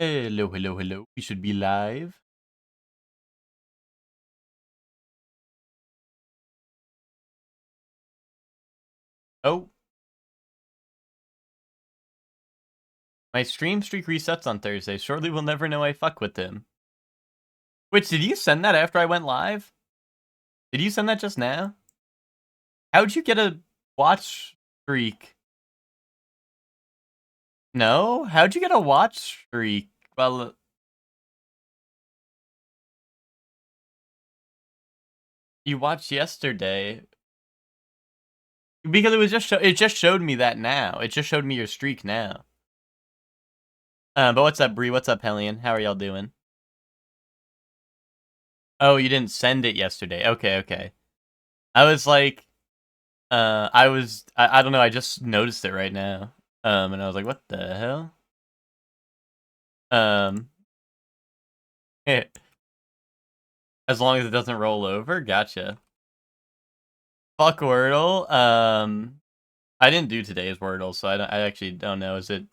Hello, hello, hello. We should be live. Oh. My stream streak resets on Thursday. Shortly we'll never know I fuck with him. Which, did you send that after I went live? Did you send that just now? How'd you get a watch streak? No? How'd you get a watch streak? Well, you watched yesterday. Because it was it just showed me that now. It just showed me your streak now. But what's up, Bree? What's up, Hellion? How are y'all doing? Oh, you didn't send it yesterday. Okay, okay. I was like, I don't know, I just noticed it right now. And I was like, what the hell? As long as it doesn't roll over, gotcha. Fuck Wordle. I didn't do today's Wordle, so I actually don't know. Is it?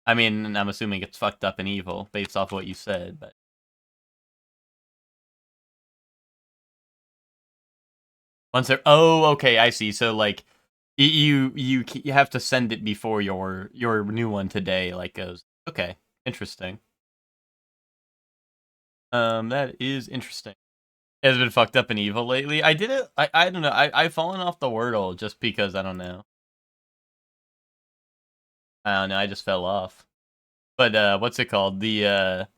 I mean, I'm assuming it's fucked up and evil based off what you said, but. Once they're, oh, okay, I see. So like, you have to send it before your new one today like goes. Okay, interesting. That is interesting. It has been fucked up and evil lately. I did it. I don't know. I've fallen off the Wordle just because I don't know. I don't know. I just fell off. But what's it called? Like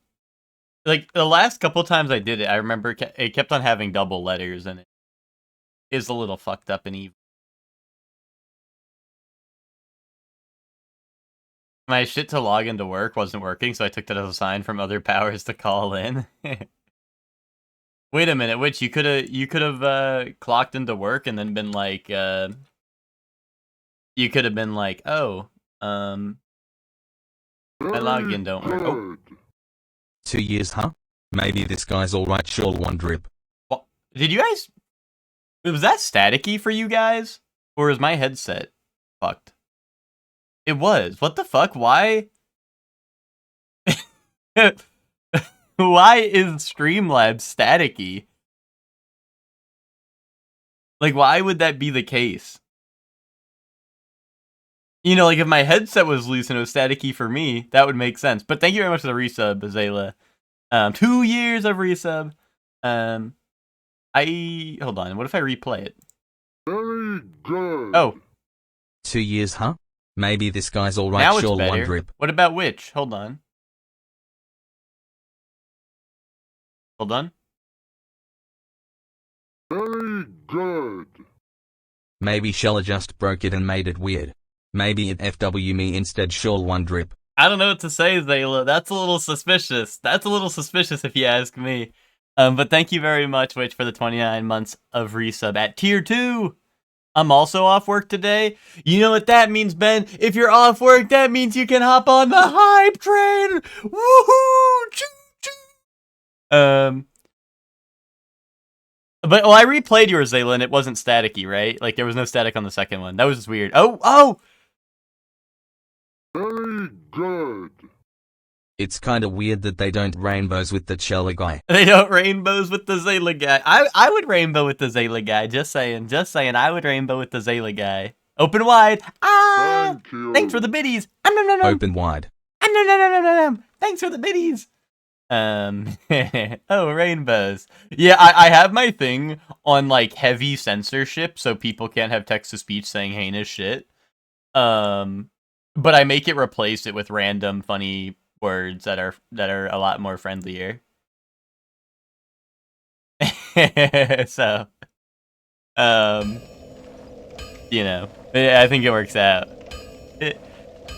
the last couple times I did it, I remember it kept on having double letters, and it is a little fucked up and evil. My shit to log into work wasn't working, so I took that as a sign from other powers to call in. Wait a minute, which you could have clocked into work and then been like, you could have been like, oh, my login don't work. Oh. 2 years, huh? Maybe this guy's alright, sure, one drip. Well, did you guys, was that staticky for you guys? Or is my headset fucked? It was. What the fuck? Why? Why is Streamlabs staticky? Like, why would that be the case? You know, like, if my headset was loose and it was staticky for me, that would make sense. But thank you very much for the resub, Azayla. 2 years of resub. Hold on, what if I replay it? Very good. Oh. 2 years, huh? Maybe this guy's alright, sure, one drip. What about which? Hold on. Hold on. Very good. Maybe Shella just broke it and made it weird. Maybe it FW me instead, sure, one drip. I don't know what to say, Zayla. That's a little suspicious. That's a little suspicious if you ask me. But thank you very much, Witch, for the 29 months of resub at tier 2. I'm also off work today. You know what that means, Ben? If you're off work, that means you can hop on the hype train. Woohoo! Choo-choo! But, well, I replayed yours, Zayla, and it wasn't staticky, right? Like, there was no static on the second one. That was just weird. Oh! Very good. It's kinda weird that they don't rainbows with the Shella guy. They don't rainbows with the Zayla guy. I would rainbow with the Zayla guy. Just saying. I would rainbow with the Zayla guy. Open wide. Ah! Thank you. Thanks for the biddies. Open wide. Thanks for the biddies. Oh, rainbows. Yeah, I have my thing on, like, heavy censorship, so people can't have text-to-speech saying heinous shit. But I make it replace it with random funny words that are a lot more friendlier. So, you know, I think it works out.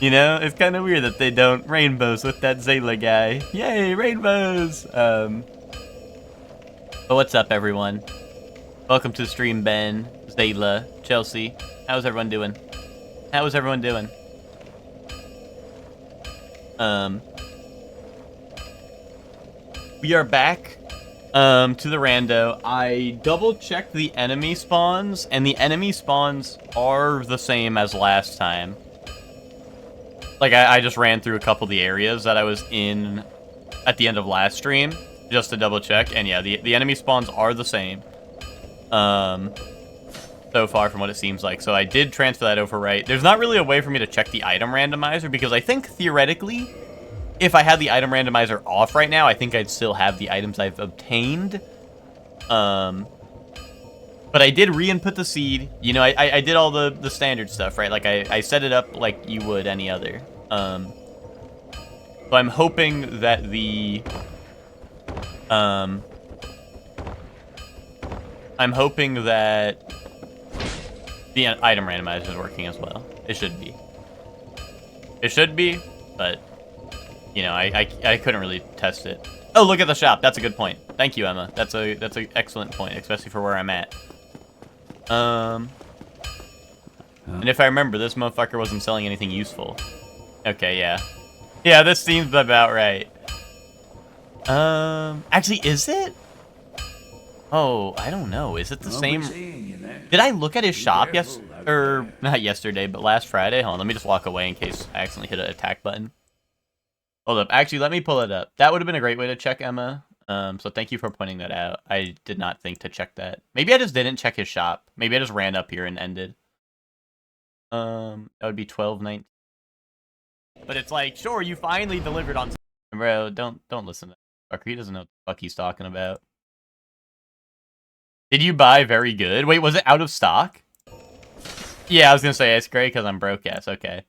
You know, it's kind of weird that they don't rainbows with that Zayla guy. Yay, rainbows! But what's up, everyone? Welcome to the stream, Ben, Zayla, Chelsea. How's everyone doing? How is everyone doing? We are back, to the rando. I double-checked the enemy spawns, and the enemy spawns are the same as last time. Like, I just ran through a couple of the areas that I was in at the end of last stream, just to double check, and yeah, the enemy spawns are the same. So far from what it seems like. So I did transfer that over right. There's not really a way for me to check the item randomizer, because I think, theoretically, if I had the item randomizer off right now, I think I'd still have the items I've obtained. But I did re-input the seed. You know, I did all the standard stuff, right? Like, I set it up like you would any other. So I'm hoping that the... I'm hoping that the item randomizer is working as well. It should be. It should be, but, you know, I couldn't really test it. Oh, look at the shop. That's a good point. Thank you, Emma. That's an excellent point, especially for where I'm at. And if I remember, this motherfucker wasn't selling anything useful. Okay, yeah. Yeah, this seems about right. Actually, is it? Oh, I don't know. Is it the same? Did I look at his shop or not yesterday, but last Friday? Hold on, let me just walk away in case I accidentally hit an attack button. Hold up. Actually, let me pull it up. That would have been a great way to check, Emma. So thank you for pointing that out. I did not think to check that. Maybe I just didn't check his shop. Maybe I just ran up here and ended. That would be 12:19. But it's like, sure, you finally delivered on. Bro, don't listen to that fucker. He doesn't know what the fuck he's talking about. Did you buy very good? Wait, was it out of stock? Yeah, I was gonna say it's great because I'm broke ass. Okay.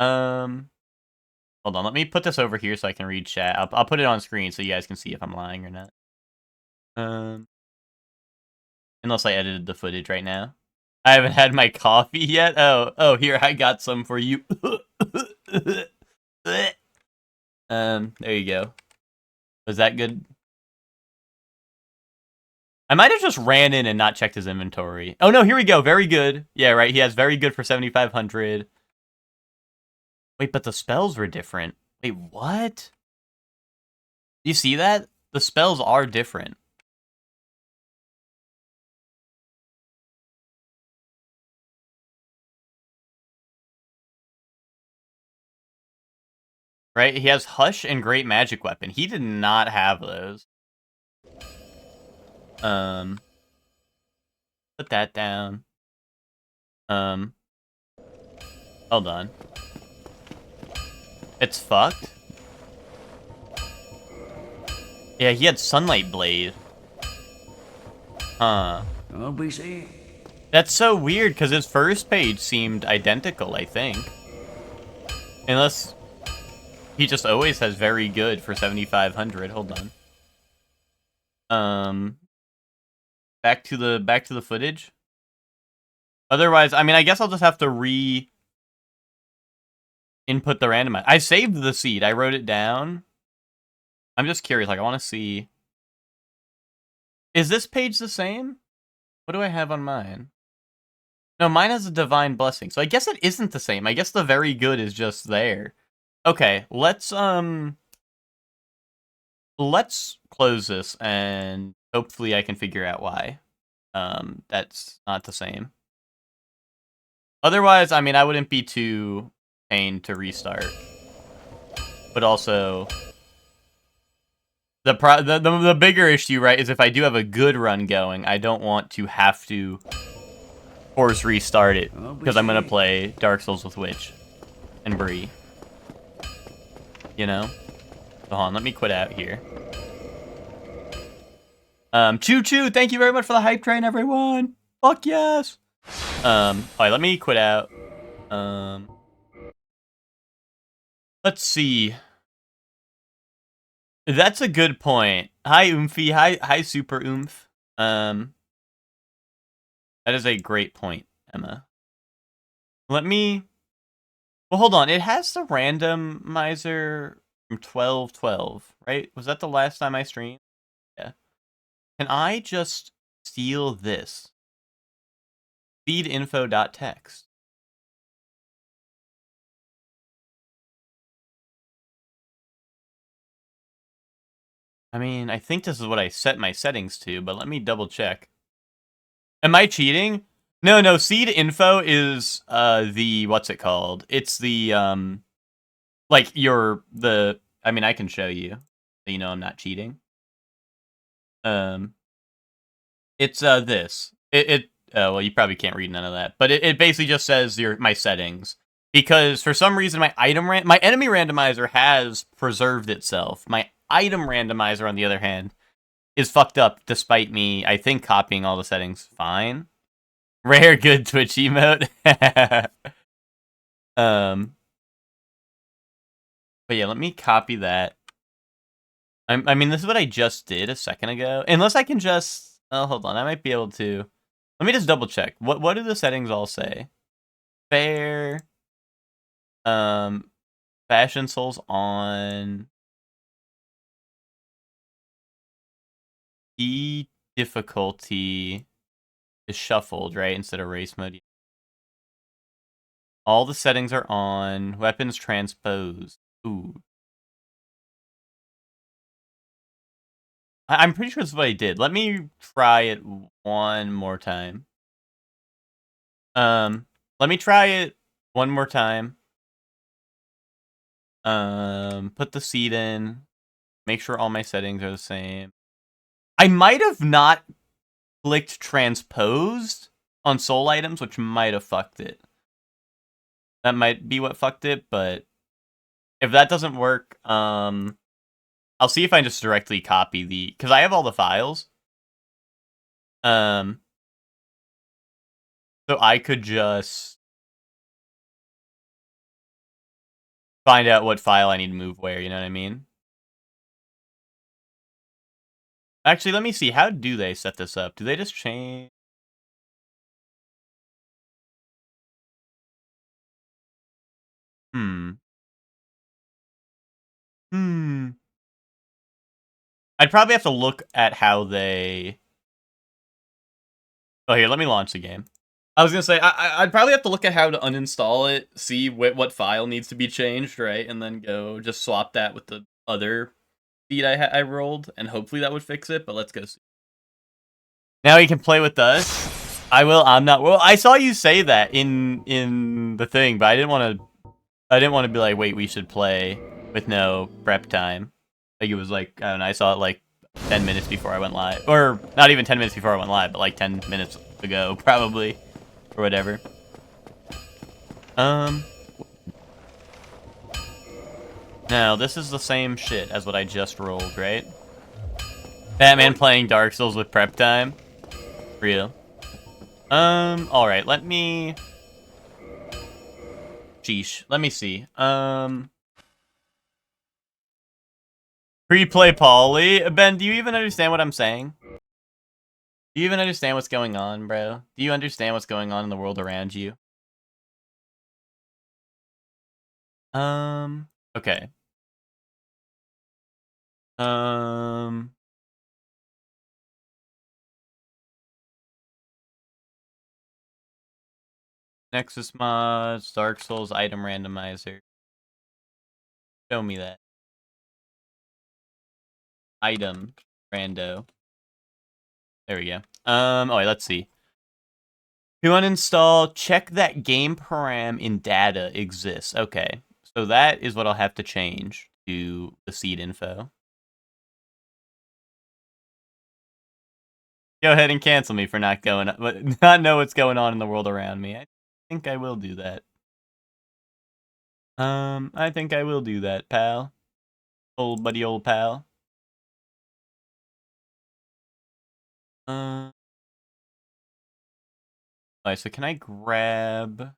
Hold on, let me put this over here so I can read chat. I'll put it on screen so you guys can see if I'm lying or not. Unless I edited the footage right now. I haven't had my coffee yet. Oh, here, I got some for you. There you go. Was that good? I might have just ran in and not checked his inventory. Oh no, here we go. Very good. Yeah, right. He has very good for 7,500. Wait, but the spells were different. Wait, what? You see that? The spells are different. Right? He has Hush and Great Magic Weapon. He did not have those. Put that down. Hold on. It's fucked. Yeah, he had Sunlight Blade. Huh. That's so weird, because his first page seemed identical, I think. Unless he just always has very good for 7,500. Hold on. Back to the footage. Otherwise, I mean, I guess I'll just have to input the randomizer. I saved the seed. I wrote it down. I'm just curious. Like, I want to see. Is this page the same? What do I have on mine? No, mine has a Divine Blessing. So I guess it isn't the same. I guess the very good is just there. Okay, let's close this and hopefully I can figure out why. That's not the same. Otherwise, I mean, I wouldn't be too pained to restart. But also, the bigger issue, right, is if I do have a good run going, I don't want to have to force restart it because I'm gonna play Dark Souls with Witch and Bree. You know? So hold on, let me quit out here. Choo Choo, thank you very much for the hype train, everyone. Fuck yes. Alright, let me quit out. Let's see. That's a good point. Hi, Oomphy. Hi, Super Oomph. That is a great point, Emma. Let me... Well, hold on. It has the randomizer from 12/12, right? Was that the last time I streamed? Yeah. Can I just steal this? Feedinfo.txt. I mean, I think this is what I set my settings to, but let me double check. Am I cheating? No, seed info is the what's it called? It's the like I mean I can show you so you know I'm not cheating. It's this. It well you probably can't read none of that, but it basically just says my settings. Because for some reason my my enemy randomizer has preserved itself. My item randomizer on the other hand is fucked up despite me I think copying all the settings fine. Rare good Twitch emote. um but yeah, let me copy that. I mean, this is what I just did a second ago. Unless I can just... Oh, hold on. I might be able to... Let me just double check. What do the settings all say? Fair. Fashion Souls on. E difficulty is shuffled, right? Instead of race mode. All the settings are on. Weapons transposed. Ooh. I'm pretty sure this is what I did. Let me try it one more time. Let me try it one more time. Put the seed in. Make sure all my settings are the same. I might have not clicked transposed on soul items, which might have fucked it. That might be what fucked it, but if that doesn't work, I'll see if I just directly copy because I have all the files. So I could just find out what file I need to move where, you know what I mean? Actually, let me see. How do they set this up? Do they just change? I'd probably have to look at how they... Oh, here, let me launch the game. I was gonna say, I'd probably have to look at how to uninstall it, see what file needs to be changed, right? And then go just swap that with the other feed I rolled, and hopefully that would fix it, but let's go see. Now you can play with us. I will, I'm not... Well, I saw you say that in the thing, but I didn't want to be like, wait, we should play with no prep time. Like, it was like, I don't know, I saw it like 10 minutes before I went live. Or, not even 10 minutes before I went live, but like 10 minutes ago, probably. Or whatever. Now, this is the same shit as what I just rolled, right? Batman playing Dark Souls with prep time. Real. Alright, let me... Sheesh. Let me see. Pre-play Polly. Ben, do you even understand what I'm saying? Do you even understand what's going on, bro? Do you understand what's going on in the world around you? Okay. Nexus mods, Dark Souls item randomizer. Show me that. Item rando. There we go. Oh wait, let's see. To uninstall, check that game param in data exists. Okay. So that is what I'll have to change to the seed info. Go ahead and cancel me for not know what's going on in the world around me. I think I will do that. I think I will do that, pal. Old buddy, old pal. Alright, so can I grab... Can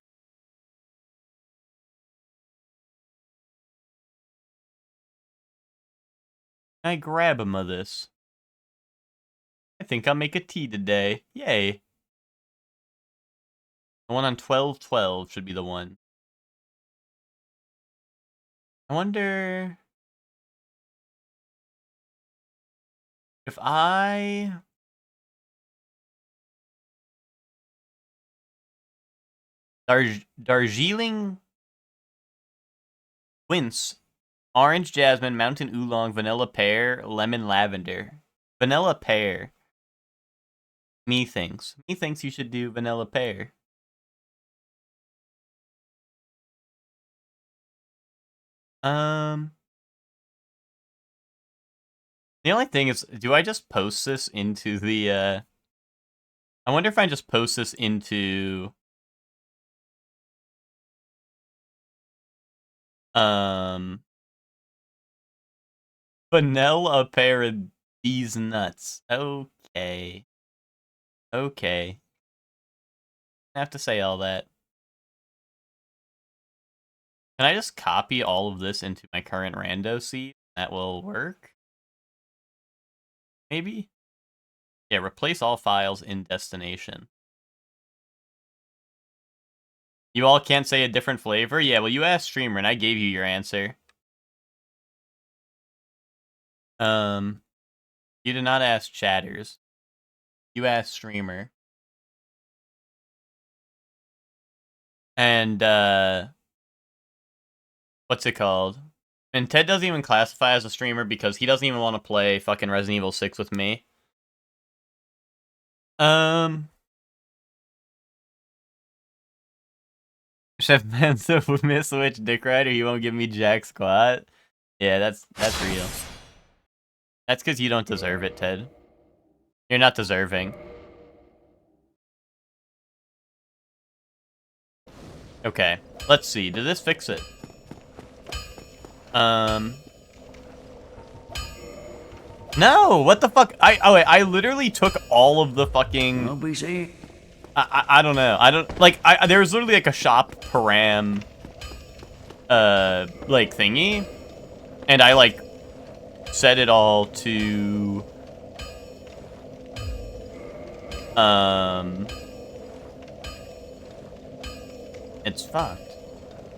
I grab him of this? I think I'll make a tea today. Yay. The one on 12/12 should be the one. I wonder... if I... Darjeeling Quince. Orange Jasmine, Mountain Oolong, Vanilla Pear, Lemon Lavender. Vanilla Pear. Methinks you should do vanilla pear. The only thing is, do I just post this into the, I wonder if I just post this into, vanilla pear and these nuts. Okay. Okay. I have to say all that. Can I just copy all of this into my current rando seed? That will work? Maybe? Yeah, replace all files in destination. You all can't say a different flavor? Yeah, well, you asked streamer and I gave you your answer. You did not ask chatters. You asked streamer. And, what's it called? And Ted doesn't even classify as a streamer because he doesn't even want to play fucking Resident Evil 6 with me. Chef Manso would miss switch dick rider. He won't give me jack squat. Yeah, that's real. That's because you don't deserve it, Ted. You're not deserving. Okay, let's see. Did this fix it? No, what the fuck? I literally took all of the fucking... I don't know. I don't, like, there was literally, like, a shop param, like, thingy. And I, like, set it all to... It's fucked.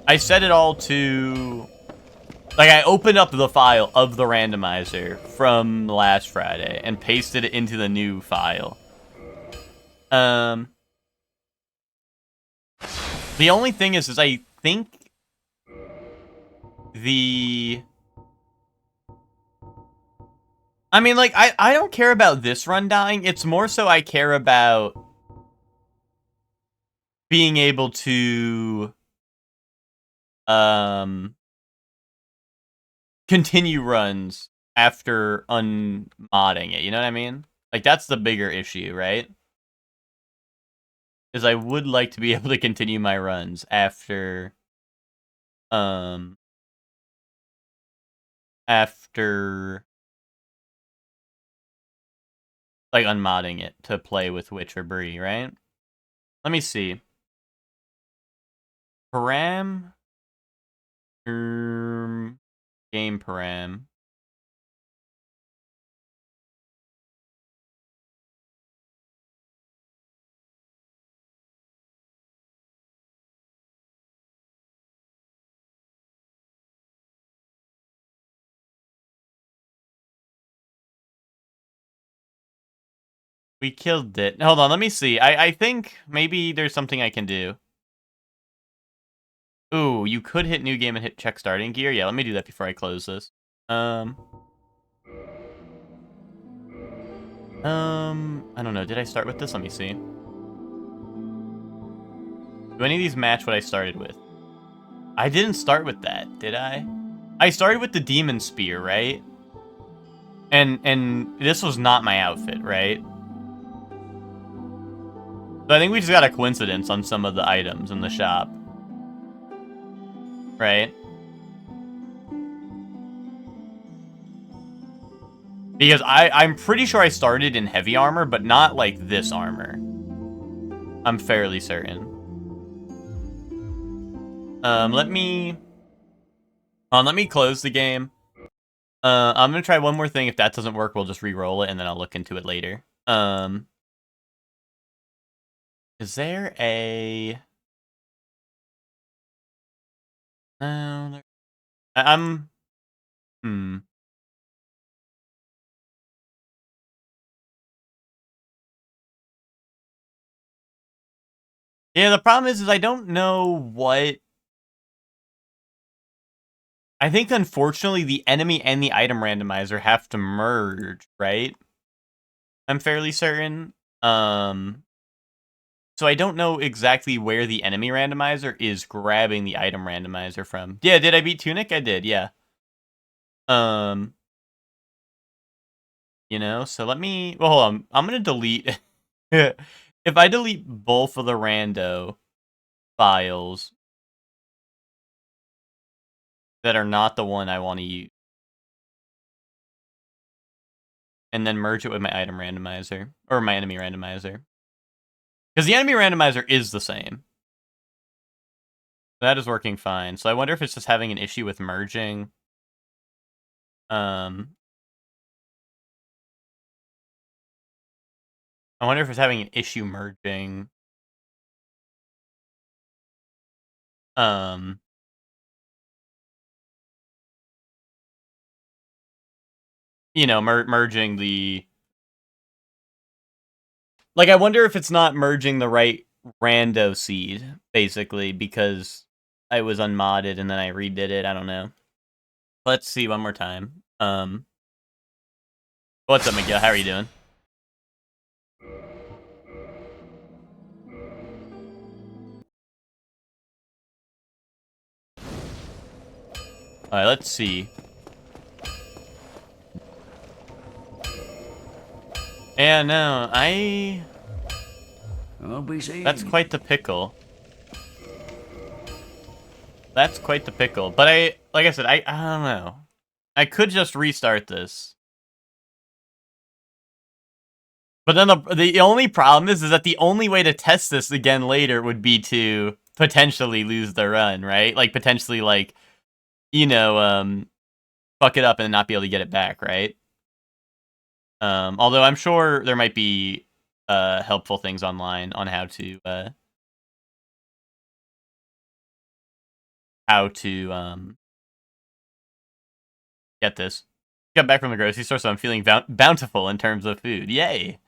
I set it all to... Like, I opened up the file of the randomizer from last Friday and pasted it into the new file. The only thing is I think I mean, like, I don't care about this run dying. It's more so I care about being able to, continue runs after unmodding it. You know what I mean? Like, that's the bigger issue, right? Is I would like to be able to continue my runs after, like, unmodding it to play with Witch or Bree, right? Let me see. Param. Game param. We killed it. Hold on, let me see. I think maybe there's something I can do. Ooh, you could hit new game and hit check starting gear. Yeah, let me do that before I close this. I don't know. Did I start with this? Let me see. Do any of these match what I started with? I didn't start with that, did I? I started with the demon spear, right? And this was not my outfit, right? So I think we just got a coincidence on some of the items in the shop. Right? Because I'm pretty sure I started in heavy armor, but not like this armor. I'm fairly certain. Let me close the game. I'm gonna try one more thing. If that doesn't work, we'll just re-roll it, and then I'll look into it later. Is there a... No, I'm... Yeah, the problem is I don't know what... I think, unfortunately, the enemy and the item randomizer have to merge, right? I'm fairly certain. So I don't know exactly where the enemy randomizer is grabbing the item randomizer from. Yeah, did I beat Tunic? I did, yeah. You know, so let me... Well, hold on. I'm gonna delete... If I delete both of the rando files that are not the one I want to use, and then merge it with my item randomizer, or my enemy randomizer. Because the enemy randomizer is the same. That is working fine. So I wonder if it's just having an issue with merging. I wonder if it's having an issue merging. You know, merging the... Like, I wonder if it's not merging the right rando seed, basically, because I was unmodded and then I redid it. I don't know. Let's see one more time. What's up, Miguel? How are you doing? Alright, let's see. Yeah, no, I'll be seeing That's you. quite the pickle. That's quite the pickle. But like I said, I don't know. I could just restart this. But then the only problem is that the only way to test this again later would be to potentially lose the run, right? Like, potentially, like, you know, fuck it up and not be able to get it back, right? Although I'm sure there might be helpful things online on how to get this. Got back from the grocery store, so I'm feeling bountiful in terms of food. Yay!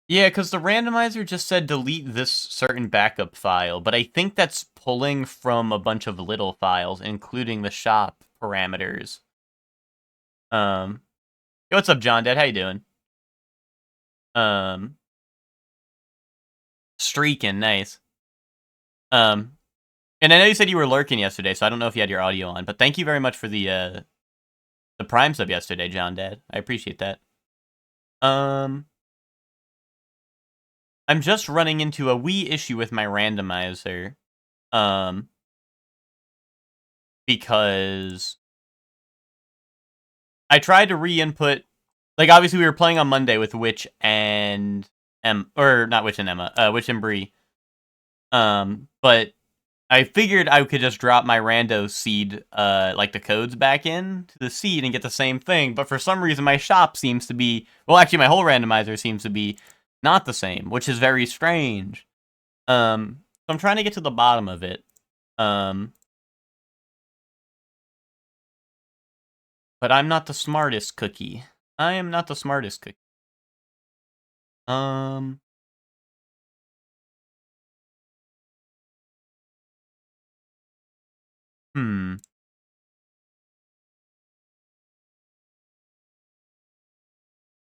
Yeah, because the randomizer just said delete this certain backup file, but I think that's pulling from a bunch of little files, including the shop parameters. What's up, John Dad? How you doing? Streaking, nice. And I know you said you were lurking yesterday, so I don't know if you had your audio on, but thank you very much for the Prime sub yesterday, John Dad. I appreciate that. I'm just running into a wee issue with my randomizer. Because I tried to re-input, like, obviously we were playing on Monday with Witch and or not Witch and Emma, Witch and Bree. But I figured I could just drop my rando seed, like the codes back in to the seed and get the same thing. But for some reason, my shop seems to be, well, actually, my whole randomizer seems to be not the same, which is very strange. So I'm trying to get to the bottom of it. But I'm not the smartest cookie. I am not the smartest cookie.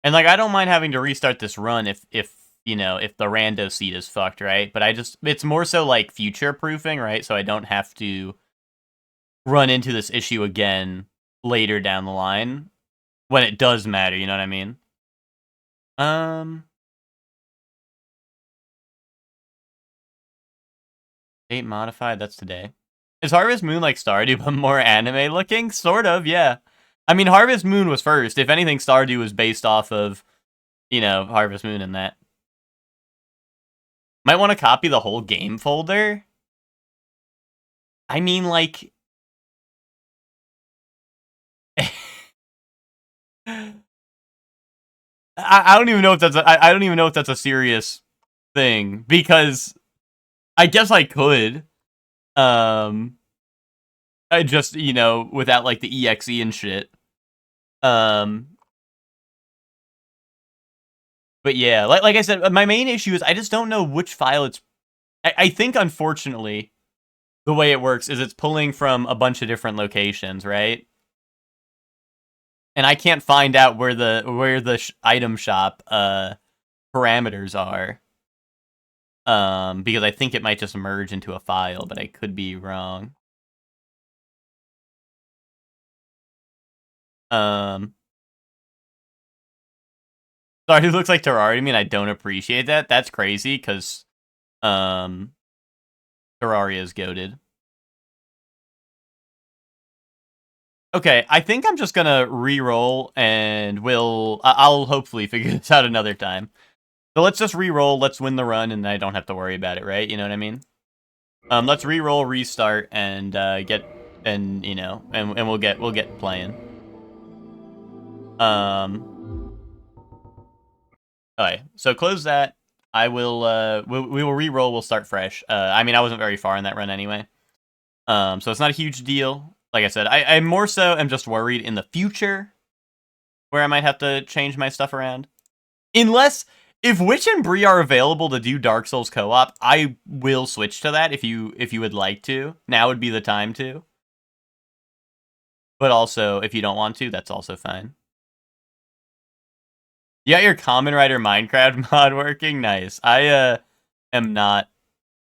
And, like, I don't mind having to restart this run if you know, if the rando seed is fucked, right? But it's more so, like, future-proofing, right? So I don't have to run into this issue again later down the line when it does matter, you know what I mean? Date modified, that's today. Is Harvest Moon like Stardew, but more anime looking? Sort of, yeah. I mean, Harvest Moon was first. If anything, Stardew was based off of, you know, Harvest Moon and that. Might want to copy the whole game folder. I mean, like... I don't even know if that's I don't even know if that's a serious thing, because I guess I could. I just, you know, without, like, the EXE and shit. But yeah, like I said, my main issue is I just don't know which file it's... I think, unfortunately, the way it works is it's pulling from a bunch of different locations, right? and I can't find out where the item shop parameters are. Because I think it might just merge into a file, but I could be wrong. Sorry, it looks like Terraria to me, and I don't appreciate that. That's crazy, because Terraria is goated. Okay, I think I'm just gonna re-roll, and I'll hopefully figure this out another time. So let's just re-roll, let's win the run, and I don't have to worry about it, right? You know what I mean? Let's re-roll, restart, and we'll get playing. Okay, so close that. I will we will re-roll, we'll start fresh. I mean, I wasn't very far in that run anyway. So it's not a huge deal. Like I said, I more so am just worried in the future where I might have to change my stuff around. Unless, if Witch and Bree are available to do Dark Souls co-op, I will switch to that if you would like to. Now would be the time to. But also, if you don't want to, that's also fine. You got your Kamen Rider Minecraft mod working? Nice. I am not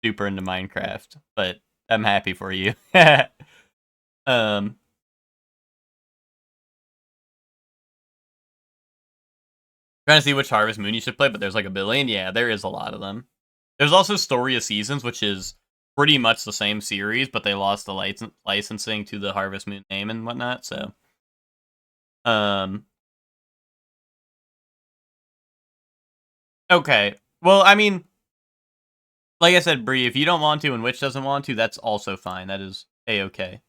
super into Minecraft, but I'm happy for you. Trying to see which Harvest Moon you should play, but there's like a billion. Yeah, there is a lot of them. There's also Story of Seasons, which is pretty much the same series, but they lost the licensing to the Harvest Moon name and whatnot, so. Okay. Well, I mean, like I said, Bree, if you don't want to and Witch doesn't want to, that's also fine. That is A-okay.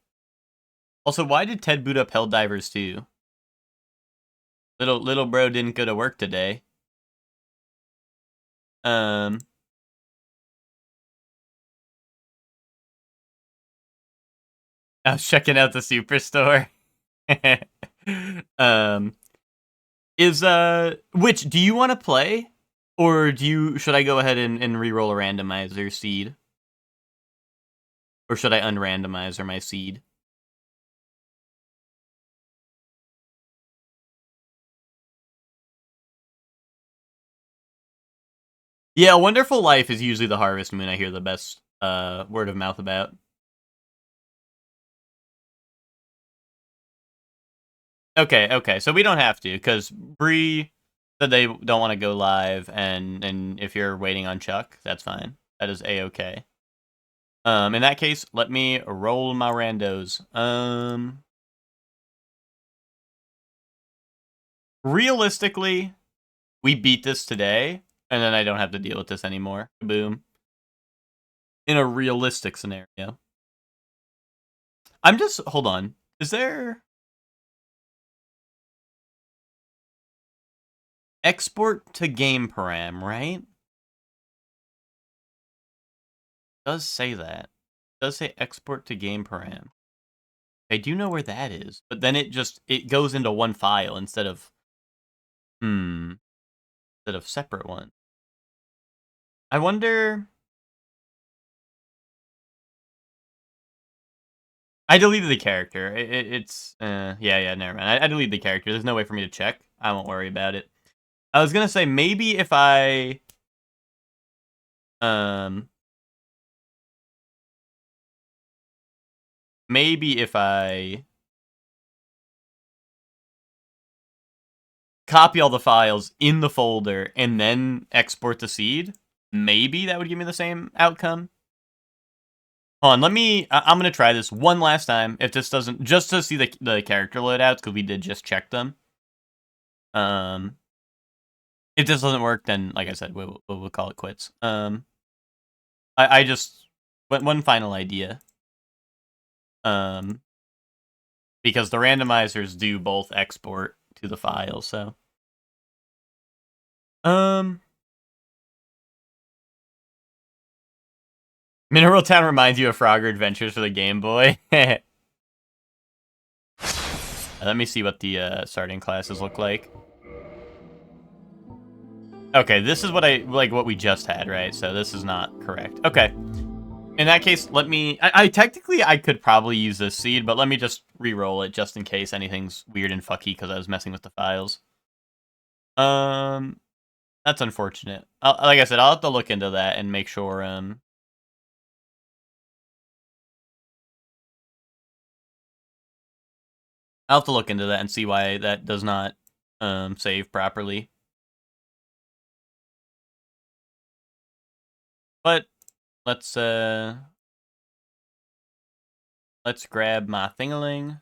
Also, why did Ted boot up Helldivers 2? Little bro didn't go to work today. I was checking out the Superstore. Which do you want to play, or should I go ahead and re-roll a randomizer seed, or should I unrandomizer my seed? Yeah, A Wonderful Life is usually the Harvest Moon I hear the best word of mouth about. Okay, so we don't have to, because Bree said they don't want to go live, and if you're waiting on Chuck, that's fine. That is A-okay. In that case, let me roll my randos. Realistically, we beat this today, and then I don't have to deal with this anymore. Boom. In a realistic scenario. Hold on. Is there... Export to game param, right? It does say that. It does say export to game param. I do know where that is, but then it goes into one file instead of separate one. I wonder... I deleted the character. Yeah, never mind. I deleted the character. There's no way for me to check. I won't worry about it. I was gonna say, maybe if I... Maybe if I... copy all the files in the folder and then export the seed, maybe that would give me the same outcome. Hold on, I'm gonna try this one last time. If this doesn't, just to see the character loadouts, because we did just check them. If this doesn't work, then, like I said, we'll call it quits. I just... one final idea. Because the randomizers do both export to the file, so... Mineral Town reminds you of Frogger Adventures for the Game Boy. Let me see what the starting classes look like. Okay, this is what what we just had, right? So this is not correct. Okay. In that case, let me... I technically, I could probably use this seed, but let me just re-roll it just in case anything's weird and fucky because I was messing with the files. That's unfortunate. Like I said, I'll have to look into that and make sure, I'll have to look into that and see why that does not, save properly. But, let's grab my thingaling.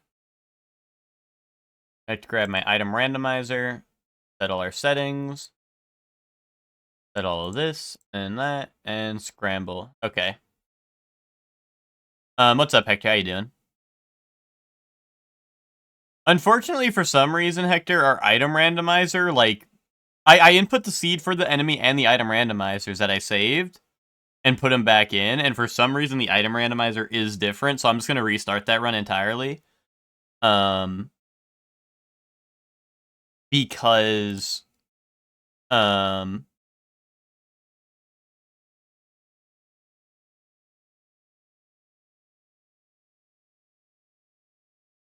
I have to grab my item randomizer, set all our settings, set all of this and that, and scramble. Okay. What's up, Hector? How you doing? Unfortunately, for some reason, Hector, our item randomizer, like, I input the seed for the enemy and the item randomizers that I saved and put them back in, and for some reason, the item randomizer is different, so I'm just going to restart that run entirely. Because,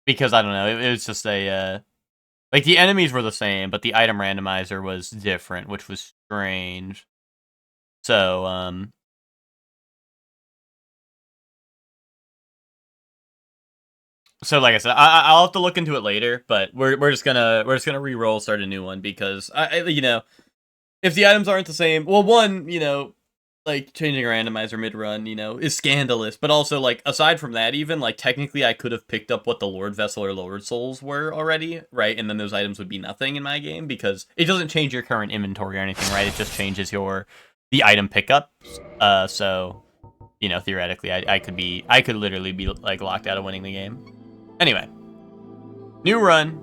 because I don't know, it was just a, like, the enemies were the same, but the item randomizer was different, which was strange. So, so like I said, I'll have to look into it later, but we're just gonna re-roll, start a new one, because you know, if the items aren't the same, well, one, you know, like, changing a randomizer mid-run, you know, is scandalous, but also, like, aside from that even, like, technically I could have picked up what the Lord Vessel or Lord Souls were already, right? And then those items would be nothing in my game, because it doesn't change your current inventory or anything, right? It just changes the item pickup. So, you know, theoretically, I could literally be, like, locked out of winning the game. Anyway. New run.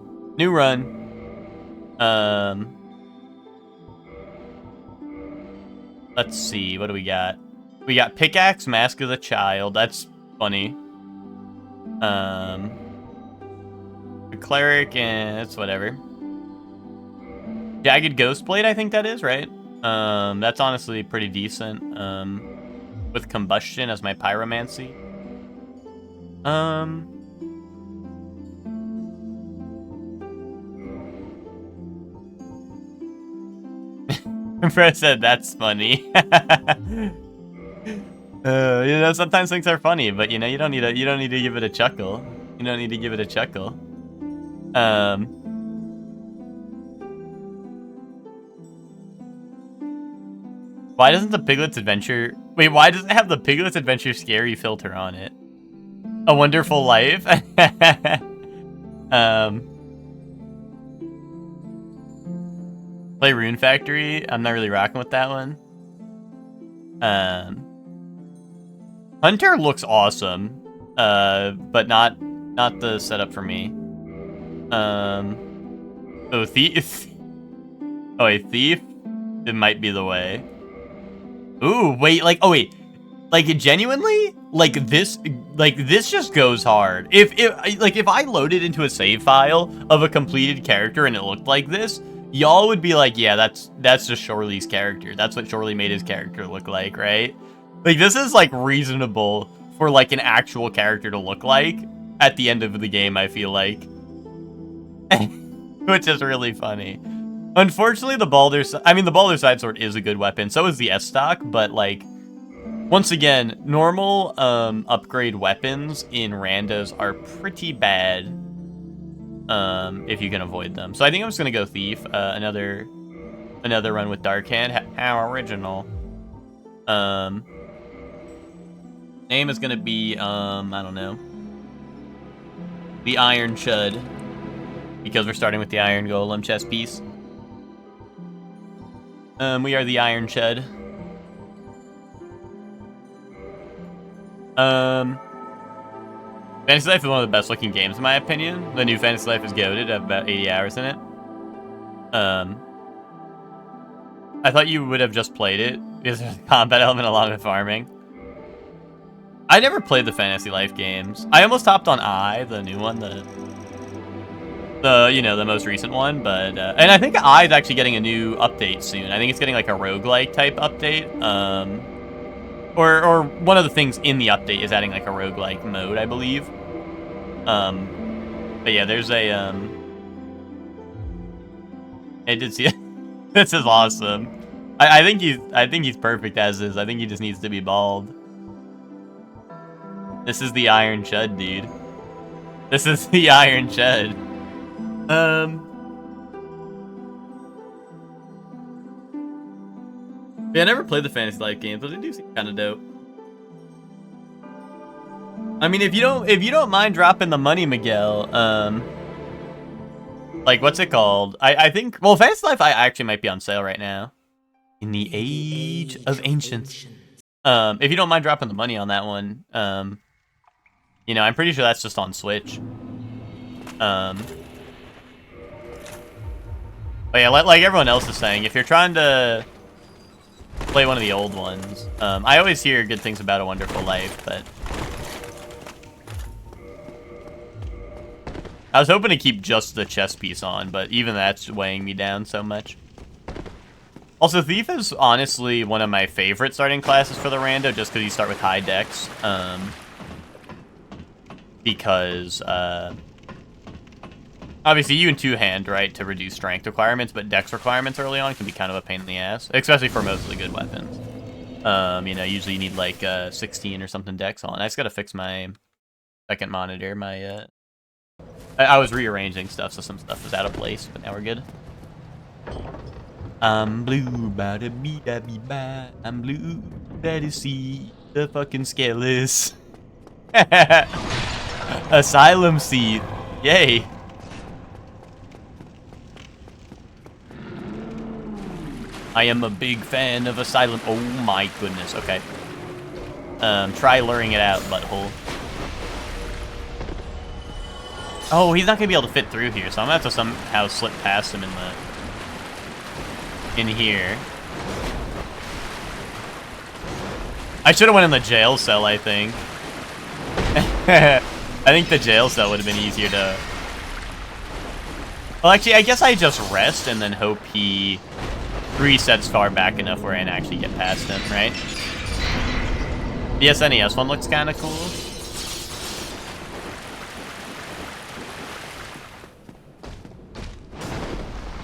Let's see, what do we got? We got Pickaxe, Mask of the Child. That's funny. The Cleric, and it's whatever. Jagged Ghostblade, I think that is, right? That's honestly pretty decent. With Combustion as my Pyromancy. Fred said, that's funny. You know, sometimes things are funny, but you know, you don't need to give it a chuckle. You don't need to give it a chuckle. Why doesn't the Piglet's Adventure... Wait, why does it have the Piglet's Adventure scary filter on it? A Wonderful Life? Play Rune Factory. I'm not really rocking with that one. Hunter looks awesome, but not the setup for me. Oh, Thief. Oh, a Thief. It might be the way. Ooh, wait, like, oh wait, like, genuinely, like this just goes hard. If I loaded into a save file of a completed character and it looked like this, y'all would be like, yeah, that's just Shorely's character. That's what Shorely made his character look like, right? Like, this is, like, reasonable for, like, an actual character to look like at the end of the game, I feel like. Which is really funny. Unfortunately, the Baldur Side Sword is a good weapon. So is the S-Stock, but, like, once again, normal upgrade weapons in randos are pretty bad if you can avoid them. So I think I'm just gonna go Thief. Another run with Dark Hand. How original. Name is gonna be I don't know, the Iron Chud, because we're starting with the Iron Golem chess piece. We are the Iron Chud. Fantasy Life is one of the best looking games in my opinion. The new Fantasy Life is goated. I have about 80 hours in it. I thought you would have just played it because there's a combat element along with farming. I never played the Fantasy Life games. I almost hopped on the new one, the you know, the most recent one, but and I think is actually getting a new update soon. I think it's getting like a roguelike type update. or one of the things in the update is adding like a roguelike mode, I believe. But yeah, there's a I did see it. This is awesome. I think he's perfect as is. I think he just needs to be bald. This is the Iron Chud, dude. This is the Iron Chud. Yeah, I never played the Fantasy Life games, but they do seem kind of dope. I mean, if you don't mind dropping the money, Miguel, like what's it called? I think Fantasy Life I actually might be on sale right now. In the Age of Ancients. If you don't mind dropping the money on that one, you know, I'm pretty sure that's just on Switch. But yeah, like everyone else is saying, if you're trying to play one of the old ones, I always hear good things about A Wonderful Life, but I was hoping to keep just the chess piece on, but even that's weighing me down so much. Also, Thief is honestly one of my favorite starting classes for the rando, just because you start with high dex. Because, obviously you can two-hand, right, to reduce strength requirements, but dex requirements early on can be kind of a pain in the ass, especially for mostly good weapons. You know, usually you need like 16 or something dex on. I just gotta fix my second monitor. My I was rearranging stuff, so some stuff was out of place, but now we're good. I'm blue, bada bee da bee ba. I'm blue, that is see the fucking scaleless. Asylum seat, yay. I am a big fan of Asylum. Oh my goodness, okay. Try luring it out, butthole. Oh, he's not gonna be able to fit through here, so I'm gonna have to somehow slip past him in here. I should have went in the jail cell, I think. I think the jail cell would have been easier to... Well, actually, I guess I just rest and then hope he resets far back enough where I can actually get past him, right? The SNES one looks kind of cool.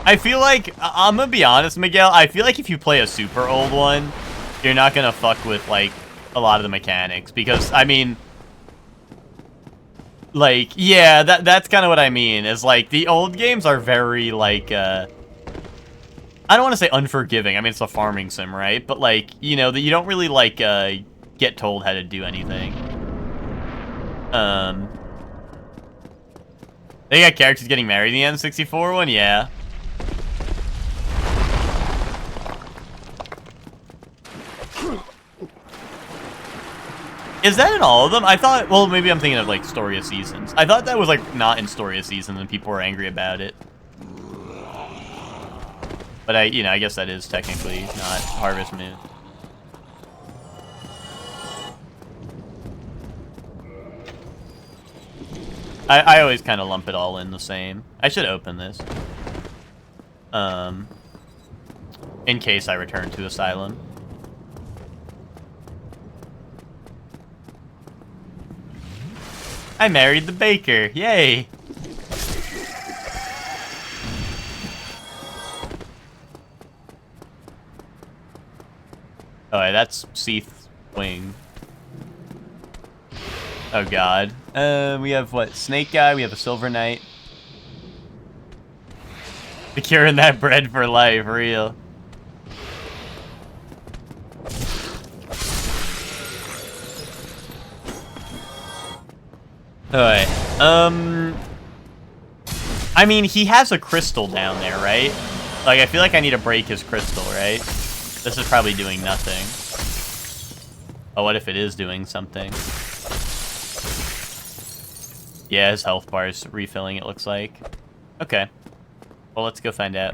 I feel like, I'm gonna be honest, Miguel, I feel like if you play a super old one, you're not gonna fuck with, like, a lot of the mechanics, because, I mean, like, yeah, that's kind of what I mean, is, like, the old games are very, like, I don't want to say unforgiving, I mean, it's a farming sim, right? But, like, you know, that you don't really, like, get told how to do anything. They got characters getting married in the N64 one? Yeah. Is that in all of them? I thought, well, maybe I'm thinking of, like, Story of Seasons. I thought that was, like, not in Story of Seasons and people were angry about it. But you know, I guess that is technically not Harvest Moon. I always kind of lump it all in the same. I should open this. In case I return to Asylum. I married the baker. Yay! Oh, yeah, that's Seath's wing. Oh god. We have what? Snake guy. We have a Silver Knight. Securing that bread for life, real. Alright. I mean, he has a crystal down there, right? Like, I feel like I need to break his crystal, right? This is probably doing nothing. Oh, what if it is doing something? Yeah, his health bar is refilling, it looks like. Okay. Well, let's go find out.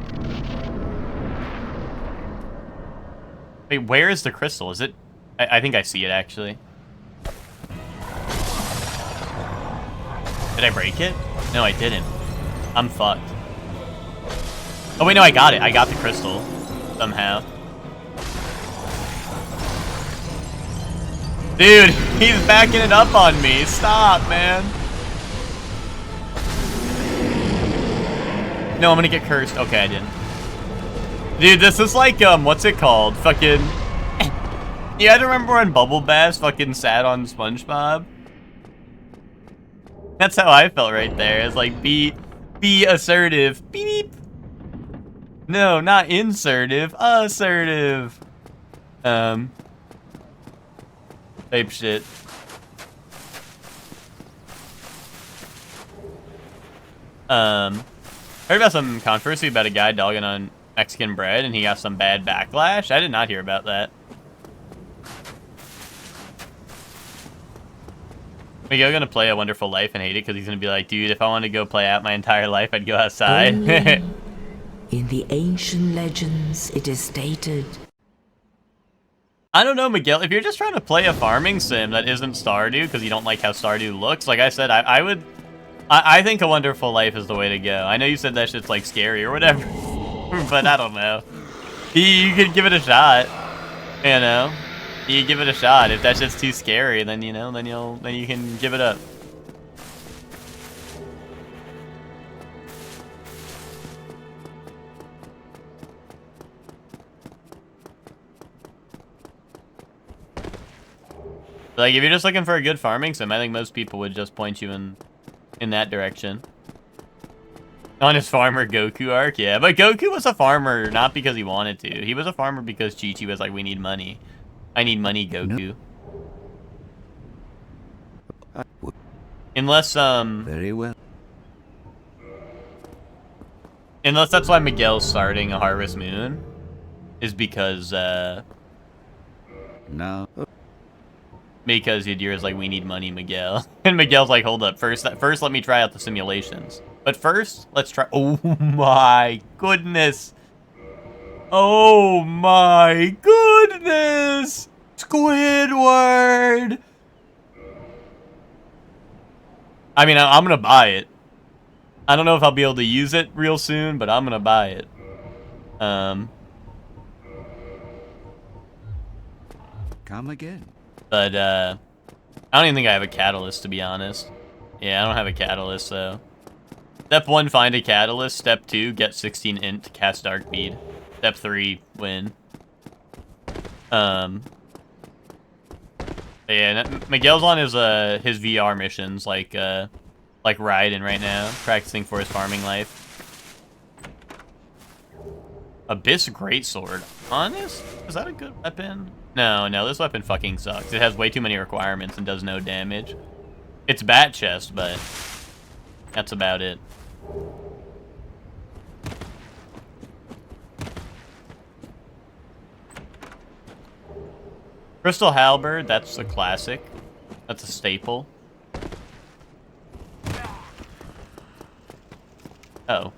Wait, where is the crystal? Is it... I think I see it, actually. Did I break it? No, I didn't. I'm fucked. Oh, wait, no, I got it. I got the crystal. Somehow. Dude, he's backing it up on me. Stop, man. No, I'm gonna get cursed. Okay, I didn't. Dude, this is like, what's it called? Fucking... You guys remember when Bubble Bass fucking sat on SpongeBob? That's how I felt right there. It's like, be assertive. Beep, beep. No, not insertive. Assertive. Type shit. Heard about some controversy about a guy dogging on Mexican bread and he got some bad backlash? I did not hear about that. Miguel gonna play A Wonderful Life and hate it because he's gonna be like, dude, if I want to go play out my entire life, I'd go outside. In the ancient legends, it is stated. I don't know, Miguel, if you're just trying to play a farming sim that isn't Stardew because you don't like how Stardew looks, like I said, I think A Wonderful Life is the way to go. I know you said that shit's like scary or whatever, but I don't know. You could give it a shot, you know? You give it a shot. If that shit's too scary, then you know, then you can give it up. Like, if you're just looking for a good farming sim, I think most people would just point you in that direction. On his farmer Goku arc, yeah. But Goku was a farmer not because he wanted to. He was a farmer because Chi-Chi was like, we need money. I need money, Goku. No. Unless, Very well. Unless that's why Miguel's starting a Harvest Moon. Is because, No. Because Yadira's like, we need money, Miguel. And Miguel's like, hold up, first let me try out the simulations. But first, let's try... Oh my goodness! Oh my goodness! Squidward! I mean, I'm gonna buy it. I don't know if I'll be able to use it real soon, but I'm gonna buy it. Come again. But, I don't even think I have a catalyst, to be honest. Yeah, I don't have a catalyst, so... Step 1, find a catalyst. Step 2, get 16 int to cast Dark Bead. Step 3, win. Yeah, Miguel's on his VR missions, like Raiden right now, practicing for his farming life. Abyss Greatsword. Honest? Is that a good weapon? No, this weapon fucking sucks. It has way too many requirements and does no damage. It's Bat Chest, but that's about it. Crystal Halberd, that's a classic. That's a staple. Oh.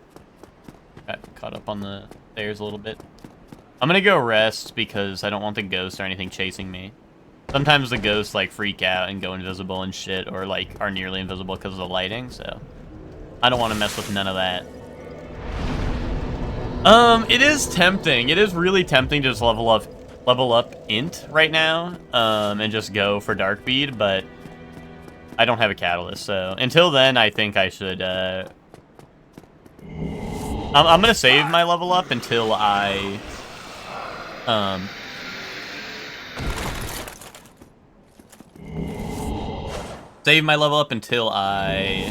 Got caught up on the stairs a little bit. I'm gonna go rest because I don't want the ghost or anything chasing me. Sometimes the ghosts like freak out and go invisible and shit, or like are nearly invisible because of the lighting, so I don't want to mess with none of that. It is tempting. It is really tempting to just level up int right now, and just go for Dark Bead, but I don't have a catalyst, so until then I think I should I'm gonna save my level up until I save my level up until I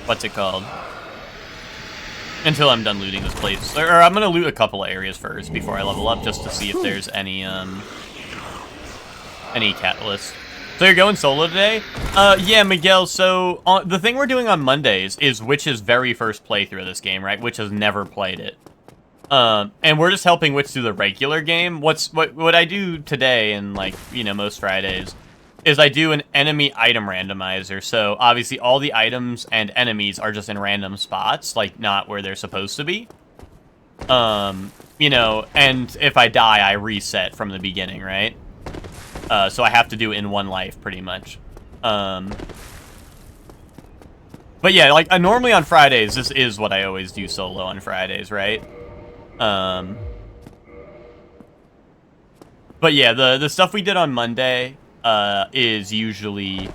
what's it called? Until I'm done looting this place. Or I'm gonna loot a couple of areas first before I level up, just to see if there's any catalyst. So you're going solo today? Yeah, Miguel, so the thing we're doing on Mondays is Witch's very first playthrough of this game, right? Witch has never played it. And we're just helping Witch through the regular game. What I do today, and like, you know, most Fridays, is I do an enemy item randomizer. So obviously all the items and enemies are just in random spots, like not where they're supposed to be. You know, and if I die, I reset from the beginning, right? So I have to do in one life, pretty much. But yeah, like, normally on Fridays, this is what I always do solo on Fridays, right? But yeah, the stuff we did on Monday is usually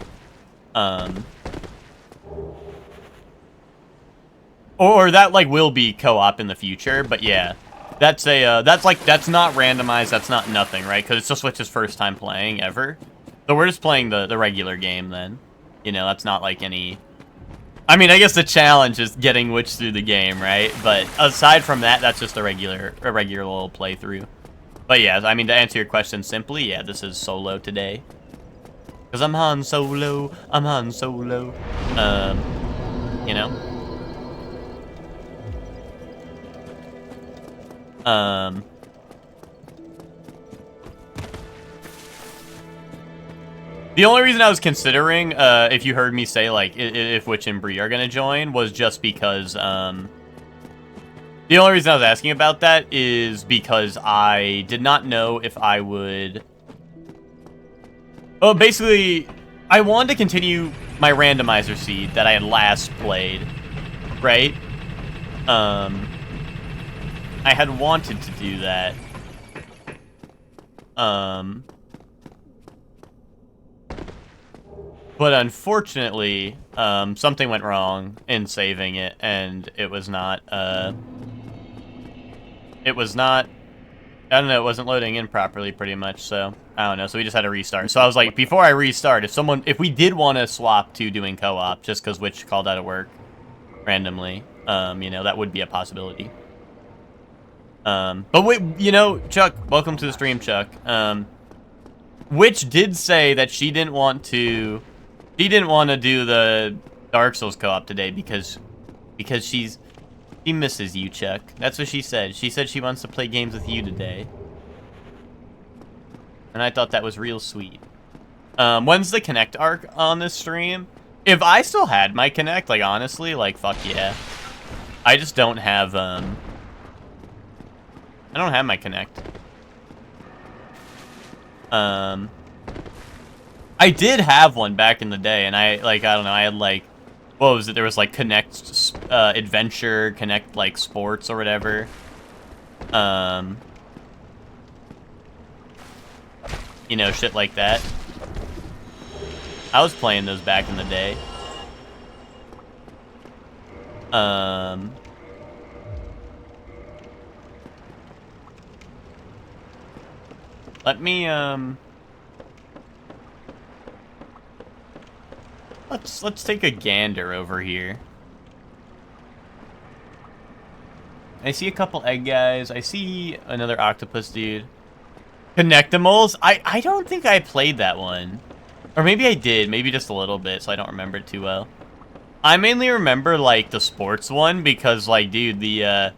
or that like will be co-op in the future, but yeah. That's a that's not randomized, that's not nothing, right? Because it's just Switch's first time playing ever. So we're just playing the regular game then. You know, that's not like any I mean, I guess the challenge is getting Witch through the game, right? But aside from that, that's just a regular little playthrough. But yeah, I mean, to answer your question simply, yeah, this is solo today. Because I'm Han Solo. I'm Han Solo. You know? The only reason I was considering, if you heard me say, like, if Witch and Bree are gonna join, was just because, the only reason I was asking about that is because I did not know if I would... Well, basically, I wanted to continue my randomizer seed that I had last played, right? I had wanted to do that. But unfortunately, something went wrong in saving it, and it was not, I don't know, it wasn't loading in properly pretty much, so, I don't know, so we just had to restart. So I was like, before I restart, if we did want to swap to doing co-op, just because Witch called out of work randomly, you know, that would be a possibility. But wait, you know, Chuck, welcome to the stream, Chuck. Witch did say that she didn't want to do the Dark Souls co-op today because she misses you, Chuck. That's what she said. She said she wants to play games with you today. And I thought that was real sweet. When's the Connect arc on this stream? If I still had my Connect, like, honestly, like, fuck yeah. I just don't have, I don't have my Connect. I did have one back in the day, and I don't know, I had, like, what was it? There was, like, Connect Adventure, Connect, like, Sports or whatever. You know, shit like that. I was playing those back in the day. Let me, let's take a gander over here. I see a couple egg guys. I see another octopus dude. Connectimals? I don't think I played that one. Or maybe I did, maybe just a little bit, so I don't remember it too well. I mainly remember, like, the sports one because, like, dude, the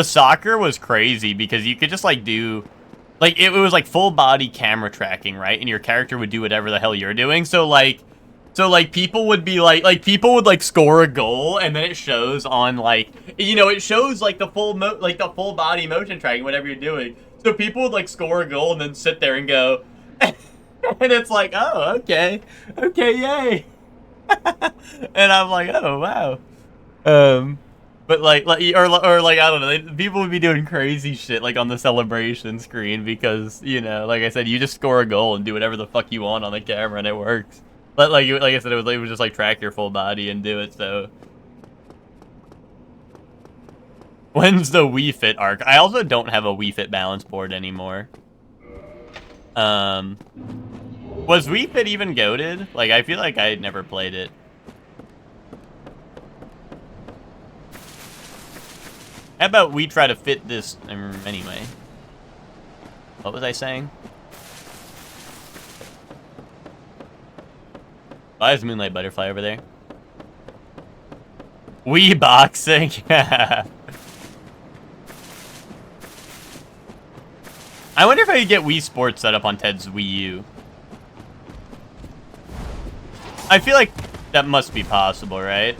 soccer was crazy because you could just, like, do... Like, it was, like, full body camera tracking, right? And your character would do whatever the hell you're doing. So, like, people would be, like, people would, like, score a goal, and then it shows on, like, you know, it shows, like, the full body motion tracking, whatever you're doing. So people would, like, score a goal and then sit there and go, and it's like, oh, okay, yay. And I'm like, oh, wow. But, like, or like, I don't know, people would be doing crazy shit, like, on the celebration screen because, you know, like I said, you just score a goal and do whatever the fuck you want on the camera and it works. But, like I said, it was just, like, track your full body and do it, so. When's the Wii Fit arc? I also don't have a Wii Fit balance board anymore. Was Wii Fit even goated? Like, I feel like I had never played it. How about we try to fit this anyway? What was I saying? Why is Moonlight Butterfly over there? Wii boxing. I wonder if I could get Wii Sports set up on Ted's Wii U. I feel like that must be possible, right?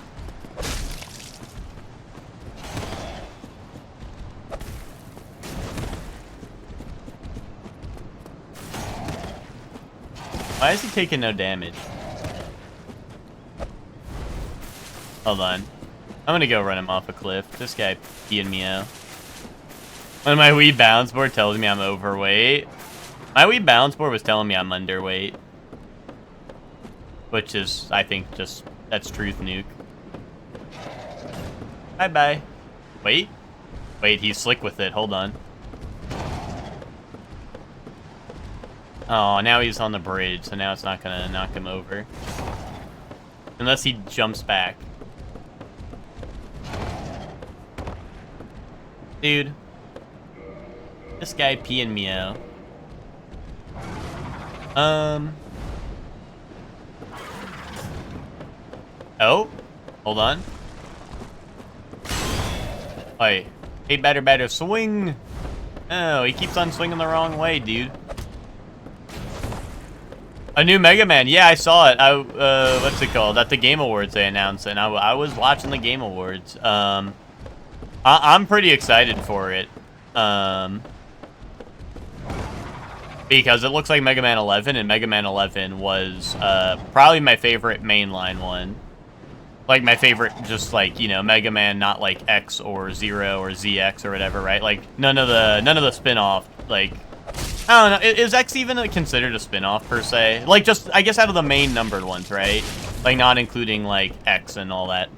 Why is he taking no damage? Hold on. I'm gonna go run him off a cliff. This guy peeing me out. When my Wii bounce board tells me I'm overweight. My Wii balance board was telling me I'm underweight. Which is, I think, just, that's truth nuke. Bye-bye. Wait. Wait, he's slick with it. Hold on. Oh, now he's on the bridge, so now it's not gonna knock him over. Unless he jumps back. Dude. This guy peeing me out. Oh, hold on. Wait, hey, better swing. Oh, he keeps on swinging the wrong way, dude. A new Mega Man, yeah, I saw it. What's it called? At the Game Awards they announced it, and I was watching the Game Awards. I'm pretty excited for it. Because it looks like Mega Man 11, and Mega Man 11 was probably my favorite mainline one. Like my favorite, just like, you know, Mega Man, not like X or Zero or ZX or whatever, right? Like none of the spin-off. Like, I don't know, is X even considered a spin-off per se? Like, just I guess out of the main numbered ones, right? Like not including like X and all that.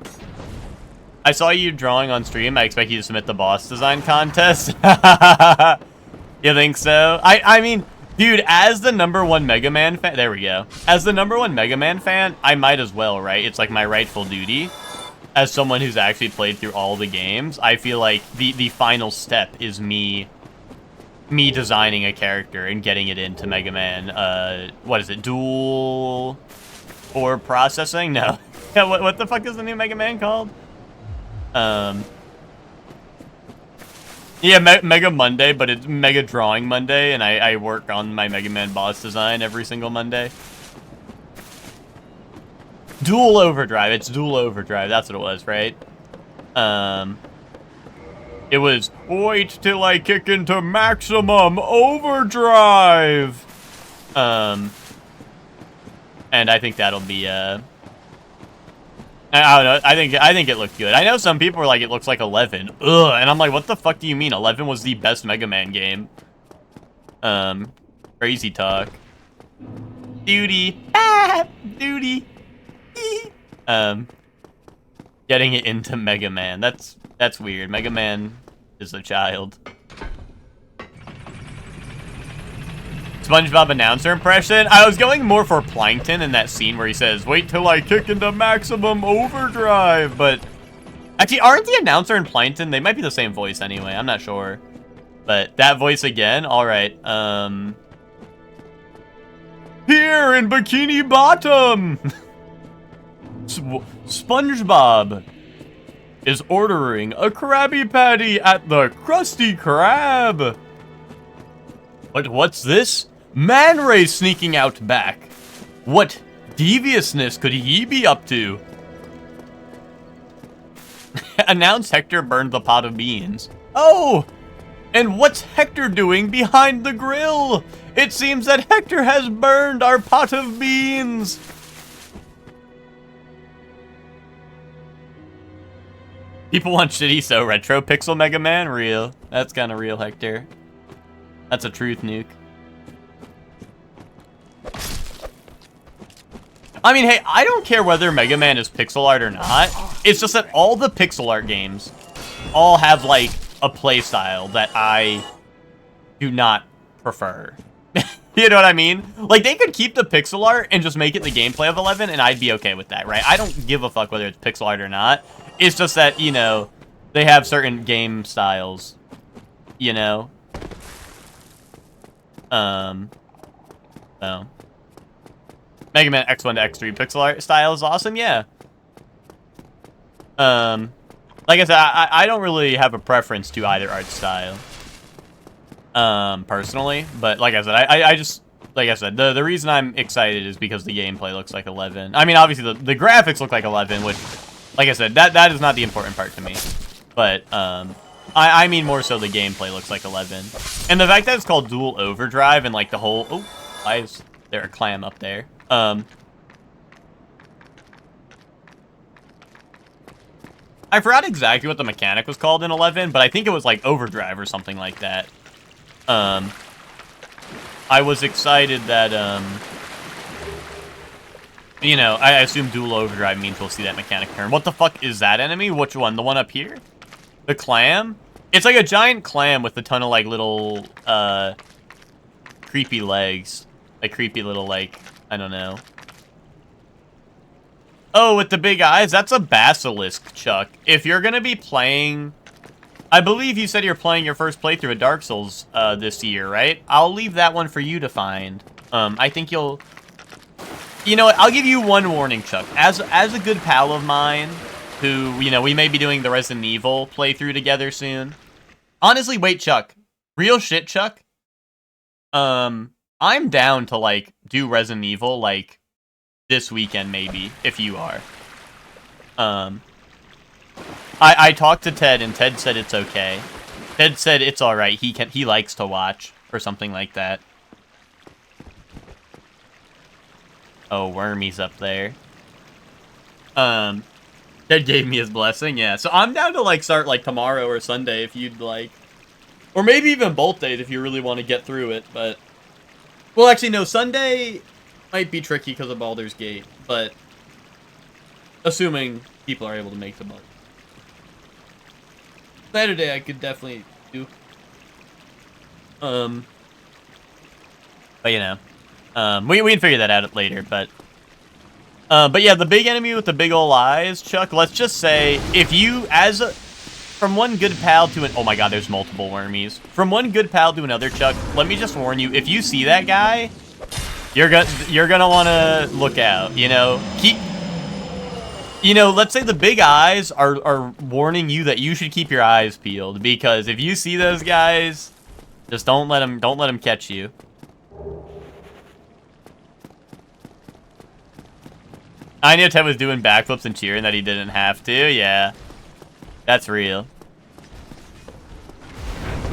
I saw you drawing on stream. I expect you to submit the boss design contest. You think so? I mean, dude, as the #1 Mega Man fan, there we go. As the #1 Mega Man fan, I might as well, right? It's like my rightful duty. As someone who's actually played through all the games, I feel like the final step is me designing a character and getting it into Mega Man. What is it? Dual or processing? No. What the fuck is the new Mega Man called? Yeah, Mega Monday, but it's Mega Drawing Monday, and I work on my Mega Man boss design every single Monday. Dual Overdrive. It's Dual Overdrive. That's what it was, right? It was, wait till I kick into maximum overdrive. And I think that'll be, I don't know. I think it looked good. I know some people are like, it looks like 11. Ugh. And I'm like, what the fuck do you mean? 11 was the best Mega Man game. Crazy talk. Duty. Ah, duty. Getting it into Mega Man. That's weird. Mega Man is a child. SpongeBob announcer impression? I was going more for Plankton in that scene where he says, wait till I kick into maximum overdrive, but... Actually, aren't the announcer and Plankton, they might be the same voice anyway, I'm not sure. But that voice again? Alright, Here in Bikini Bottom! SpongeBob is ordering a Krabby Patty at the Krusty Krab! What's this? Man Ray sneaking out back. What deviousness could he be up to? Announce Hector burned the pot of beans. Oh! And what's Hector doing behind the grill? It seems that Hector has burned our pot of beans. People want shitty so retro pixel Mega Man? Real. That's kind of real, Hector. That's a truth nuke. I mean, hey, I don't care whether Mega Man is pixel art or not. It's just that all the pixel art games all have, like, a play style that I do not prefer. You know what I mean? Like, they could keep the pixel art and just make it the gameplay of 11, and I'd be okay with that, right? I don't give a fuck whether it's pixel art or not. It's just that, you know, they have certain game styles, you know? So. Mega Man X1 to X3 pixel art style is awesome, yeah. Like I said, I don't really have a preference to either art style. Personally, but like I said, I just, like I said, the reason I'm excited is because the gameplay looks like 11. I mean, obviously the graphics look like 11, which, like I said, that is not the important part to me. But, I mean more so the gameplay looks like 11. And the fact that it's called Dual Overdrive and like the whole, oh, why is there a clam up there? I forgot exactly what the mechanic was called in 11, but I think it was like Overdrive or something like that. I was excited that, you know, I assume dual overdrive means we'll see that mechanic turn. What the fuck is that enemy? Which one? The one up here? The clam? It's like a giant clam with a ton of, like, little, creepy legs. Like, creepy little, like, I don't know. Oh, with the big eyes? That's a basilisk, Chuck. If you're gonna be playing... I believe you said you're playing your first playthrough of Dark Souls, this year, right? I'll leave that one for you to find. I think you'll... You know what? I'll give you one warning, Chuck. As a good pal of mine, who, you know, we may be doing the Resident Evil playthrough together soon. Honestly, wait, Chuck. Real shit, Chuck. I'm down to, like, do Resident Evil, like, this weekend, maybe, if you are. I talked to Ted, and Ted said it's okay. Ted said it's alright. He likes to watch, or something like that. Oh, Wormy's up there. Ted gave me his blessing, yeah. So I'm down to, like, start, like, tomorrow or Sunday if you'd like. Or maybe even both days if you really want to get through it, but... Well, actually, no, Sunday might be tricky because of Baldur's Gate, but... Assuming people are able to make the month. Saturday I could definitely do. But, you know. We can figure that out later, but yeah, the big enemy with the big ol' eyes, Chuck, let's just say, if you, from one good pal to an, oh my god, there's multiple wormies. From one good pal to another, Chuck, let me just warn you, if you see that guy, you're gonna want to look out, you know? You know, let's say the big eyes are warning you that you should keep your eyes peeled, because if you see those guys, just don't let them catch you. I knew Ted was doing backflips and cheering that he didn't have to. Yeah. That's real.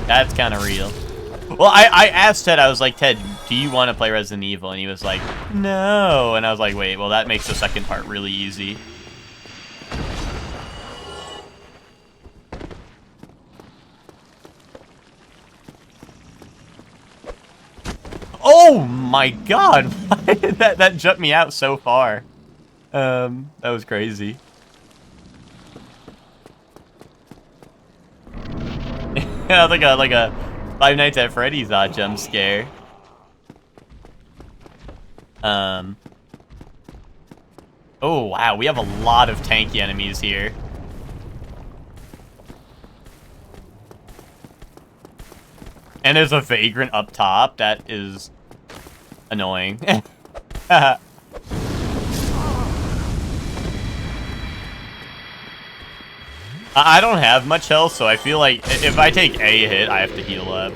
That's kind of real. Well, I asked Ted, I was like, Ted, do you want to play Resident Evil? And he was like, no. And I was like, wait, well, that makes the second part really easy. Oh my god! that jumped me out so far. That was crazy. Yeah, like a Five Nights at Freddy's jump scare. Oh wow, we have a lot of tanky enemies here. And there's a vagrant up top. That is annoying. I don't have much health, so I feel like if I take a hit, I have to heal up.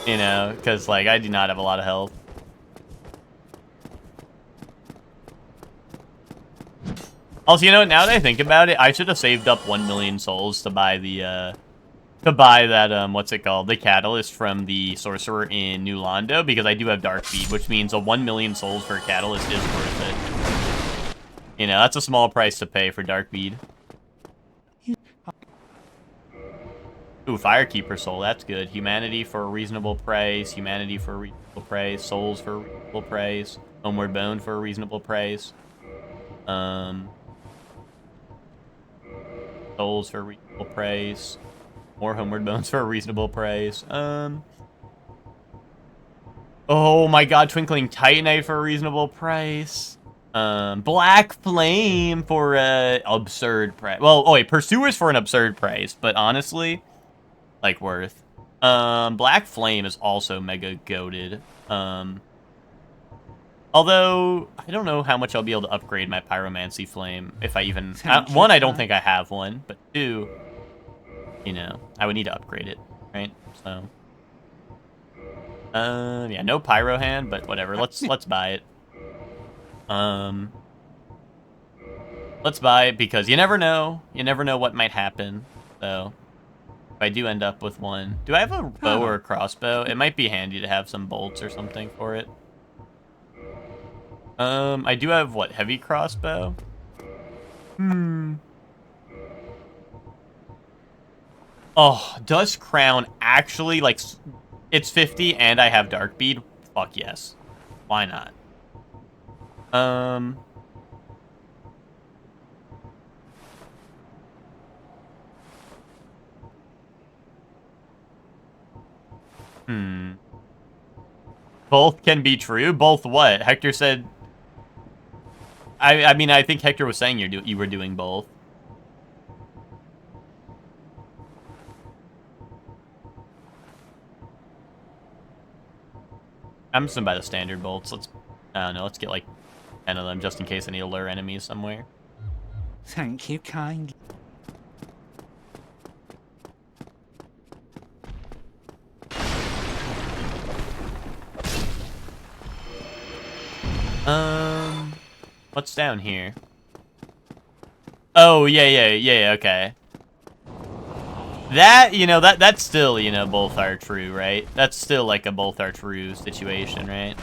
You know, because, like, I do not have a lot of health. Also, you know what, now that I think about it, I should have saved up 1 million souls to buy the, that, what's it called? The catalyst from the sorcerer in New Londo, because I do have Dark Bead, which means a 1 million souls for a catalyst is worth it. You know, that's a small price to pay for Dark Bead. Ooh, Firekeeper Soul, that's good. Humanity for a reasonable price, Humanity for a reasonable price, Souls for a reasonable price, Homeward Bone for a reasonable price. Souls for a reasonable price. More Homeward Bones for a reasonable price. Oh my god, Twinkling Titanite for a reasonable price. Black Flame for a absurd price. Well, oh wait, Pursuers for an absurd price, but honestly, like, worth. Black Flame is also mega goated. Although, I don't know how much I'll be able to upgrade my Pyromancy Flame, if I even... one, I don't think I have one, but two, you know, I would need to upgrade it, right? So... yeah, no Pyro Hand, but whatever, let's buy it. Let's buy it, because you never know what might happen, so... If I do end up with one... Do I have a bow or a crossbow? It might be handy to have some bolts or something for it. I do have, what, heavy crossbow? Oh, does Crown actually, like... It's 50 and I have Dark Bead. Fuck yes. Why not? Both can be true? Both what? Hector said... I mean, I think Hector was saying you were doing both. I'm just gonna buy the standard bolts. I don't know, let's get like 10 of them just in case I need to lure enemies somewhere. Thank you kindly. What's down here? Oh, yeah, okay. That, you know, that's still, you know, both are true, right? That's still like a both are true situation, right?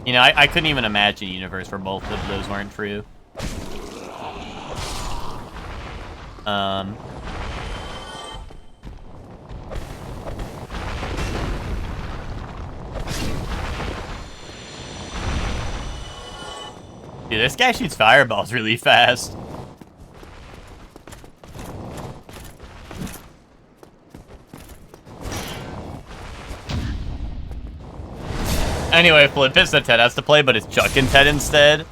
You know, I couldn't even imagine a universe where both of those weren't true. Dude, this guy shoots fireballs really fast. Anyway, Flip, it's the Ted has to play, but it's Chuck and Ted instead.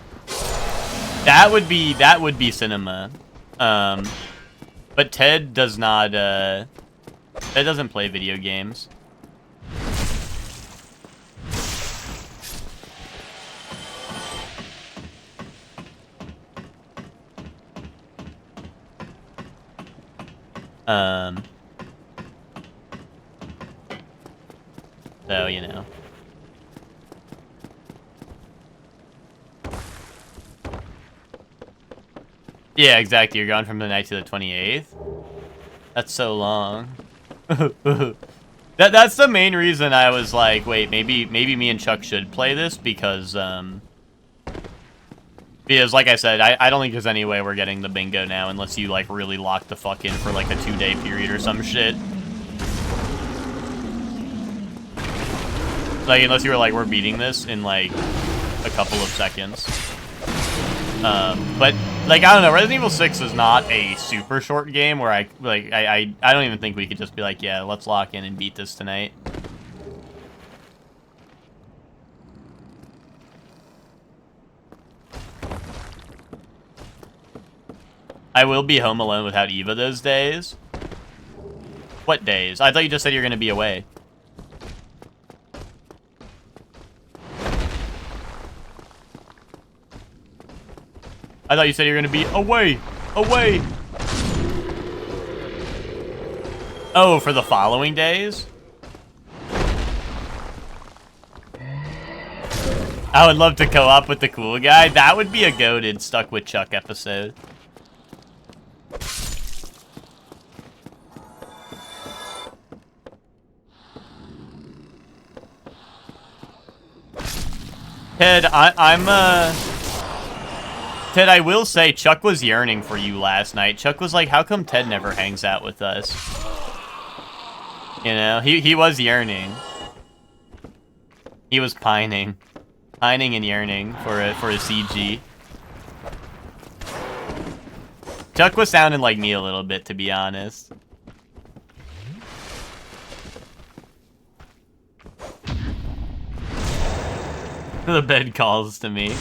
That would be cinema. But Ted does not, Ted doesn't play video games. So, you know. Yeah, exactly. You're gone from the 9th to the 28th. That's so long. That's the main reason I was like, wait, maybe me and Chuck should play this because like I said, I don't think there's any way we're getting the bingo now unless you like really lock the fuck in for like a 2-day period or some shit. Like, unless you were like, we're beating this in like a couple of seconds. But like, I don't know, Resident Evil 6 is not a super short game where I don't even think we could just be like, yeah, let's lock in and beat this tonight. I will be home alone without Eva those days. What days? I thought you just said you're gonna be away. I thought you said you were gonna be away. Away. Oh, for the following days? I would love to co-op with the cool guy. That would be a goated Stuck with Chuck episode. Ted, Ted, I will say, Chuck was yearning for you last night. Chuck was like, how come Ted never hangs out with us? You know, he was yearning. He was pining. Pining and yearning for a CG. Chuck was sounding like me a little bit, to be honest. The bed calls to me.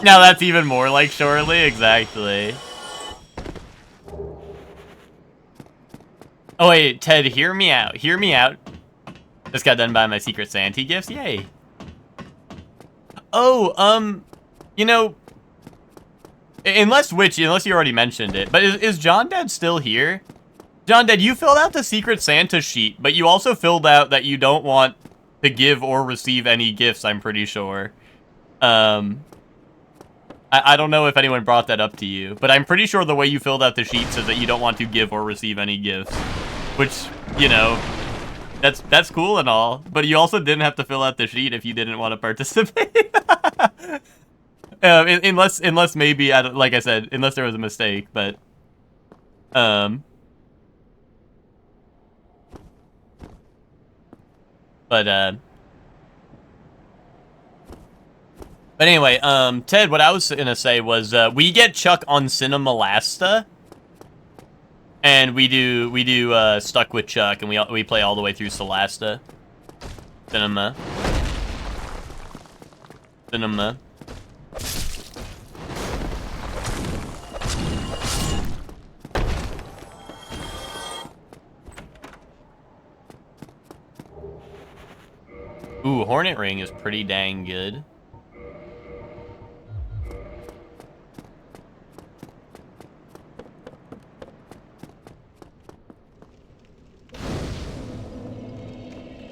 Now that's even more like Shorely, exactly. Oh wait, Ted, hear me out. Hear me out. Just got done by my Secret Santa gifts. Yay. Oh, you know, unless you already mentioned it, but is John Dad still here? John Dad, you filled out the Secret Santa sheet, but you also filled out that you don't want to give or receive any gifts, I'm pretty sure. I don't know if anyone brought that up to you, but I'm pretty sure the way you filled out the sheet says that you don't want to give or receive any gifts. Which, you know, that's cool and all, but you also didn't have to fill out the sheet if you didn't want to participate. Unless maybe, like I said, unless there was a mistake, but... But anyway, Ted, what I was gonna say was, we get Chuck on Cinema Lasta, and we do Stuck with Chuck, and we play all the way through Solasta. Cinema. Ooh, Hornet Ring is pretty dang good.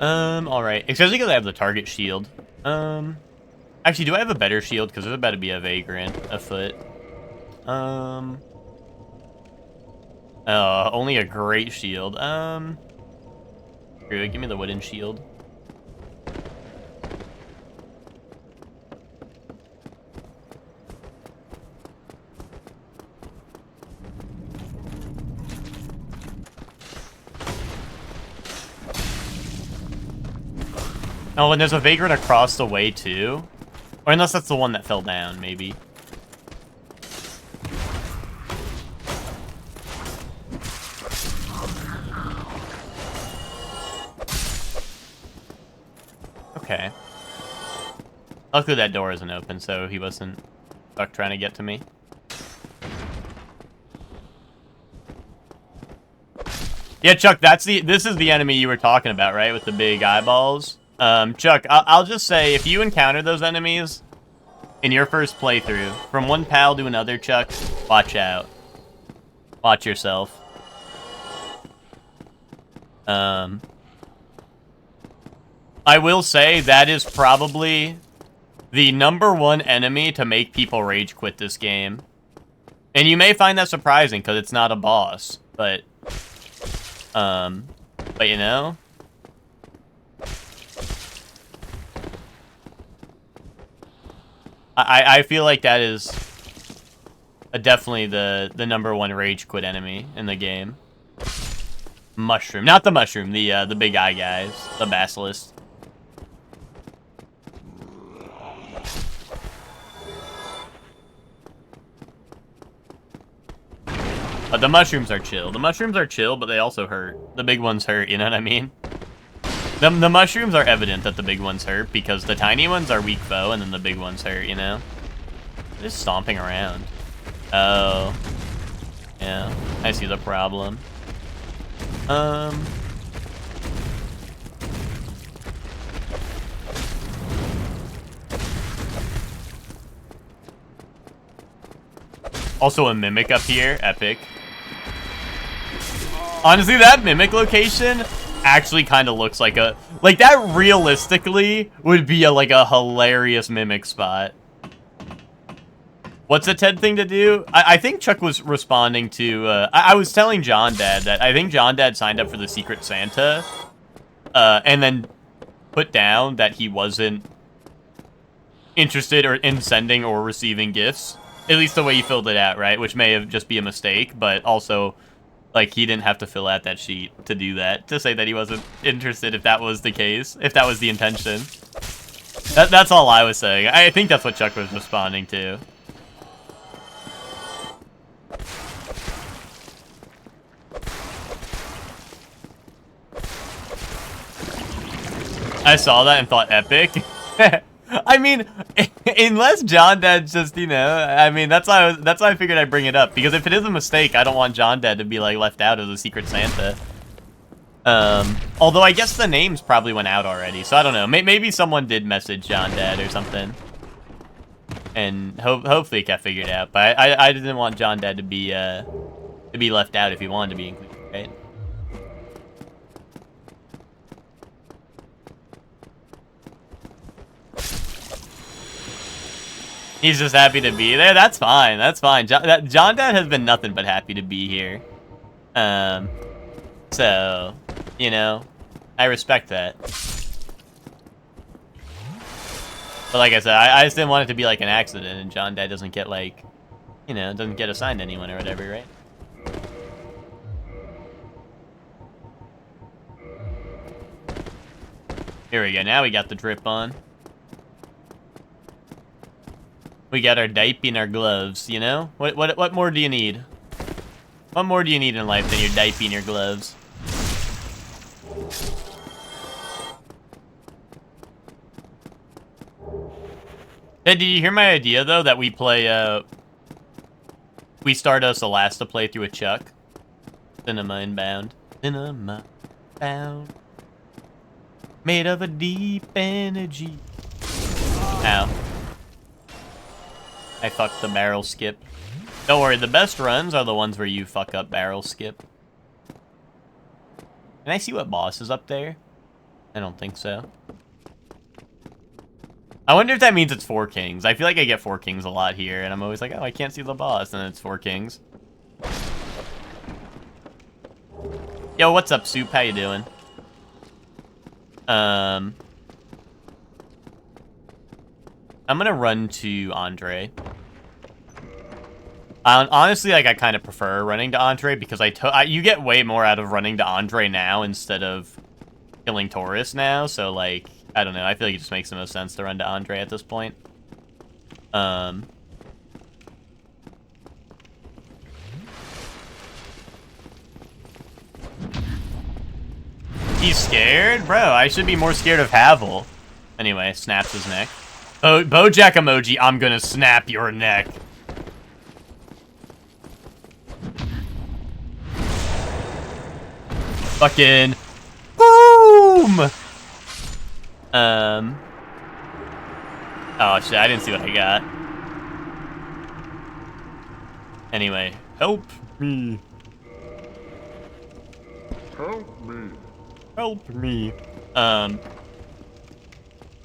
Alright. Especially because I have the target shield. Actually, do I have a better shield? Because there's about to be a vagrant afoot. Only a great shield. Here, give me the wooden shield. Oh, and there's a vagrant across the way, too. Or unless that's the one that fell down, maybe. Okay. Luckily that door isn't open, so he wasn't stuck trying to get to me. Yeah, Chuck, this is the enemy you were talking about, right? With the big eyeballs. Chuck, I'll just say, if you encounter those enemies in your first playthrough, from one pal to another, Chuck, watch out. Watch yourself. I will say that is probably the #1 enemy to make people rage quit this game. And you may find that surprising because it's not a boss, but you know, I feel like that is definitely the #1 rage quit enemy in the game. Mushroom, not the mushroom, the big eye guys, the basilisk. The mushrooms are chill. The mushrooms are chill, but they also hurt. The big ones hurt, you know what I mean? The mushrooms are evident that the big ones hurt, because the tiny ones are weak foe, and then the big ones hurt, you know? They're just stomping around. Oh. Yeah, I see the problem. Also a mimic up here, epic. Honestly, that mimic location actually kind of looks like a... Like, that realistically would be like a hilarious mimic spot. What's a Ted thing to do? I think Chuck was responding to... I was telling John Dad that I think John Dad signed up for the Secret Santa. And then put down that he wasn't interested in sending or receiving gifts. At least the way he filled it out, right? Which may have just be a mistake, but also... Like, he didn't have to fill out that sheet to do that, to say that he wasn't interested if that was the case, if that was the intention. That's all I was saying. I think that's what Chuck was responding to. I saw that and thought epic. I mean, unless John Dad just, you know, I mean, that's why I figured I'd bring it up. Because if it is a mistake, I don't want John Dad to be, like, left out of the Secret Santa. Although I guess the names probably went out already, so I don't know. Maybe someone did message John Dad or something. And hopefully it got figured out. But I didn't want John Dad to be left out if he wanted to be included, right? He's just happy to be there. That's fine. That's fine. John Dad has been nothing but happy to be here. So, you know, I respect that. But like I said, I just didn't want it to be like an accident and John Dad doesn't get like, you know, doesn't get assigned to anyone or whatever, right? Here we go, now we got the drip on. We got our diaper and our gloves, you know? What more do you need? What more do you need in life than your diaper and your gloves? Hey, did you hear my idea, though, that we play, we start us a last to play through a Chuck? Cinema Inbound. Cinema Bound. Made of a deep energy. Ow. I fucked the barrel skip. Don't worry, the best runs are the ones where you fuck up barrel skip. Can I see what boss is up there? I don't think so. I wonder if that means it's 4 kings. I feel like I get 4 kings a lot here, and I'm always like, oh, I can't see the boss, and then it's 4 kings. Yo, what's up, Soup? How you doing? I'm gonna run to Andre. Honestly, like, I kind of prefer running to Andre because you get way more out of running to Andre now instead of killing Taurus now. So, like, I don't know. I feel like it just makes the most sense to run to Andre at this point. He's scared? Bro, I should be more scared of Havel. Anyway, snaps his neck. Oh, Bojack emoji, I'm gonna snap your neck. Fucking boom! Oh shit, I didn't see what I got. Anyway, help me. Help me. Help me.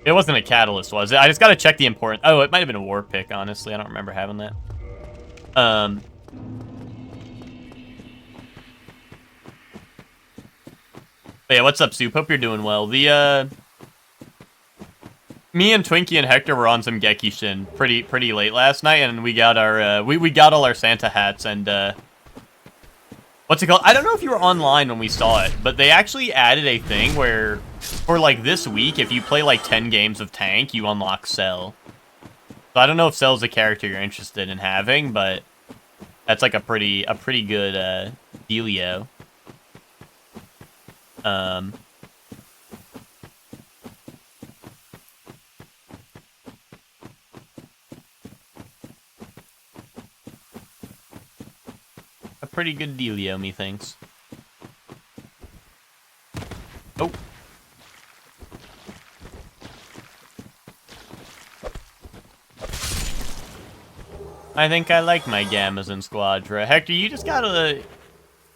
It wasn't a catalyst, was it? I just gotta check the important. Oh, it might have been a war pick, honestly. I don't remember having that. But yeah, what's up, Soup? Hope you're doing well. Me and Twinkie and Hector were on some Geki Shin pretty late last night, and we got our we got all our Santa hats and what's it called? I don't know if you were online when we saw it, but they actually added a thing where for like this week, if you play like 10 games of Tank, you unlock Cell. So I don't know if Cell's a character you're interested in having, but that's like a pretty good dealio. A pretty good dealio, methinks. Oh. I think I like my Gammas in Squadra. Hector, you just gotta...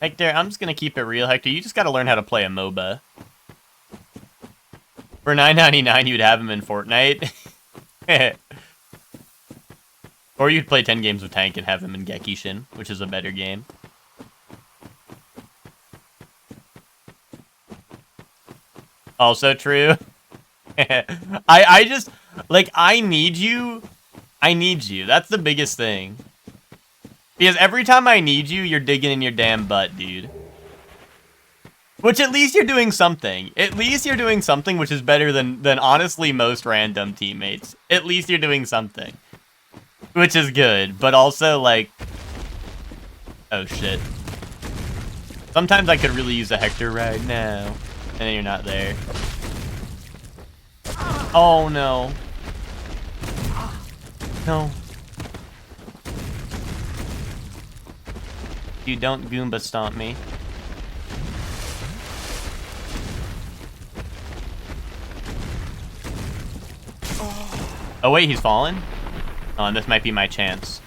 Hector, I'm just gonna keep it real, Hector. You just gotta learn how to play a MOBA. For $9.99, you'd have him in Fortnite. Or you'd play 10 games of Tank and have him in Geki Shin, which is a better game. Also true. I just, like, I need you. That's the biggest thing. Because every time I need you, you're digging in your damn butt, dude. Which at least you're doing something. At least you're doing something which is better than honestly most random teammates. At least you're doing something. Which is good, but also, like... Oh, shit. Sometimes I could really use a Hector right now. And then you're not there. Oh, no. No. You don't Goomba stomp me. Oh, wait, he's fallen? Oh, and this might be my chance.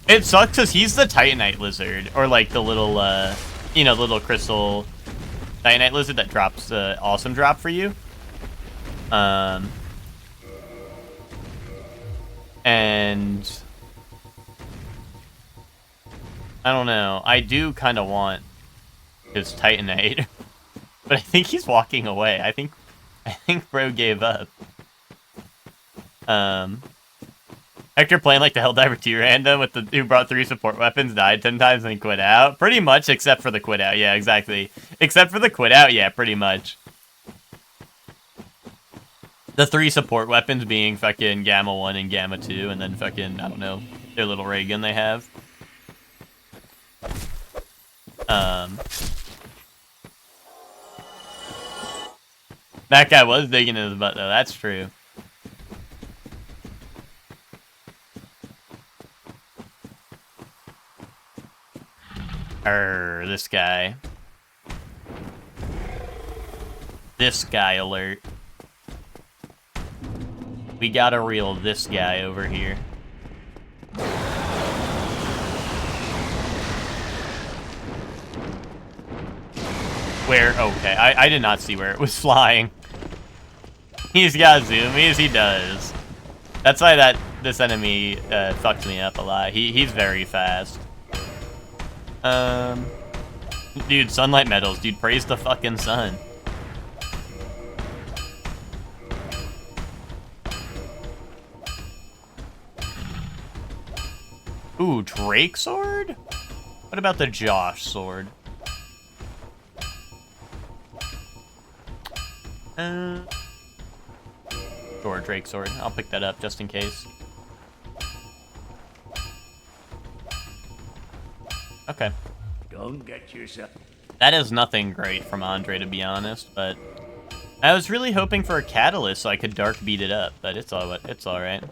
It sucks because he's the Titanite lizard. Or, like, the little, you know, little crystal Titanite lizard that drops the awesome drop for you. And... I don't know. I do kind of want his Titanite. But I think he's walking away. I think bro gave up. Hector playing like the Helldiver 2 random with the who brought 3 support weapons, died 10 times and quit out. Pretty much, except for the quit out. Yeah, exactly. Except for the quit out, yeah, pretty much. The 3 support weapons being fucking Gamma 1 and Gamma 2, and then fucking, I don't know, their little ray gun they have. That guy was digging in his butt, though. That's true. This guy. This guy alert. We gotta reel this guy over here. Where? Okay, I did not see where it was flying. He's got zoomies, he does. That's why this enemy fucked me up a lot. He's very fast. Dude, sunlight medals. Dude, praise the fucking sun. Ooh, Drake sword? What about the Josh sword? Sure, Drake sword. I'll pick that up just in case. Okay. Don't get yourself. That is nothing great from Andre, to be honest, but I was really hoping for a catalyst so I could dark beat it up, but it's all right.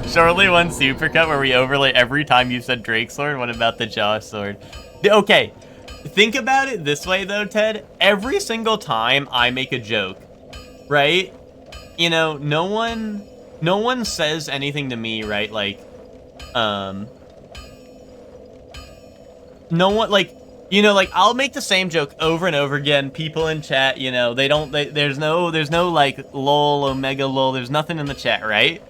Surely one supercut where we overlay every time you said Drake sword. What about the Josh sword? Okay, think about it this way though, Ted. Every single time I make a joke, right? You know, no one says anything to me, right? Like, no one, like, you know, like, I'll make the same joke over and over again. People in chat, you know, there's no, like, lol, omega lol, there's nothing in the chat, right?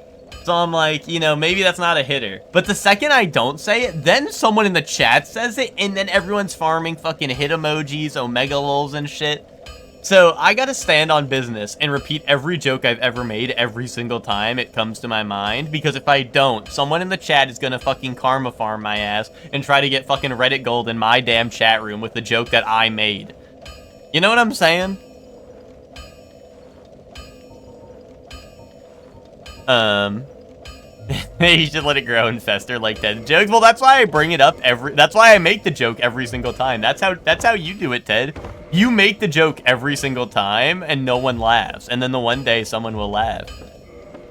So I'm like, you know, maybe that's not a hitter. But the second I don't say it, then someone in the chat says it, and then everyone's farming fucking hit emojis, omega lols, and shit. So I gotta stand on business and repeat every joke I've ever made every single time it comes to my mind, because if I don't, someone in the chat is gonna fucking karma farm my ass and try to get fucking Reddit gold in my damn chat room with the joke that I made. You know what I'm saying? You should let it grow and fester like Ted jokes. Well, that's why I bring it up that's why I make the joke every single time. That's how you do it, Ted. You make the joke every single time and no one laughs. And then the one day someone will laugh.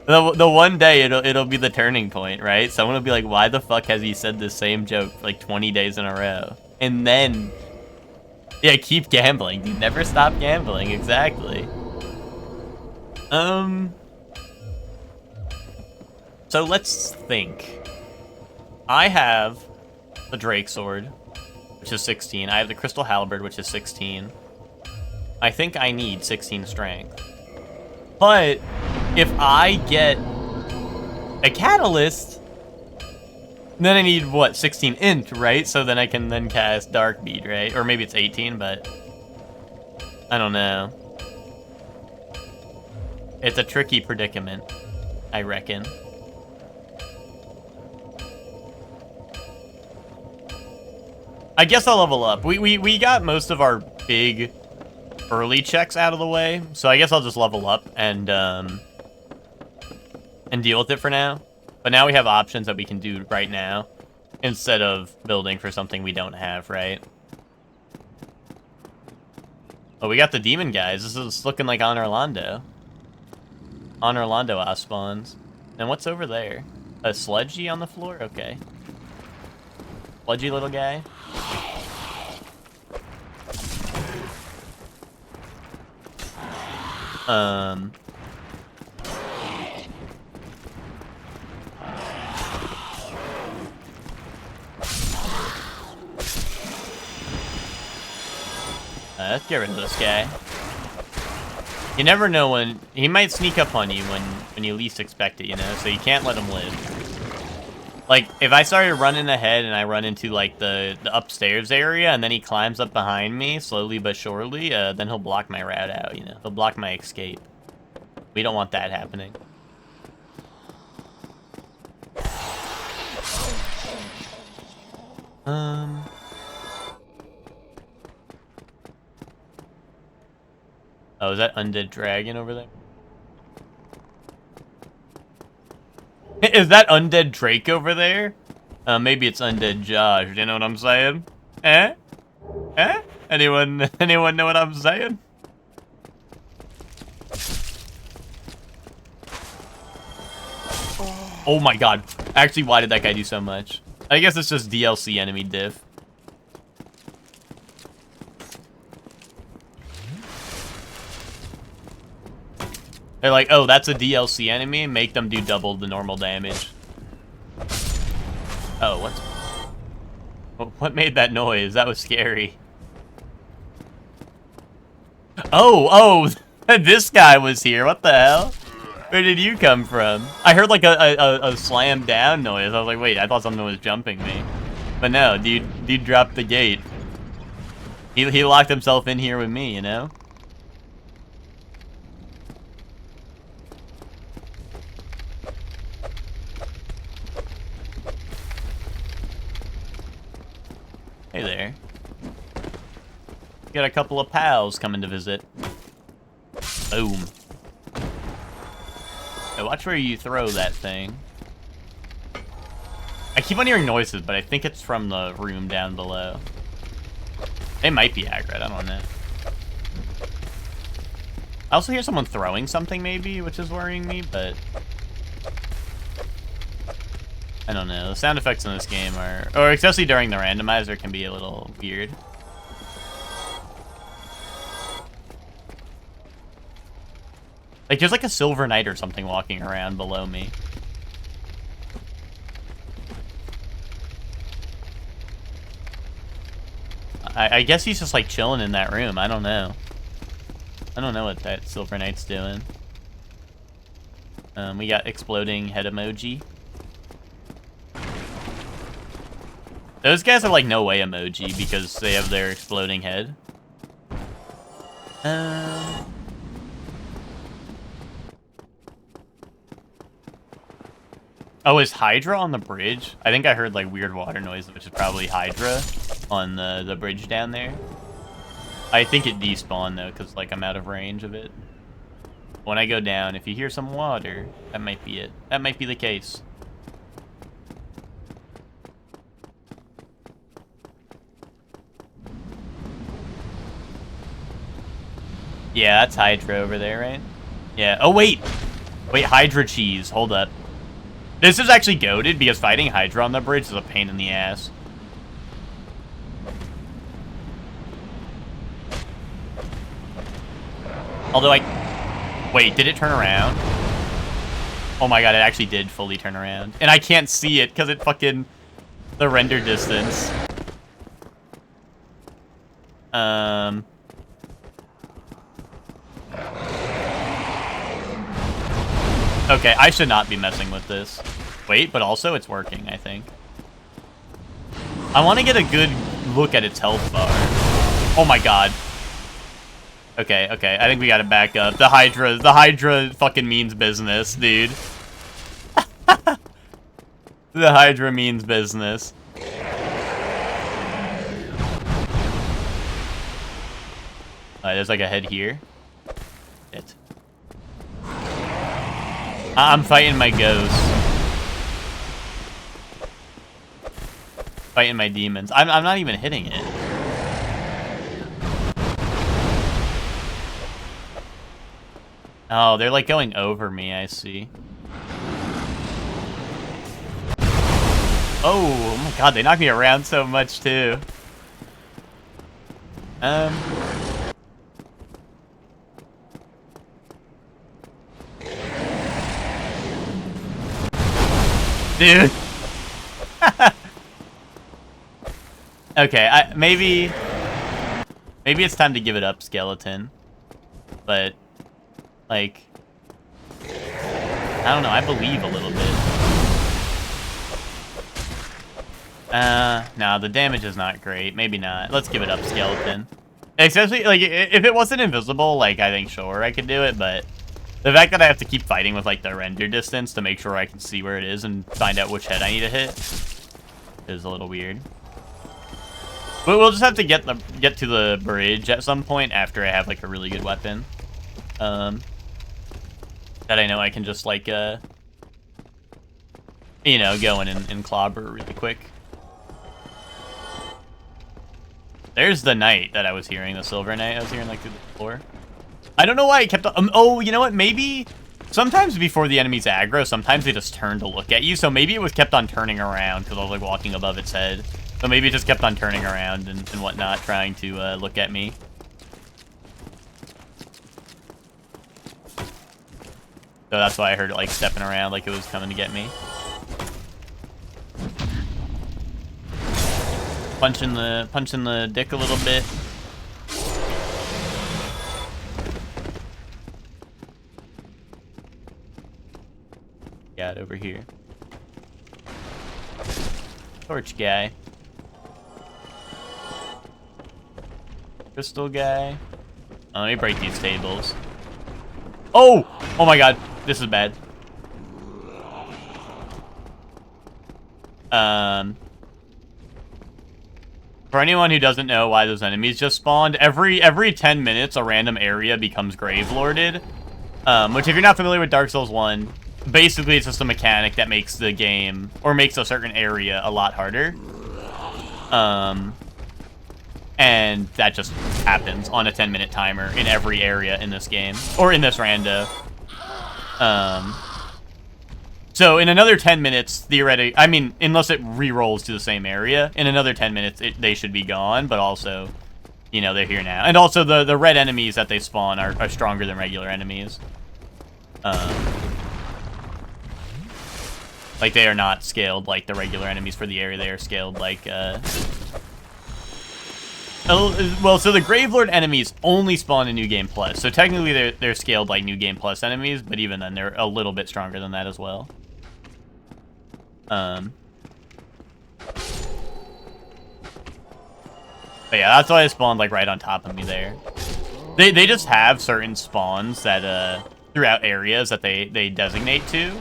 The one day it'll be the turning point, right? Someone will be like, why the fuck has he said the same joke like 20 days in a row? And then, yeah, keep gambling, dude. Never stop gambling, exactly. So let's think. I have the Drake sword, which is 16. I have the Crystal Halberd, which is 16. I think I need 16 strength. But if I get a catalyst, then I need, what, 16 int, right? So then I can then cast Dark Bead, right? Or maybe it's 18, but I don't know. It's a tricky predicament, I reckon. I guess I'll level up. We got most of our big early checks out of the way, so I guess I'll just level up and deal with it for now. But now we have options that we can do right now instead of building for something we don't have, right? Oh, we got the demon guys. This is looking like On Orlando. On Orlando spawns. And what's over there? A sludgy on the floor? Okay. Sludgy little guy. Let's get rid of this guy. You never know when he might sneak up on you when you least expect it, you know, so you can't let him live. Like, if I started running ahead and I run into, like, the upstairs area, and then he climbs up behind me, slowly but surely, then he'll block my route out, you know? He'll block my escape. We don't want that happening. Oh, is that Undead Dragon over there? Is that Undead Drake over there? Maybe it's Undead Josh, you know what I'm saying? Eh? Eh? Anyone know what I'm saying? Oh my god. Actually, why did that guy do so much? I guess it's just DLC enemy diff. They're like, oh, that's a DLC enemy, make them do double the normal damage. Oh, what made that noise? That was scary. Oh, this guy was here. What the hell? Where did you come from? I heard like a slam down noise. I was like, wait, I thought something was jumping me. But no, dude dropped the gate. He locked himself in here with me, you know? Hey there. Got a couple of pals coming to visit. Boom. Hey, watch where you throw that thing. I keep on hearing noises, but I think it's from the room down below. They might be aggro, I don't know. I also hear someone throwing something maybe, which is worrying me, but... I don't know, the sound effects in this game are... Or especially during the randomizer can be a little weird. Like, there's like a Silver Knight or something walking around below me. I guess he's just like chilling in that room, I don't know. I don't know what that Silver Knight's doing. We got exploding head emoji. Those guys are like no way emoji because they have their exploding head. Oh, is Hydra on the bridge? I think I heard like weird water noise, which is probably Hydra on the bridge down there. I think it despawned though, because like I'm out of range of it. When I go down, if you hear some water, that might be it. That might be the case. Yeah, that's Hydra over there, right? Yeah. Oh, wait. Wait, Hydra cheese. Hold up. This is actually goated because fighting Hydra on the bridge is a pain in the ass. Although wait, did it turn around? Oh my god, it actually did fully turn around. And I can't see it because it fucking... The render distance. Okay, I should not be messing with this. Wait, but also it's working, I think. I want to get a good look at its health bar. Oh my god. Okay, okay, I think we gotta back up. The Hydra fucking means business, dude. The Hydra means business. There's like a head here. Shit. I'm fighting my ghosts. Fighting my demons. I'm not even hitting it. Oh, they're like going over me, I see. Oh my god, they knocked me around so much too. Dude. Okay, maybe it's time to give it up, skeleton. But like, I don't know, I believe a little bit. No, the damage is not great. Maybe not. Let's give it up, skeleton. Especially, like, if it wasn't invisible, like, I think, sure, I could do it, but the fact that I have to keep fighting with, like, the render distance to make sure I can see where it is and find out which head I need to hit is a little weird. But we'll just have to get to the bridge at some point after I have, like, a really good weapon. That I know I can just, like, you know, go in and clobber really quick. There's the knight that I was hearing, the silver knight I was hearing, like, through the floor. I don't know why it kept on... oh, you know what? Maybe... Sometimes before the enemy's aggro, sometimes they just turn to look at you. So maybe it was kept on turning around because I was, like, walking above its head. So maybe it just kept on turning around and whatnot, trying to look at me. So that's why I heard it, like, stepping around like it was coming to get me. Punching the dick a little bit. Got over here. Torch guy. Crystal guy. Oh, let me break these tables. Oh! Oh my god. This is bad. For anyone who doesn't know why those enemies just spawned, every 10 minutes a random area becomes Gravelorded. Which, if you're not familiar with Dark Souls 1, basically it's just a mechanic that makes the game, or makes a certain area a lot harder. And that just happens on a 10-minute timer in every area in this game, or in this rando. So in another 10 minutes, theoretically, I mean, unless it re-rolls to the same area, in another 10 minutes, they should be gone, but also, you know, they're here now. And also, the red enemies that they spawn are stronger than regular enemies. Like, they are not scaled like the regular enemies for the area. They are scaled like, well, so the Gravelord enemies only spawn in New Game Plus. So technically they're scaled like New Game Plus enemies, but even then they're a little bit stronger than that as well. But yeah, that's why they spawned like right on top of me there. They just have certain spawns that throughout areas that they designate to.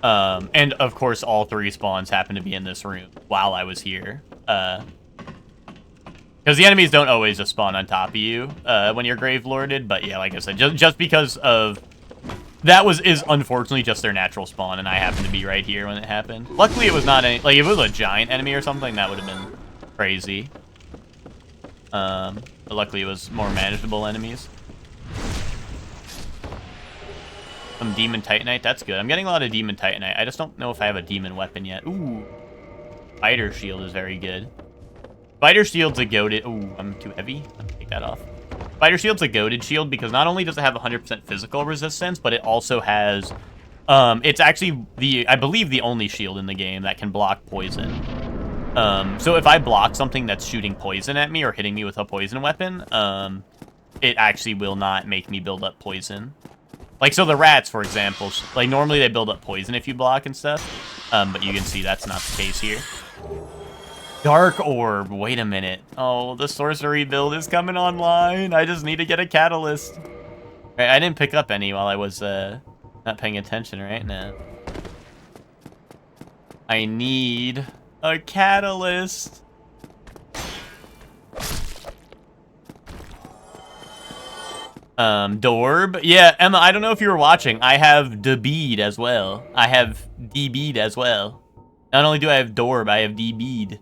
And of course all 3 spawns happen to be in this room while I was here. Because the enemies don't always just spawn on top of you when you're Gravelorded, but yeah, like I said, just because of... That is unfortunately just their natural spawn, and I happened to be right here when it happened. Luckily, it was not any... Like, if it was a giant enemy or something, that would have been crazy. But luckily, it was more manageable enemies. Some Demon Titanite, that's good. I'm getting a lot of Demon Titanite. I just don't know if I have a demon weapon yet. Ooh. Spider Shield is very good. Spider Shield's a goated... Ooh, I'm too heavy. Let me take that off. Spider Shield's a goated shield because not only does it have 100% physical resistance, but it also has... it's actually, I believe, the only shield in the game that can block poison. So if I block something that's shooting poison at me or hitting me with a poison weapon, it actually will not make me build up poison. Like, so the rats, for example, like, normally they build up poison if you block and stuff. But you can see that's not the case here. Dark Orb. Wait a minute. Oh, the sorcery build is coming online. I just need to get a catalyst. Right, I didn't pick up any while I was not paying attention right now. I need a catalyst. Dorb. Yeah, Emma, I don't know if you were watching. I have D-Bead as well. I have D-Bead as well. Not only do I have Dorb, I have D-Bead.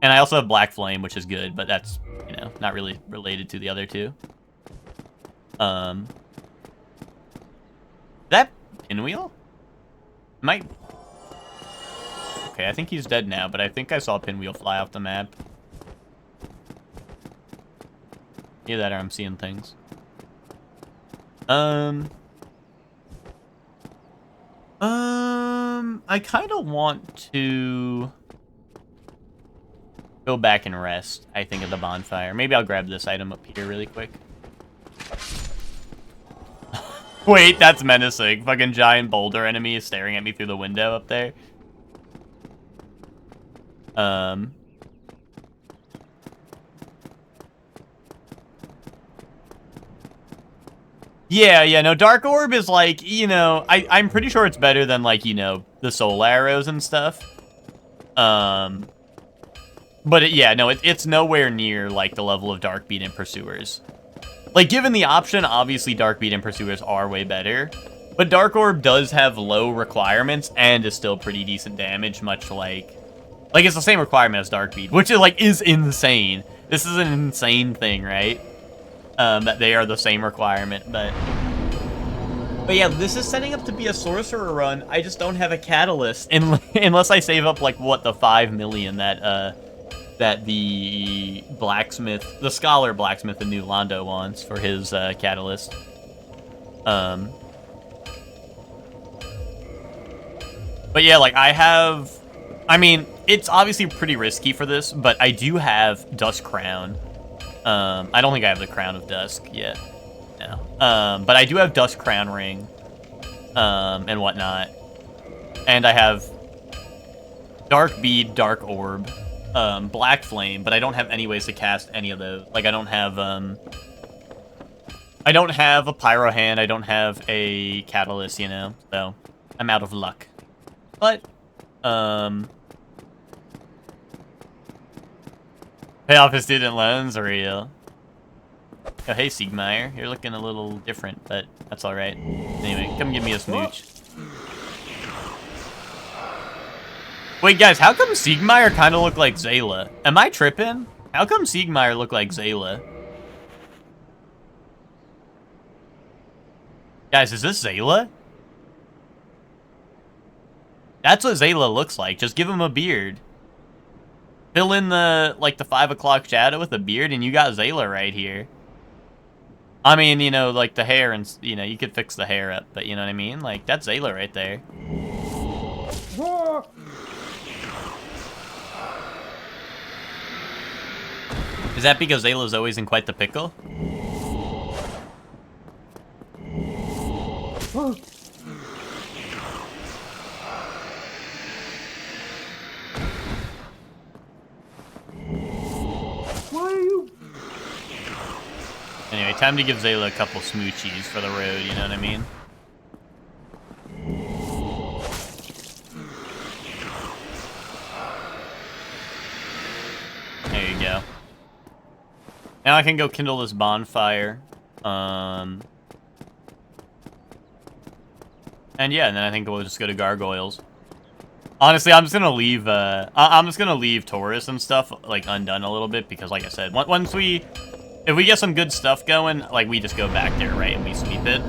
And I also have Black Flame, which is good, but that's, you know, not really related to the other two. That Pinwheel? Might... Okay, I think he's dead now, but I think I saw Pinwheel fly off the map. Either that or I'm seeing things. I kind of want to go back and rest, I think, at the bonfire. Maybe I'll grab this item up here really quick. Wait, that's menacing. Fucking giant boulder enemy is staring at me through the window up there. Yeah, no, Dark Orb is like, you know, I'm pretty sure it's better than, like, you know, the Soul Arrows and stuff. But yeah, no, it's nowhere near, like, the level of Darkbeat and Pursuers. Like, given the option, obviously Darkbeat and Pursuers are way better. But Dark Orb does have low requirements and is still pretty decent damage, much like it's the same requirement as Darkbeat, which is insane. This is an insane thing, right? That they are the same requirement, but yeah, this is setting up to be a sorcerer run. I just don't have a catalyst unless I save up, like, what, the 5 million that the blacksmith, the scholar blacksmith in New Londo wants for his catalyst. But yeah, like, I mean, it's obviously pretty risky for this, but I do have Dusk Crown. I don't think I have the Crown of Dusk yet. No. But I do have Dusk Crown Ring, and whatnot. And I have Dark Bead, Dark Orb, Black Flame, but I don't have any ways to cast any of those. Like, I don't have a Pyro Hand, I don't have a Catalyst, you know? So, I'm out of luck. But, pay off his student loans, real. Oh, hey, Siegmeyer. You're looking a little different, but that's alright. Anyway, come give me a smooch. Wait, guys, how come Siegmeyer kind of look like Zayla? Am I tripping? How come Siegmeyer look like Zayla? Guys, is this Zayla? That's what Zayla looks like. Just give him a beard. Fill in the 5 o'clock shadow with a beard, and you got Zayla right here. I mean, you know, like, the hair and, you know, you could fix the hair up, but you know what I mean? Like, that's Zayla right there. Is that because Zayla's always in quite the pickle? Anyway, time to give Zayla a couple smoochies for the road, you know what I mean? There you go. Now I can go kindle this bonfire. And yeah, and then I think we'll just go to Gargoyles. Honestly, I'm just gonna leave, I'm just gonna leave Taurus and stuff, like, undone a little bit, because like I said, if we get some good stuff going, like, we just go back there, right, and we sweep it,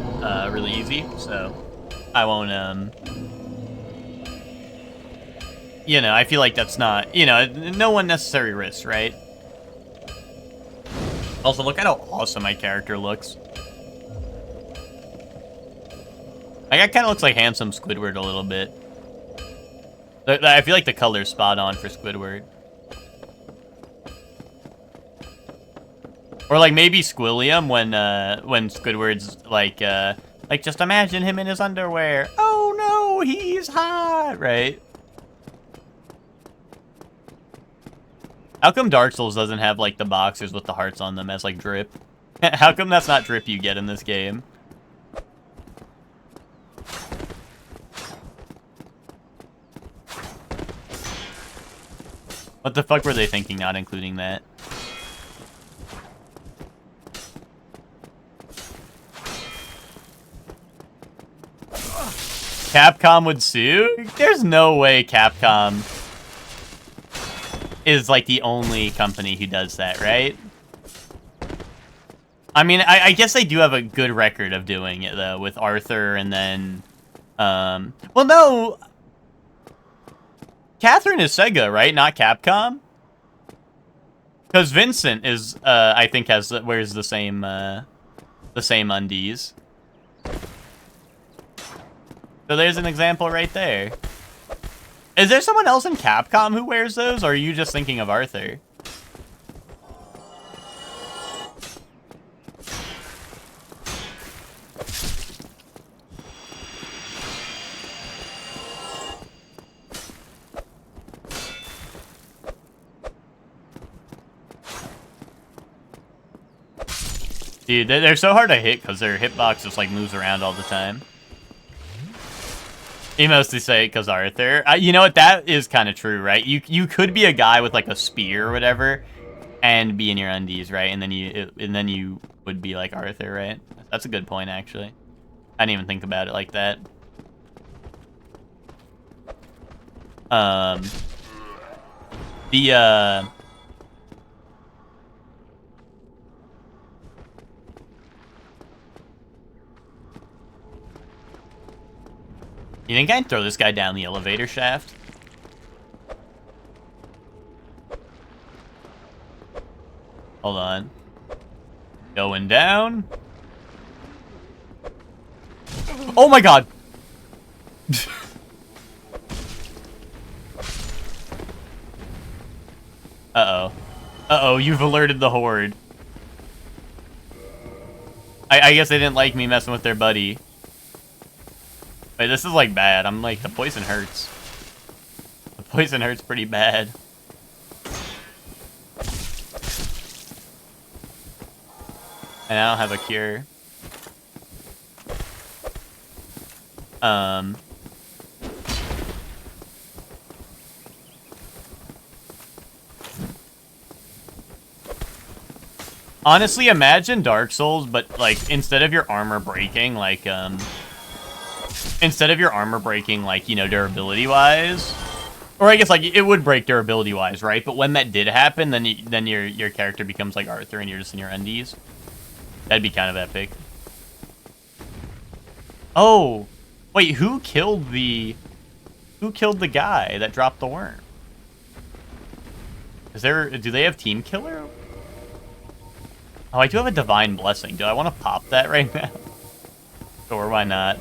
really easy, so I won't, you know, I feel like that's not, you know, no unnecessary risk, right? Also, look at how awesome my character looks. Like, that kind of looks like handsome Squidward a little bit. I feel like the color's spot on for Squidward. Or like maybe Squilliam when Squidward's like just imagine him in his underwear. Oh no, he's hot, right? How come Dark Souls doesn't have like the boxers with the hearts on them as like drip? How come that's not drip you get in this game? What the fuck were they thinking not including that? Capcom would sue? There's no way Capcom is like the only company who does that, right? I mean, I guess they do have a good record of doing it though, with Arthur and then, well no, Catherine is Sega, right? Not Capcom? Because Vincent is, I think wears the same undies. So there's an example right there. Is there someone else in Capcom who wears those, or are you just thinking of Arthur? Dude, they're so hard to hit because their hitbox just, like, moves around all the time. You mostly say it because Arthur. You know what? That is kind of true, right? You could be a guy with, like, a spear or whatever and be in your undies, right? And then you would be like Arthur, right? That's a good point, actually. I didn't even think about it like that. You think I'd throw this guy down the elevator shaft? Hold on. Going down. Oh my god! Uh-oh. Uh-oh, you've alerted the horde. I guess they didn't like me messing with their buddy. Wait, this is like bad. I'm like, the poison hurts. The poison hurts pretty bad. And I don't have a cure. Honestly, imagine Dark Souls, but like instead of your armor breaking, like you know, durability wise, or I guess like it would break durability wise, right? But when that did happen, then your character becomes like Arthur and you're just in your undies. That'd be kind of epic. Oh, wait, who killed the guy that dropped the worm? Do they have team killer? Oh, I do have a divine blessing. Do I want to pop that right now? Sure, why not?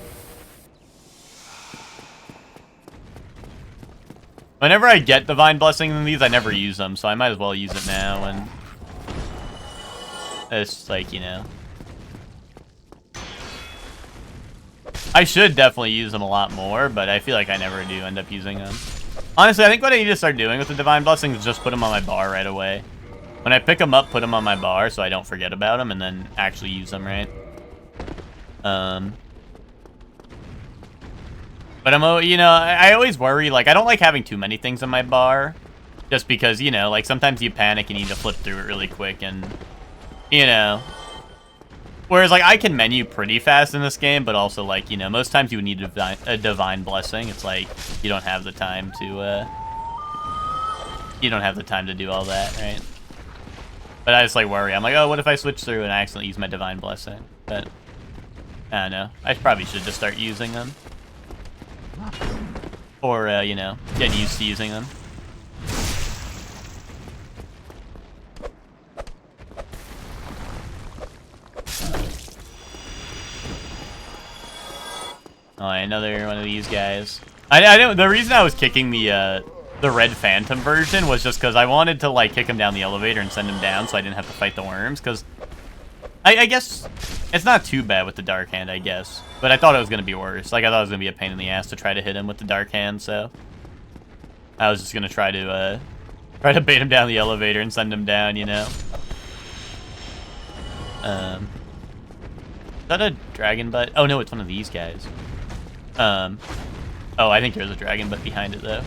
Whenever I get divine blessing in these, I never use them, so I might as well use it now. And it's like, you know, I should definitely use them a lot more, but I feel like I never do end up using them. Honestly, I think what I need to start doing with the divine blessing is just put them on my bar right away. When I pick them up, put them on my bar so I don't forget about them, and then actually use them, right? But you know, I always worry, like, I don't like having too many things on my bar, just because, you know, like, sometimes you panic and you need to flip through it really quick, and, you know. Whereas, like, I can menu pretty fast in this game, but also, like, you know, most times you would need a divine blessing. It's like, you don't have the time to, do all that, right? But I just, like, worry. I'm like, oh, what if I switch through and I accidentally use my divine blessing? But, I don't know. I probably should just start using them. Or, you know, get used to using them. Oh, another one of these guys. I don't. The reason I was kicking the Red Phantom version was just because I wanted to, like, kick him down the elevator and send him down so I didn't have to fight the worms, because I guess it's not too bad with the Dark Hand, I guess. But I thought it was going to be worse. Like, I thought it was going to be a pain in the ass to try to hit him with the Dark Hand, so I was just going to try to bait him down the elevator and send him down, you know? Is that a dragon butt? Oh, no, it's one of these guys. Oh, I think there's a dragon butt behind it, though.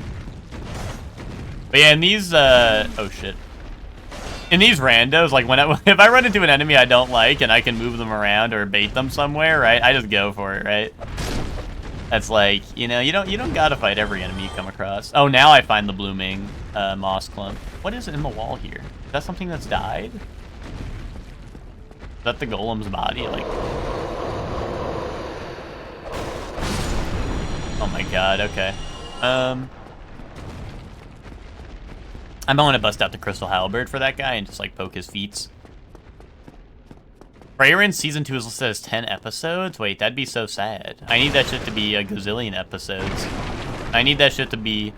But yeah, in these, oh, shit. In these randos, like, if I run into an enemy I don't like and I can move them around or bait them somewhere, right, I just go for it, right? That's like, you know, you don't gotta fight every enemy you come across. Oh, now I find the blooming moss clump. What is in the wall here? Is that something that's died? Is that the golem's body? Like, oh my god, okay. I'm going to bust out the Crystal Halberd for that guy and just, like, poke his feet. Freyrin Season 2 is listed as 10 episodes? Wait, that'd be so sad. I need that shit to be a gazillion episodes. I need that shit to be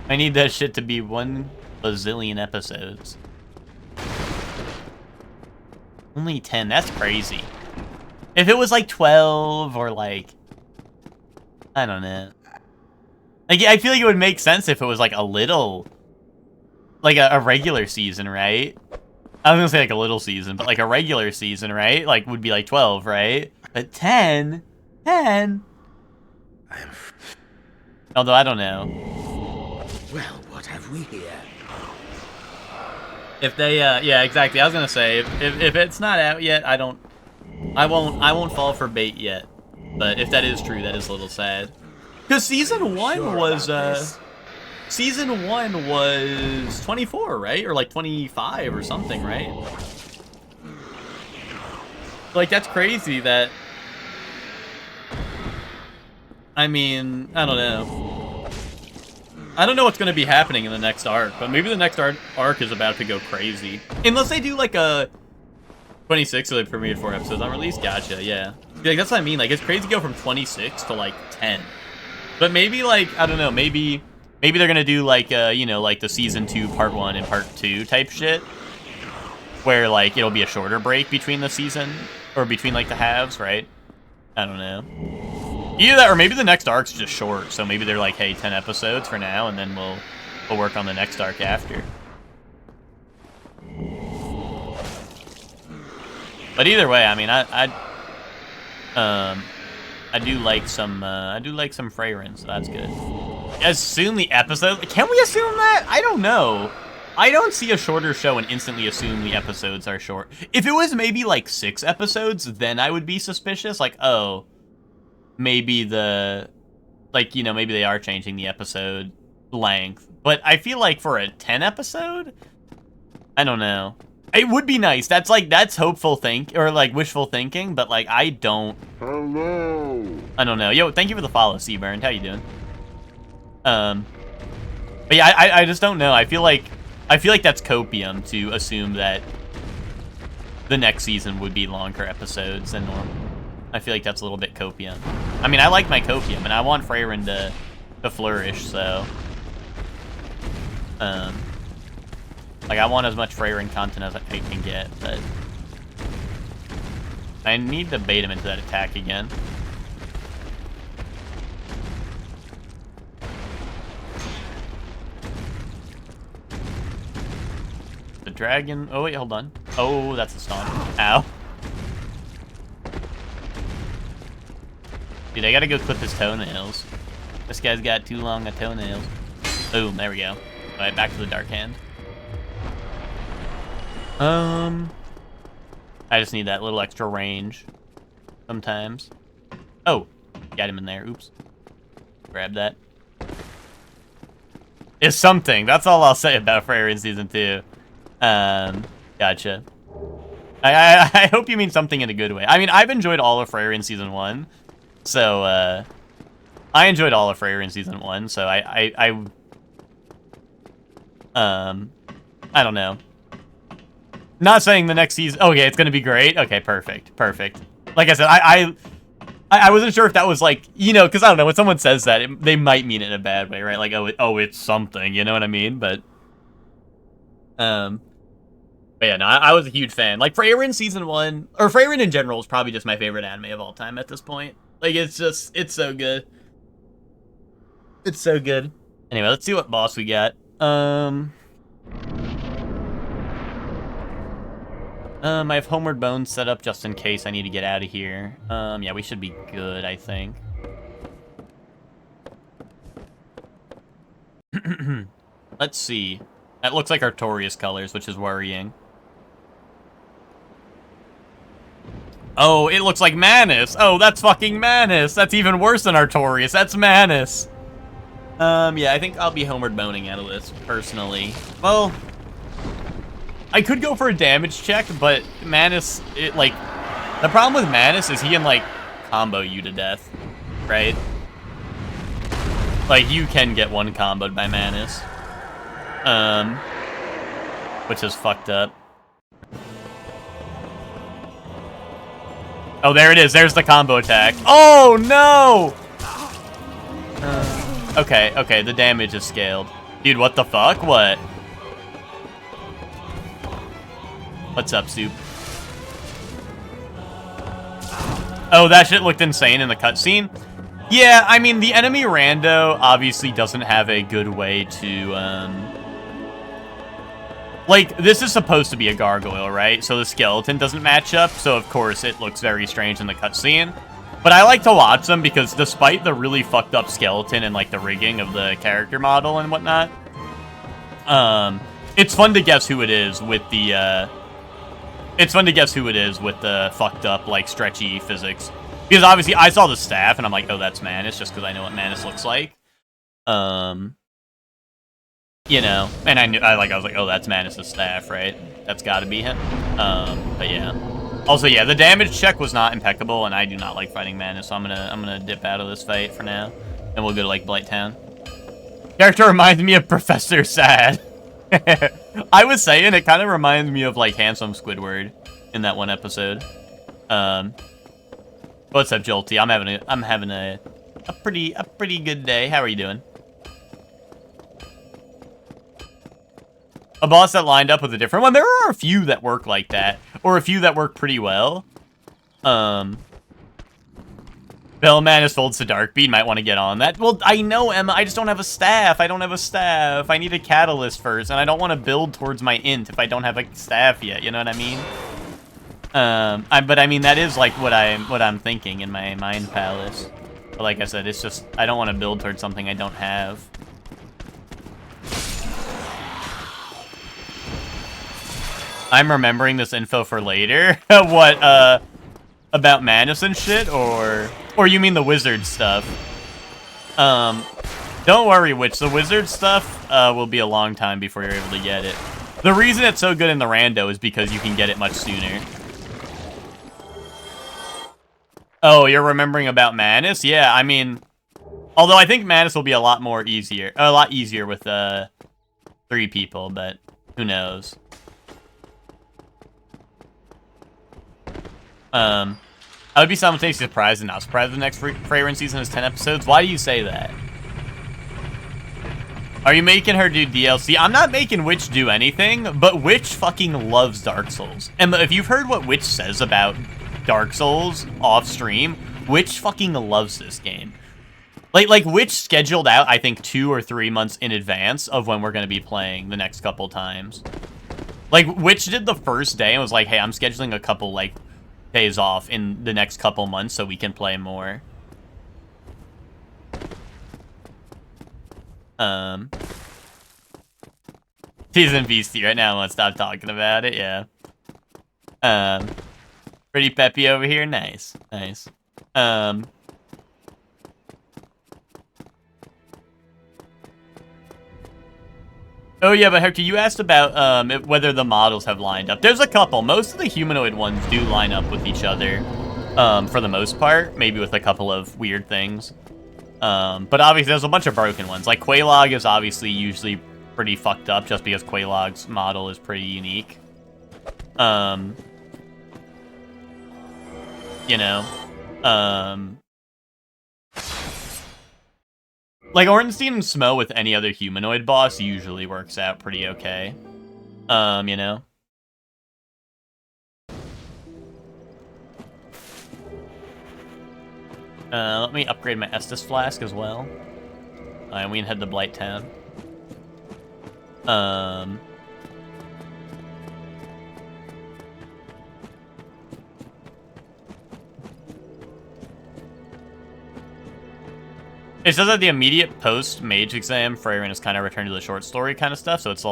1 bazillion episodes. Only 10, that's crazy. If it was, like, 12 or, like, I don't know. Like, I feel like it would make sense if it was, like, a little... like a regular season, right? I was gonna say like a little season, but like a regular season, right? Like would be like 12, right? But 10? Although I don't know. Well, what have we here? If they, yeah, exactly. I was gonna say if it's not out yet, I won't fall for bait yet. But if that is true, that is a little sad. Because season one was 24, right? Or like 25 or something, right? Like that's crazy that. I mean, I don't know. I don't know what's going to be happening in the next arc, but maybe the next arc is about to go crazy. Unless they do like a 26, so they premiered 4 episodes on release. Gotcha, yeah. Like, that's what I mean. Like, it's crazy to go from 26 to like 10. But maybe like, I don't know, maybe they're going to do like, you know, like the season 2 part 1 and part 2 type shit. Where like, it'll be a shorter break between the season, or between like the halves, right? I don't know. Either that, or maybe the next arc's just short, so maybe they're like, hey, 10 episodes for now, and then we'll work on the next arc after. But either way, I mean, I do like some fragrance, so that's good. Assume the episode? Can we assume that? I don't know. I don't see a shorter show and instantly assume the episodes are short. If it was maybe like 6 episodes, then I would be suspicious. Like, oh, maybe like, you know, maybe they are changing the episode length. But I feel like for a 10 episode, I don't know. It would be nice. That's hopeful or like wishful thinking, but like I don't know. Yo, thank you for the follow, Seaburned. How you doing? But yeah, I just don't know. I feel like that's copium to assume that the next season would be longer episodes than normal. I feel like that's a little bit copium. I mean, I like my copium, and I want Freyrin to flourish, so... like, I want as much Freyrin content as I can get, but... I need to bait him into that attack again. The dragon... Oh, wait, hold on. Oh, that's a stomp. Ow. Dude, I gotta go clip his toenails. This guy's got too long of toenails. Boom, there we go. Alright, back to the Dark Hand. I just need that little extra range. Sometimes. Oh, got him in there. Oops. Grab that. It's something. That's all I'll say about Freyr in Season 2. Gotcha. I hope you mean something in a good way. I mean, I've enjoyed all of Freyr in Season 1. So, I enjoyed all of Freyr in Season 1, so I don't know. Not saying the next season... Okay, it's gonna be great. Okay, perfect. Like I said, I wasn't sure if that was like, you know, because I don't know, when someone says that, they might mean it in a bad way, right? Like, oh, it's something, you know what I mean? But yeah, no, I was a huge fan. Like, Freyr in Season 1, or Freyr in general is probably just my favorite anime of all time at this point. Like, it's so good. It's so good. Anyway, let's see what boss we got. I have Homeward Bones set up just in case I need to get out of here. Yeah, we should be good, I think. Let's see. That looks like Artorias colors, which is worrying. Oh, it looks like Manus. Oh, that's fucking Manus. That's even worse than Artorias. That's Manus. Yeah, I think I'll be Homeward Boning out of this, personally. Well, I could go for a damage check, but Manus, the problem with Manus is he can, like, combo you to death, right? Like, you can get one comboed by Manus. Which is fucked up. Oh, there it is. There's the combo attack. Oh, no! Okay, the damage is scaled. Dude, what the fuck? What? What's up, Soup? Oh, that shit looked insane in the cutscene. Yeah, I mean, the enemy rando obviously doesn't have a good way to, like, this is supposed to be a gargoyle, right? So the skeleton doesn't match up, so of course it looks very strange in the cutscene. But I like to watch them because despite the really fucked up skeleton and, like, the rigging of the character model and whatnot, it's fun to guess who it is with the, fucked up, like, stretchy physics. Because obviously I saw the staff and I'm like, oh, that's Manus, just because I know what Manus looks like. You know, and I was like, oh, that's Manus' staff, right? That's gotta be him. But yeah. Also, yeah, the damage check was not impeccable, and I do not like fighting Manus, so I'm gonna dip out of this fight for now, and we'll go to, like, Blight Town. Character reminds me of Professor Sad. I was saying, it kind of reminds me of, like, Handsome Squidward in that one episode. What's up, Jolty? I'm having a pretty good day. How are you doing? A boss that lined up with a different one. There are a few that work like that, or a few that work pretty well. Bellman is folds to Darkbeat. Might want to get on that. Well, I know, Emma. I just don't have a staff. I don't have a staff. I need a catalyst first, and I don't want to build towards my int if I don't have a staff yet. You know what I mean? But I mean that is like what I'm thinking in my mind palace. But like I said, it's just I don't want to build towards something I don't have. I'm remembering this info for later. What, about Manus and shit, or you mean the wizard stuff? Don't worry, Witch, the wizard stuff, will be a long time before you're able to get it. The reason it's so good in the rando is because you can get it much sooner. Oh, you're remembering about Manus? Yeah, I mean, although I think Manus will be a lot easier with, 3 people, but who knows? I would be simultaneously surprised and not surprised the next Fragrance season is 10 episodes. Why do you say that? Are you making her do DLC? I'm not making Witch do anything, but Witch fucking loves Dark Souls. And if you've heard what Witch says about Dark Souls off stream, Witch fucking loves this game. Like Witch scheduled out, I think, 2 or 3 months in advance of when we're going to be playing the next couple times. Like, Witch did the first day and was like, hey, I'm scheduling a couple, like, days off in the next couple months so we can play more. Season Beastie right now. Let's stop talking about it. Yeah. Pretty peppy over here. Nice. Nice. Oh yeah, but Hector, you asked about whether the models have lined up. There's a couple. Most of the humanoid ones do line up with each other, for the most part. Maybe with a couple of weird things. But obviously there's a bunch of broken ones. Like Quelaag is obviously usually pretty fucked up just because Quelaag's model is pretty unique. You know, like, Ornstein and Smo with any other humanoid boss usually works out pretty okay. You know? Let me upgrade my Estus Flask as well. And we can head to Blight Town. It says that the immediate post-mage exam, Freyrin is kind of returned to the short story kind of stuff, so it's a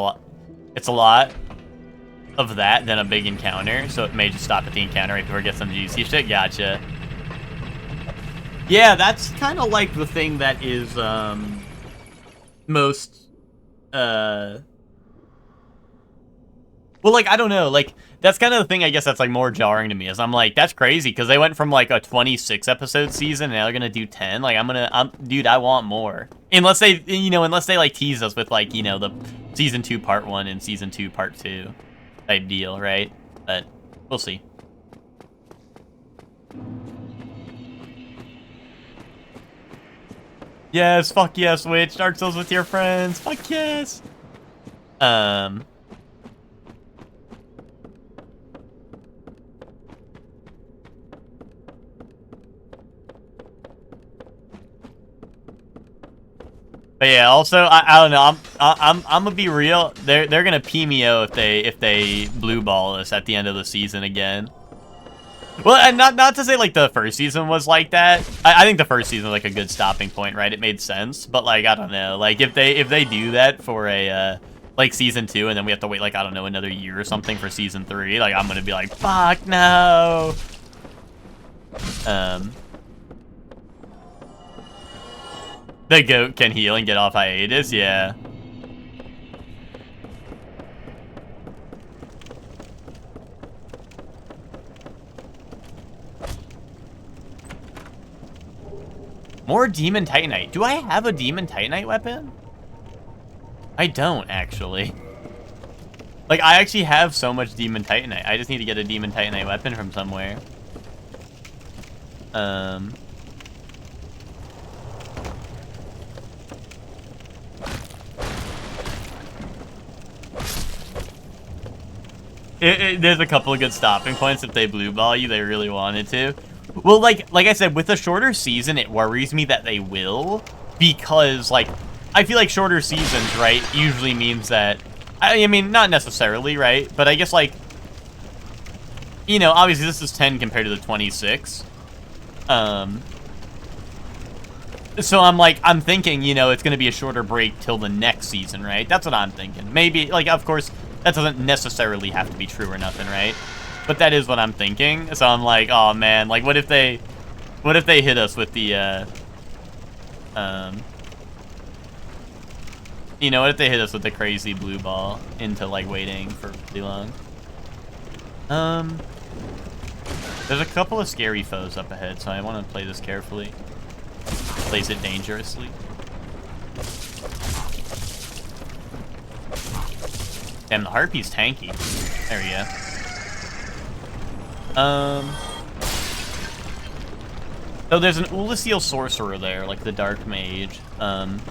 lot of that than a big encounter, so it may just stop at the encounter right before it gets some juicy shit. Gotcha. Yeah, that's kind of like the thing that is, most, well, like, I don't know, like, that's kind of the thing, I guess, that's, like, more jarring to me, is I'm like, that's crazy, because they went from, like, a 26-episode season, and now they're gonna do 10, like, dude, I want more. Unless they, you know, like, tease us with, like, you know, the Season 2 Part 1 and Season 2 Part 2 type deal, right? But, we'll see. Yes, fuck yes, Witch, Dark Souls with your friends, fuck yes! But yeah, also I don't know. I'm gonna be real. They're gonna PMO if they blue ball us at the end of the season again. Well, and not to say like the first season was like that. I think the first season was like a good stopping point, right? It made sense. But like I don't know, like if they do that for a like season 2, and then we have to wait like I don't know another year or something for season 3, like I'm gonna be like fuck no. The goat can heal and get off hiatus, yeah. More Demon Titanite. Do I have a Demon Titanite weapon? I don't, actually. Like, I actually have so much Demon Titanite. I just need to get a Demon Titanite weapon from somewhere. There's a couple of good stopping points if they blue ball you, they really wanted to. Well, like I said, with a shorter season, it worries me that they will, because, like, I feel like shorter seasons, right, usually means that, I mean, not necessarily, right, but I guess, like, you know, obviously this is 10 compared to the 26, so I'm thinking, you know, it's going to be a shorter break till the next season, right? That's what I'm thinking. Maybe, like, of course, that doesn't necessarily have to be true or nothing, right? But that is what I'm thinking. So I'm like, oh man, like what if they hit us with the you know, what if they hit us with the crazy blue ball into like waiting for too long? There's a couple of scary foes up ahead, so I want to play this carefully. Plays it dangerously. Damn, the harpy's tanky. There we go. So there's an Ulysseal sorcerer there, like the dark mage. And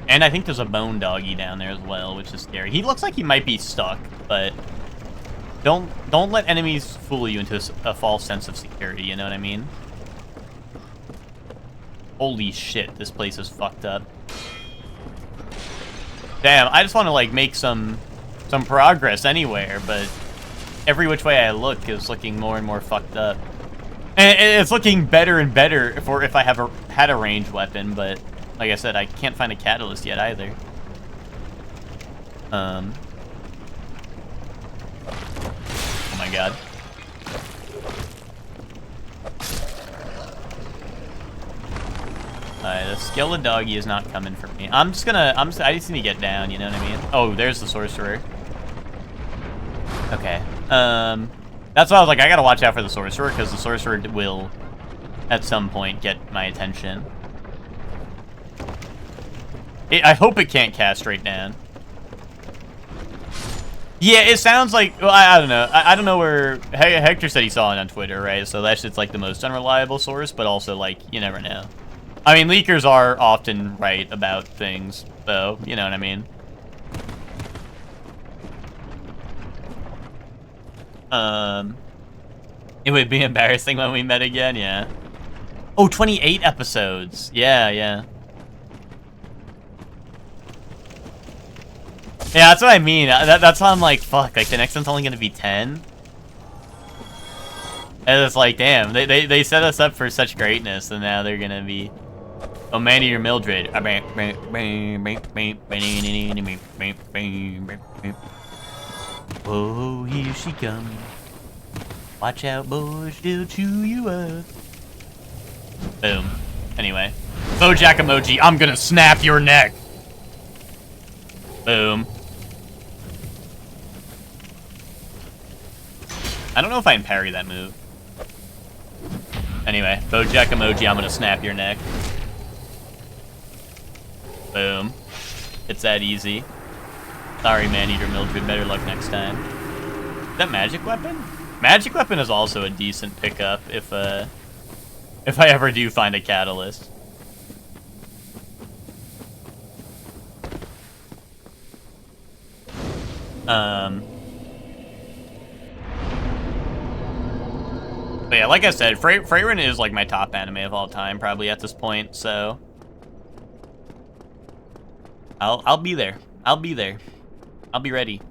I think there's a bone doggy down there as well, which is scary. He looks like he might be stuck, but don't let enemies fool you into a false sense of security, you know what I mean? Holy shit, this place is fucked up. Damn, I just want to like make some progress anywhere, but every which way I look is looking more and more fucked up. And it's looking better and better for if I had a ranged weapon, but like I said, I can't find a catalyst yet either. Oh my god. The skeleton doggy is not coming for me. I just need to get down, you know what I mean? Oh, there's the sorcerer. Okay. That's why I was like, I gotta watch out for the sorcerer, because the sorcerer will, at some point, get my attention. I hope it can't cast straight down. Yeah, it sounds like, well, I don't know. I don't know where, Hector said he saw it on Twitter, right? So that shit's like the most unreliable source, but also like, you never know. I mean, leakers are often right about things, so, you know what I mean? It would be embarrassing when we met again, yeah. Oh, 28 episodes. Yeah, yeah. Yeah, that's what I mean. That's why I'm like, fuck, like the next one's only gonna be 10. And it's like, damn, they set us up for such greatness, and now they're gonna be... Oh, Manny or Mildred. Oh, here she comes. Watch out, boys, she'll chew you up. Boom. Anyway. Bojack emoji, I'm gonna snap your neck. Boom. I don't know if I can parry that move. Anyway, Bojack emoji, I'm gonna snap your neck. Boom. It's that easy. Sorry, Maneater Mildred. Better luck next time. Is that magic weapon? Magic weapon is also a decent pickup if I ever do find a catalyst. But yeah, like I said, Freyrin is like my top anime of all time, probably at this point, so I'll be there. I'll be there. I'll be ready.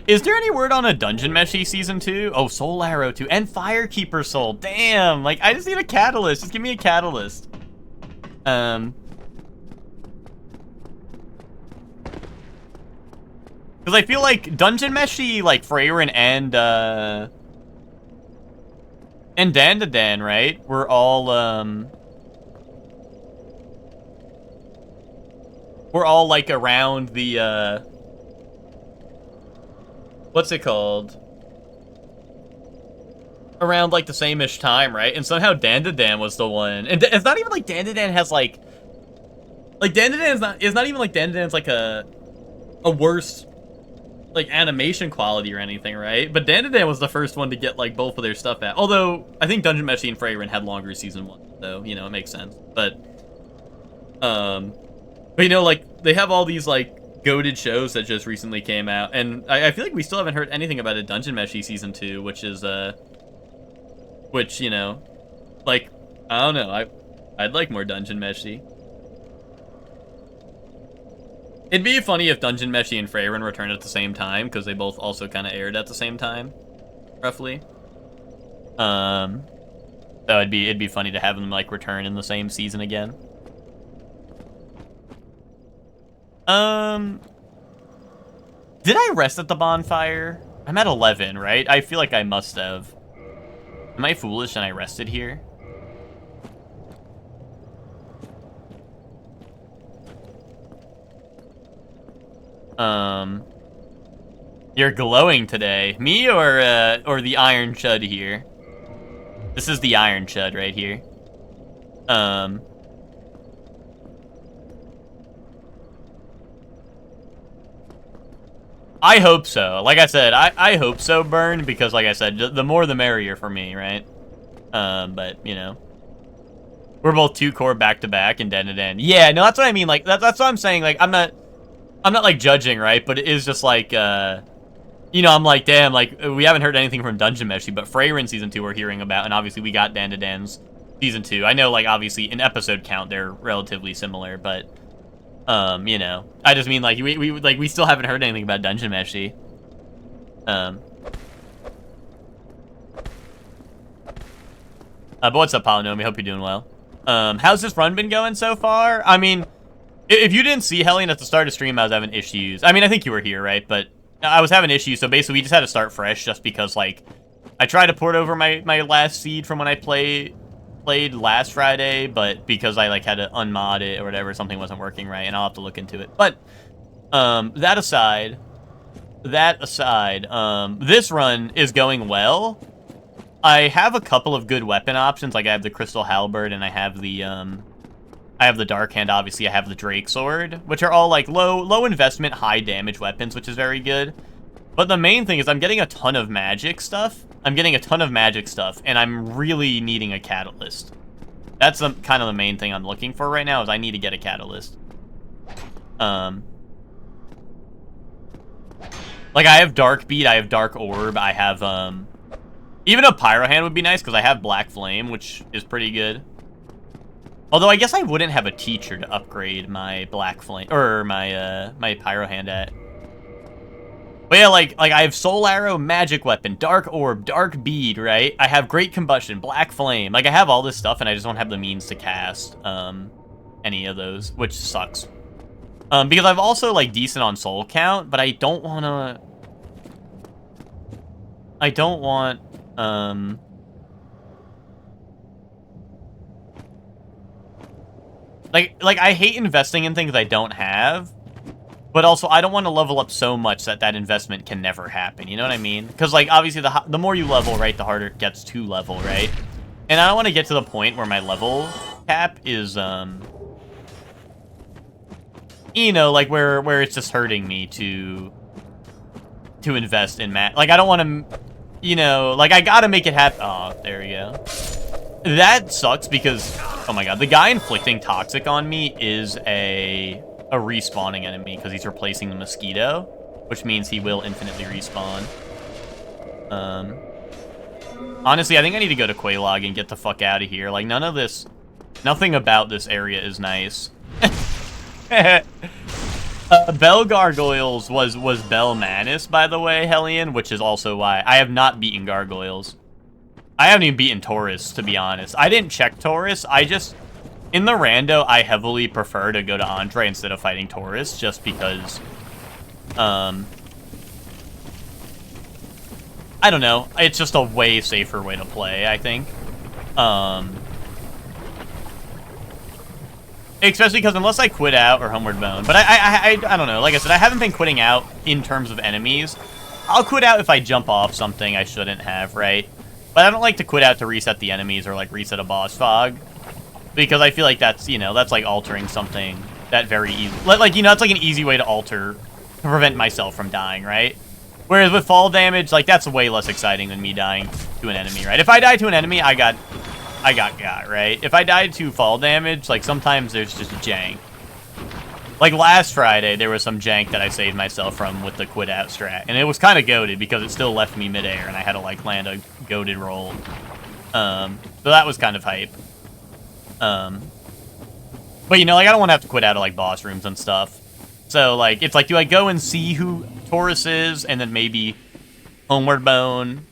Is there any word on a Dungeon Meshi Season 2? Oh, Soul Arrow 2 and Firekeeper Soul. Damn, like I just need a catalyst. Just give me a catalyst. Because I feel like Dungeon Meshi, like Freyrin and Dandadan, right? We're all like around the what's it called? Around like the same-ish time, right? And somehow Dandadan was the one. And it's not even like Dandadan has like Dandadan is not even like Dandadan's like a worse like animation quality or anything, right? But Dandadan was the first one to get like both of their stuff out. Although I think Dungeon Meshi and Freyrin had longer season 1, so you know it makes sense. But you know, like they have all these like goated shows that just recently came out, and I feel like we still haven't heard anything about a Dungeon Meshi season 2, which is which, you know, like I don't know, I'd like more Dungeon Meshi. It'd be funny if Dungeon Meshi and Freyrin returned at the same time, because they both also kind of aired at the same time, roughly. So it'd be funny to have them like return in the same season again. Did I rest at the bonfire? I'm at 11, right? I feel like I must have. Am I foolish and I rested here? You're glowing today. Me or the Iron Chud here? This is the Iron Chud right here. I hope so. Like I said, I hope so, Burn, because like I said, the more the merrier for me, right? But, you know. We're both 2 core back-to-back and Dandadan. Yeah, no, that's what I mean. Like, that's what I'm saying. Like, I'm not like judging, right? But it is just like, you know, I'm like, damn, like we haven't heard anything from Dungeon Meshi, but Freyrin season 2 we're hearing about, and obviously we got Dandadan's season 2. I know, like obviously in episode count they're relatively similar, but you know, I just mean like we still haven't heard anything about Dungeon Meshi. But what's up, Polynomi? Hope you're doing well. How's this run been going so far? I mean, if you didn't see Hellion at the start of stream, I was having issues. I mean, I think you were here, right? But I was having issues, so basically we just had to start fresh just because, like, I tried to port over my last seed from when I played last Friday, but because I, like, had to unmod it or whatever, something wasn't working right, and I'll have to look into it. But, that aside, this run is going well. I have a couple of good weapon options, like I have the Crystal Halberd and I have the Dark Hand, obviously I have the Drake Sword, which are all like low investment, high damage weapons, which is very good. But the main thing is I'm getting a ton of magic stuff. And I'm really needing a catalyst. That's kind of the main thing I'm looking for right now, is I need to get a catalyst. Like I have Dark Bead, I have Dark Orb, I have even a Pyro Hand would be nice, because I have Black Flame, which is pretty good. Although I guess I wouldn't have a teacher to upgrade my Black Flame, or my my Pyro Hand at. But yeah, like I have Soul Arrow, Magic Weapon, Dark Orb, Dark Bead, right? I have Great Combustion, Black Flame. Like I have all this stuff, and I just don't have the means to cast any of those, which sucks. Because I've also like decent on soul count, but I don't want like I hate investing in things I don't have, but also I don't want to level up so much that investment can never happen, you know what I mean? Because like obviously the more you level, right, the harder it gets to level, right? And I don't want to get to the point where my level cap is you know, like where it's just hurting me to invest in like I don't want to, you know, like I gotta make it happen. Oh, there we go. That sucks because, oh my god, the guy inflicting toxic on me is a respawning enemy because he's replacing the mosquito, which means he will infinitely respawn. Honestly, I think I need to go to Quelaag and get the fuck out of here. Like none of this Nothing about this area is nice. Bell Gargoyles was Bell Manus, by the way, Hellion, which is also why I have not beaten Gargoyles. I haven't even beaten Taurus, to be honest. I didn't check Taurus. I just, in the rando, I heavily prefer to go to Andre instead of fighting Taurus, just because, I don't know. It's just a way safer way to play, I think. Especially because unless I quit out or Homeward Bone, but I don't know. Like I said, I haven't been quitting out in terms of enemies. I'll quit out if I jump off something I shouldn't have, right? But I don't like to quit out to reset the enemies or like reset a boss fog, because I feel like that's, you know, that's like altering something that very easy. Like, you know, it's like an easy way to alter to prevent myself from dying, right? Whereas with fall damage, like that's way less exciting than me dying to an enemy, right? If I die to an enemy, I got, right? If I died to fall damage, like sometimes there's just jank. Like last Friday, there was some jank that I saved myself from with the quit out strat, and it was kind of goated because it still left me midair, and I had to like land a goated roll. So that was kind of hype. But you know, like I don't want to have to quit out of like boss rooms and stuff. So like, it's like, do I go and see who Taurus is, and then maybe Homeward Bone,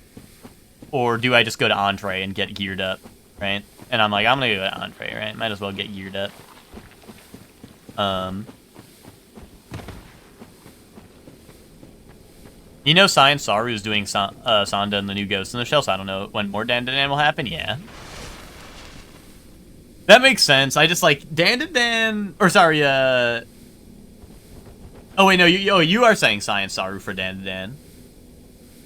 or do I just go to Entree and get geared up? Right? And I'm like, I'm gonna go to Entree, right? Might as well get geared up. You know Science Saru is doing Sonda and the new Ghost in the Shell, so I don't know when more Dandadan will happen. Yeah. That makes sense. I just like Dandadan, or sorry, oh wait, no, you are saying Science Saru for Dandadan.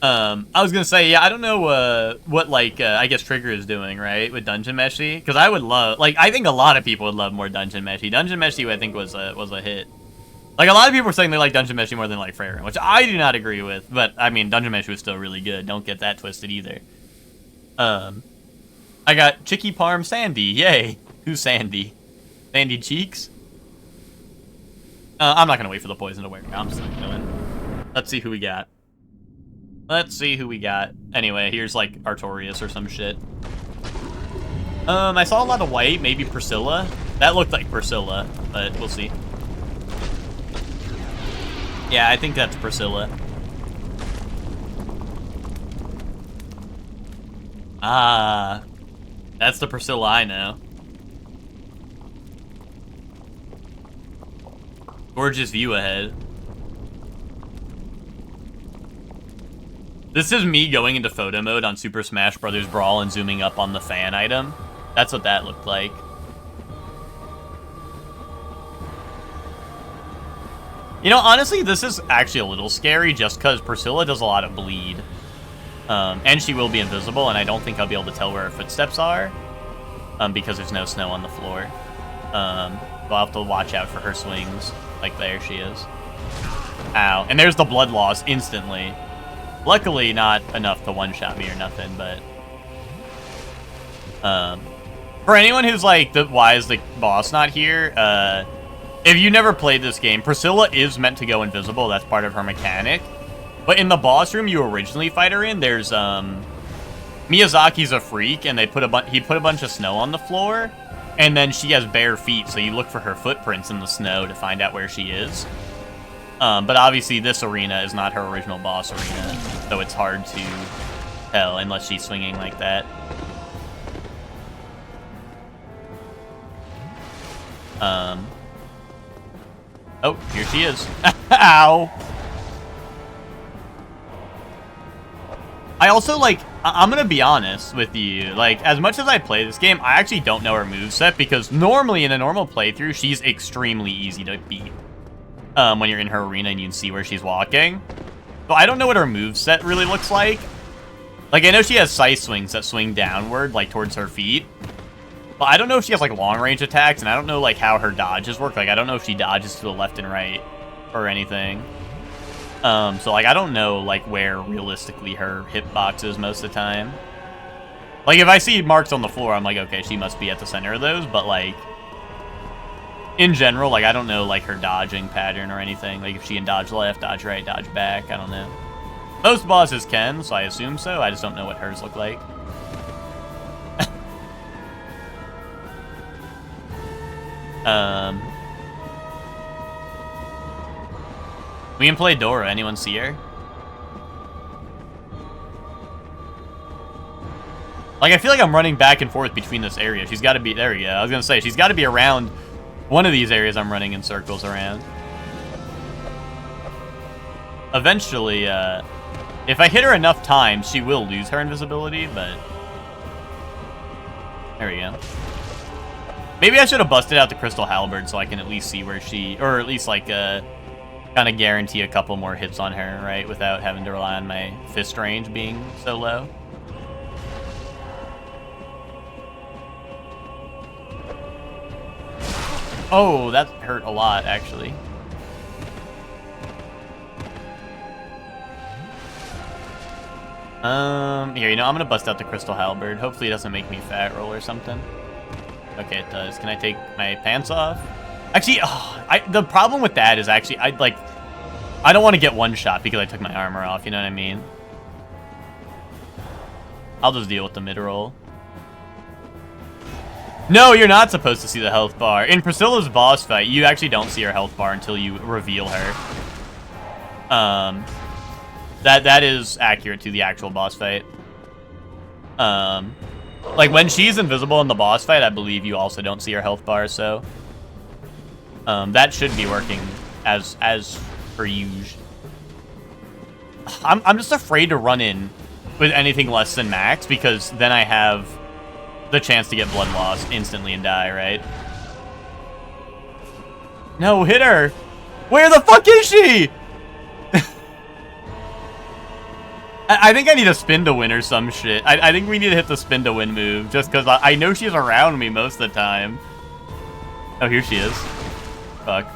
I was gonna say, yeah, I don't know what like I guess Trigger is doing, right, with Dungeon Meshi, because I would love, like, I think a lot of people would love more Dungeon Meshi. Dungeon Meshi, I think, was a hit. Like, a lot of people were saying they like Dungeon Meshi more than like Freyrin, which I do not agree with, but I mean, Dungeon Meshi was still really good. Don't get that twisted either. I got Chicky Parm Sandy. Yay. Who's Sandy? Sandy Cheeks? I'm not gonna wait for the poison to wear. I'm just not going. Let's see who we got. Let's see who we got. Anyway, here's like Artorias or some shit. I saw a lot of white, maybe Priscilla. That looked like Priscilla, but we'll see. Yeah, I think that's Priscilla. Ah, that's the Priscilla I know. Gorgeous view ahead. This is me going into photo mode on Super Smash Bros. Brawl and zooming up on the fan item. That's what that looked like. You know, honestly, this is actually a little scary just because Priscilla does a lot of bleed. And she will be invisible, and I don't think I'll be able to tell where her footsteps are. Because there's no snow on the floor. I'll have to watch out for her swings. Like, there she is. Ow. And there's the blood loss instantly. Luckily, not enough to one-shot me or nothing, but... for anyone who's like, why is the boss not here? If you never played this game, Priscilla is meant to go invisible. That's part of her mechanic. But in the boss room you originally fight her in, there's, Miyazaki's a freak, and he put a bunch of snow on the floor, and then she has bare feet, so you look for her footprints in the snow to find out where she is. But obviously this arena is not her original boss arena, so it's hard to tell unless she's swinging like that. Oh, here she is. Ow! I also, like, I'm gonna be honest with you, like, as much as I play this game, I actually don't know her moveset, because normally in a normal playthrough, she's extremely easy to beat. When you're in her arena and you can see where she's walking. So I don't know what her moveset really looks like. Like, I know she has scythe swings that swing downward, like, towards her feet. But I don't know if she has, like, long-range attacks, and I don't know, like, how her dodges work. Like, I don't know if she dodges to the left and right or anything. So, like, I don't know, like, where realistically her hitbox is most of the time. Like, if I see marks on the floor, I'm like, okay, she must be at the center of those, but, like, in general, like, I don't know, like, her dodging pattern or anything. Like, if she can dodge left, dodge right, dodge back, I don't know. Most bosses can, so I assume so. I just don't know what hers look like. We can play Dora. Anyone see her? Like, I feel like I'm running back and forth between this area. She's got to be... There we go. I was going to say, she's got to be around one of these areas I'm running in circles around. Eventually, if I hit her enough times, she will lose her invisibility, but... There we go. Maybe I should have busted out the Crystal Halberd so I can at least see where she... Or at least, like, kind of guarantee a couple more hits on her, right? Without having to rely on my fist range being so low. Oh, that hurt a lot, actually. Here, you know, I'm gonna bust out the Crystal Halberd. Hopefully it doesn't make me fat roll or something. Okay, it does. Can I take my pants off? Actually, the problem with that is actually, I don't want to get one shot because I took my armor off, you know what I mean? I'll just deal with the mid-roll. No, you're not supposed to see the health bar. In Priscilla's boss fight, you actually don't see her health bar until you reveal her. That is accurate to the actual boss fight. Like, when she's invisible in the boss fight, I believe you also don't see her health bar, so... that should be working as per usual. I'm just afraid to run in with anything less than max, because then I have the chance to get blood loss instantly and die, right? No, hit her! Where the fuck is she? I think I need a spin to win or some shit. I think we need to hit the spin to win move, just because I know she's around me most of the time. Oh, here she is. Fuck.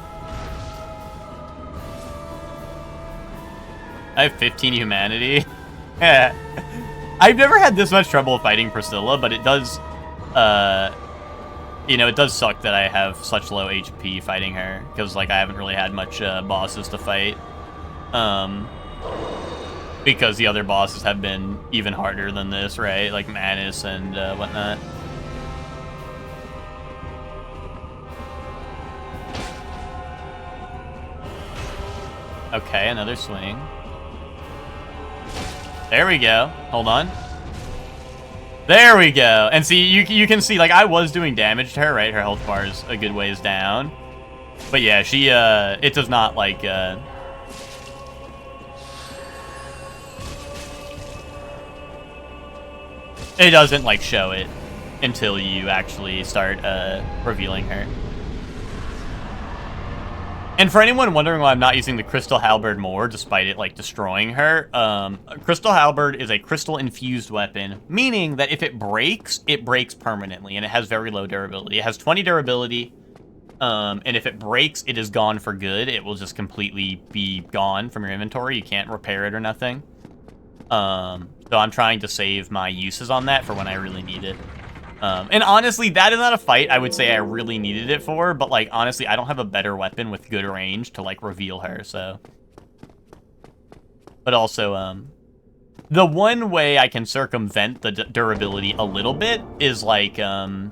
I have 15 humanity. Yeah. I've never had this much trouble fighting Priscilla, but it does, you know, it does suck that I have such low HP fighting her, because, like, I haven't really had much bosses to fight. Because the other bosses have been even harder than this, right? Like Manus and whatnot. Okay, another swing. There we go. Hold on. There we go. And see, you can see, like, I was doing damage to her, right? Her health bar is a good ways down. But yeah, she, it does not, like, it doesn't, like, show it until you actually start revealing her. And for anyone wondering why I'm not using the Crystal Halberd more, despite it, like, destroying her, Crystal Halberd is a crystal-infused weapon, meaning that if it breaks permanently, and it has very low durability. It has 20 durability, and if it breaks, it is gone for good. It will just completely be gone from your inventory. You can't repair it or nothing. So I'm trying to save my uses on that for when I really need it. And honestly, that is not a fight I would say I really needed it for, but, like, honestly, I don't have a better weapon with good range to, like, reveal her, so. But also, the one way I can circumvent the durability a little bit is, like, the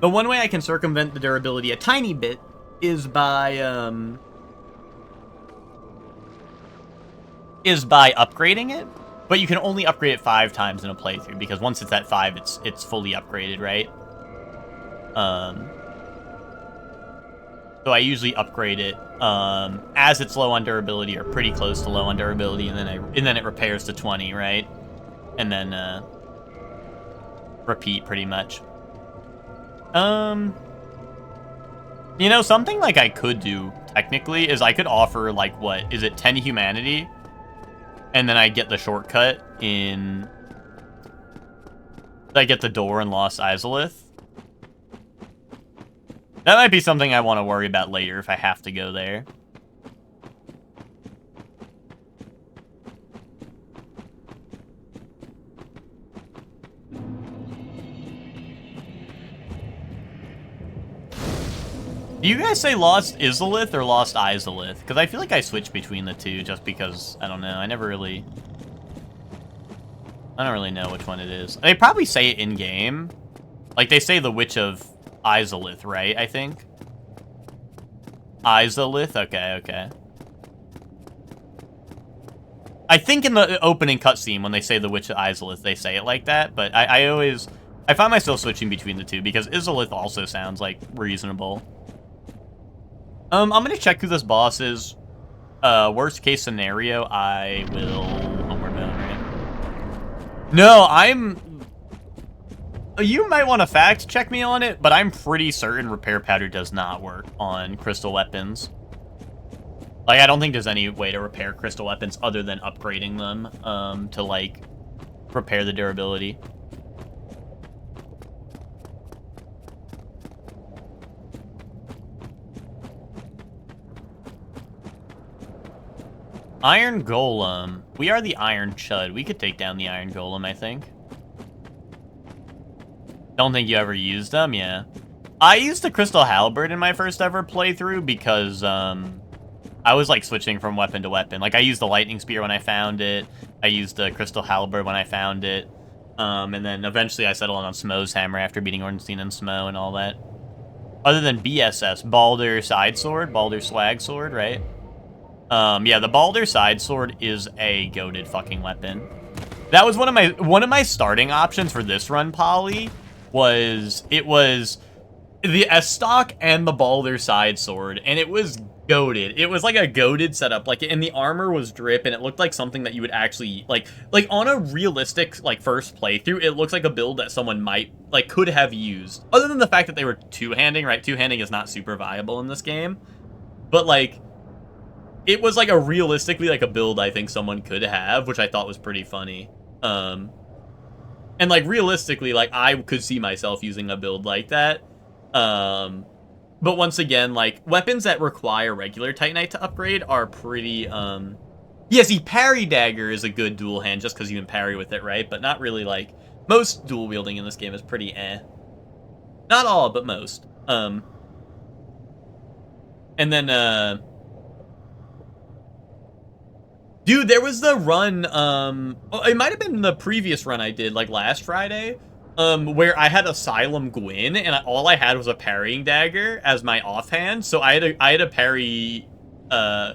one way I can circumvent the durability a tiny bit is by upgrading it. But you can only upgrade it 5 times in a playthrough, because once it's at 5, it's fully upgraded, right? So I usually upgrade it as it's low on durability, or pretty close to low on durability, and then it repairs to 20, right? And then repeat pretty much. You know, something like I could do technically is I could offer, like, what is it, 10 humanity? And then I get the shortcut in... I get the door in Lost Izalith. That might be something I want to worry about later if I have to go there. Do you guys say Lost Izalith or Lost Izalith? Because I feel like I switch between the two just because, I don't know, I never really... I don't really know which one it is. They probably say it in-game. Like, they say the Witch of Izalith, right, I think? Izalith? Okay, okay. I think in the opening cutscene, when they say the Witch of Izalith, they say it like that, but I find myself switching between the two, because Izalith also sounds, like, reasonable. I'm gonna check who this boss is. Worst case scenario, I will homeward bound, right? No, you might want to fact check me on it, but I'm pretty certain repair powder does not work on crystal weapons. Like, I don't think there's any way to repair crystal weapons other than upgrading them, to, like, repair the durability. Iron Golem. We are the Iron Chud. We could take down the Iron Golem, I think. Don't think you ever used them? Yeah. I used the Crystal Halberd in my first ever playthrough because, I was, like, switching from weapon to weapon. Like, I used the Lightning Spear when I found it. I used the Crystal Halberd when I found it. And then eventually I settled on Smo's Hammer after beating Ornstein and Smo and all that. Other than BSS, Baldur Side Sword, Baldur Swag Sword, right? Yeah, the Baldur Side Sword is a goated fucking weapon. That was one of my starting options for this run, Polly, was the S-Stock and the Baldur Side Sword, and it was goated. It was like a goated setup, like, and the armor was drip, and it looked like something that you would actually, like on a realistic, like, first playthrough, it looks like a build that someone might, like, could have used. Other than the fact that they were two-handing, right? Two-handing is not super viable in this game. But, like, it was, like, realistically, like, a build I think someone could have, which I thought was pretty funny. And, like, realistically, like, I could see myself using a build like that. But once again, like, weapons that require regular Titanite to upgrade are pretty, yeah, see, Parry Dagger is a good dual hand just because you can parry with it, right? But not really, like, most dual wielding in this game is pretty eh. Not all, but most. And then, dude, there was the run, it might have been the previous run I did, like, last Friday, where I had Asylum Gwyn, and all I had was a parrying dagger as my offhand, so I had a parry, or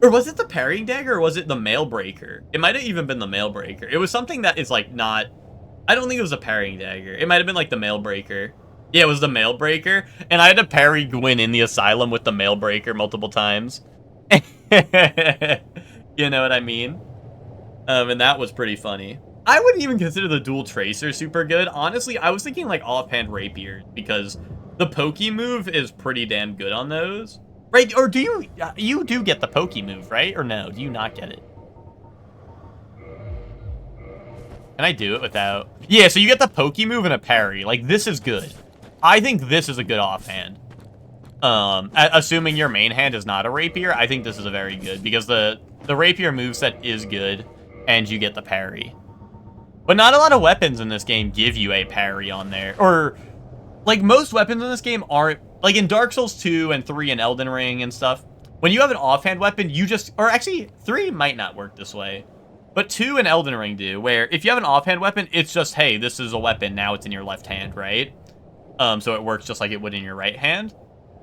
was it the parrying dagger, or was it the mail breaker? It might have even been the mail breaker. It was something that is, like, not, I don't think it was a parrying dagger. It might have been, like, the mail breaker. Yeah, it was the mail breaker, and I had to parry Gwyn in the Asylum with the mail breaker multiple times. You know what I mean? And that was pretty funny. I wouldn't even consider the dual tracer super good. Honestly, I was thinking like offhand rapier because the pokey move is pretty damn good on those. Right? Or do you do get the pokey move, right? Or no? Do you not get it? Can I do it without? Yeah, so you get the pokey move and a parry. Like, this is good. I think this is a good offhand. Assuming your main hand is not a rapier, I think this is a very good because the rapier moveset is good and you get the parry. But not a lot of weapons in this game give you a parry on there. Or, like, most weapons in this game aren't, like, in Dark Souls 2 and 3 and Elden Ring and stuff, when you have an offhand weapon, you just, or actually, 3 might not work this way, but 2 and Elden Ring do, where if you have an offhand weapon, it's just, hey, this is a weapon, now it's in your left hand, right? So it works just like it would in your right hand,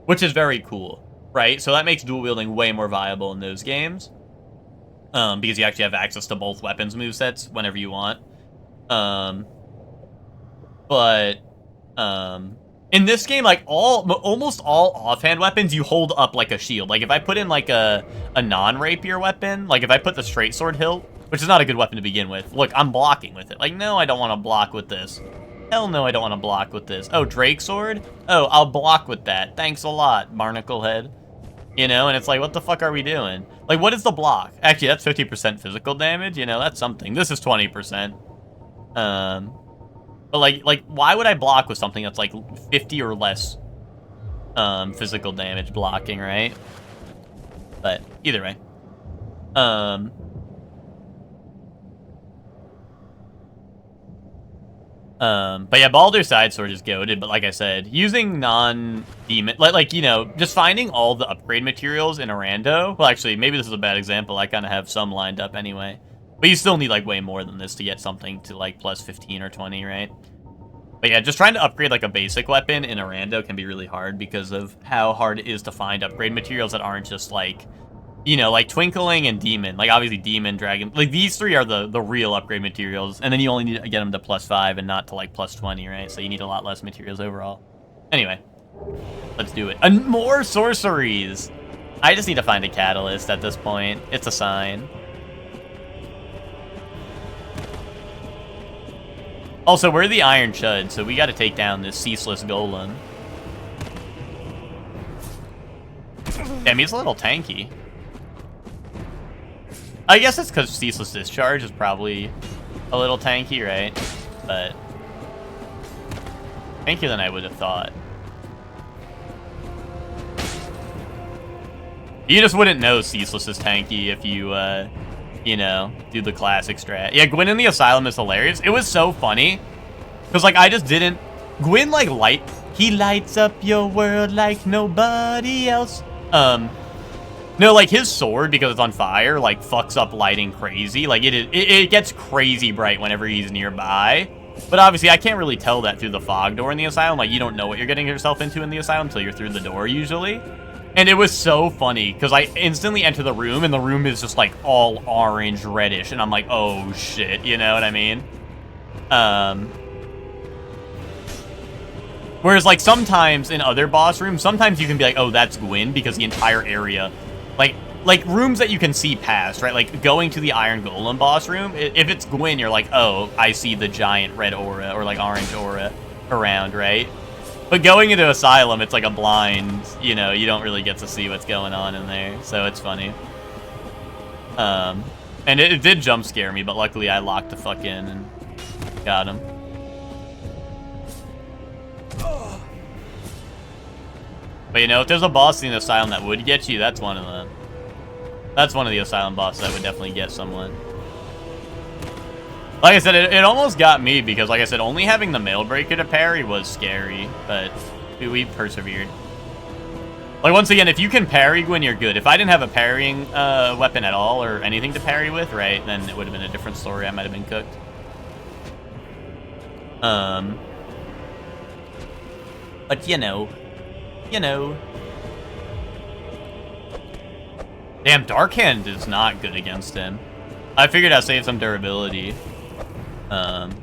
which is very cool, right? So that makes dual wielding way more viable in those games, because you actually have access to both weapons movesets whenever you want. In this game, like, almost all offhand weapons, you hold up like a shield. Like, if I put in, like, a non-rapier weapon, like, if I put the straight sword hilt, which is not a good weapon to begin with, look, I'm blocking with it. Like, no, I don't want to block with this. Hell no, I don't want to block with this. Oh, Drake sword? Oh, I'll block with that. Thanks a lot, barnacle head. You know, and it's like, what the fuck are we doing? Like, what is the block? Actually, that's 50% physical damage, you know, that's something. This is 20%. But like, why would I block with something that's like 50 or less physical damage blocking, right? But either way. But yeah, Baldur's Side Sword is goated, but like I said, using non-demon, like, you know, just finding all the upgrade materials in a rando, well, actually, maybe this is a bad example, I kind of have some lined up anyway. But you still need, like, way more than this to get something to, like, plus 15 or 20, right? But yeah, just trying to upgrade, like, a basic weapon in a rando can be really hard because of how hard it is to find upgrade materials that aren't just, like, you know, like Twinkling and Demon. Like, obviously Demon, Dragon. Like, these three are the real upgrade materials. And then you only need to get them to plus 5 and not to, like, plus 20, right? So you need a lot less materials overall. Anyway, let's do it. And more sorceries! I just need to find a catalyst at this point. It's a sign. Also, we're the Iron Chud, so we gotta take down this ceaseless golem. Damn, he's a little tanky. I guess it's because ceaseless discharge is probably a little tanky, right? But tankier than I would have thought. You just wouldn't know ceaseless is tanky if you, you know, do the classic strat. Yeah, Gwyn in the Asylum is hilarious. It was so funny. Because, like, I just didn't... Gwyn, like, he lights up your world like nobody else. No, like, his sword, because it's on fire, like, fucks up lighting crazy. Like, it gets crazy bright whenever he's nearby. But obviously, I can't really tell that through the fog door in the Asylum. Like, you don't know what you're getting yourself into in the Asylum until you're through the door, usually. And it was so funny, because I instantly enter the room, and the room is just, like, all orange, reddish. And I'm like, oh, shit, you know what I mean? Whereas, like, sometimes in other boss rooms, sometimes you can be like, oh, that's Gwyn, because the entire area... Like, rooms that you can see past, right? Like, going to the Iron Golem boss room, if it's Gwyn, you're like, oh, I see the giant red aura, or, like, orange aura around, right? But going into Asylum, it's like a blind, you know, you don't really get to see what's going on in there, so it's funny. And it did jump scare me, but luckily I locked the fuck in and got him. But, you know, if there's a boss in the Asylum that would get you, that's one of them. That's one of the Asylum bosses that would definitely get someone. Like I said, it almost got me because, like I said, only having the Mail Breaker to parry was scary, but we persevered. Like, once again, if you can parry Gwyn, you're good. If I didn't have a parrying weapon at all or anything to parry with, right, then it would have been a different story. I might have been cooked. But, you know. Damn, Dark Hand is not good against him. I figured I'd save some durability. Damn,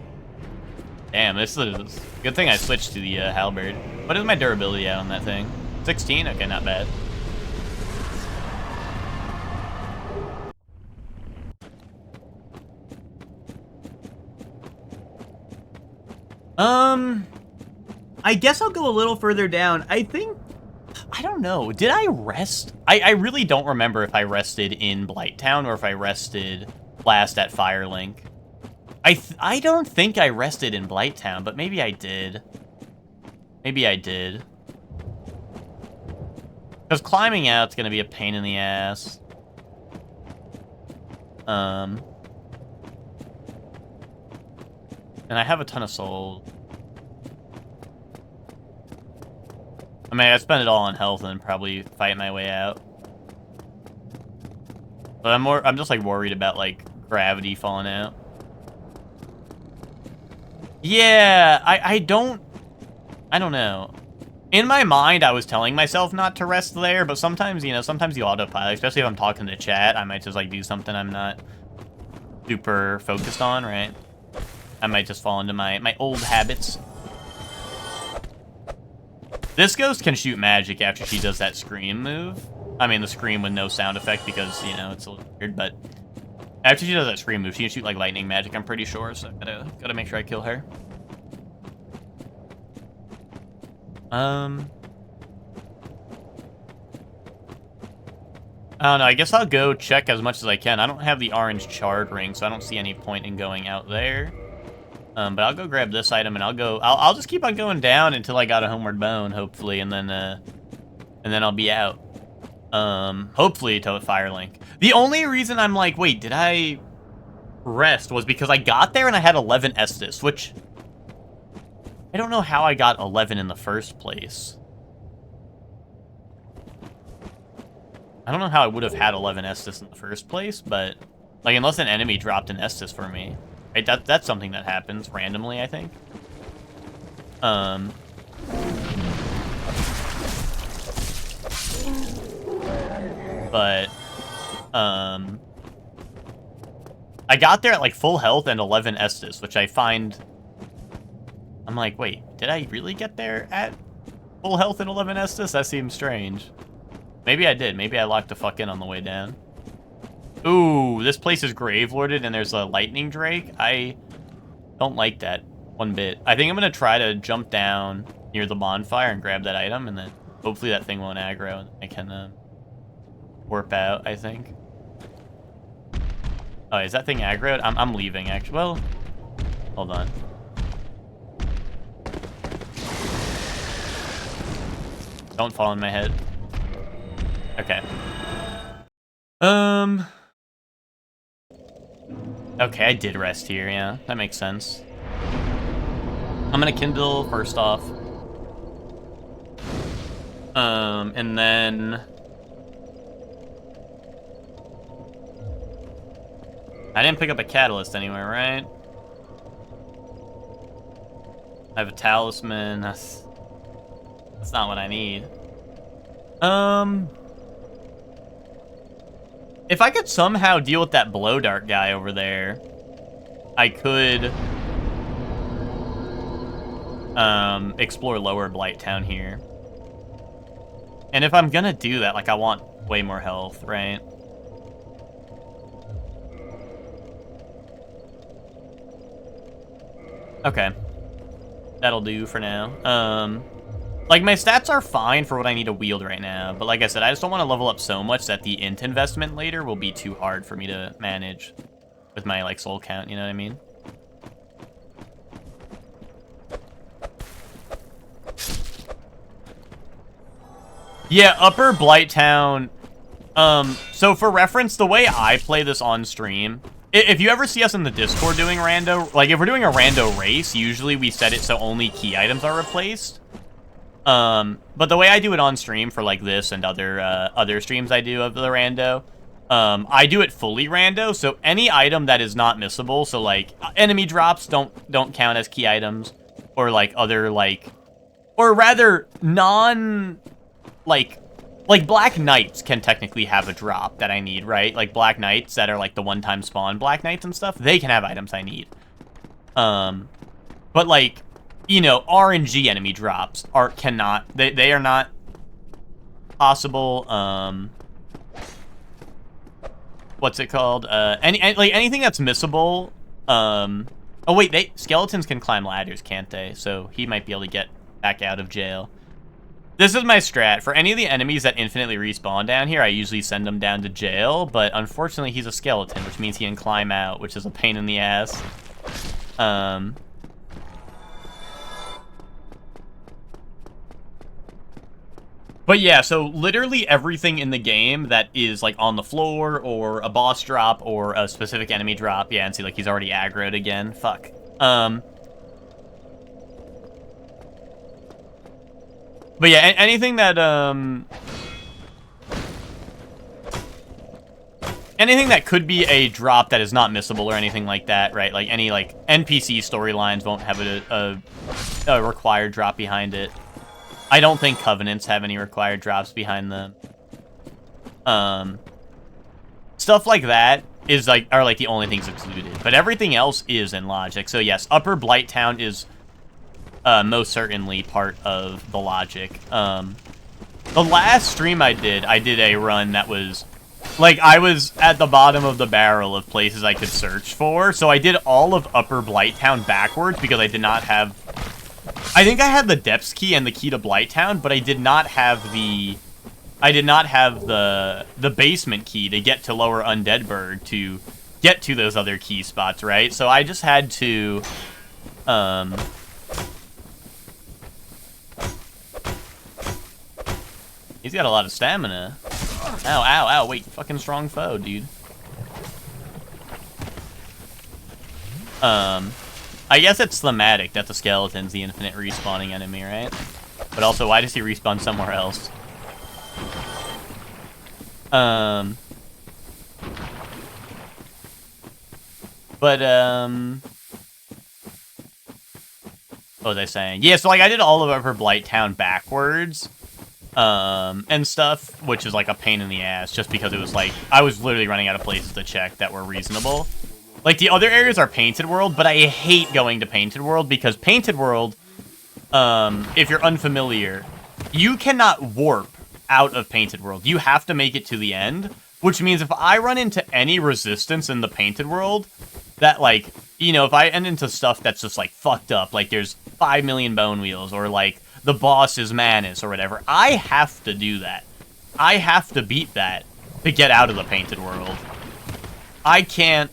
this is... Good thing I switched to the halberd. What is my durability at on that thing? 16? Okay, not bad. I guess I'll go a little further down. I think... I don't know. Did I rest? I really don't remember if I rested in Blighttown or if I rested last at Firelink. I don't think I rested in Blighttown, but maybe I did. Maybe I did. Because climbing out's gonna be a pain in the ass. And I have a ton of souls. I mean, I spend it all on health and probably fight my way out. But I'm just like worried about like gravity falling out. Yeah, I don't know. In my mind, I was telling myself not to rest there, but sometimes, you know, sometimes you autopilot, especially if I'm talking to chat, I might just like do something I'm not super focused on, right? I might just fall into my old habits. This ghost can shoot magic after she does that scream move. I mean, the scream with no sound effect because, you know, it's a little weird, but after she does that scream move, she can shoot, like, lightning magic, I'm pretty sure, so gotta make sure I kill her. I don't know, I guess I'll go check as much as I can. I don't have the orange charred ring, so I don't see any point in going out there. But I'll go grab this item, and I'll just keep on going down until I got a homeward bone, hopefully, and then I'll be out. Hopefully to Firelink. The only reason I'm like, wait, did I rest was because I got there and I had 11 Estus, which I don't know how I got 11 in the first place. I don't know how I would have had 11 Estus in the first place, but Like, unless an enemy dropped an Estus for me. Right, that's something that happens randomly, I think. But, I got there at, like, full health and 11 Estus, which I find... I'm like, wait, did I really get there at full health and 11 Estus? That seems strange. Maybe I did. Maybe I locked the fuck in on the way down. Ooh, this place is grave-lorded and there's a lightning drake. I don't like that one bit. I think I'm going to try to jump down near the bonfire and grab that item, and then hopefully that thing won't aggro and I can warp out, I think. Oh, is that thing aggroed? I'm leaving, actually. Well, hold on. Don't fall in my head. Okay. Okay, I did rest here, yeah. That makes sense. I'm gonna kindle first off. And then... I didn't pick up a catalyst anywhere, right? I have a talisman. That's not what I need. If I could somehow deal with that blow dart guy over there, I could explore Lower Blighttown here. And if I'm gonna do that, like, I want way more health, right? Okay. That'll do for now. Like, my stats are fine for what I need to wield right now, but like I said, I just don't want to level up so much that the int investment later will be too hard for me to manage with my, like, soul count, you know what I mean? Yeah, Upper Blighttown. So for reference, the way I play this on stream, if you ever see us in the Discord doing rando, like, if we're doing a rando race, usually we set it so only key items are replaced. But the way I do it on stream for, like, this and other streams I do of the rando, I do it fully rando, so any item that is not missable, so, like, enemy drops don't count as key items, or, like, other, like, or rather, like, Black Knights can technically have a drop that I need, right? Like, Black Knights that are, like, the one-time spawn Black Knights and stuff, they can have items I need. But, like, you know, RNG enemy drops they are not possible. What's it called? Anything that's missable. Oh wait, skeletons can climb ladders, can't they? So he might be able to get back out of jail. This is my strat. For any of the enemies that infinitely respawn down here, I usually send them down to jail, but unfortunately he's a skeleton, which means he can climb out, which is a pain in the ass. But yeah, so literally everything in the game that is, like, on the floor, or a boss drop, or a specific enemy drop, yeah, and see, like, he's already aggroed again, fuck. But yeah, anything that, anything that could be a drop that is not missable or anything like that, right? Like, any, like, NPC storylines won't have a required drop behind it. I don't think Covenants have any required drops behind them. Stuff like that are like the only things excluded, but everything else is in logic. So yes, Upper Blighttown is most certainly part of the logic. The last stream I did a run that was like, I was at the bottom of the barrel of places I could search for, so I did all of Upper Blighttown backwards because I did not have... I think I had the depths key and the key to Blighttown, but I did not have the basement key to get to Lower Undeadburg to get to those other key spots, right? So I just had to he's got a lot of stamina. Ow, ow, ow, wait, fucking strong foe, dude. I guess it's thematic that the skeleton's the infinite respawning enemy, right? But also, why does he respawn somewhere else? But, what was I saying? Yeah, so, like, I did all of Upper Blighttown backwards, and stuff, which is, like, a pain in the ass, just because it was, like, I was literally running out of places to check that were reasonable. Like, the other areas are Painted World, but I hate going to Painted World, because Painted World, if you're unfamiliar, you cannot warp out of Painted World. You have to make it to the end, which means if I run into any resistance in the Painted World, that, like, you know, if I end into stuff that's just, like, fucked up, like there's 5 million bone wheels, or, like, the boss is Manus, or whatever, I have to do that. I have to beat that to get out of the Painted World. I can't,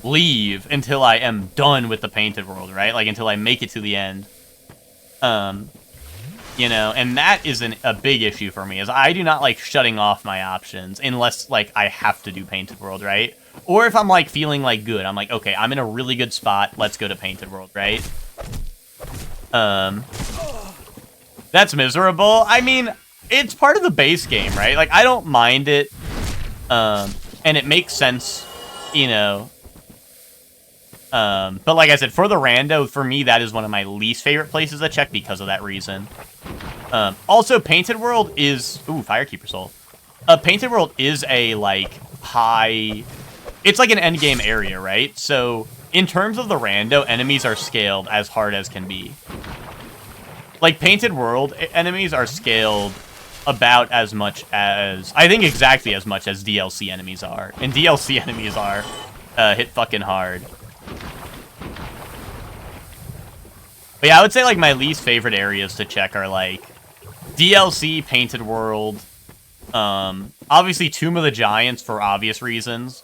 leave until I am done with the Painted World, right? Like, until I make it to the end. You know, and that is a big issue for me, is I do not like shutting off my options unless, like, I have to do Painted World, right? Or if I'm, like, feeling, like, good. I'm like, okay, I'm in a really good spot. Let's go to Painted World, right? That's miserable. I mean, it's part of the base game, right? Like, I don't mind it. And it makes sense, you know. But like I said, for the rando, for me, that is one of my least favorite places to check because of that reason. Also, Painted World is... Ooh, Firekeeper Soul. Painted World is a, like, high... It's like an endgame area, right? So, in terms of the rando, enemies are scaled as hard as can be. Like, Painted World enemies are scaled about as much as... I think exactly as much as DLC enemies are. And DLC enemies are hit fucking hard. But yeah, I would say, like, my least favorite areas to check are, like, DLC, Painted World, obviously Tomb of the Giants for obvious reasons,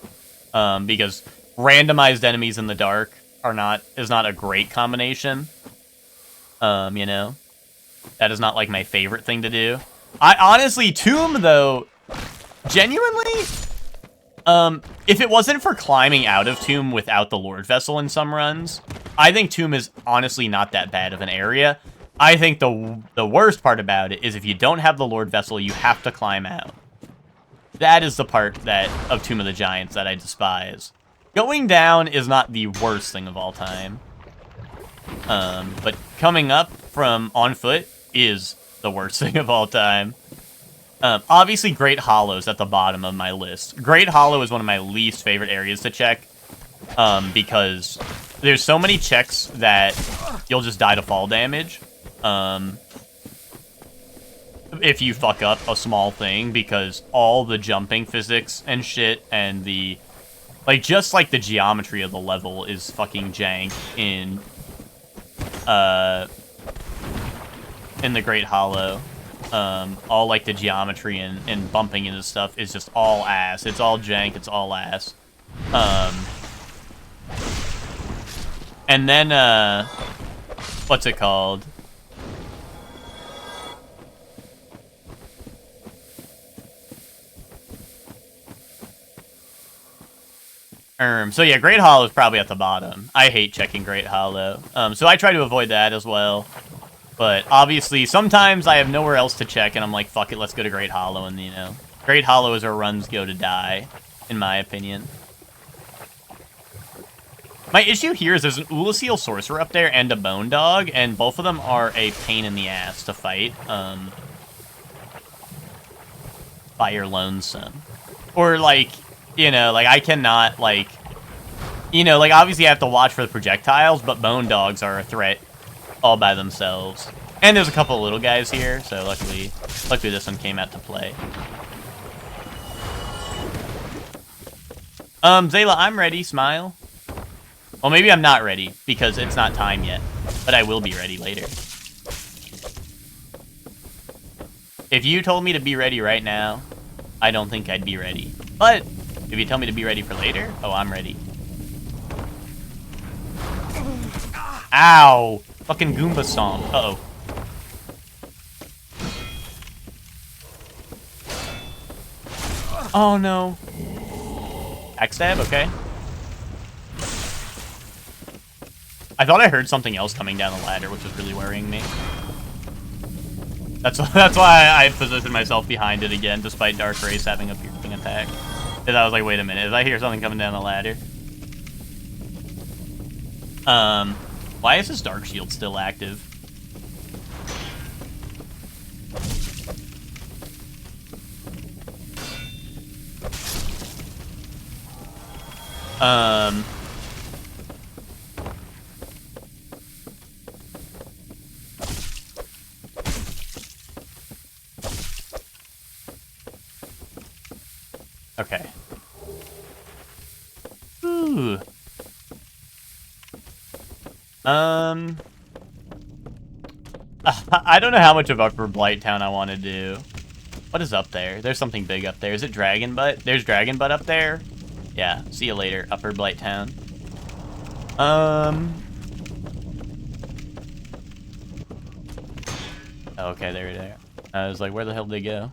because randomized enemies in the dark is not a great combination, you know? That is not, like, my favorite thing to do. Honestly, Tomb, though, genuinely, if it wasn't for climbing out of Tomb without the Lord Vessel in some runs, I think Tomb is honestly not that bad of an area. I think the worst part about it is if you don't have the Lord Vessel, you have to climb out. That is the part of Tomb of the Giants that I despise. Going down is not the worst thing of all time. But coming up from on foot is the worst thing of all time. Obviously, Great Hollow's at the bottom of my list. Great Hollow is one of my least favorite areas to check, because there's so many checks that you'll just die to fall damage. If you fuck up a small thing, because all the jumping physics and shit, and the, like, just, like, the geometry of the level is fucking jank in the Great Hollow. All, like, the geometry and bumping into stuff is just all ass. It's all jank, it's all ass. And then, what's it called? So yeah, Great Hollow is probably at the bottom. I hate checking Great Hollow. So I try to avoid that as well. But obviously, sometimes I have nowhere else to check, and I'm like, fuck it, let's go to Great Hollow, and, you know, Great Hollow is where runs go to die, in my opinion. My issue here is there's an Ulasil Sorcerer up there and a Bone Dog, and both of them are a pain in the ass to fight, by your lonesome. Or, like, you know, like, I cannot, like, you know, like, obviously I have to watch for the projectiles, but Bone Dogs are a threat all by themselves. And there's a couple of little guys here, so luckily this one came out to play. Zayla, I'm ready, smile. Well, maybe I'm not ready, because it's not time yet, but I will be ready later. If you told me to be ready right now, I don't think I'd be ready. But if you tell me to be ready for later, oh, I'm ready. Ow! Fucking Goomba song. Uh-oh. Oh, no. Backstab? Okay. I thought I heard something else coming down the ladder, which was really worrying me. That's why I positioned myself behind it again, despite Dark Race having a piercing attack. Because I was like, wait a minute, did I hear something coming down the ladder? Why is his Dark Shield still active? Okay. Ooh. I don't know how much of Upper Blighttown I want to do. What is up there? There's something big up there. Is it Dragon Butt? There's Dragon Butt up there. Yeah. See you later, Upper Blighttown. Okay, they're there. I was like, where the hell did they go?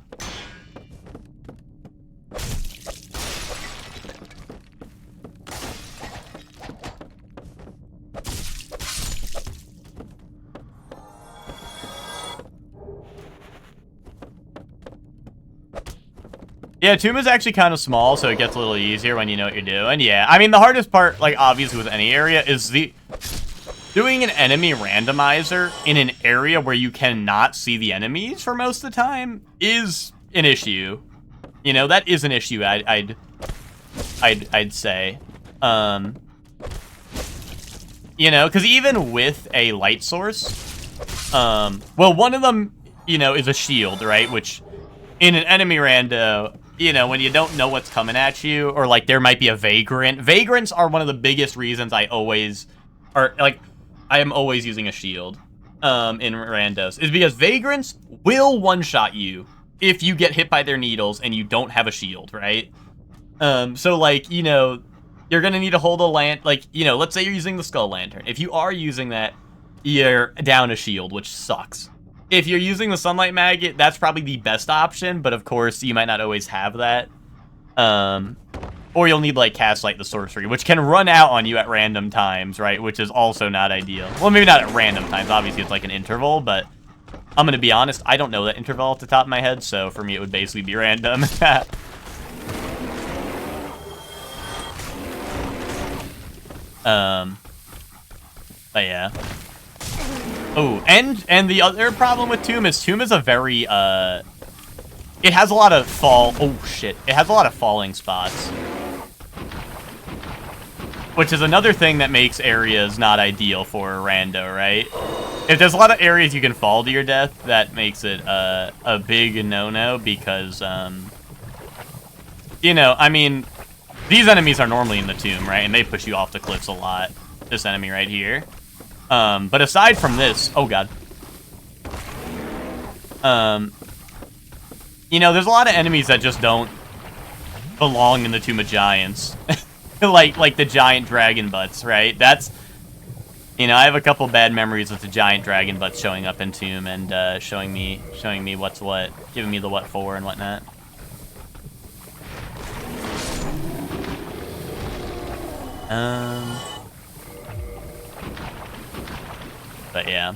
Yeah, Tomb is actually kind of small, so it gets a little easier when you know what you're doing. Yeah, I mean, the hardest part, like, obviously with any area is doing an enemy randomizer in an area where you cannot see the enemies for most of the time is an issue. You know, that is an issue, I'd say. You know, because even with a light source, well, one of them, you know, is a shield, right? Which, in an enemy rando, you know, when you don't know what's coming at you, or, like, there might be a vagrant. Vagrants are one of the biggest reasons I am always using a shield, in randos, is because vagrants will one-shot you if you get hit by their needles and you don't have a shield, right? So, like, you know, you're gonna need to hold a like, you know, let's say you're using the Skull Lantern. If you are using that, you're down a shield, which sucks. If you're using the Sunlight Maggot, that's probably the best option, but of course, you might not always have that. Or you'll need, like, Cast Light the Sorcery, which can run out on you at random times, right? Which is also not ideal. Well, maybe not at random times. Obviously, it's like an interval, but I'm gonna be honest, I don't know that interval off the top of my head, so for me, it would basically be random. But yeah. Oh, and the other problem with Tomb is a very, it has a lot of oh shit, it has a lot of falling spots. Which is another thing that makes areas not ideal for a rando, right? If there's a lot of areas you can fall to your death, that makes it, a big no-no, because, you know, I mean, these enemies are normally in the Tomb, right? And they push you off the cliffs a lot. This enemy right here. But aside from this, oh god. You know, there's a lot of enemies that just don't belong in the Tomb of Giants. like the giant dragon butts, right? That's, you know, I have a couple bad memories with the giant dragon butts showing up in Tomb and showing me what's what, giving me the what for and whatnot. But yeah.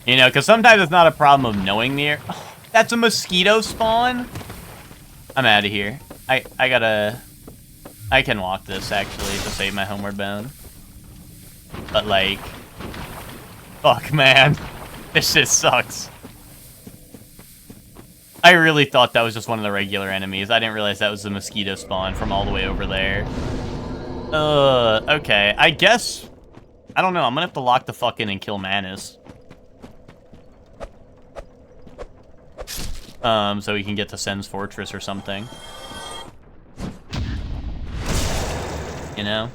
You know, because sometimes it's not a problem of knowing the air. Oh, that's a mosquito spawn? I'm out of here. I can walk this, actually, to save my homeward bound. But, like... Fuck, man. This shit sucks. I really thought that was just one of the regular enemies. I didn't realize that was the mosquito spawn from all the way over there. Okay. I guess... I don't know. I'm gonna have to lock the fuck in and kill Manus. So we can get to Sen's Fortress or something. You know?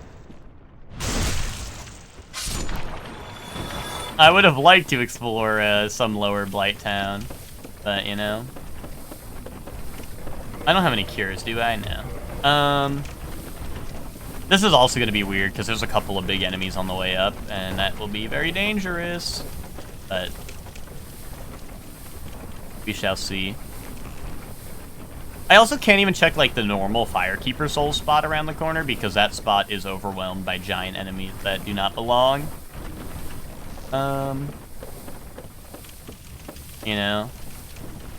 I would have liked to explore some lower Blighttown, but, you know. I don't have any cures, do I? No. This is also going to be weird, because there's a couple of big enemies on the way up, and that will be very dangerous. But we shall see. I also can't even check, like, the normal Firekeeper Soul spot around the corner, because that spot is overwhelmed by giant enemies that do not belong. You know.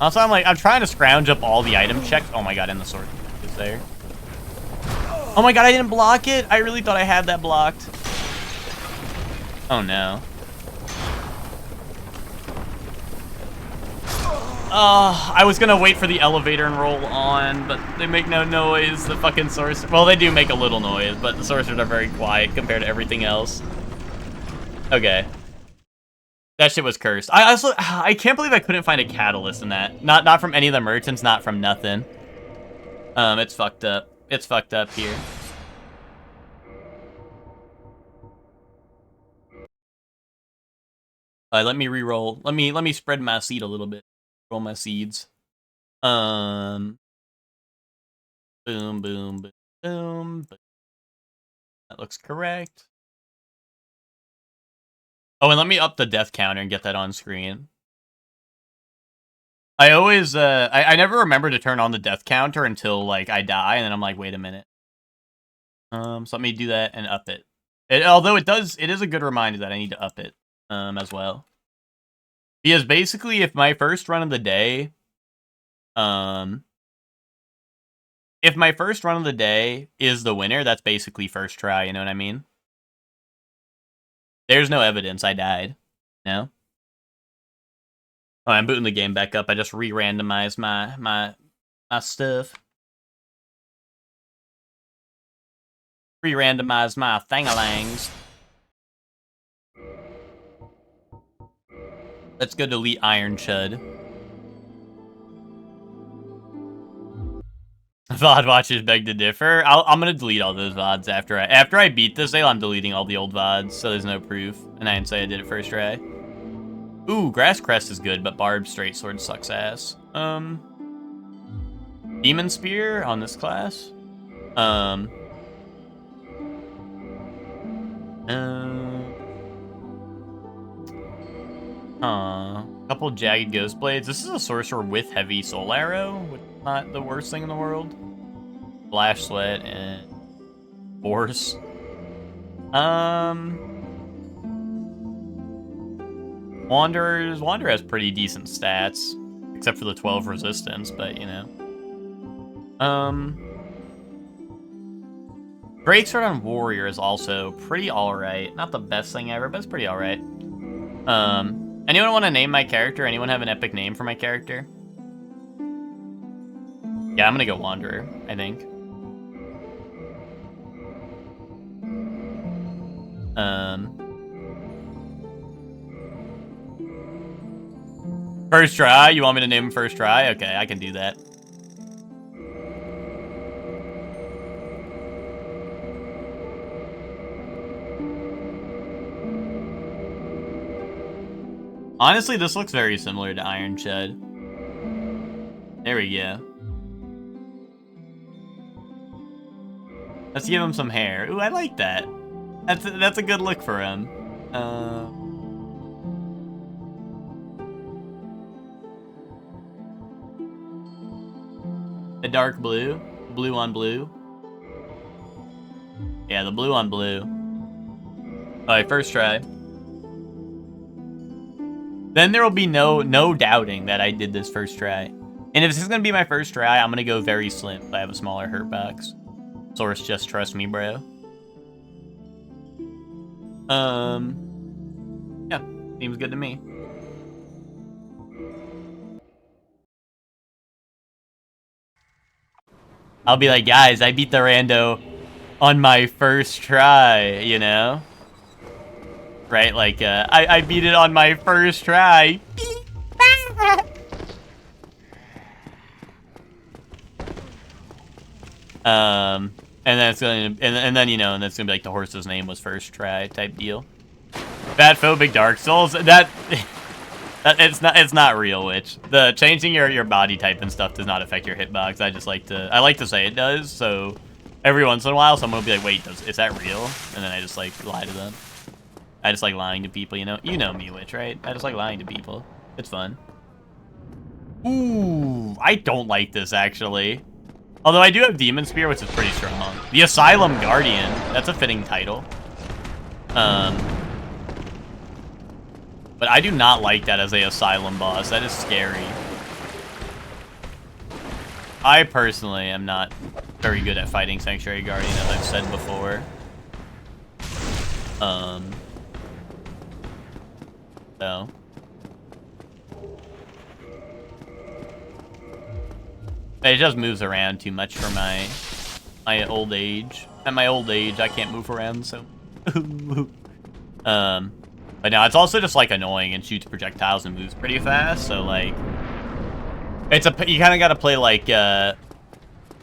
Also, I'm trying to scrounge up all the item checks. Oh my god, and the sword is there. Oh my god, I didn't block it? I really thought I had that blocked. Oh no. I was gonna wait for the elevator and roll on, but they make no noise. The fucking sorcerer. Well, they do make a little noise, but the sorcerers are very quiet compared to everything else. Okay. That shit was cursed. I can't believe I couldn't find a catalyst in that. Not from any of the merchants, not from nothing. It's fucked up. It's fucked up here. Let me re-roll. Let me spread my seed a little bit. Roll my seeds. Boom, boom, boom, boom. That looks correct. Oh, and let me up the death counter and get that on screen. I always, I never remember to turn on the death counter until, like, I die, and then I'm like, wait a minute. So let me do that and up it. Although it is a good reminder that I need to up it, as well. Because basically, if my first run of the day, if my first run of the day is the winner, that's basically first try, you know what I mean? There's no evidence I died, no? Oh, I'm booting the game back up. I just re-randomized my stuff. Re-randomized my thangalangs. Let's go delete Iron Chud. VOD watchers beg to differ. I'm gonna delete all those VODs after I beat this sale. I'm deleting all the old VODs, so there's no proof. And I didn't say I did it first try. Ooh, Grass Crest is good, but Barbed Straight Sword sucks ass. Demon Spear on this class. Couple Jagged Ghost Blades. This is a sorcerer with heavy Soul Arrow, which is not the worst thing in the world. Flash Sweat and Force. Wanderer has pretty decent stats, except for the 12 resistance, but you know. Breaksword on Warrior is also pretty alright. Not the best thing ever, but it's pretty alright. Anyone want to name my character? Anyone have an epic name for my character? Yeah, I'm gonna go Wanderer, I think. First try? You want me to name him first try? Okay, I can do that. Honestly, this looks very similar to Iron Chud. There we go. Let's give him some hair. Ooh, I like that. That's a good look for him. A dark blue. Blue on blue. Yeah, the blue on blue. Alright, first try. Then there will be no doubting that I did this first try. And if this is going to be my first try, I'm going to go very slim if I have a smaller hurt box. Source, just trust me, bro. Yeah, seems good to me. I'll be like, guys, I beat the rando on my first try, you know? Right, like, I beat it on my first try. And then it's gonna, and then you know, and it's gonna be like the horse's name was first try type deal. Fatphobic Dark Souls. It's not real, Witch. The changing your body type and stuff does not affect your hitbox. I like to say it does. So every once in a while, someone will be like, "Wait, is that real?" And then I just like lie to them. I just like lying to people, you know? You know me, Witch, right? I just like lying to people. It's fun. Ooh, I don't like this, actually. Although I do have Demon Spear, which is pretty strong. The Asylum Guardian. That's a fitting title. But I do not like that as a Asylum boss. That is scary. I personally am not very good at fighting Sanctuary Guardian, as I've said before. So. It just moves around too much for my old age. At my old age, I can't move around, so. But no, it's also just like annoying and shoots projectiles and moves pretty fast. So like, you kind of got to play like I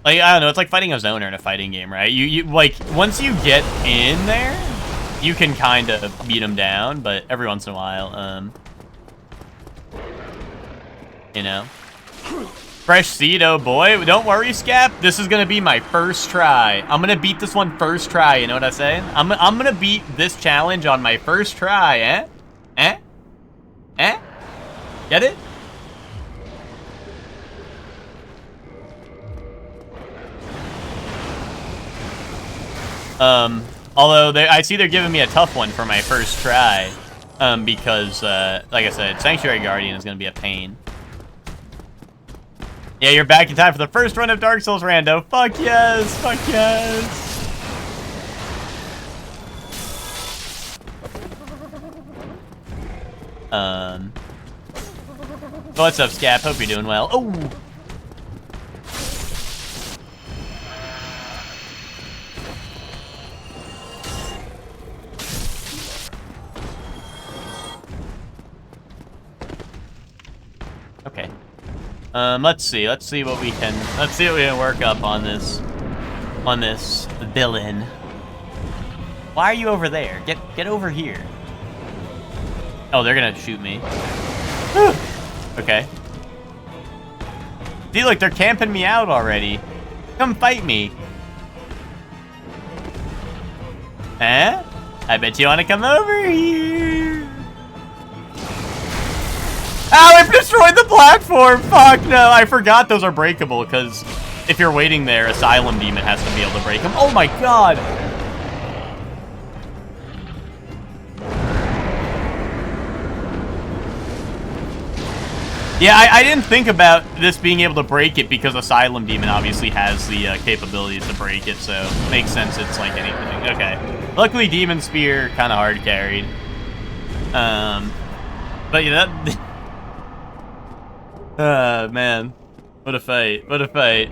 don't know, it's like fighting a zoner in a fighting game, right? You like once you get in there, you can kind of beat them down, but every once in a while, you know. Fresh seed, oh boy. Don't worry, Scap. This is gonna be my first try. I'm gonna beat this one first try, you know what I'm saying? I'm gonna beat this challenge on my first try, eh? Eh? Eh? Get it? Although I see they're giving me a tough one for my first try, because, like I said, Sanctuary Guardian is gonna be a pain. Yeah, you're back in time for the first run of Dark Souls, Rando. Fuck yes! Fuck yes! What's up, Scap? Hope you're doing well. Oh! Okay. Let's see what we can work up on this villain. Why are you over there? Get over here. Oh, they're gonna shoot me. Okay. See, look, they're camping me out already. Come fight me. Huh? I bet you wanna come over here. Ow, I've destroyed the platform! Fuck, no, I forgot those are breakable, because if you're waiting there, Asylum Demon has to be able to break them. Oh my god! Yeah, I didn't think about this being able to break it, because Asylum Demon obviously has the capability to break it, so it makes sense it's like anything. Okay. Luckily, Demon Spear kind of hard carried. But yeah, that... man. What a fight. What a fight.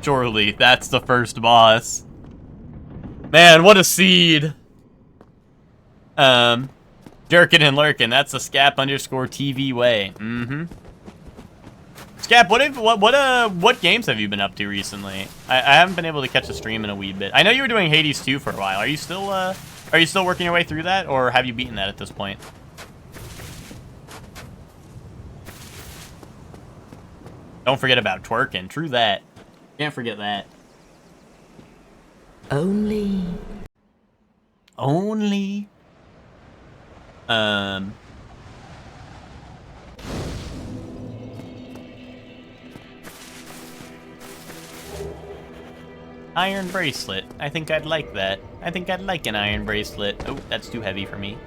Surely, that's the first boss. Man, what a seed. Jerkin and Lurkin, that's the Scap_TV way. Mm-hmm. Scap, what games have you been up to recently? I haven't been able to catch a stream in a wee bit. I know you were doing Hades 2 for a while. Are you still working your way through that, or have you beaten that at this point? Don't forget about twerking. True that. Can't forget that. Only. Iron bracelet. I think I'd like that. I think I'd like an iron bracelet. Oh, that's too heavy for me.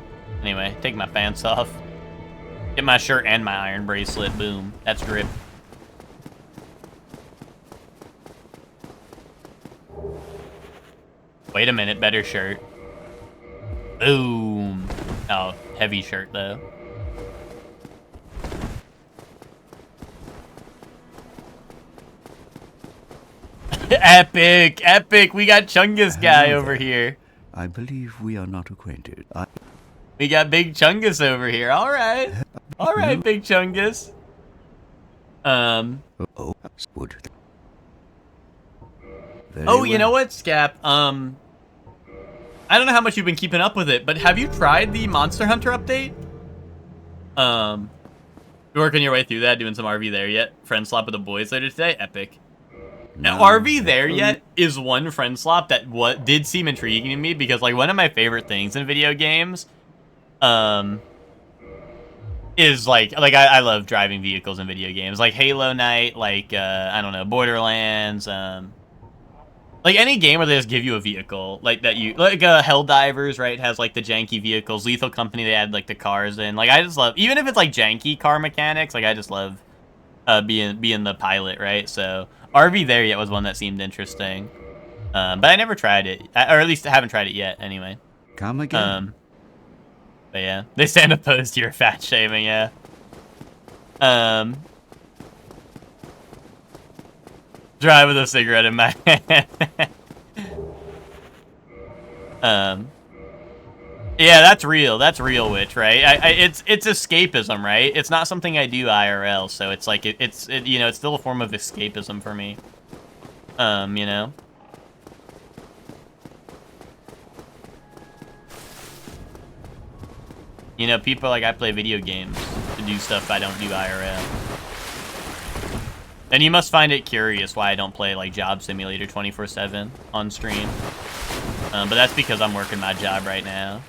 Anyway, take my pants off. Get my shirt and my iron bracelet. Boom. That's grip. Wait a minute, better shirt. Boom. Oh, heavy shirt though. Epic, epic. We got Chungus guy over here. I believe we are not acquainted. We got Big Chungus over here. All right. All right, Big Chungus. Oh, good. Oh, you know what, Scap? I don't know how much you've been keeping up with it, but have you tried the Monster Hunter update? You working your way through that, doing some RV there yet? Friend swap with the boys later today? Epic. Now, RV there yet is one friend swap that did seem intriguing to me, because like one of my favorite things in video games, is like I love driving vehicles in video games, like Halo Knight, like I don't know, Borderlands, like any game where they just give you a vehicle, like that you like Helldivers, right? Has like the janky vehicles. Lethal Company, they add like the cars in. Like I just love, even if it's like janky car mechanics, like I just love being the pilot, right? So RV there yet was one that seemed interesting, but I never tried it, or at least I haven't tried it yet. Anyway, Come again. But yeah, they stand opposed to your fat shaming, yeah. Drive with a cigarette in my hand. Yeah, that's real. That's real, Witch, right? It's escapism, right? It's not something I do IRL, so it's like it's you know, it's still a form of escapism for me. You know. You know, people like I play video games to do stuff I don't do IRL. And you must find it curious why I don't play like Job Simulator 24/7 on stream. But that's because I'm working my job right now.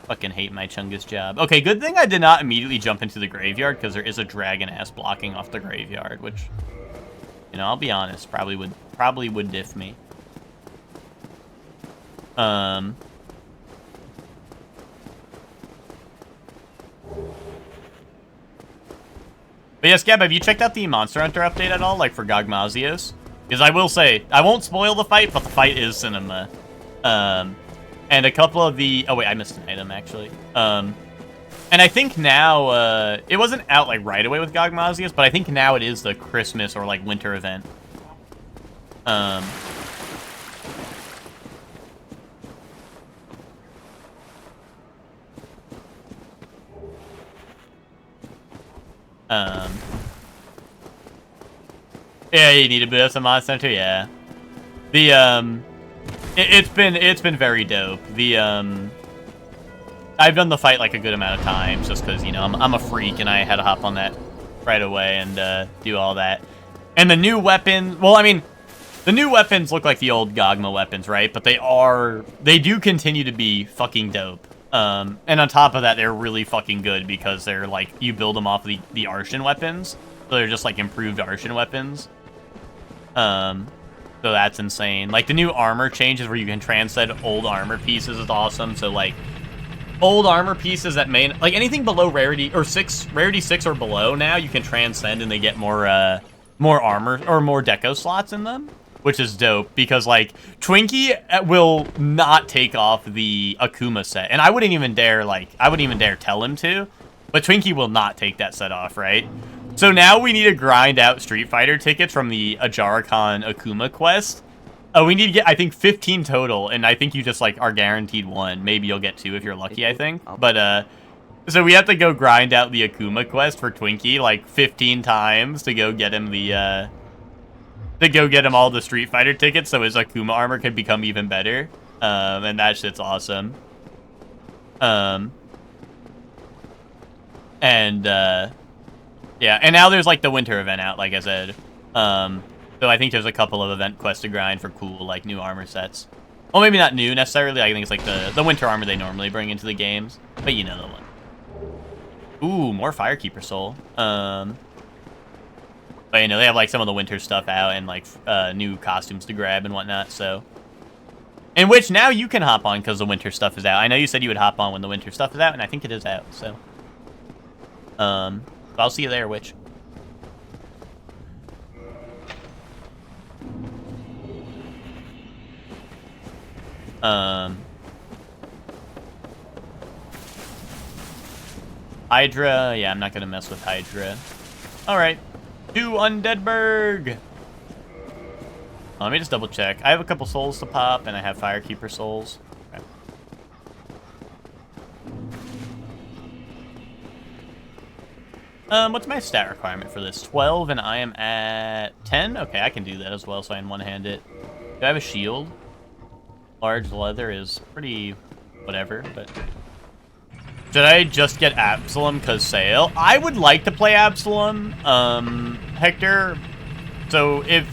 Fucking hate my Chungus job. Okay, good thing I did not immediately jump into the graveyard because there is a dragon ass blocking off the graveyard, which, you know, I'll be honest, probably would diff me. But yeah, Scab, have you checked out the Monster Hunter update at all, like for Gogmazios? Because I will say, I won't spoil the fight, but the fight is cinema. And a couple of the... Oh, wait, I missed an item, actually. And I think now... it wasn't out, like, right away with Gogmazios, but I think now it is the Christmas or, like, winter event. Yeah, you need a bit of some Monster Hunter, yeah. The, it's been very dope. The, I've done the fight, like, a good amount of times, just because, you know, I'm a freak, and I had to hop on that right away and, do all that. And the new weapons, well, I mean, the new weapons look like the old Gogma weapons, right? But they do continue to be fucking dope. And on top of that, they're really fucking good because they're, like, you build them off the Arshan weapons. So they're just, like, improved Arshan weapons. So that's insane. Like, the new armor changes where you can transcend old armor pieces is awesome. So, like, old armor pieces that may... Like, anything below rarity... Or rarity 6 or below now, you can transcend and they get more armor... Or more deco slots in them. Which is dope, because, like, Twinkie will not take off the Akuma set. And I wouldn't even dare, like... I wouldn't even dare tell him to. But Twinkie will not take that set off, right? So now we need to grind out Street Fighter tickets from the Ajarakan Akuma quest. We need to get, I think, 15 total, and I think you just, like, are guaranteed one. Maybe you'll get two if you're lucky, I think. But, so we have to go grind out the Akuma quest for Twinkie, like, 15 times to go get him the, to go get him all the Street Fighter tickets so his Akuma armor can become even better. And that shit's awesome. Yeah, and now there's, like, the winter event out, like I said. So I think there's a couple of event quests to grind for cool, like, new armor sets. Well, maybe not new, necessarily. I think it's, like, the winter armor they normally bring into the games. But you know the one. Ooh, more Firekeeper Soul. But, you know, they have, like, some of the winter stuff out and, like, new costumes to grab and whatnot, so... In which now you can hop on because the winter stuff is out. I know you said you would hop on when the winter stuff is out, and I think it is out, so... I'll see you there, Witch. Hydra. Yeah, I'm not gonna mess with Hydra. Alright. To Undeadburg! Let me just double check. I have a couple souls to pop, and I have Firekeeper souls. Okay. What's my stat requirement for this? 12, and I am at 10? Okay, I can do that as well, so I can one-hand it. Do I have a shield? Large leather is pretty whatever, but... Should I just get Absalom because sale? I would like to play Absalom, Hector. So if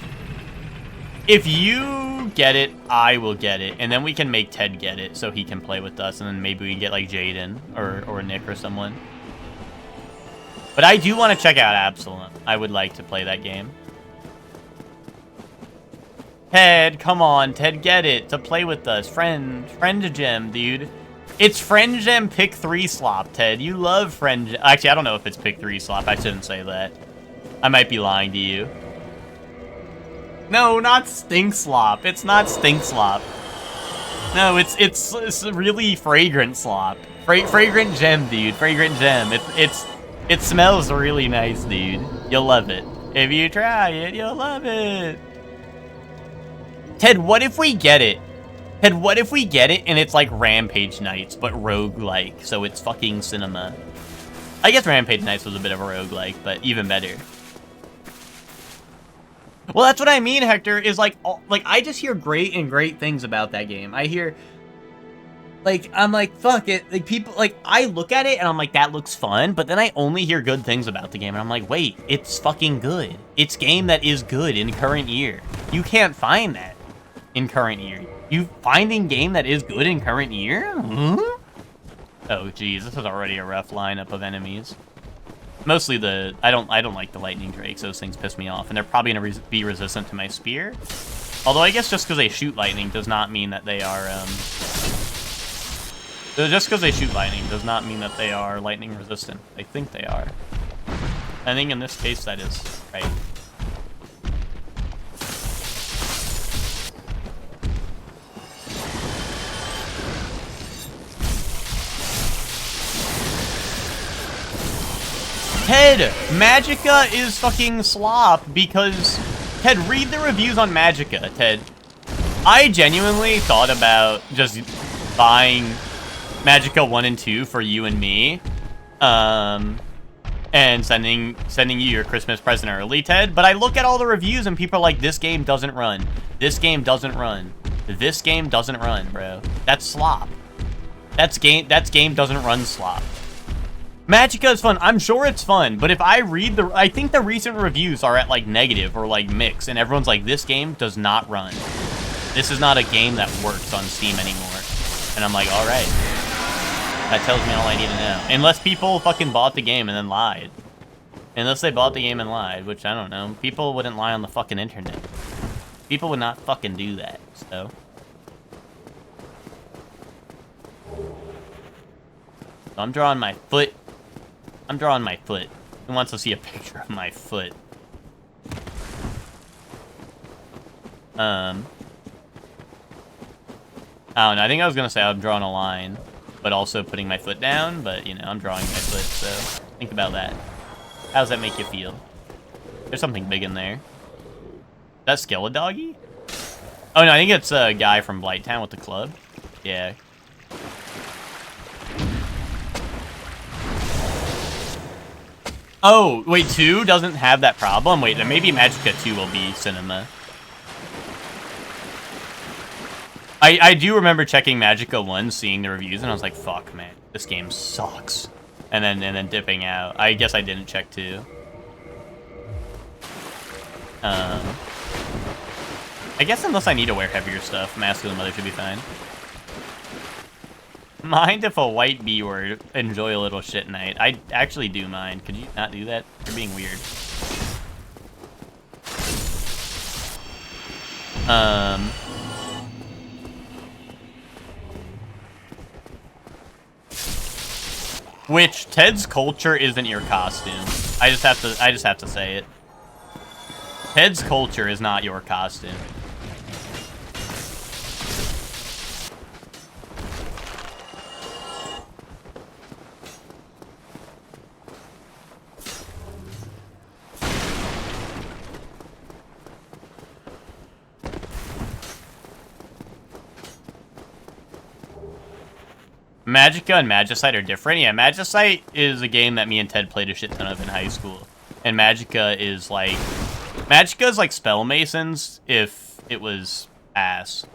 you get it, I will get it. And then we can make Ted get it so he can play with us. And then maybe we can get like Jaden or Nick or someone. But I do want to check out Absalom. I would like to play that game. Ted, come on. Ted, get it. To play with us. Friend gem, dude. It's Friend Gem pick 3 slop, Ted. You love Friend Gem. Actually, I don't know if it's pick 3 slop. I shouldn't say that. I might be lying to you. No, not Stink Slop. It's not Stink Slop. No, it's really fragrant slop. Fragrant gem, dude. Fragrant gem. It smells really nice, dude. You'll love it. If you try it, you'll love it. Ted, what if we get it? Ted, what if we get it and it's like Rampage Knights, but roguelike, so it's fucking cinema? I guess Rampage Knights was a bit of a roguelike, but even better. Well, that's what I mean, Hector, is like I just hear great things about that game. I hear, like, I'm like, fuck it. Like, people, like, I look at it and I'm like, that looks fun, but then I only hear good things about the game, and I'm like, wait, it's fucking good. It's game that is good in current year. You can't find that in current year. You finding game that is good in current year? Huh? Oh, geez, this is already a rough lineup of enemies. Mostly I don't like the lightning drakes. Those things piss me off, and they're probably gonna be resistant to my spear. Although I guess just because they shoot lightning does not mean that they are just because they shoot lightning does not mean that they are lightning resistant. I think they are. I think in this case that is right. Ted, Magicka is fucking slop because... Ted, read the reviews on Magicka, Ted. I genuinely thought about just buying Magicka 1 and 2 for you and me. And sending you your Christmas present early, Ted. But I look at all the reviews and people are like, this game doesn't run. This game doesn't run. This game doesn't run, bro. That's slop. That's game doesn't run slop. Magicka is fun. I'm sure it's fun, but if I read I think the recent reviews are at like negative or like mix, and everyone's like, this game does not run. This is not a game that works on Steam anymore. And I'm like, all right. That tells me all I need to know. Unless people fucking bought the game and then lied. Unless they bought the game and lied, which I don't know. People wouldn't lie on the fucking internet. People would not fucking do that, so. I'm drawing my foot. I'm drawing my foot. Who wants to see a picture of my foot? I don't know. I think I was gonna say I'm drawing a line, but also putting my foot down. But you know, I'm drawing my foot, so think about that. How does that make you feel? There's something big in there. That Skeledoggy? Oh no, I think it's a guy from Blighttown with the club. Yeah. Oh, wait, 2 doesn't have that problem? Wait, then maybe Magicka 2 will be cinema. I do remember checking Magicka 1, seeing the reviews, and I was like, fuck, man, this game sucks. And then dipping out. I guess I didn't check 2. I guess unless I need to wear heavier stuff, Mask of the Mother should be fine. Mind if a white B word, enjoy a little shit night. I actually do mind. Could you not do that? You're being weird. Which Ted's culture isn't your costume. I just have to say it. Ted's culture is not your costume. Magicka and Magicite are different. Yeah, Magicite is a game that me and Ted played a shit ton of in high school. And Magicka is like Spell Masons if it was ass.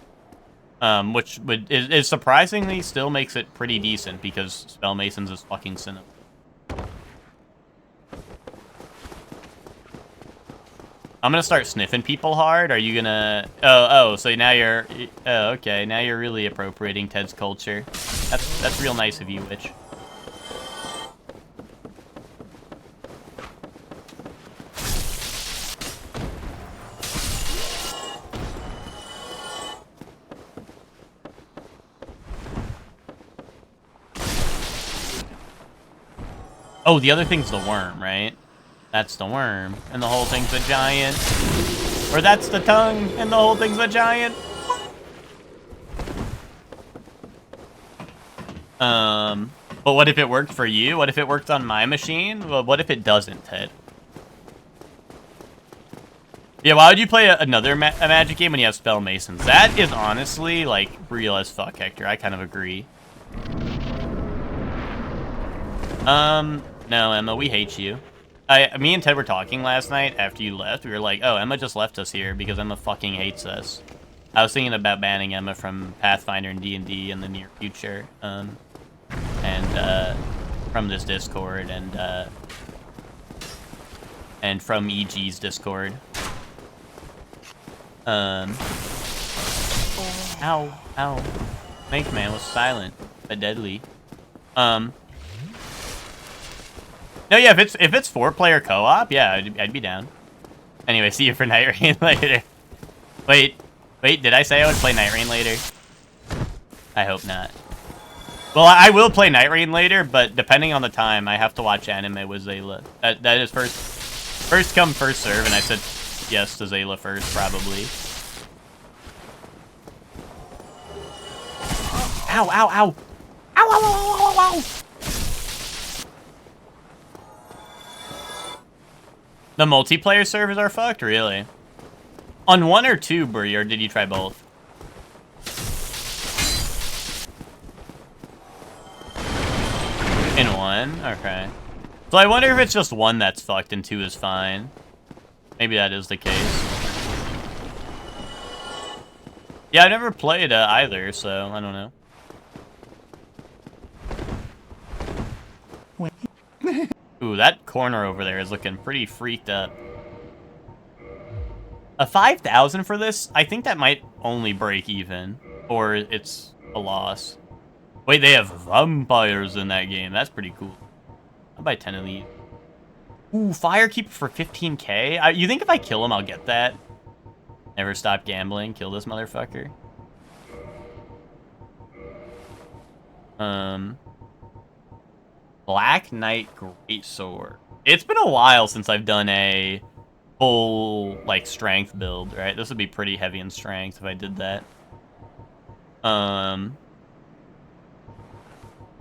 Which is surprisingly still makes it pretty decent because Spell Masons is fucking cinema. I'm gonna start sniffing people hard. Are you gonna... Oh, so now you're... Oh, okay. Now you're really appropriating Ted's culture. That's real nice of you, Witch. Oh, the other thing's the worm, right? That's the worm, and the whole thing's a giant. Or that's the tongue, and the whole thing's a giant. But what if it worked for you? What if it worked on my machine? Well, what if it doesn't, Ted? Yeah, why would you play another Magic game when you have Spell Masons? That is honestly, like, real as fuck, Hector. I kind of agree. No, Emma, we hate you. Me and Ted were talking last night after you left. We were like, oh, Emma just left us here because Emma fucking hates us. I was thinking about banning Emma from Pathfinder and D&D in the near future. From this Discord and from EG's Discord. Ow. Snake Man was silent, but deadly. No, yeah, if it's 4-player co-op, yeah, I'd be down. Anyway, see you for Night Rain later. Wait, did I say I would play Night Rain later? I hope not. Well, I will play Night Rain later, but depending on the time, I have to watch anime with Zayla. That is first come, first serve, and I said yes to Zayla first, probably. Ow, ow, ow. Ow, ow, ow, ow, ow, ow. The multiplayer servers are fucked? Really? On 1 or 2, Brie, or did you try both? In 1? Okay. So I wonder if it's just 1 that's fucked and 2 is fine. Maybe that is the case. Yeah, I never played either, so I don't know. Ooh, that corner over there is looking pretty freaked up. A 5,000 for this? I think that might only break even. Or it's a loss. Wait, they have vampires in that game. That's pretty cool. I'll buy 10 of these. Ooh, Firekeeper for 15k? You think if I kill him, I'll get that? Never stop gambling. Kill this motherfucker. Black Knight Greatsword. It's been a while since I've done a full, like, strength build, right? This would be pretty heavy in strength if I did that.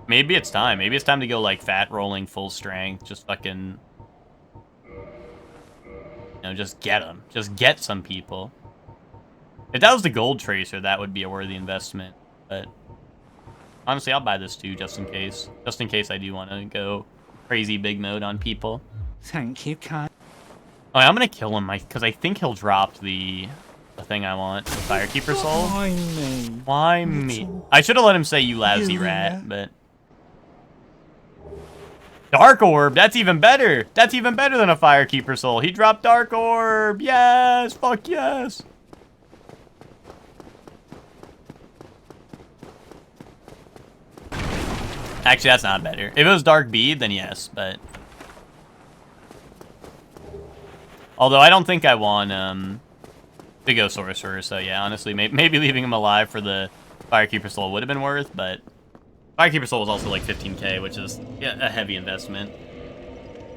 Maybe it's time. Maybe it's time to go, like, fat rolling full strength. Just fucking... You know, just get them. Just get some people. If that was the Gold Tracer, that would be a worthy investment. But honestly, I'll buy this too, just in case. Just in case I do want to go crazy big mode on people. Thank you, Kai. Oh, I'm gonna kill him, because I think he'll drop the thing I want, the Firekeeper Soul. Why me? Why me? I should have let him say you lousy rat, but... Dark Orb, that's even better. That's even better than a Firekeeper Soul. He dropped Dark Orb. Yes, fuck yes. Actually, that's not better. If it was Dark Bead, then yes, but... Although I don't think I want to go Sorcerer, so yeah, honestly, maybe leaving him alive for the Firekeeper Soul would have been worth, but... Firekeeper Soul is also like 15k, which is a heavy investment.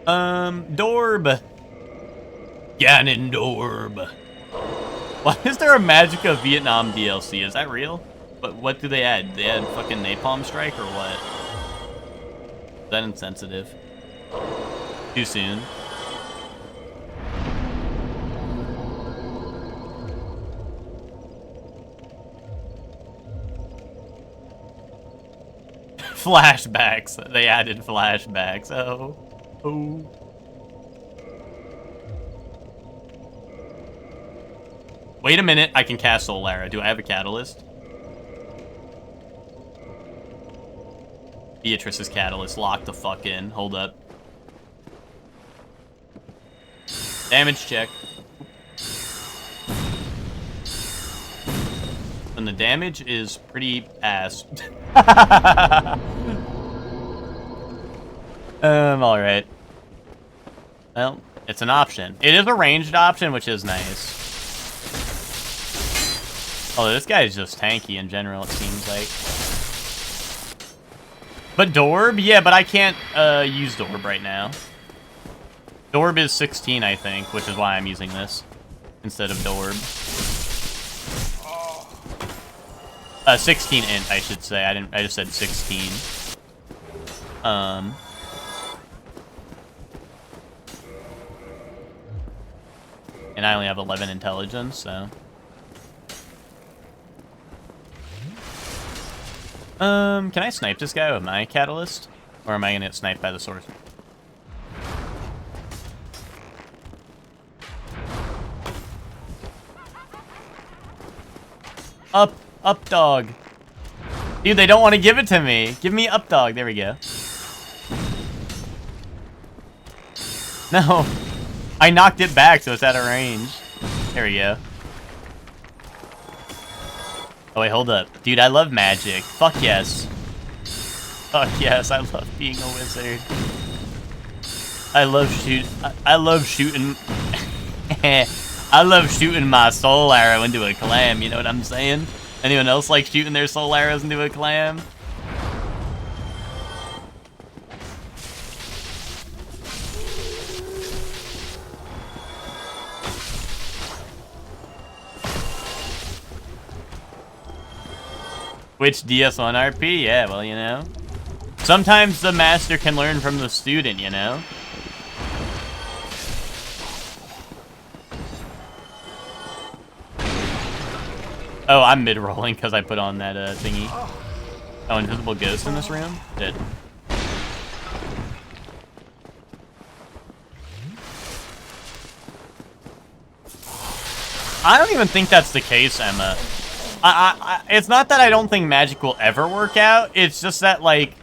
Dorb. Ganondorb. Why is there a Magica Vietnam DLC? Is that real? But what do they add? They add fucking Napalm Strike or what? Is that insensitive? Too soon. Flashbacks. They added flashbacks. Oh. Wait a minute. I can cast Solara. Do I have a catalyst? Beatrice's catalyst. Lock the fuck in. Hold up. Damage check. And the damage is pretty ass. Alright. Well, it's an option. It is a ranged option, which is nice. Oh, this guy is just tanky in general, it seems like. But Dorb? Yeah, but I can't use Dorb right now. Dorb is 16, I think, which is why I'm using this instead of Dorb. 16 int, I should say. I just said 16. And I only have 11 intelligence, so. Can I snipe this guy with my catalyst? Or am I gonna get sniped by the sorcerer? Up dog. Dude, they don't want to give it to me. Give me up dog. There we go. No. I knocked it back, so it's out of range. There we go. Oh, wait, hold up. Dude, I love magic. Fuck yes. Fuck yes, I love being a wizard. I love shooting... I love shooting my soul arrow into a clam, you know what I'm saying? Anyone else like shooting their soul arrows into a clam? Which DS1 RP? Yeah, well, you know. Sometimes the master can learn from the student, you know? Oh, I'm mid-rolling because I put on that thingy. Oh, invisible ghost in this room? Dead. I don't even think that's the case, Emma. It's not that I don't think magic will ever work out. It's just that, like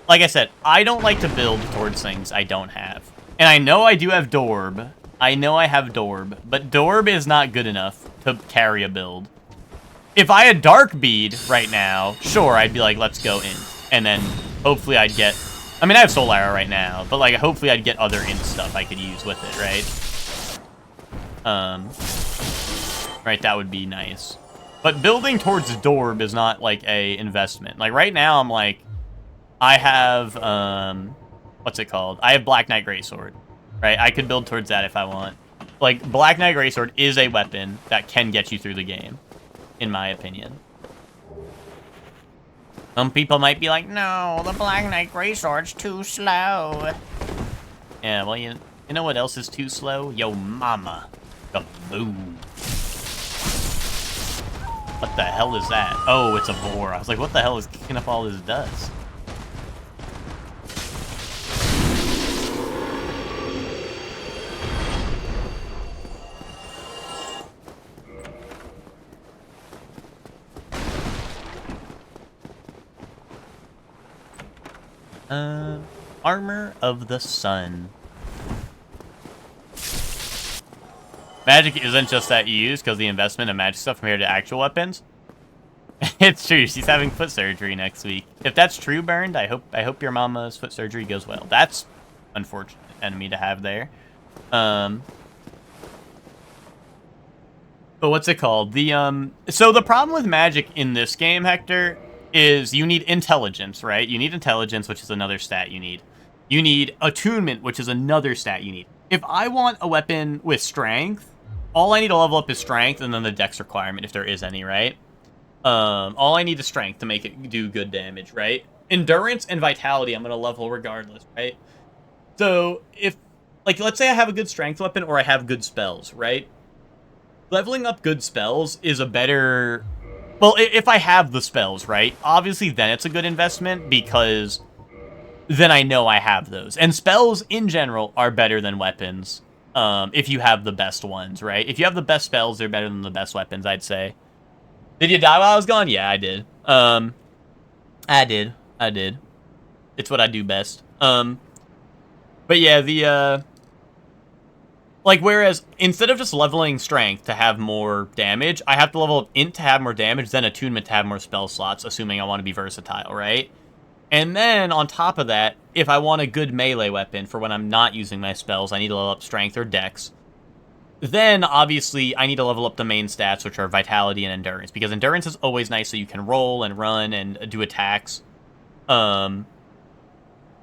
I said, I don't like to build towards things I don't have. And I know I do have Dorb. I know I have Dorb, but Dorb is not good enough to carry a build. If I had Dark Bead right now, sure, I'd be like, let's go in. And then hopefully I'd get... I mean, I have Soul Arrow right now, but like hopefully I'd get other int stuff I could use with it, right? Right, that would be nice. But building towards Dorb is not like a investment. Like right now I'm like, I have, what's it called? I have Black Knight Greatsword, right? I could build towards that if I want. Like, Black Knight Greatsword is a weapon that can get you through the game, in my opinion. Some people might be like, no, the Black Knight Greatsword's too slow. Yeah, well, you know what else is too slow? Yo mama. Kaboom. What the hell is that? Oh, it's a boar. I was like, what the hell is kicking up all this dust? Armor of the Sun. Magic isn't just that you use because the investment of magic stuff compared to actual weapons. It's true. She's having foot surgery next week. If that's true, Burned, I hope your mama's foot surgery goes well. That's unfortunate enemy to have there. But what's it called? So the problem with magic in this game, Hector, is you need intelligence, right? You need intelligence, which is another stat you need. You need attunement, which is another stat you need. If I want a weapon with strength, all I need to level up is strength and then the dex requirement, if there is any, right? All I need is strength to make it do good damage, right? Endurance and vitality, I'm going to level regardless, right? So if, like, let's say I have a good strength weapon or I have good spells, right? Leveling up good spells is a better... Well, if I have the spells, right? Obviously, then it's a good investment because then I know I have those. And spells, in general, are better than weapons if you have the best ones, right? If you have the best spells, they're better than the best weapons, I'd say. Did you die while I was gone? Yeah, I did. I did. It's what I do best. But yeah, like, whereas, instead of just leveling strength to have more damage, I have to level up int to have more damage, then attunement to have more spell slots, assuming I want to be versatile, right? And then, on top of that, if I want a good melee weapon for when I'm not using my spells, I need to level up strength or dex. Then, obviously, I need to level up the main stats, which are vitality and endurance, because endurance is always nice so you can roll and run and do attacks.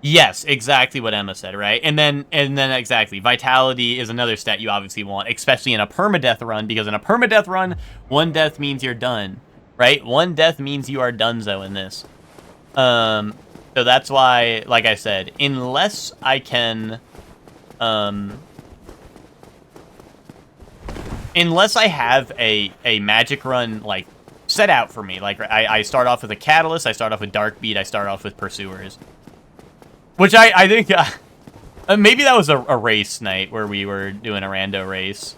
Yes, exactly what Emma said, right? And then exactly, vitality is another stat you obviously want, especially in a permadeath run, because in a permadeath run, one death means you're done, right? One death means you are donezo in this. So that's why, like I said, unless I can, unless I have a magic run, like, set out for me, like, I start off with a Catalyst, I start off with Dark Beat, I start off with Pursuers. Which I think, maybe that was a race night where we were doing a rando race.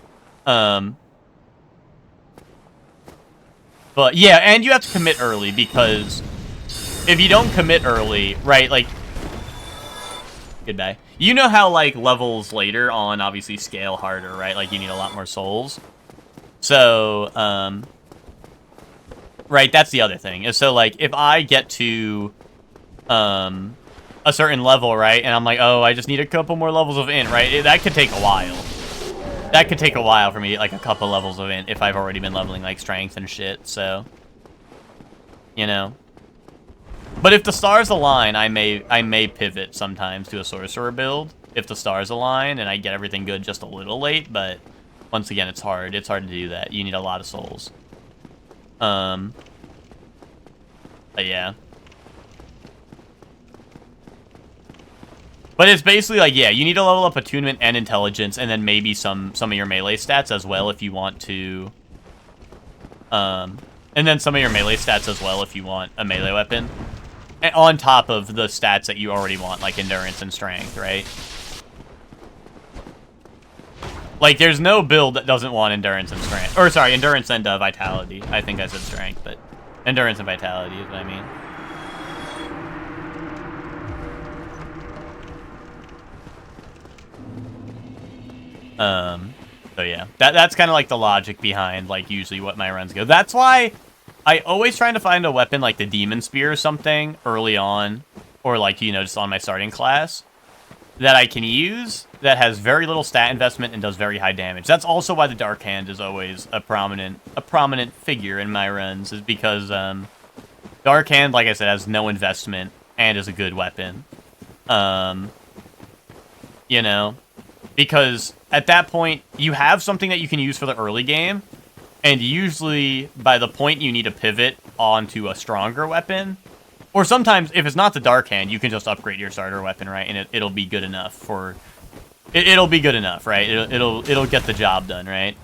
But yeah, and you have to commit early, because if you don't commit early, right, like, goodbye. You know how, like, levels later on obviously scale harder, right? Like, you need a lot more souls. So, right, that's the other thing. So, like, if I get to, a certain level, right, and I'm like, oh, I just need a couple more levels of int, right? That could take a while. That could take a while for me to get, like, a couple levels of int if I've already been leveling, like, strength and shit, so, you know. But if the stars align, I may pivot sometimes to a sorcerer build if the stars align and I get everything good just a little late, but once again, it's hard. It's hard to do that. You need a lot of souls. But yeah. But it's basically like, yeah, you need to level up attunement and intelligence, and then maybe some of your melee stats as well if you want to. And then some of your melee stats as well if you want a melee weapon. And on top of the stats that you already want, like endurance and strength, right? Like, there's no build that doesn't want endurance and strength. Or, sorry, endurance and vitality. I think I said strength, but endurance and vitality is what I mean. So yeah, that's kind of like the logic behind, like, usually what my runs go. That's why I always try to find a weapon like the Demon Spear or something early on, or, like, you know, just on my starting class, that I can use that has very little stat investment and does very high damage. That's also why the Dark Hand is always a prominent figure in my runs, is because Dark Hand, like I said, has no investment and is a good weapon. You know, because at that point you have something that you can use for the early game, and usually by the point you need to pivot onto a stronger weapon, or sometimes if it's not the Dark Hand, you can just upgrade your starter weapon, right? And it'll be good enough for it'll be good enough, right? It'll get the job done, right?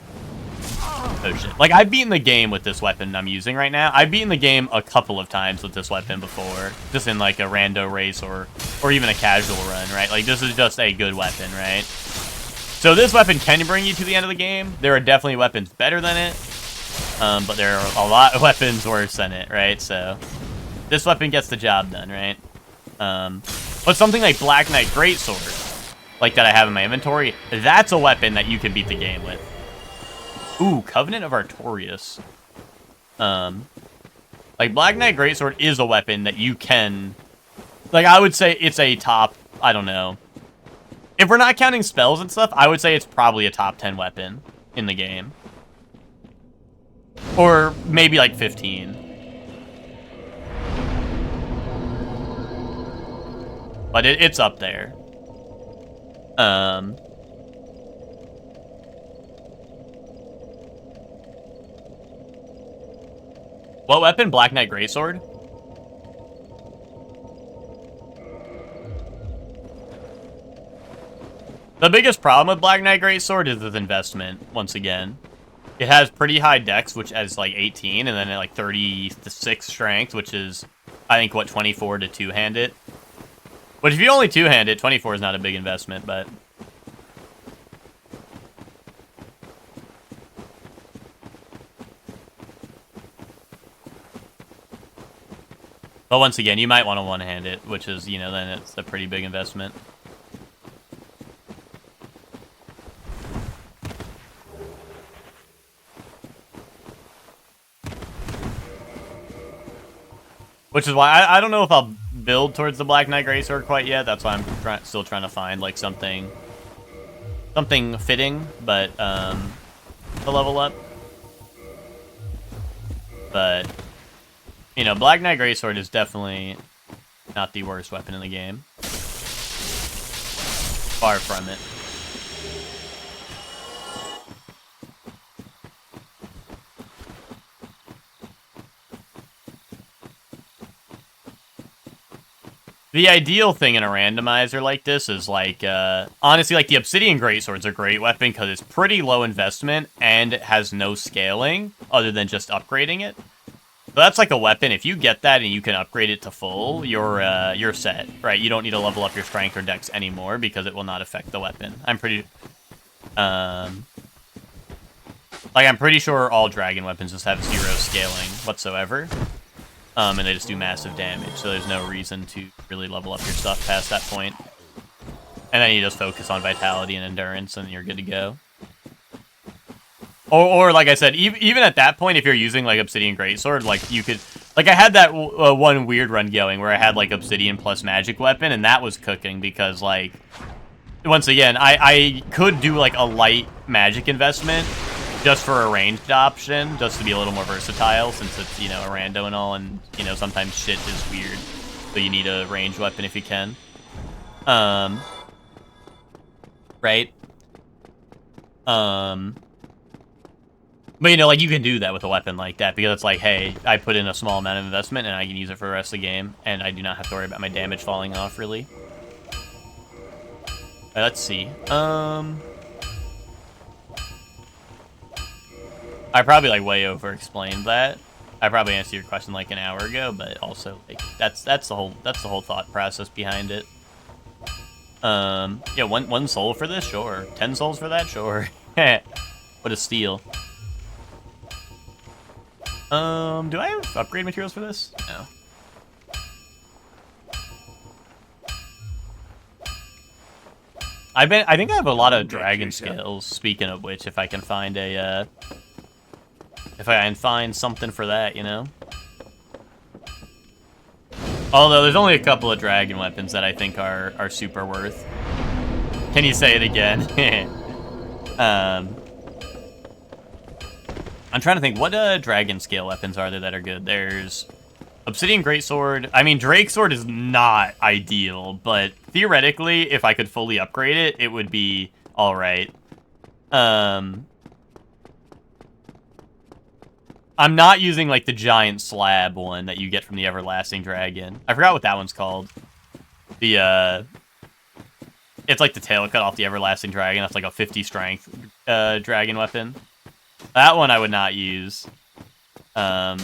Oh shit. Like, I've beaten the game with this weapon I'm using right now. I've beaten the game a couple of times with this weapon before, just in, like, a rando race or even a casual run, right? Like, this is just a good weapon, right? So this weapon can bring you to the end of the game. There are definitely weapons better than it, but there are a lot of weapons worse than it, right? So this weapon gets the job done, right? But something like Black Knight Greatsword, like that I have in my inventory, that's a weapon that you can beat the game with. Ooh, Covenant of Artorias. Like, Black Knight Greatsword is a weapon that you can... Like, I would say it's a top... I don't know. If we're not counting spells and stuff, I would say it's probably a top 10 weapon in the game. Or maybe, like, 15. But it's up there. What weapon? Black Knight Greatsword? The biggest problem with Black Knight Greatsword is its investment, once again. It has pretty high dex, which is like 18, and then like 36 strength, which is, I think, what, 24 to two-hand it? Which, if you only two-hand it, 24 is not a big investment, but... But once again, you might want to one-hand it, which is, you know, then it's a pretty big investment. Which is why I don't know if I'll build towards the Black Knight Greatsword quite yet. That's why I'm still trying to find, like, something fitting, but to level up. But, you know, Black Knight Greatsword is definitely not the worst weapon in the game. Far from it. the ideal thing in a randomizer like this is like, honestly, like the Obsidian Greatsword's a great weapon because it's pretty low investment and it has no scaling other than just upgrading it. So that's like a weapon. If you get that and you can upgrade it to full, you're set, right? You don't need to level up your strength or dex anymore because it will not affect the weapon. I'm pretty sure all dragon weapons just have 0 scaling whatsoever. And they just do massive damage, so there's no reason to really level up your stuff past that point. And then you just focus on vitality and endurance, and you're good to go. Or like I said, even at that point, if you're using like Obsidian Greatsword, like you could, like I had that one weird run going where I had like Obsidian plus magic weapon, and that was cooking because like, once again, I could do like a light magic investment just for a ranged option, just to be a little more versatile since it's, you know, a rando and all, and, you know, sometimes shit is weird. So you need a ranged weapon if you can. Right? But, you know, like, you can do that with a weapon like that, because it's like, hey, I put in a small amount of investment, and I can use it for the rest of the game, and I do not have to worry about my damage falling off, really. Let's see. I probably, like, way over-explained that. I probably answered your question, like, an hour ago, but also, like, that's the whole thought process behind it. Yeah, one soul for this? Sure. 10 souls for that? Sure. What a steal. Do I have upgrade materials for this? No. I think I have a lot of dragon scales, speaking of which, if I can find a, if I can find something for that, you know? Although, there's only a couple of dragon weapons that I think are super worth. Can you say it again? I'm trying to think, what dragon scale weapons are there that are good? There's Obsidian Greatsword. I mean, Drake Sword is not ideal, but theoretically, if I could fully upgrade it, it would be alright. I'm not using, like, the giant slab one that you get from the Everlasting Dragon. I forgot what that one's called. The, it's like the tail cut off the Everlasting Dragon. That's like a 50 strength dragon weapon. That one I would not use. Because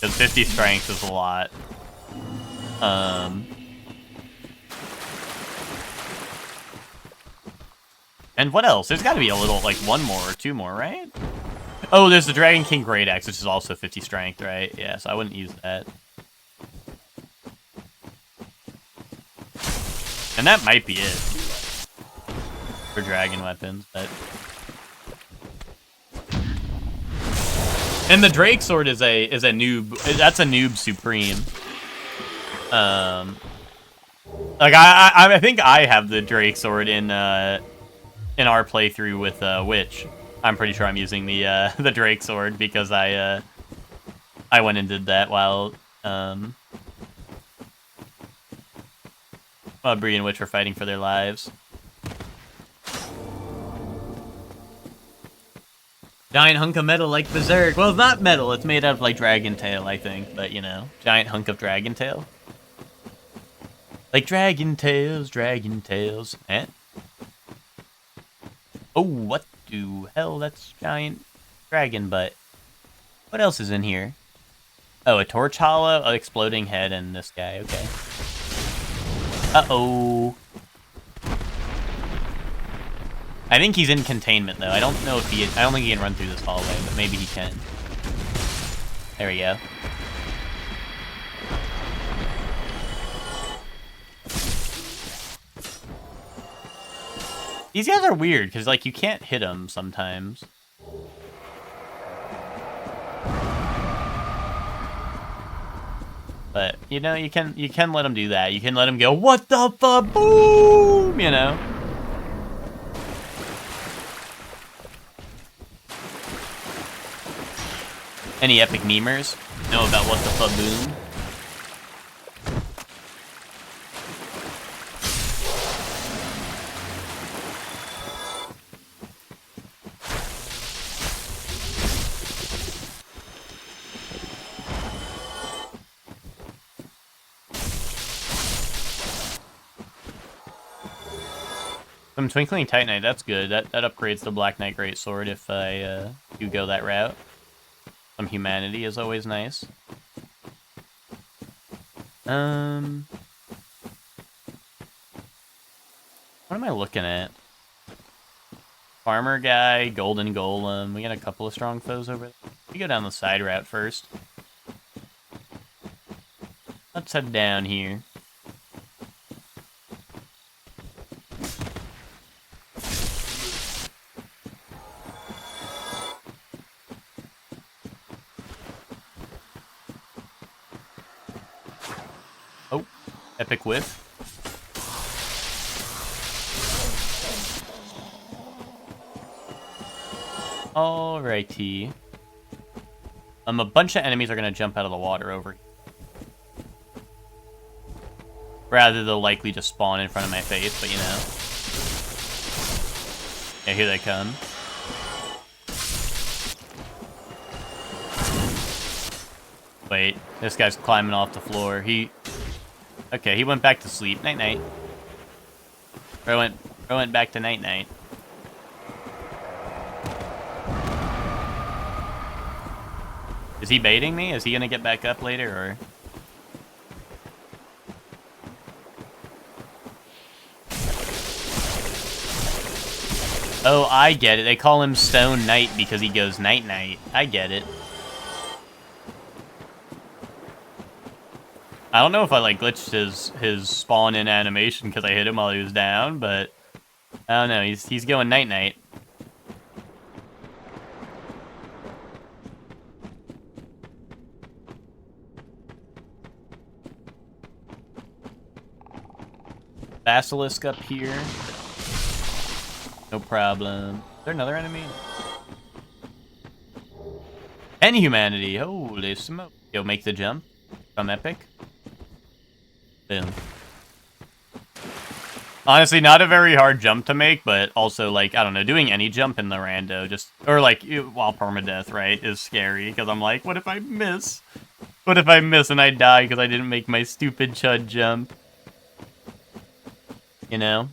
50 strength is a lot. And what else? There's got to be a little, like, one more or two more, right? Oh, there's the Dragon King Great Axe, which is also 50 strength, right? Yeah, so I wouldn't use that. And that might be it for dragon weapons, but... And the Drake Sword is a noob. That's a noob supreme. Like I think I have the Drake Sword in our playthrough with Witch. I'm pretty sure I'm using the Drake Sword because I went and did that while Bree and Witch were fighting for their lives. Giant hunk of metal like Berserk. Well, it's not metal. It's made out of, like, dragon tail, I think. But, you know, giant hunk of dragon tail. Like dragon tails, dragon tails. Eh? Oh, what the hell? That's giant dragon butt. What else is in here? Oh, a torch hollow, an exploding head, and this guy. Okay. Uh-oh. I think he's in containment, though. I don't know if he... I don't think he can run through this hallway, but maybe he can. There we go. These guys are weird, because, like, you can't hit them sometimes. But, you know, you can let them do that. You can let them go, what the fuck, boom, you know? Any epic memers know about what the fa-boom? Some Twinkling Titanite, that's good. That upgrades the Black Knight Greatsword if I do go that route. Some humanity is always nice. What am I looking at? Farmer guy, Golden Golem. We got a couple of strong foes over there. We go down the side route first. Let's head down here. Oh, epic whiff. Alrighty. A bunch of enemies are gonna jump out of the water over here. Rather, they'll likely just spawn in front of my face, but you know. Yeah, here they come. Wait, this guy's climbing off the floor. Okay, he went back to sleep. Night-night. Or went back to night-night. Is he baiting me? Is he gonna get back up later, or...? Oh, I get it. They call him Stone Knight because he goes night-night. I get it. I don't know if I, like, glitched his spawn-in animation because I hit him while he was down, but... I don't know. He's going night-night. Basilisk up here. No problem. Is there another enemy? And humanity. Holy smoke. Yo, make the jump. From epic. Boom. Honestly, not a very hard jump to make, but also, like, I don't know, doing any jump in the rando, just, or like, while permadeath, right, is scary, because I'm like, what if I miss? What if I miss and I die because I didn't make my stupid chud jump? You know?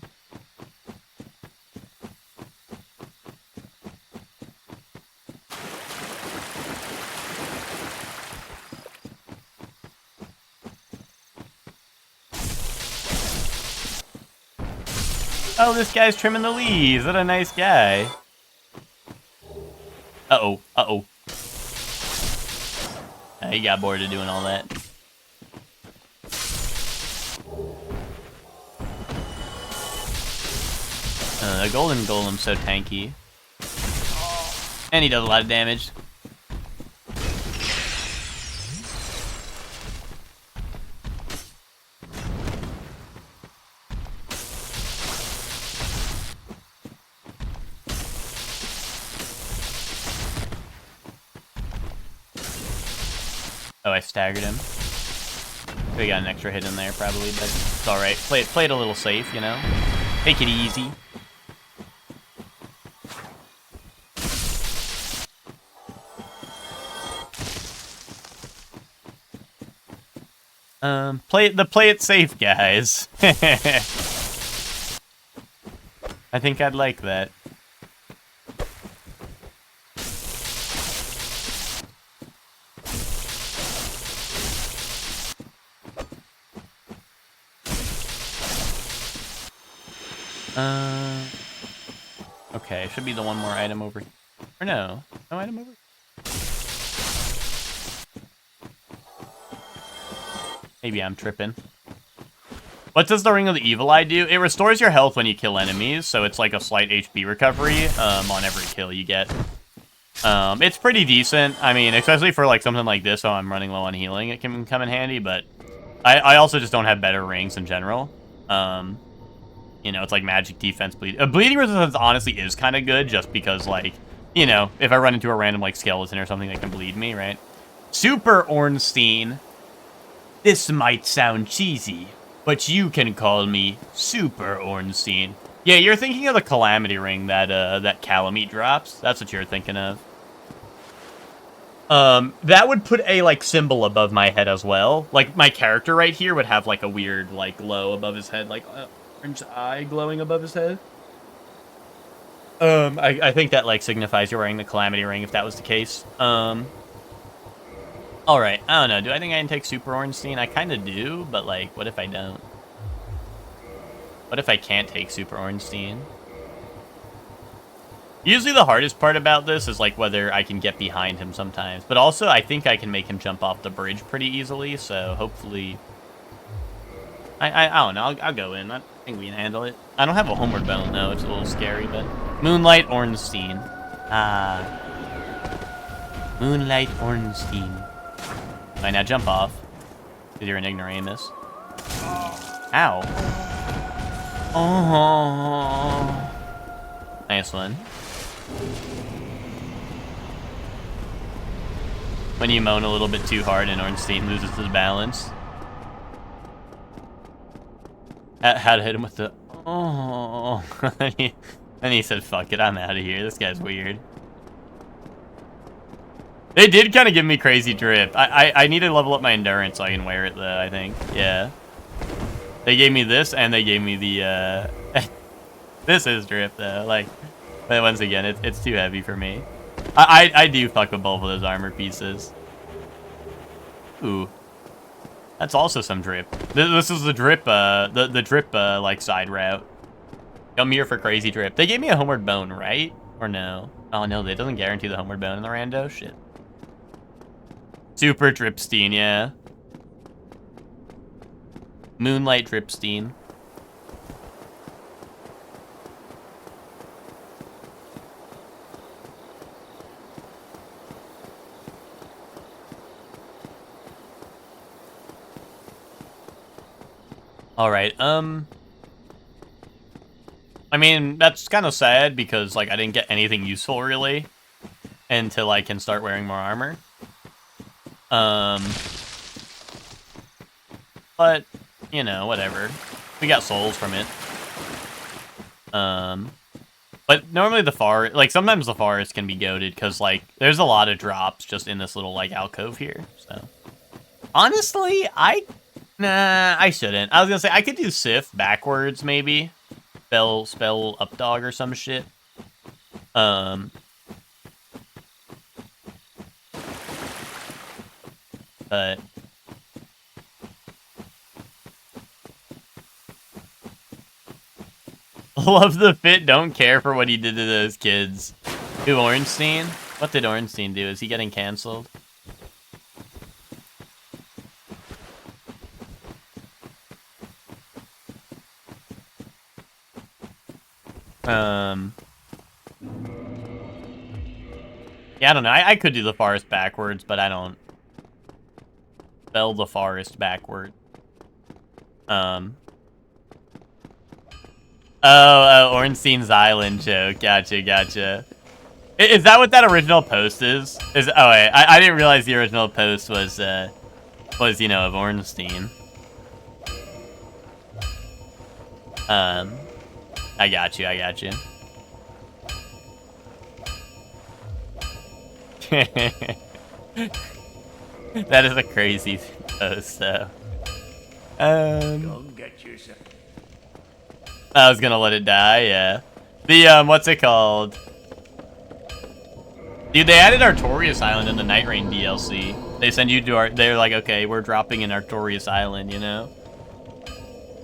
Oh, this guy's trimming the leaves. What a nice guy. Uh-oh. Uh-oh. He got bored of doing all that. The Golden Golem's so tanky. And he does a lot of damage. Oh, I staggered him. We got an extra hit in there, probably, but it's alright. Play it a little safe, you know? Take it easy. Play it safe, guys. I think I'd like that. Okay, should be the one more item over here. Or no? No item over here? Maybe I'm tripping. What does the Ring of the Evil Eye do? It restores your health when you kill enemies, so it's like a slight HP recovery on every kill you get. It's pretty decent. I mean, especially for like something like this, so I'm running low on healing, it can come in handy, but I also just don't have better rings in general. You know, it's like magic defense, bleeding resistance honestly is kind of good, just because, like, you know, if I run into a random, like, skeleton or something that can bleed me, right? Super Ornstein. This might sound cheesy, but you can call me Super Ornstein. Yeah, you're thinking of the Calamity Ring that, that Calamite drops. That's what you're thinking of. That would put a, like, symbol above my head as well. Like, my character right here would have, like, a weird, like, glow above his head, like, orange eye glowing above his head. I think that, like, signifies you're wearing the Calamity Ring, if that was the case. Alright, I don't know. Do I think I can take Super Ornstein? I kind of do, but, like, what if I don't? What if I can't take Super Ornstein? Usually the hardest part about this is, like, whether I can get behind him sometimes. But also, I think I can make him jump off the bridge pretty easily, so hopefully... I don't know. I'll go in. I think we can handle it. I don't have a Homeward Bone, though. It's a little scary, but... Moonlight Ornstein. Moonlight Ornstein. Alright, now jump off. Because you're an ignoramus. Ow. Oh. Nice one. When you moan a little bit too hard and Ornstein loses his balance. How to hit him with the... Oh. And he said, fuck it, I'm out of here. This guy's weird. They did kind of give me crazy drip. I need to level up my endurance so I can wear it, though, I think. Yeah. They gave me this, and they gave me the, This is drip, though. Like, but once again, it's too heavy for me. I do fuck with both of those armor pieces. Ooh. That's also some drip. This is the drip, the drip, like, side route. Come here for crazy drip. They gave me a Homeward Bone, right? Or no? Oh, no, that doesn't guarantee the Homeward Bone in the rando. Shit. Super Dripstein, yeah. Moonlight Dripstein. Alright, I mean, that's kind of sad because, like, I didn't get anything useful, really, until I can start wearing more armor. But, you know, whatever. We got souls from it. But normally sometimes the forest can be goated, because, like, there's a lot of drops just in this little, like, alcove here, so. Honestly, nah, I shouldn't. I was gonna say, I could do Sif backwards, maybe. Spell up dog or some shit. But love the fit, don't care for what he did to those kids. Who, Ornstein? What did Ornstein do? Is he getting canceled? Yeah, I don't know. I could do the forest backwards, but I don't. Spell the forest backward. Oh, Ornstein's Island joke. Gotcha. Is that what that original post is? Oh, wait, I didn't realize the original post was, you know, of Ornstein. I got you. That is a crazy post, though. Go get yourself. I was gonna let it die, yeah. The, what's it called? Dude, they added Artorias Island in the Night Rain DLC. They send you to they're like, okay, we're dropping in Artorias Island, you know?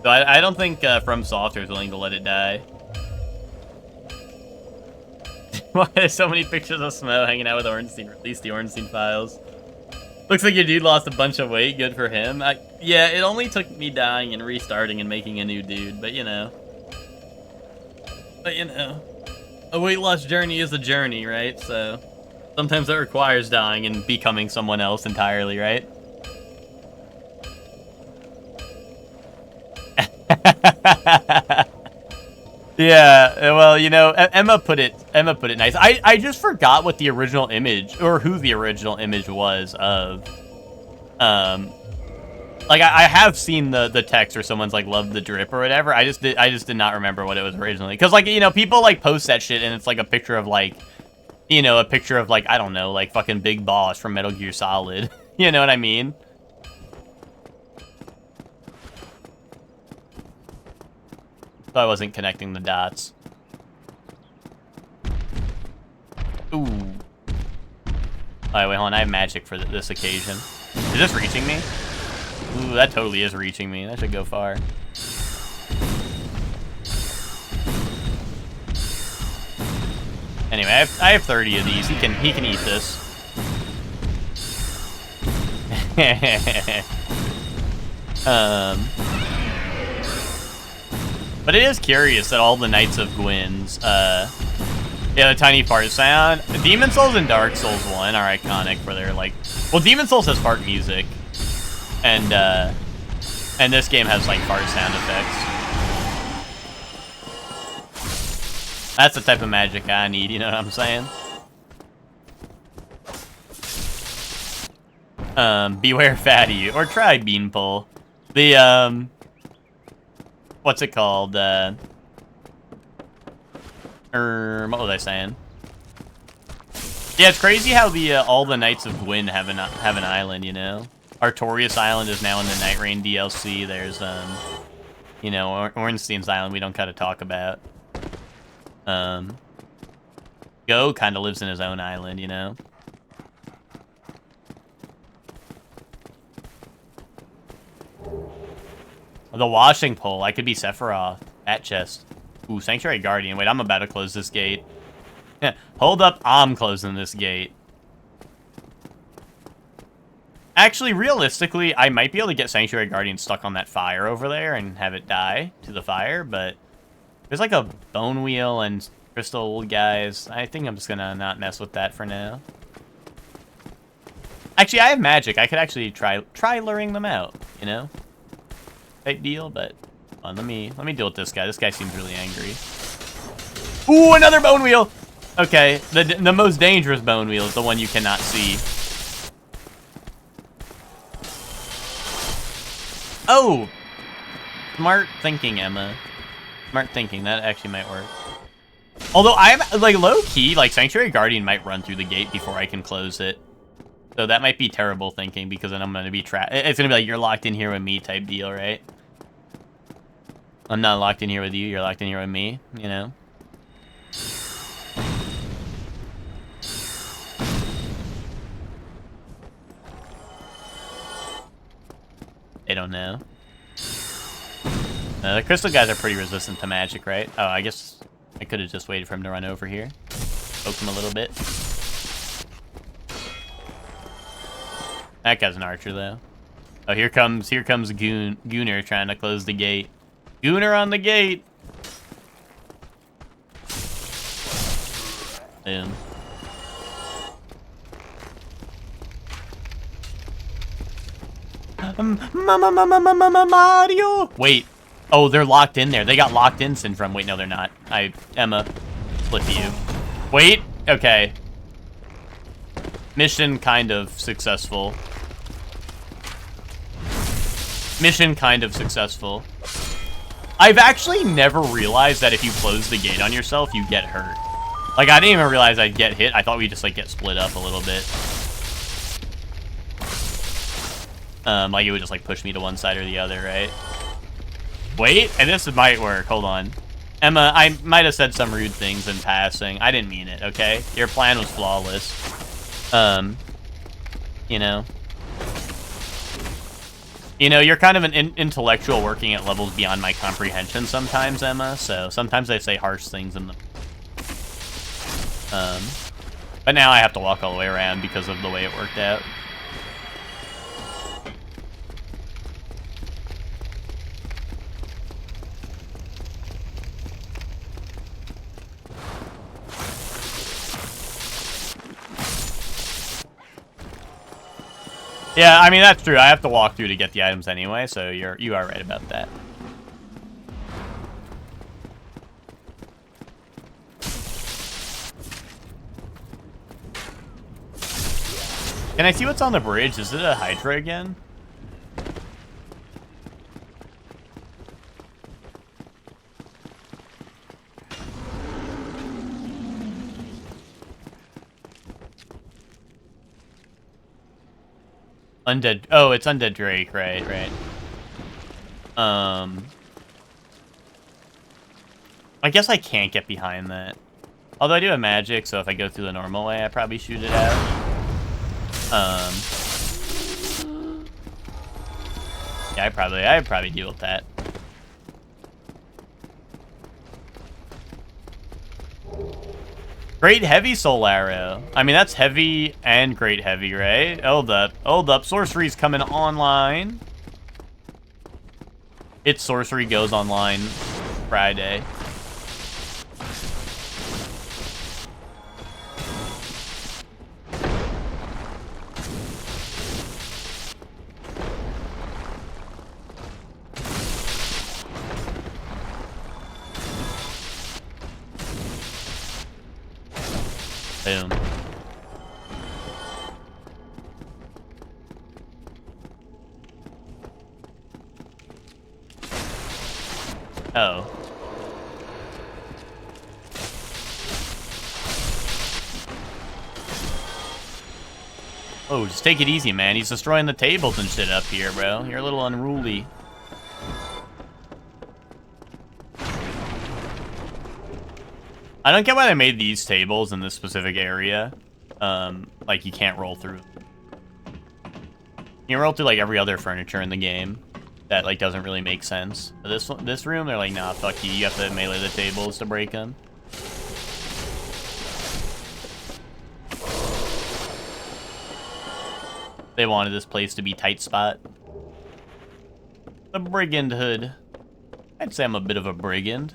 So I don't think From Software is willing to let it die. Why there's so many pictures of Smo hanging out with Ornstein? Release the Ornstein files. Looks like your dude lost a bunch of weight. Good for him. Yeah, it only took me dying and restarting and making a new dude, but you know. A weight loss journey is a journey, right? So sometimes it requires dying and becoming someone else entirely, right? Yeah, well, you know, Emma put it nice. I just forgot what the original image, or who the original image was of. Like, I have seen the text where someone's like, love the drip or whatever. I just did not remember what it was originally. Because, like, you know, people, like, post that shit and it's, like, a picture of, like, you know, a picture of, like, I don't know, like, fucking Big Boss from Metal Gear Solid. You know what I mean? So I wasn't connecting the dots. Alright, wait, hold on. I have magic for this occasion. Is this reaching me? Ooh, that totally is reaching me. That should go far. Anyway, I have 30 of these. He can eat this. But it is curious that all the Knights of Gwyn's, yeah, the tiny fart sound. Demon Souls and Dark Souls 1 are iconic for their, like, well, Demon Souls has fart music, and this game has, like, fart sound effects. That's the type of magic I need, you know what I'm saying? Beware Fatty, or try Beanpole. The, what's it called? What was I saying? Yeah, it's crazy how the all the Knights of Gwyn have an island, you know? Artorias Island is now in the Night Rain DLC. There's you know, Ornstein's Island we don't gotta talk about. Go kind of lives in his own island, you know? The washing pole. I could be Sephiroth. At chest. Ooh, Sanctuary Guardian. Wait, I'm about to close this gate. Hold up, I'm closing this gate. Actually, realistically, I might be able to get Sanctuary Guardian stuck on that fire over there and have it die to the fire, but there's like a bone wheel and crystal guys. I think I'm just gonna not mess with that for now. Actually, I have magic. I could actually try luring them out, you know? Type deal, but let me deal with this guy. This guy seems really angry. Ooh, another bone wheel. Okay, the most dangerous bone wheel is the one you cannot see. Oh, smart thinking, Emma. Smart thinking. That actually might work. Although I'm like low key, like Sanctuary Guardian might run through the gate before I can close it. So that might be terrible thinking because then I'm gonna be trapped. It's gonna be like you're locked in here with me type deal, right? I'm not locked in here with you. You're locked in here with me. You know. They don't know. The crystal guys are pretty resistant to magic, right? Oh, I guess I could have just waited for him to run over here. Poke him a little bit. That guy's an archer, though. Oh, here comes Gunner trying to close the gate. Gunner on the gate! Boom. Mario! Wait. Oh, they're locked in there. They got locked in syndrome. Wait, no, they're not. Emma, flip you. Wait. Okay. Mission kind of successful. Mission kind of successful. I've actually never realized that if you close the gate on yourself, you get hurt. Like, I didn't even realize I'd get hit. I thought we'd just, like, get split up a little bit. Like, it would just, like, push me to one side or the other, right? Wait, and this might work. Hold on. Emma, I might have said some rude things in passing. I didn't mean it, okay? Your plan was flawless. You know. You know, you're kind of an intellectual working at levels beyond my comprehension sometimes, Emma, so sometimes I say harsh things in the... But now I have to walk all the way around because of the way it worked out. Yeah, I mean, that's true. I have to walk through to get the items anyway, so you are right about that. Can I see what's on the bridge? Is it a Hydra again? Undead. Oh, it's Undead Drake, right. I guess I can't get behind that. Although I do have magic, so if I go through the normal way, I probably shoot it out. Yeah, I'd probably deal with that. Great heavy soul arrow. I mean, that's heavy and great heavy, right? Hold up. Hold up. Sorcery's coming online. Its sorcery goes online Friday. Boom. Oh. Oh, just take it easy, man. He's destroying the tables and shit up here, bro. You're a little unruly. I don't get why they made these tables in this specific area. Like, you can't roll through. You can roll through, like, every other furniture in the game. That, like, doesn't really make sense. But this room, they're like, nah, fuck you. You have to melee the tables to break them. They wanted this place to be tight spot. The brigand hood. I'd say I'm a bit of a brigand.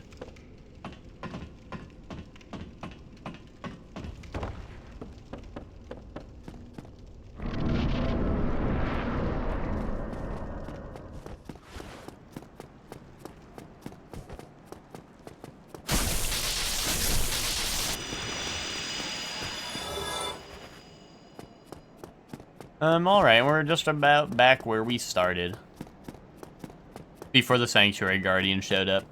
Alright, we're just about back where we started. Before the Sanctuary Guardian showed up.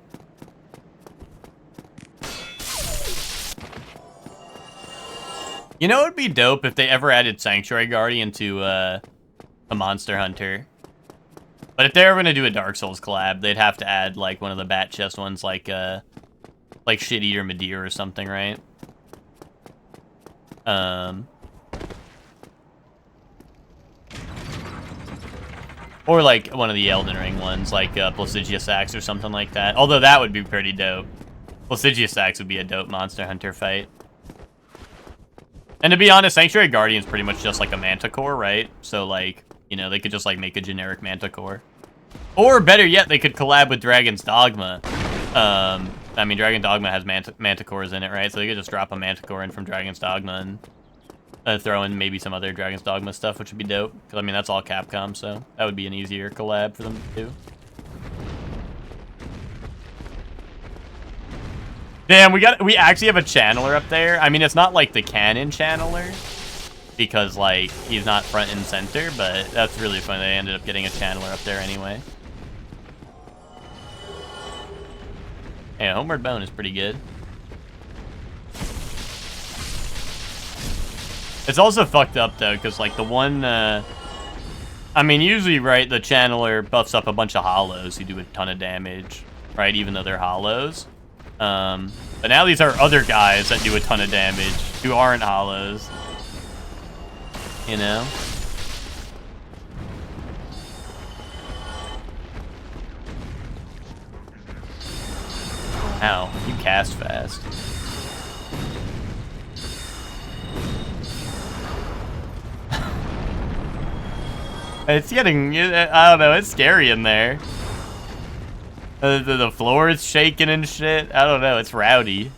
You know, it would be dope if they ever added Sanctuary Guardian to, a Monster Hunter. But if they were gonna do a Dark Souls collab, they'd have to add, like, one of the Bat Chest ones, like Shit Eater Madeir or something, right? Or, like, one of the Elden Ring ones, like Placidius Axe or something like that. Although that would be pretty dope. Placidius Axe would be a dope Monster Hunter fight. And to be honest, Sanctuary Guardian's pretty much just like a Manticore, right? So, like, you know, they could just, like, make a generic Manticore. Or, better yet, they could collab with Dragon's Dogma. I mean, Dragon's Dogma has Manticores in it, right? So they could just drop a Manticore in from Dragon's Dogma and throw in maybe some other Dragon's Dogma stuff, which would be dope. Because, I mean, that's all Capcom, so that would be an easier collab for them to do. Damn, we actually have a channeler up there. I mean, it's not like the canon channeler, because, like, he's not front and center, but that's really funny. They ended up getting a channeler up there anyway. Yeah, Homeward Bone is pretty good. It's also fucked up, though, because, like, the one, I mean, usually, right, the channeler buffs up a bunch of hollows who do a ton of damage, right, even though they're hollows. But now these are other guys that do a ton of damage who aren't hollows. You know? Ow, you cast fast. It's getting, I don't know, it's scary in there. The floor is shaking and shit. I don't know, it's rowdy.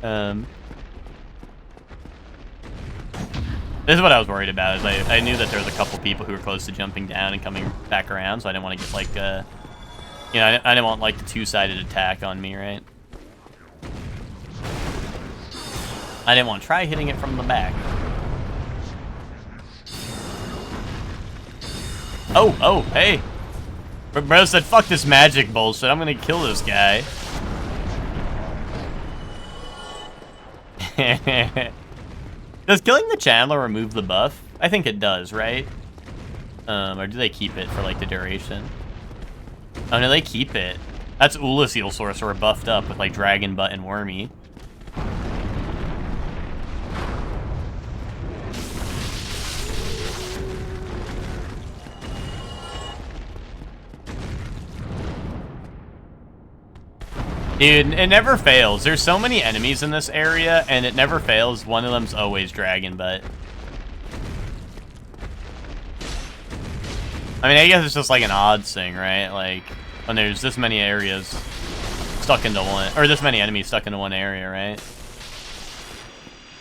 This is what I was worried about, is I knew that there was a couple people who were close to jumping down and coming back around, so I didn't want to get, like, you know, I didn't want, like, the two-sided attack on me, right? I didn't want to try hitting it from the back. Oh, hey. Bro said, fuck this magic bullshit, I'm gonna kill this guy. Does killing the channeler remove the buff? I think it does, right? Or do they keep it for, like, the duration? Oh, no, they keep it. That's Ulasil Sorcerer buffed up with, like, Dragon Butt and Wormy. Dude, it never fails. There's so many enemies in this area, and it never fails. One of them's always dragon butt. I mean, I guess it's just like an odds thing, right? Like, when there's this many areas stuck into one, or this many enemies stuck into one area, right?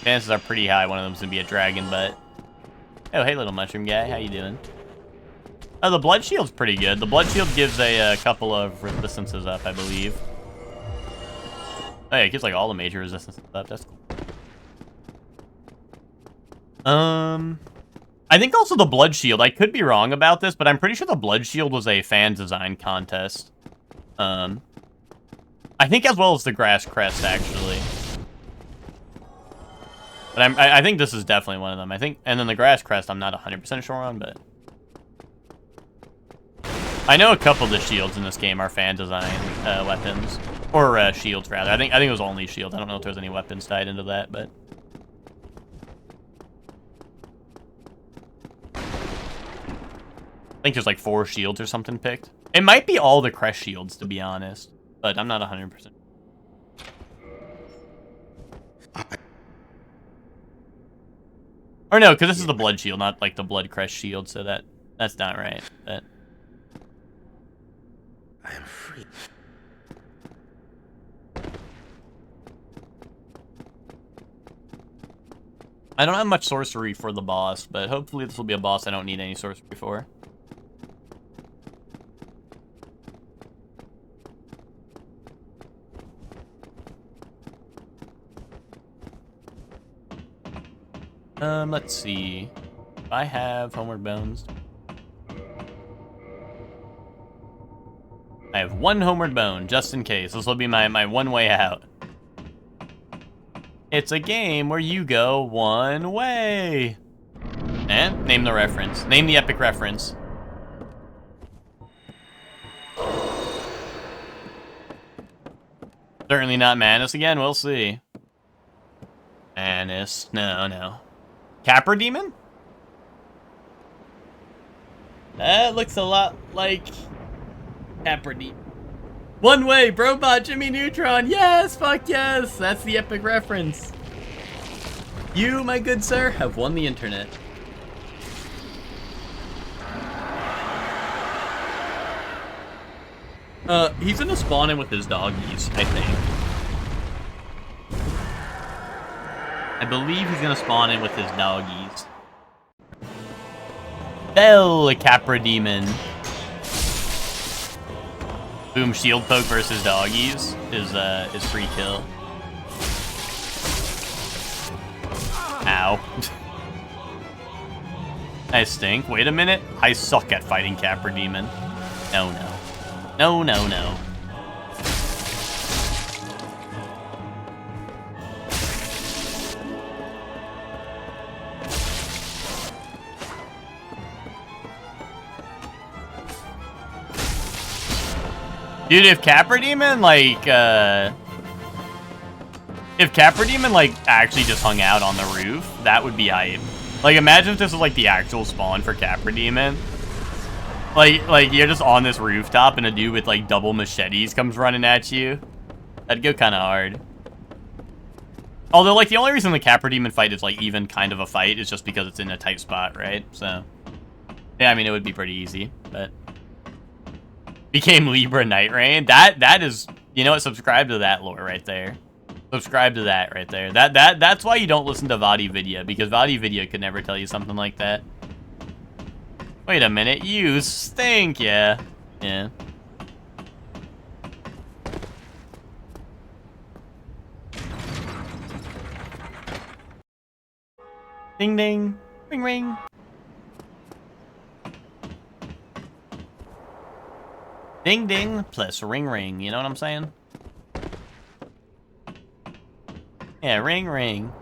Chances are pretty high one of them's gonna be a dragon butt. Oh, hey, little mushroom guy. How you doing? Oh, the blood shield's pretty good. The blood shield gives a couple of resistances up, I believe. Oh yeah, it gives like all the major resistances up. That's cool. I think also the blood shield. I could be wrong about this, but I'm pretty sure the blood shield was a fan design contest. I think as well as the grass crest actually. But I think this is definitely one of them. I think, and then the grass crest I'm not 100% sure on, but I know a couple of the shields in this game are fan design weapons. Or shields, rather. I think it was only shields. I don't know if there's any weapons tied into that, but... I think there's like 4 shields or something picked. It might be all the crest shields, to be honest. But I'm not 100%. Or no, because this is the blood shield, not like the blood crest shield, so that's not right. But... I am free. I don't have much sorcery for the boss, but hopefully this will be a boss I don't need any sorcery for. Let's see. If I have Homeward Bones. I have 1 Homeward Bone, just in case. This will be my one way out. It's a game where you go one way. And name the reference. Name the epic reference. Certainly not Manus again, we'll see. Manus, no. Capra Demon? That looks a lot like Capra Demon. One way, Brobot, Jimmy Neutron. Yes, fuck yes. That's the epic reference. You, my good sir, have won the internet. He's gonna spawn in with his doggies, I think. I believe he's gonna spawn in with his doggies. Bell, Capra Demon. Boom, shield poke versus doggies is free kill. Ow. I stink. Wait a minute. I suck at fighting Capra Demon. No. Dude, if Capra Demon, like, actually just hung out on the roof, that would be hype. Like, imagine if this was, like, the actual spawn for Capra Demon. Like, you're just on this rooftop and a dude with, like, double machetes comes running at you. That'd go kind of hard. Although, like, the only reason the Capra Demon fight is, like, even kind of a fight is just because it's in a tight spot, right? So, yeah, I mean, it would be pretty easy, but... Became Libra Night Rain. That is, you know what? Subscribe to that lore right there. Subscribe to that right there. That's why you don't listen to VaatiVidya, because VaatiVidya could never tell you something like that. Wait a minute, you stink, yeah. Ding ding, ring ring. Ding ding plus ring ring, you know what I'm saying? Yeah, ring ring.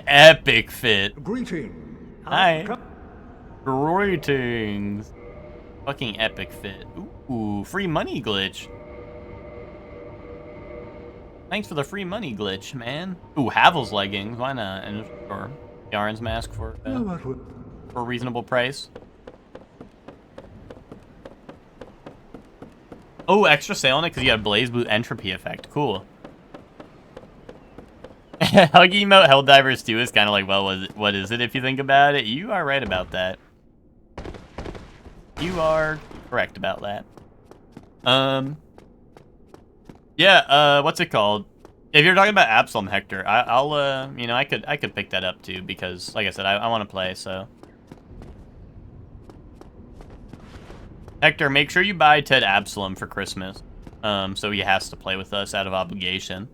Epic fit. Greeting. Hi. Greetings. Fucking epic fit. Ooh, free money glitch. Thanks for the free money glitch, man. Ooh, Havel's leggings. Why not? And or Yarn's mask for a reasonable price. Oh, extra sail on it because you have Blaze Boot entropy effect. Cool. Hug emote Helldivers 2 is kind of like, well, what is it if you think about it? You are right about that. You are correct about that. Yeah, what's it called? If you're talking about Absalom, Hector, I'll you know, I could pick that up too because, like I said, I want to play, so. Hector, make sure you buy Ted Absalom for Christmas, so he has to play with us out of obligation.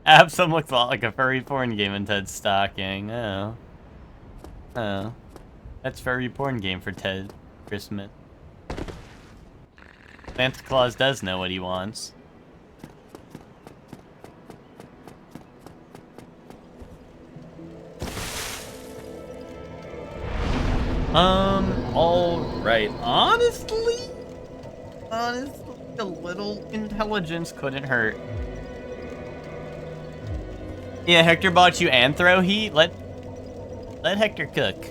Absalom looks a lot like a furry porn game in Ted's stocking. Oh. Oh. That's furry porn game for Ted Christmas. Santa Claus does know what he wants. Alright. Honestly, a little intelligence couldn't hurt. Yeah, Hector bought you Anthro Heat. Let Hector cook.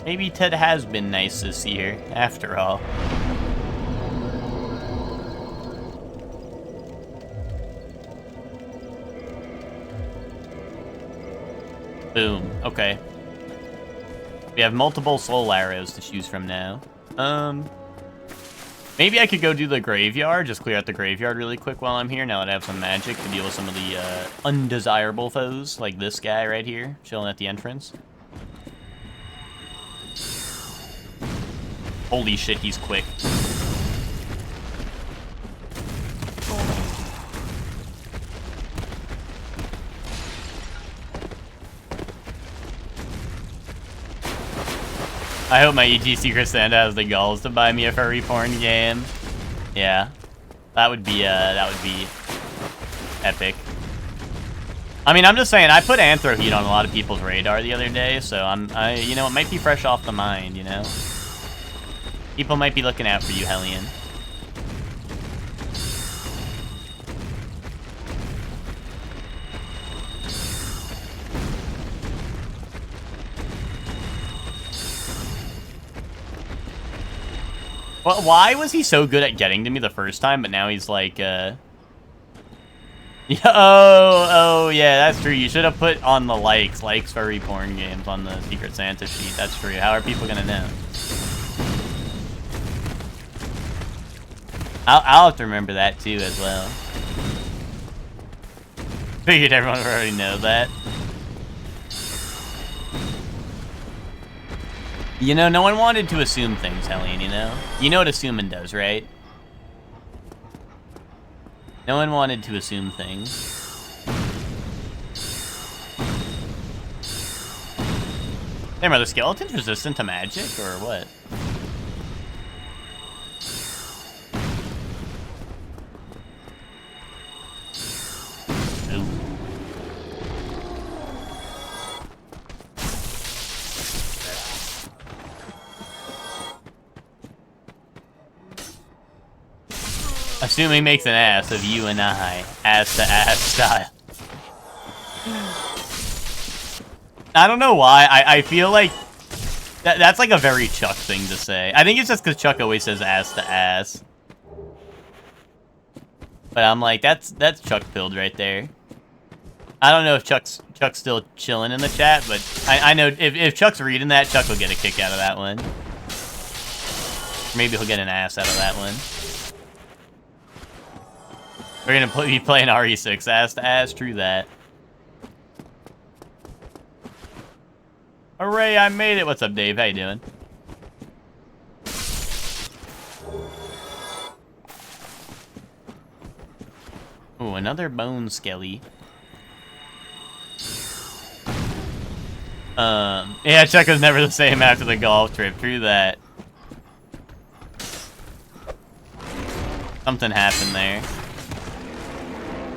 Maybe Ted has been nice this year, after all. Boom. Okay. We have multiple soul arrows to choose from now. Maybe I could go do the graveyard, just clear out the graveyard really quick while I'm here, now that I have some magic to deal with some of the undesirable foes, like this guy right here, chilling at the entrance. Holy shit, he's quick. I hope my EG Secret Santa has the gulls to buy me a furry porn game. Yeah, that would be epic. I mean, I'm just saying, I put Anthro Heat on a lot of people's radar the other day, so you know, it might be fresh off the mind, you know? People might be looking out for you, Hellion. Well, why was he so good at getting to me the first time, but now he's like, yeah, oh, yeah, that's true. You should have put on the likes furry porn games on the Secret Santa sheet. That's true. How are people gonna know? I'll have to remember that too as well. Figured everyone would already know that. You know, no one wanted to assume things, Hellion, you know? You know what assuming does, right? No one wanted to assume things. Damn, are the skeletons resistant to magic, or what? Assuming makes an ass of you and I, ass to ass style. I don't know why, I feel like that's like a very Chuck thing to say. I think it's just because Chuck always says ass to ass. But I'm like, that's Chuck build right there. I don't know if Chuck's still chilling in the chat, but I know if Chuck's reading that, Chuck will get a kick out of that one. Maybe he'll get an ass out of that one. We're gonna be playing RE6 ass to ass, true that. Hooray, I made it. What's up, Dave? How you doing? Ooh, another bone skelly. Yeah, Chuck was never the same after the golf trip, true that. Something happened there.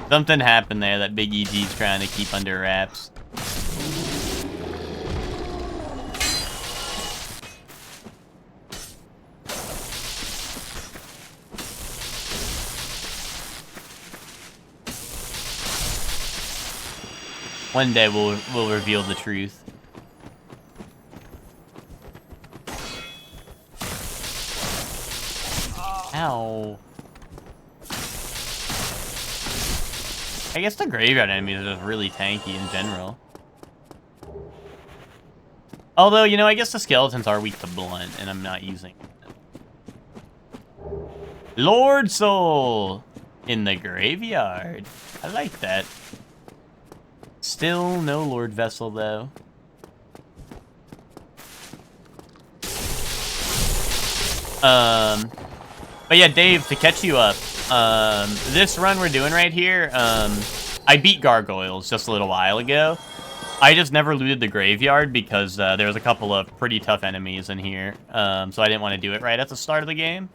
Something happened there that Big EG's trying to keep under wraps. One day we'll reveal the truth. Ow. I guess the graveyard enemies are just really tanky in general. Although, you know, I guess the skeletons are weak to blunt, and I'm not using it. Lord Soul in the graveyard. I like that. Still no Lord Vessel, though. But yeah, Dave, to catch you up, this run we're doing right here, I beat Gargoyles just a little while ago. I just never looted the graveyard because there was a couple of pretty tough enemies in here, so I didn't want to do it right at the start of the game.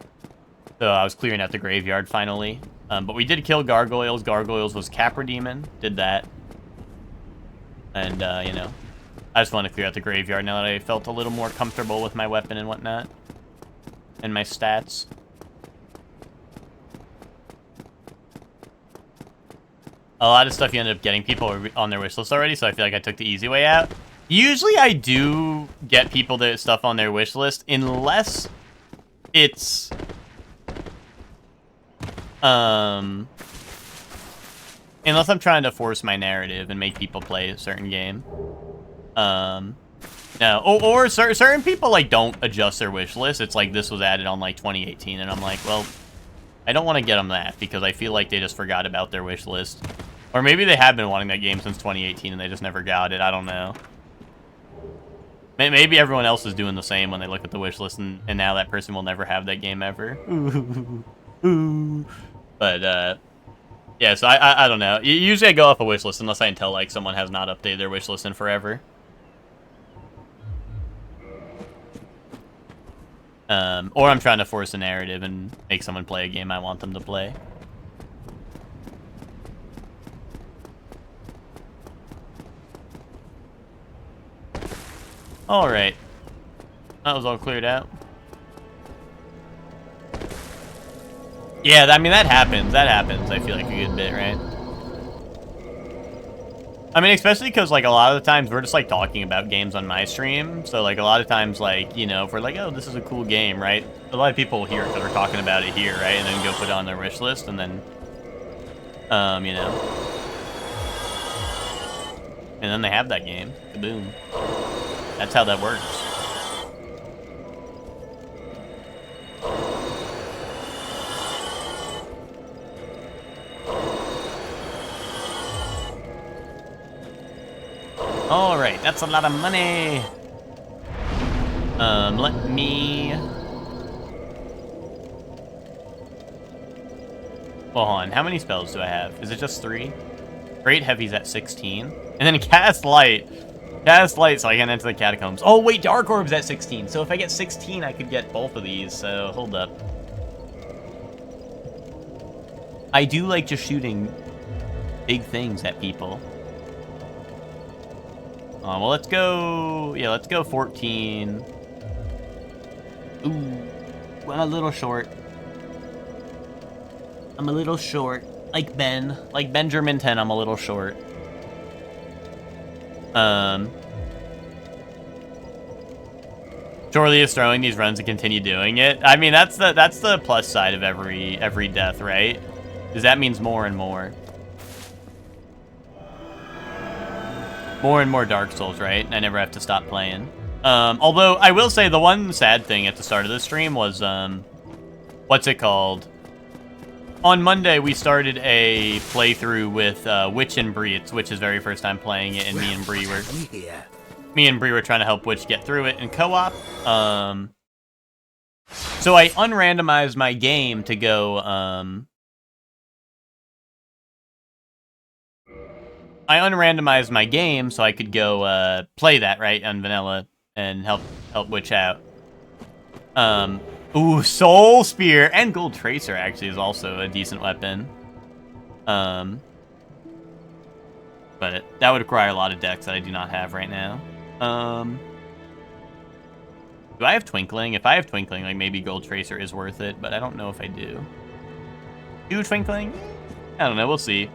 So I was clearing out the graveyard finally. But we did kill Gargoyles. Gargoyles was Capra Demon, did that. And, you know, I just want to clear out the graveyard now that I felt a little more comfortable with my weapon and whatnot. And my stats. A lot of stuff you end up getting people on their wish list already, so I feel like I took the easy way out. Usually I do get people the stuff on their wish list, unless it's... Unless I'm trying to force my narrative and make people play a certain game. No, or certain people, like, don't adjust their wish list. It's like this was added on, like, 2018, and I'm like, well, I don't want to get them that, because I feel like they just forgot about their wish list. Or maybe they have been wanting that game since 2018, and they just never got it. I don't know. Maybe everyone else is doing the same when they look at the wish list, and now that person will never have that game ever. But, yeah, so I don't know. Usually I go off a wish list unless I can tell, like, someone has not updated their wish list in forever. Or I'm trying to force a narrative and make someone play a game I want them to play. Alright. That was all cleared out. Yeah, I mean, that happens. That happens, I feel like, a good bit, right? I mean, especially because, like, a lot of the times we're just, like, talking about games on my stream. So, like, a lot of times, like, you know, if we're like, oh, this is a cool game, right? A lot of people hear it because we're talking about it here, right? And then go put it on their wish list, and then, you know. And then they have that game. Kaboom. That's how that works. Alright, that's a lot of money. Let me... Well, hold on. How many spells do I have? Is it just 3? Great Heavy's at 16. And then Cast Light. Cast Light so I can enter the Catacombs. Oh, wait, Dark Orb's at 16. So if I get 16, I could get both of these. So, hold up. I do like just shooting big things at people. Well, let's go... Yeah, let's go 14. Ooh, I'm a little short. I'm a little short. Like Ben. Like Benjamin 10, I'm a little short. Surely is throwing these runs and continue doing it. I mean, that's the plus side of every death, right? Because that means more and more. More and more Dark Souls, right? I never have to stop playing. Although, I will say the one sad thing at the start of the stream was, what's it called? On Monday, we started a playthrough with Witch and Bree. It's Witch's very first time playing it, and me and Bree were trying to help Witch get through it in co-op. So I unrandomized my game to go, I unrandomized my game so I could go play that, right, on vanilla and help Witch out. Ooh, Soul Spear and Gold Tracer actually is also a decent weapon. But that would require a lot of decks that I do not have right now. Do I have Twinkling? If I have Twinkling, like maybe Gold Tracer is worth it, but I don't know if I do. Do Twinkling? I don't know. We'll see.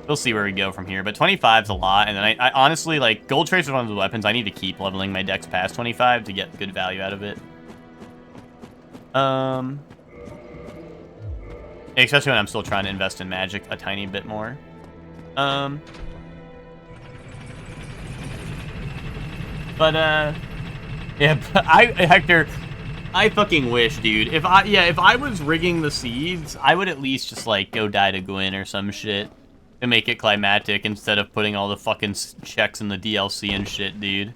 We'll see where we go from here. But 25's a lot, and then I honestly, like, Gold Tracer is one of the weapons I need to keep leveling my decks past 25 to get good value out of it. Especially when I'm still trying to invest in Magic a tiny bit more. Yeah, but Hector, I fucking wish, dude. If I was rigging the seeds, I would at least just, like, go die to Gwyn or some shit to make it climatic instead of putting all the fucking checks in the DLC and shit, dude.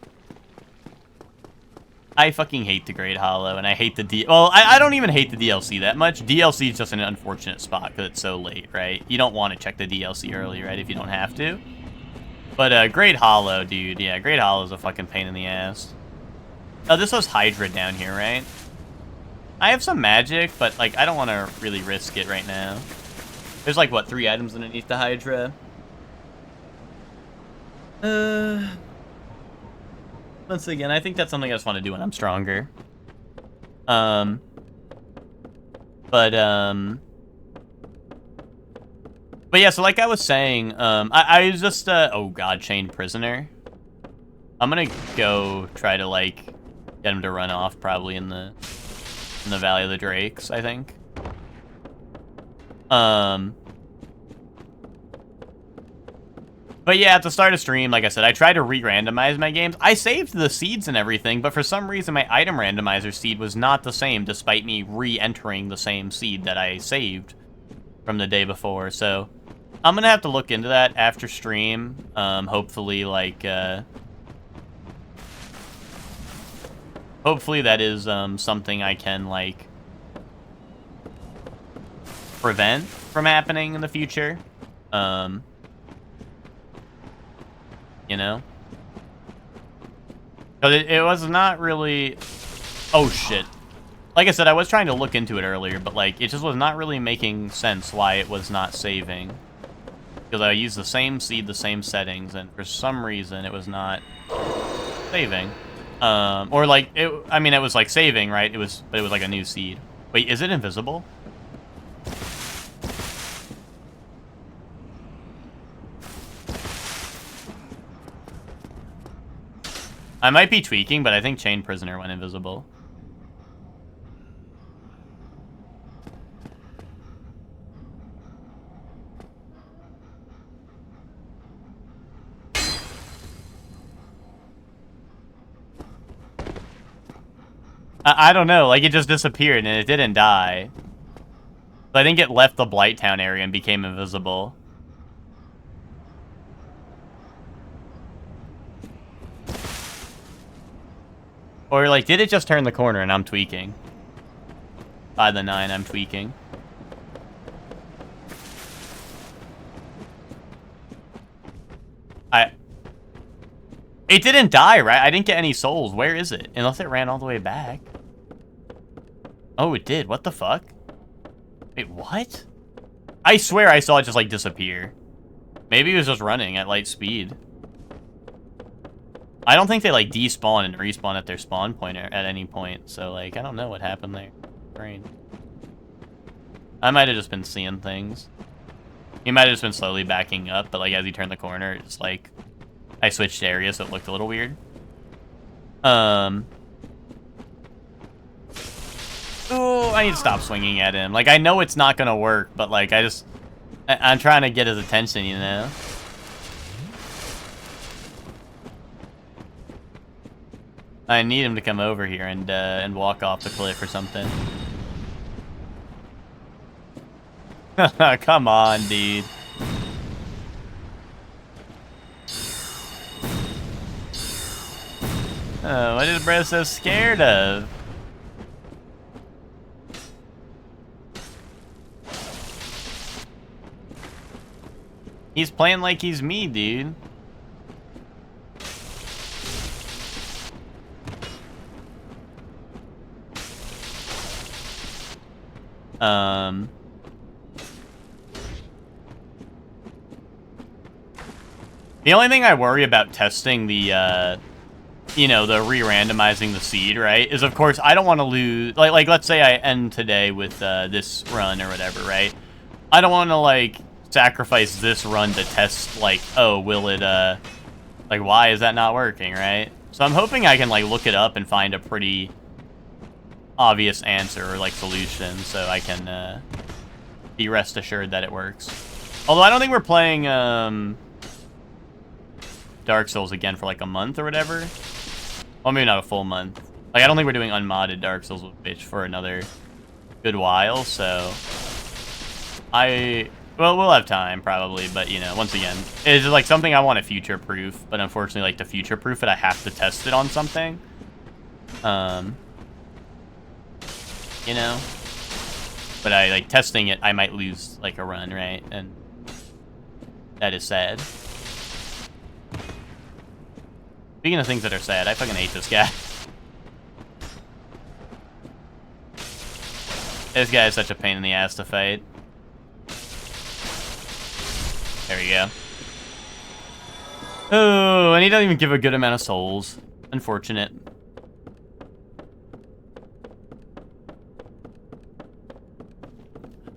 I fucking hate the Great Hollow, and I hate the well, I don't even hate the DLC that much. DLC is just an unfortunate spot because it's so late, right? You don't want to check the DLC early, right, if you don't have to. But, Great Hollow, dude. Yeah, Great Hollow is a fucking pain in the ass. Oh, this was Hydra down here, right? I have some magic, but, like, I don't want to really risk it right now. There's, like, what, 3 items underneath the Hydra? Once again, I think that's something I just want to do when I'm stronger. But yeah, so like I was saying, I was just, oh god, Chained Prisoner. I'm gonna go try to, like, get him to run off probably in the Valley of the Drakes, I think. But yeah, at the start of stream, like I said, I tried to re-randomize my games. I saved the seeds and everything, but for some reason my item randomizer seed was not the same despite me re-entering the same seed that I saved from the day before. So I'm gonna have to look into that after stream. Hopefully, like, hopefully that is something I can, like, prevent from happening in the future. You know? Because it was not really... Oh, shit. Like I said, I was trying to look into it earlier, but, like, it just was not really making sense why it was not saving. Because I used the same seed, the same settings, and for some reason it was not saving. Or, like, I mean, it was, like, saving, right? But it was, like, a new seed. Wait, is it invisible? I might be tweaking, but I think Chained Prisoner went invisible. I don't know, like, it just disappeared and it didn't die. So I think it left the Blighttown area and became invisible. Or, like, did it just turn the corner and I'm tweaking? By the 9, I'm tweaking. It didn't die, right? I didn't get any souls. Where is it? Unless it ran all the way back. Oh, it did. What the fuck? Wait, what? I swear I saw it just, like, disappear. Maybe it was just running at light speed. I don't think they, like, despawn and respawn at their spawn point at any point. So, like, I don't know what happened there. Brain. I might have just been seeing things. He might have just been slowly backing up, but, like, as he turned the corner, it's like... I switched areas, so it looked a little weird. Ooh, I need to stop swinging at him. Like, I know it's not gonna work, but, like, I'm trying to get his attention, you know? I need him to come over here and walk off the cliff or something. Come on, dude. Oh, what is bro so scared of? He's playing like he's me, dude. The only thing I worry about testing the, you know, the re-randomizing the seed, right, is of course I don't want to lose, like let's say I end today with this run or whatever, right? I don't want to, like, sacrifice this run to test, like, oh, will it, like, why is that not working, right? So I'm hoping I can, like, look it up and find a pretty obvious answer or, like, solution so I can, be rest assured that it works. Although I don't think we're playing, Dark Souls again for, like, a month or whatever. Well, maybe not a full month. Like, I don't think we're doing unmodded Dark Souls with Bitch for another good while, so... Well, we'll have time, probably, but, you know, once again, it's like something I want to future-proof, but unfortunately, like, to future-proof it, I have to test it on something. You know? But like, testing it, I might lose, like, a run, right? And that is sad. Speaking of things that are sad, I fucking hate this guy. This guy is such a pain in the ass to fight. There we go. Oh, and he doesn't even give a good amount of souls. Unfortunate.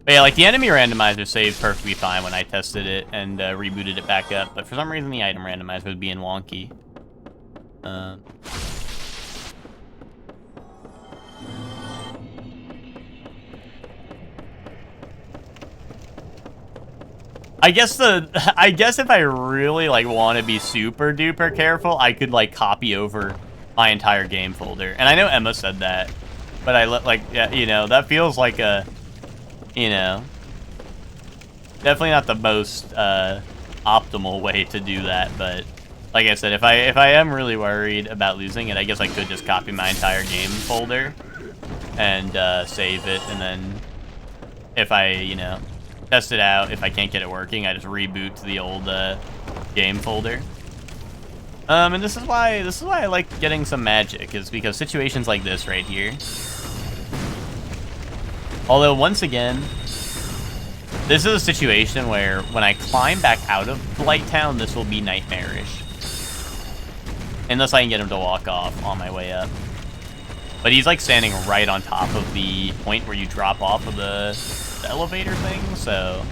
But yeah, like, the enemy randomizer saved perfectly fine when I tested it and rebooted it back up, but for some reason the item randomizer was being wonky. I guess if I really, like, want to be super duper careful, I could, like, copy over my entire game folder. And I know Emma said that, but yeah, you know, that feels like a, you know, definitely not the most optimal way to do that. But like I said, if I am really worried about losing it, I guess I could just copy my entire game folder and save it, and then if I, you know, test it out, if I can't get it working, I just reboot to the old game folder. And this is why I like getting some magic, is because situations like this right here. Although once again, this is a situation where when I climb back out of Blighttown, this will be nightmarish. Unless I can get him to walk off on my way up. But he's like standing right on top of the point where you drop off of the elevator thing, so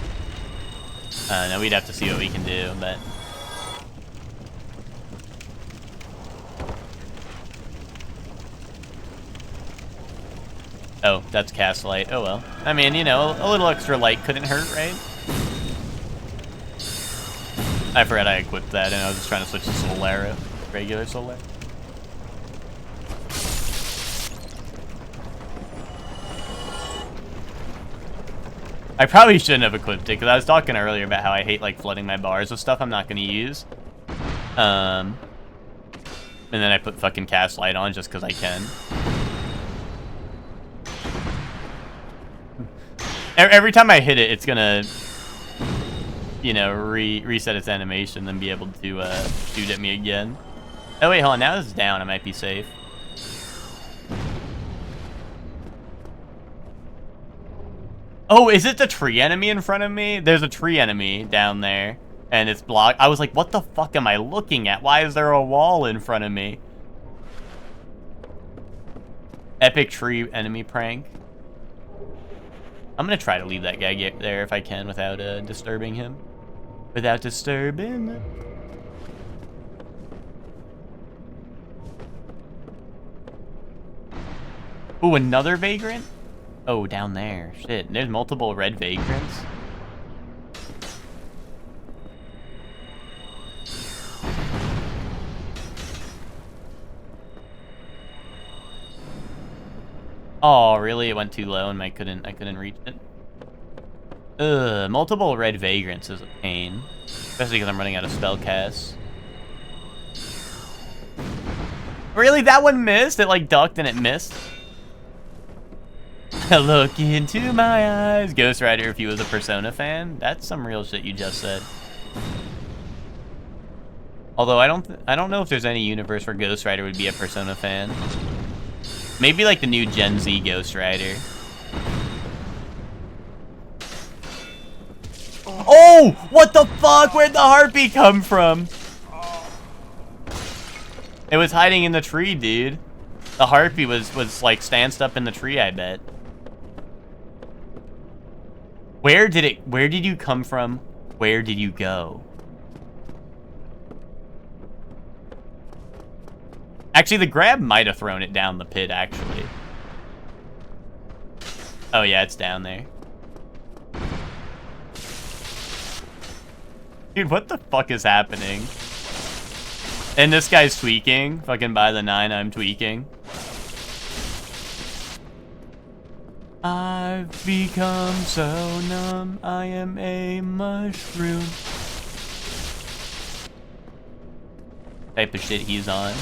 no, we'd have to see what we can do, but oh, that's cast light. Oh well. I mean, you know, a little extra light couldn't hurt, right? I forgot I equipped that, and I was just trying to switch to Soul Arrow, regular Soul Arrow. I probably shouldn't have equipped it, because I was talking earlier about how I hate, like, flooding my bars with stuff I'm not going to use. And then I put fucking cast light on just because I can. Every time I hit it, it's going to, you know, reset its animation, then be able to shoot at me again. Oh, wait, hold on. Now it's down. I might be safe. Oh, is it the tree enemy in front of me? There's a tree enemy down there, and it's blocked. I was like, what the fuck am I looking at? Why is there a wall in front of me? Epic tree enemy prank. I'm gonna try to leave that guy there if I can without disturbing him. Without disturbing him. Ooh, another vagrant? Oh, down there. Shit, there's multiple red vagrants. Oh, really? It went too low and I couldn't reach it. Ugh, multiple red vagrants is a pain. Especially because I'm running out of spell casts. Really? That one missed? It like ducked and it missed? Look into my eyes. Ghost Rider, if he was a Persona fan. That's some real shit you just said. Although I don't know if there's any universe where Ghost Rider would be a Persona fan. Maybe like the new Gen Z Ghost Rider. Oh, what the fuck? Where'd the harpy come from? It was hiding in the tree, dude. The harpy was like stanced up in the tree, I bet. Where did you come from? Where did you go? Actually, the grab might have thrown it down the pit, actually. Oh yeah, it's down there. Dude, what the fuck is happening? And this guy's tweaking. Fucking by the 9, I'm tweaking. I've become so numb, I am a mushroom. Type of shit he's on.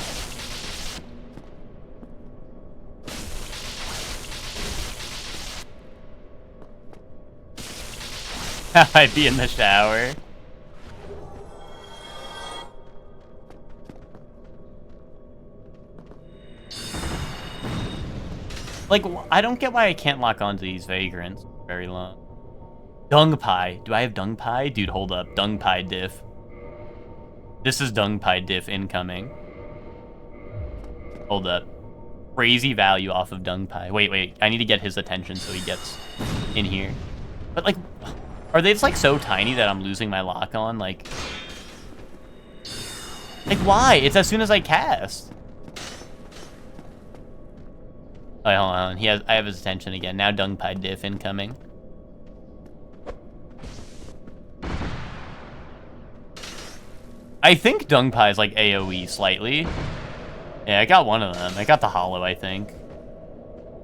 I'd be in the shower. Like, I don't get why I can't lock onto these vagrants for very long. Dung pie. Do I have dung pie? Dude, hold up. Dung pie diff. This is dung pie diff incoming. Hold up. Crazy value off of dung pie. Wait. I need to get his attention so he gets in here. But, like, are they just, like, so tiny that I'm losing my lock on? Like, why? It's as soon as I cast. Oh, hold on. I have his attention again. Now dung pie diff incoming. I think dung pie is like AoE slightly. Yeah, I got one of them. I got the hollow, I think.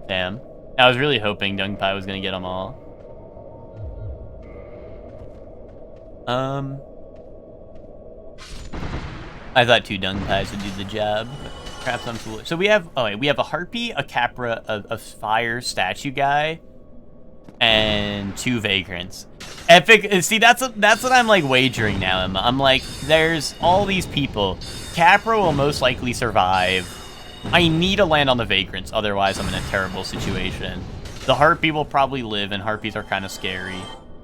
Damn. I was really hoping dung pie was gonna get them all. I thought 2 dung pies would do the job. Perhaps I'm foolish. So we have, we have a harpy, a capra, a fire statue guy, and 2 vagrants. Epic. See, that's what I'm like wagering now, Emma. I'm like, there's all these people. Capra will most likely survive. I need to land on the vagrants, otherwise I'm in a terrible situation. The harpy will probably live, and harpies are kind of scary.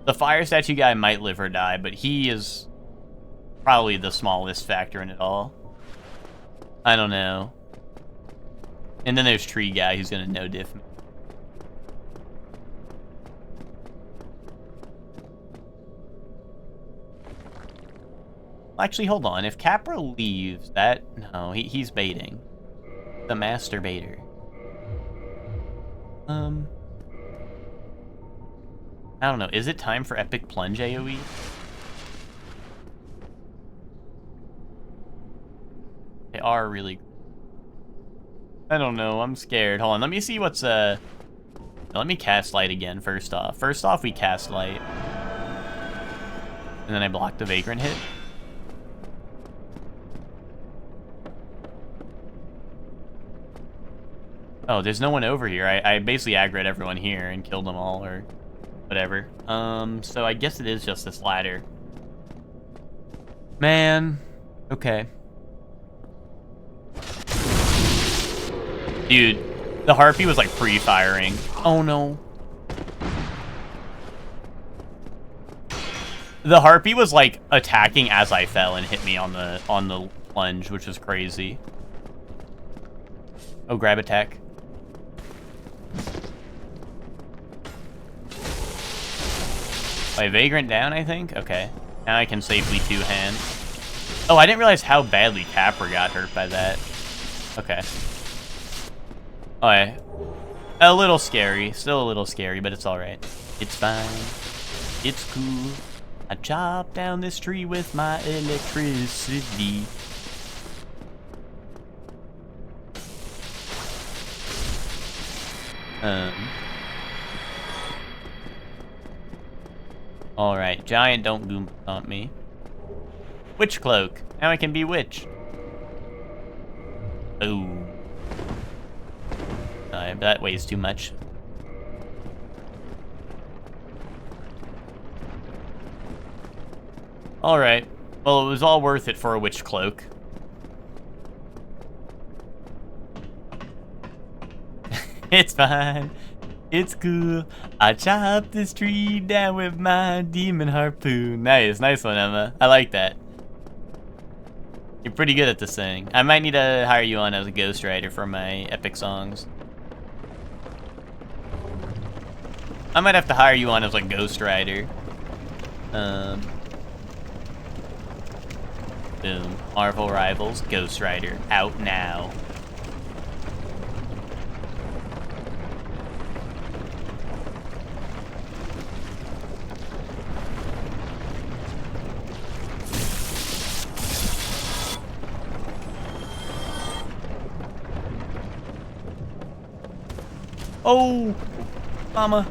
The fire statue guy might live or die, but he is probably the smallest factor in it all. I don't know. And then there's tree guy who's gonna no diff me. Actually, hold on. If Capra leaves, no, he's baiting. The master baiter. I don't know. Is it time for epic plunge AoE? They are really... I don't know. I'm scared. Hold on. Let me see what's... Let me cast light again, first off. First off, we cast light. And then I block the vagrant hit. Oh, there's no one over here. I basically aggroed everyone here and killed them all, or whatever. So I guess it is just this ladder. Man. Okay. Dude, the harpy was like pre-firing. Oh no. The harpy was like attacking as I fell and hit me on the plunge, which was crazy. Oh, grab attack. Vagrant down, I think? Okay. Now I can safely 2-hand. Oh, I didn't realize how badly Capra got hurt by that. Okay. Okay. A little scary. Still a little scary, but it's alright. It's fine. It's cool. I chop down this tree with my electricity. Alright, giant don't goom stomp me. Witch cloak. Now I can be witch. Ooh. That weighs too much. Alright. Well, it was all worth it for a witch cloak. It's fine. It's cool. I chop this tree down with my demon harpoon. Nice, nice one, Emma. I like that. You're pretty good at this thing. I might need to hire you on as a ghostwriter for my epic songs. I might have to hire you on as a ghostwriter. Boom. Marvel Rivals, Ghostwriter, out now. Oh, mama.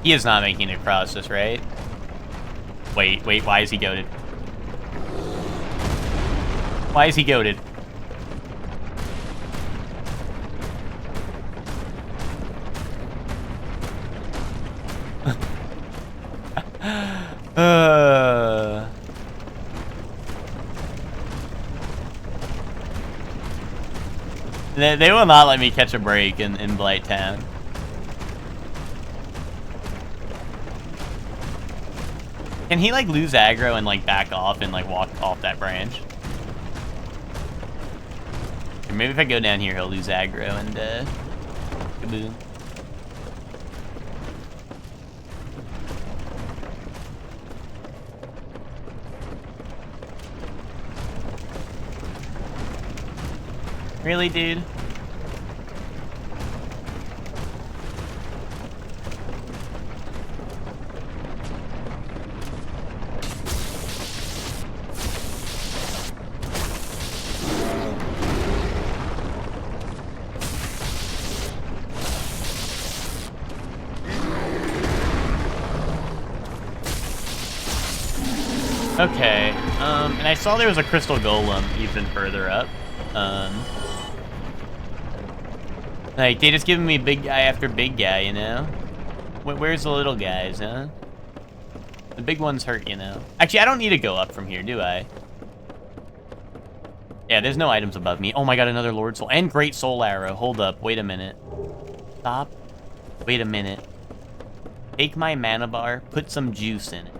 He is not making it across this, right? Wait, why is he goated? Why is he goated? They will not let me catch a break in Blight Town. Can he, like, lose aggro and, like, back off and, like, walk off that branch? Or maybe if I go down here, he'll lose aggro and, kaboom. Really, dude? Okay, and I saw there was a crystal golem even further up. Like, they just giving me big guy after big guy, you know? Where's the little guys, huh? The big ones hurt, you know? Actually, I don't need to go up from here, do I? Yeah, there's no items above me. Oh my god, another Lord Soul. And Great Soul Arrow. Hold up, wait a minute. Stop. Wait a minute. Take my mana bar, put some juice in it.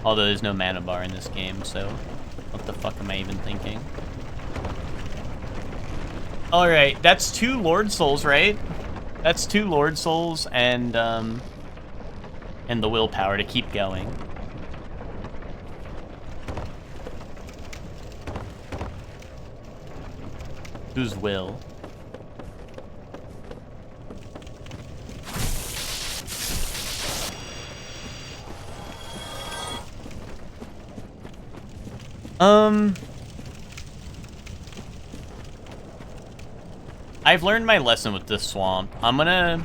Although there's no mana bar in this game, so what the fuck am I even thinking? Alright, that's 2 Lord Souls, right? That's 2 Lord Souls and the willpower to keep going. Whose will? I've learned my lesson with this swamp. I'm gonna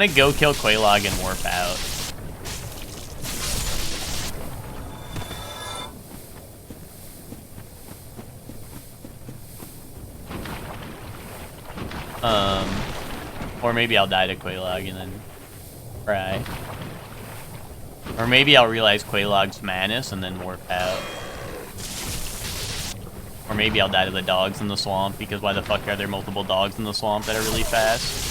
go kill Quelaag and warp out. Or maybe I'll die to Quelaag and then cry. Or maybe I'll realize Quelaag's madness and then warp out. Or maybe I'll die to the dogs in the swamp, because why the fuck are there multiple dogs in the swamp that are really fast?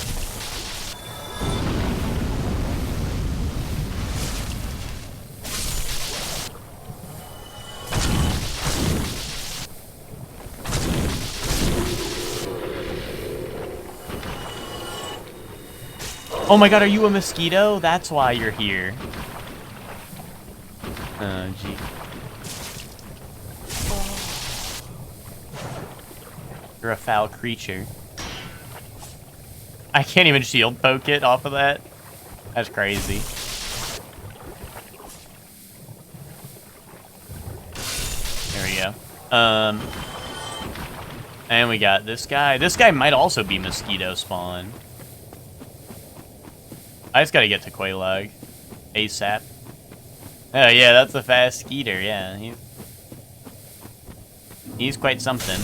Oh my god, are you a mosquito? That's why you're here. Oh, gee. You're a foul creature. I can't even shield poke it off of that. That's crazy. There we go. And we got this guy. This guy might also be mosquito spawn. I just gotta get to Quelaag. ASAP. Oh yeah, that's a fast skeeter, yeah. He's quite something.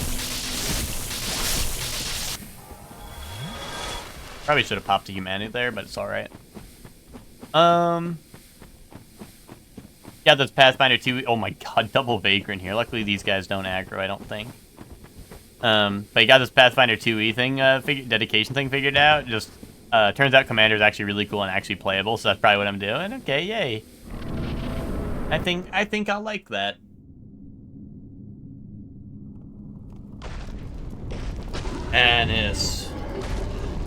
Probably should have popped a humanity there, but it's alright. Yeah, that's Pathfinder 2. Oh my god, double Vagrant here. Luckily these guys don't aggro, I don't think. But you got this Pathfinder 2e thing, dedication thing figured out. Just, turns out Commander's actually really cool and actually playable, so that's probably what I'm doing. Okay, yay. I think I'll like that. Anis.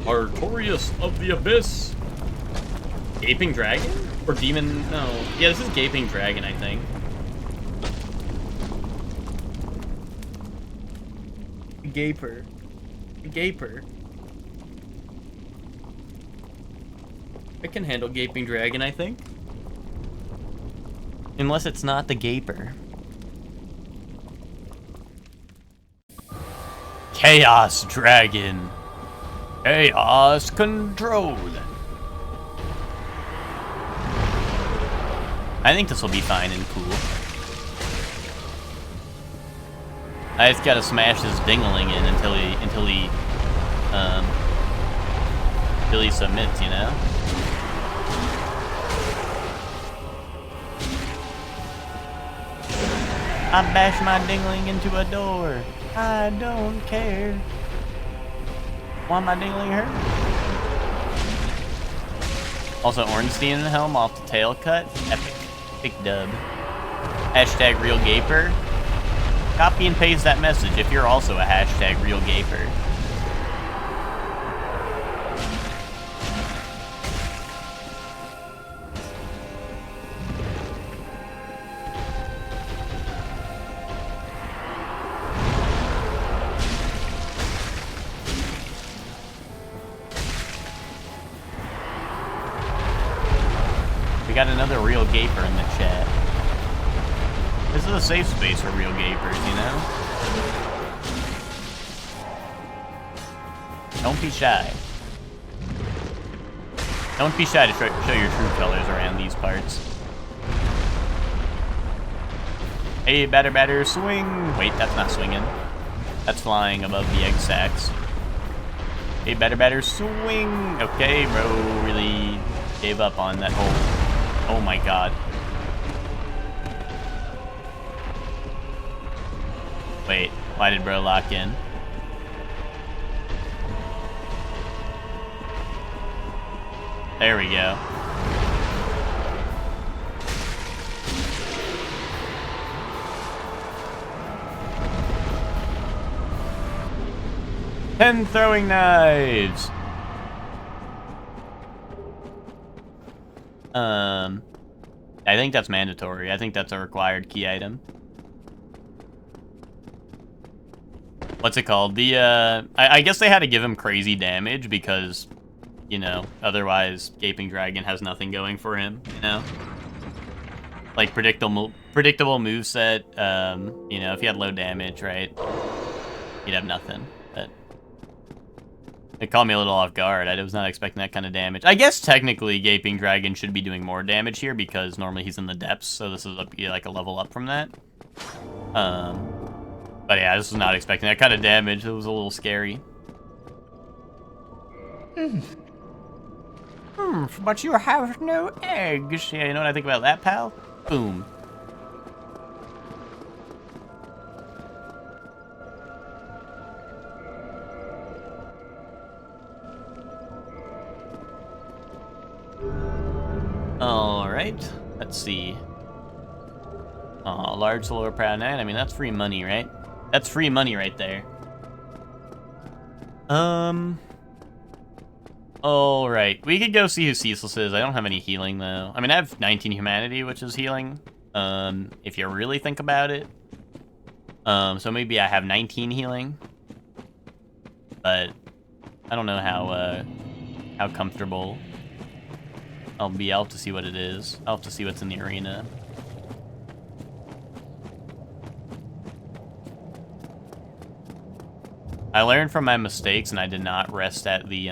Artorias of the Abyss. Gaping Dragon? Or Demon? No. Yeah, this is Gaping Dragon, I think. Gaper. Gaper. I can handle Gaping Dragon, I think. Unless it's not the Gaper. Chaos Dragon. Chaos controlled. I think this will be fine and cool. I just gotta smash this dingling in until he submits, you know? I bash my dingling into a door. I don't care. Why my dingling hurt? Also, Ornstein in the helm off the tail cut. Epic. Big dub. Hashtag real gaper. Copy and paste that message if you're also a hashtag real gaper. We got another real gaper in the chat. This is a safe space for real gapers, you know? Don't be shy. Don't be shy to show your true colors around these parts. Hey, batter, swing! Wait, that's not swinging. That's flying above the egg sacs. Hey, batter, swing! Okay, bro really gave up on that whole... Oh my god. Wait, why did bro lock in? There we go. Ten throwing knives! I think that's mandatory. I think that's a required key item. What's it called? The, I guess they had to give him crazy damage because, you know, otherwise Gaping Dragon has nothing going for him, you know? Like, predictable moveset, you know, if he had low damage, right? He'd have nothing, but... It caught me a little off guard. I was not expecting that kind of damage. I guess technically Gaping Dragon should be doing more damage here because normally he's in the depths, so this is like a level up from that. But yeah, I just was not expecting that kind of damage. It was a little scary. But you have no eggs. Yeah, you know what I think about that, pal? Boom. Alright, let's see. Large Solar Proud 9. I mean, that's free money, right? That's free money right there. Alright, we could go see who Ceaseless is. I don't have any healing, though. I mean, I have 19 humanity, which is healing. If you really think about it. So maybe I have 19 healing. But I don't know how comfortable I'll be. I'll have to see what it is. I'll have to see what's in the arena. I learned from my mistakes, and I did not rest at the,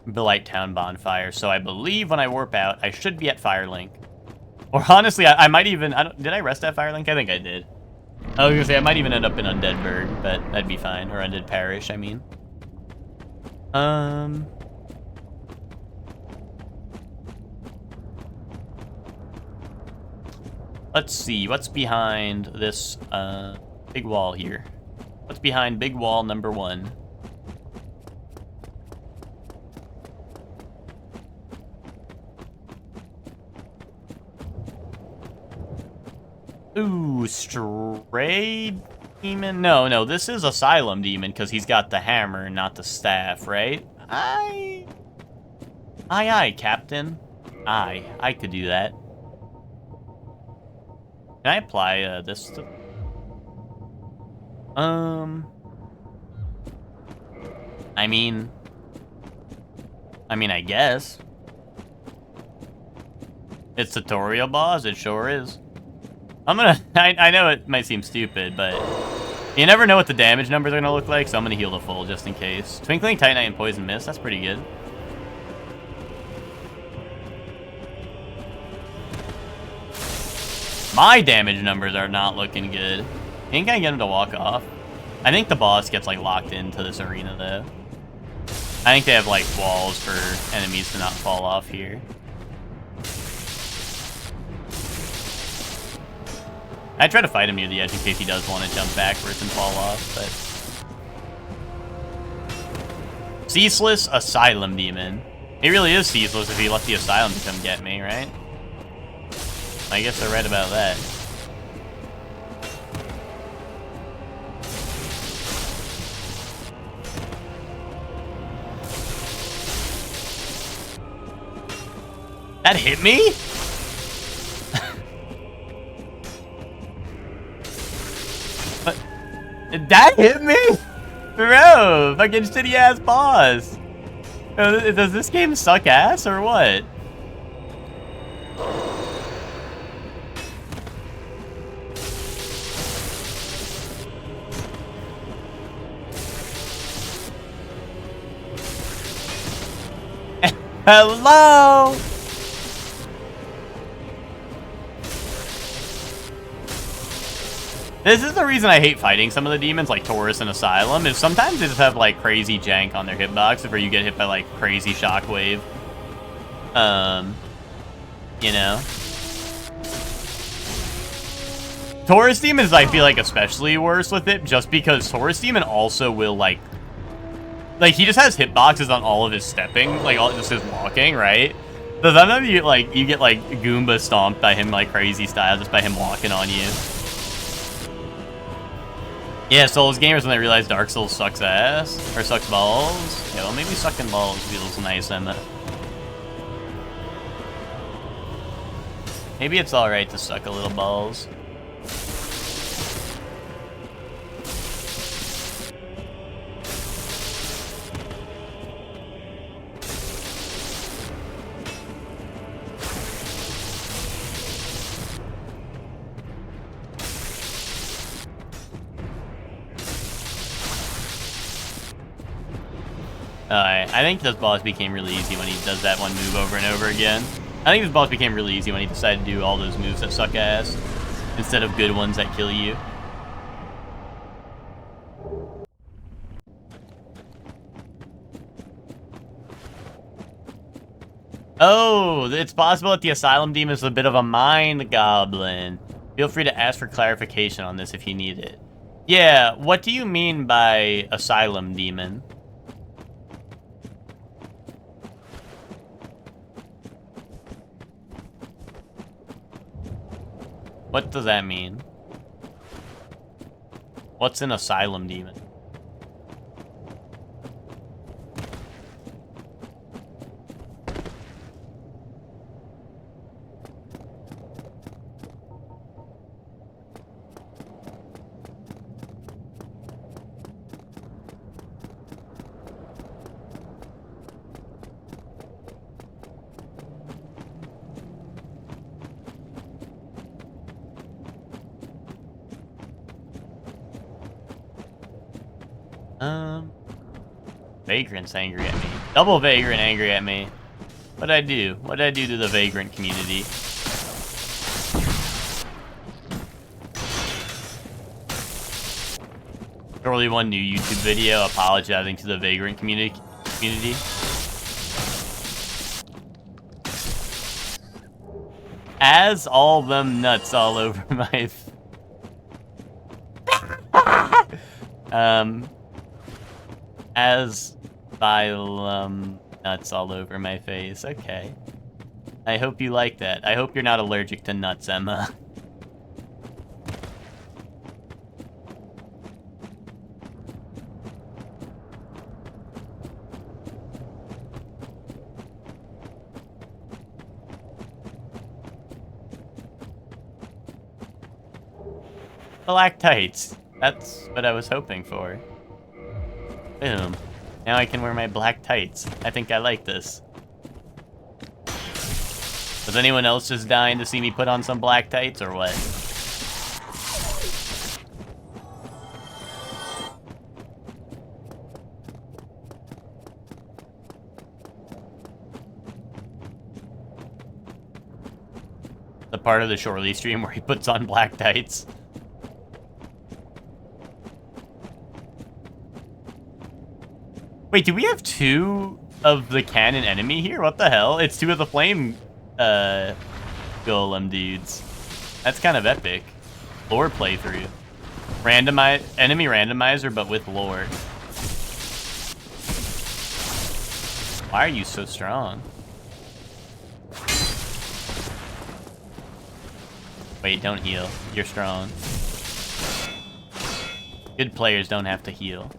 Blight Town bonfire, so I believe when I warp out, I should be at Firelink. Or honestly, I might even, did I rest at Firelink? I think I did. I was gonna say, I might even end up in Undeadburg, but that'd be fine. Or Undead Parish, I mean. Let's see, what's behind this, big wall here? What's behind big wall number 1? Ooh, Stray Demon? No, this is Asylum Demon, because he's got the hammer, not the staff, right? Aye, Captain. Aye, I could do that. Can I apply, this to... I mean, I guess. It's tutorial boss, it sure is. I'm gonna, I know it might seem stupid, but you never know what the damage numbers are gonna look like, so I'm gonna heal to full just in case. Twinkling Titanite and Poison Mist, that's pretty good. My damage numbers are not looking good. Can't I get him to walk off? I think the boss gets like locked into this arena though. I think they have like walls for enemies to not fall off here. I try to fight him near the edge in case he does want to jump backwards and fall off, but... Ceaseless Asylum Demon. He really is ceaseless if he let the Asylum come get me, right? I guess they're right about that. That hit me? What? That hit me? Bro, fucking shitty ass boss. Does this game suck ass or what? Hello? This is the reason I hate fighting some of the demons, like Taurus and Asylum, is sometimes they just have, like, crazy jank on their hitboxes where you get hit by, like, crazy shockwave. You know? Taurus demons, I feel like, especially worse with it, just because Taurus demon also will, like, he just has hitboxes on all of his stepping, like, all just his walking, right? So sometimes you get, like, Goomba stomped by him, like, crazy style, just by him walking on you. Yeah, Souls gamers, when they realize Dark Souls sucks ass, or sucks balls. Yeah, well, maybe sucking balls feels nice, Emma. Maybe it's alright to suck a little balls. I think this boss became really easy when he does that one move over and over again. I think this boss became really easy when he decided to do all those moves that suck ass, instead of good ones that kill you. Oh, it's possible that the Asylum Demon is a bit of a mind goblin. Feel free to ask for clarification on this if you need it. Yeah, what do you mean by Asylum Demon? What does that mean? What's an Asylum Demon? Vagrant's angry at me. Double Vagrant angry at me. What'd I do? What'd I do to the Vagrant community? Surely one new YouTube video apologizing to the Vagrant community. As all them nuts all over my... As phylum nuts all over my face. Okay. I hope you like that. I hope you're not allergic to nuts, Emma. Black tights. That's what I was hoping for. Boom. Now I can wear my black tights. I think I like this. Was anyone else just dying to see me put on some black tights or what? The part of the Shorely stream where he puts on black tights. Wait, do we have 2 of the cannon enemy here? What the hell? It's 2 of the flame golem dudes. That's kind of epic. Lore playthrough. Enemy randomizer, but with lore. Why are you so strong? Wait, don't heal. You're strong. Good players don't have to heal.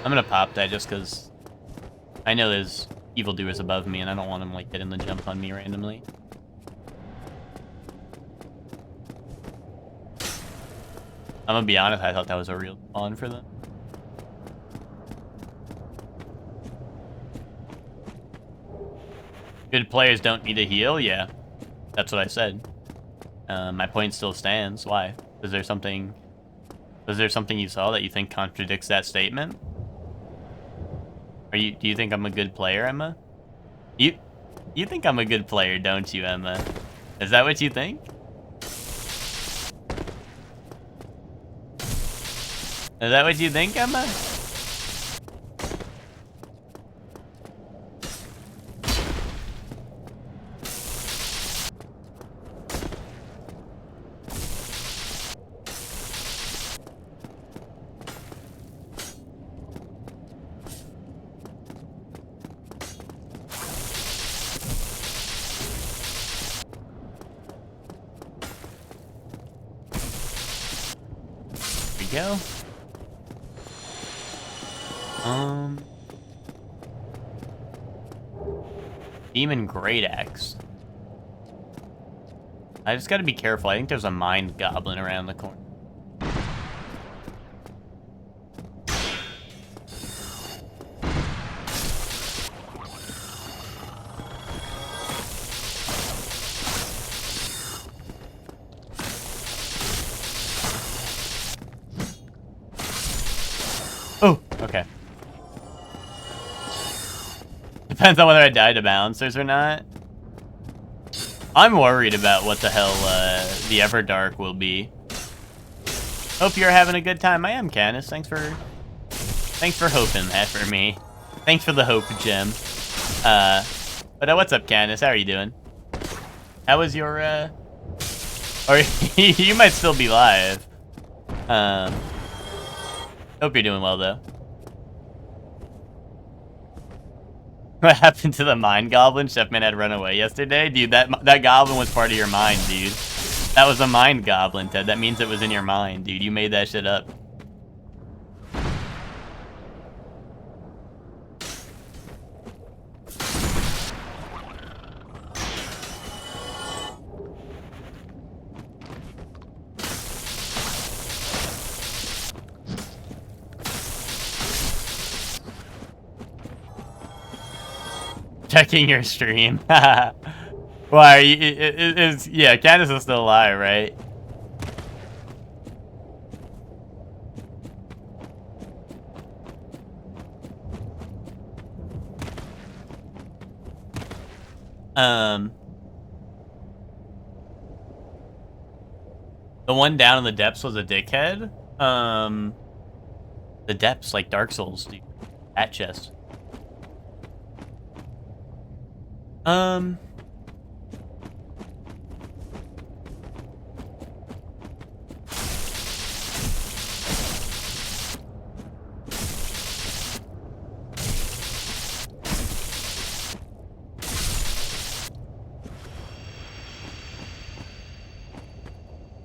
I'm gonna pop that just because I know there's evildoers above me and I don't want them like getting the jump on me randomly. I'm gonna be honest, I thought that was a real spawn for them. Good players don't need to heal? Yeah, that's what I said. My point still stands. Why? Is there something you saw that you think contradicts that statement? Do you think I'm a good player, Emma? You think I'm a good player, don't you, Emma? Is that what you think? Is that what you think, Emma? Go. Demon Great Axe. I just gotta be careful. I think there's a mind goblin around the corner. Oh, okay. Depends on whether I die to bouncers or not. I'm worried about what the hell the Everdark will be. Hope you're having a good time. I am, Canis. Thanks for hoping that for me. Thanks for the hope, gem. But what's up, Canis? How are you doing? How was your or you might still be live. Hope you're doing well, though. What happened to the mind goblin? Chefman had run away yesterday? Dude, that goblin was part of your mind, dude. That was a mind goblin, Ted. That means it was in your mind, dude. You made that shit up. Checking your stream. Why? Yeah, Candace is still alive, right? The one down in the depths was a dickhead. The depths, like Dark Souls, dude. That chest.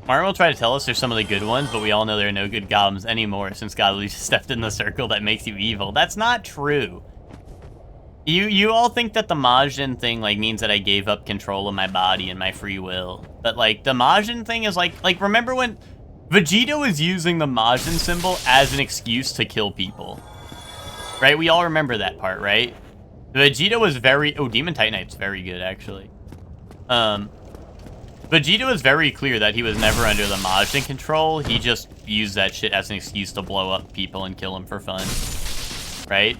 Martin will try to tell us there's some of the good ones, but we all know there are no good goblins anymore since God at least stepped in the circle that makes you evil. That's not true. You all think that the Majin thing like means that I gave up control of my body and my free will. But like the Majin thing is like remember when Vegeta was using the Majin symbol as an excuse to kill people? Right? We all remember that part, right? Vegeta was very Demon Titanite's very good actually. Vegeta was very clear that he was never under the Majin control. He just used that shit as an excuse to blow up people and kill them for fun. Right?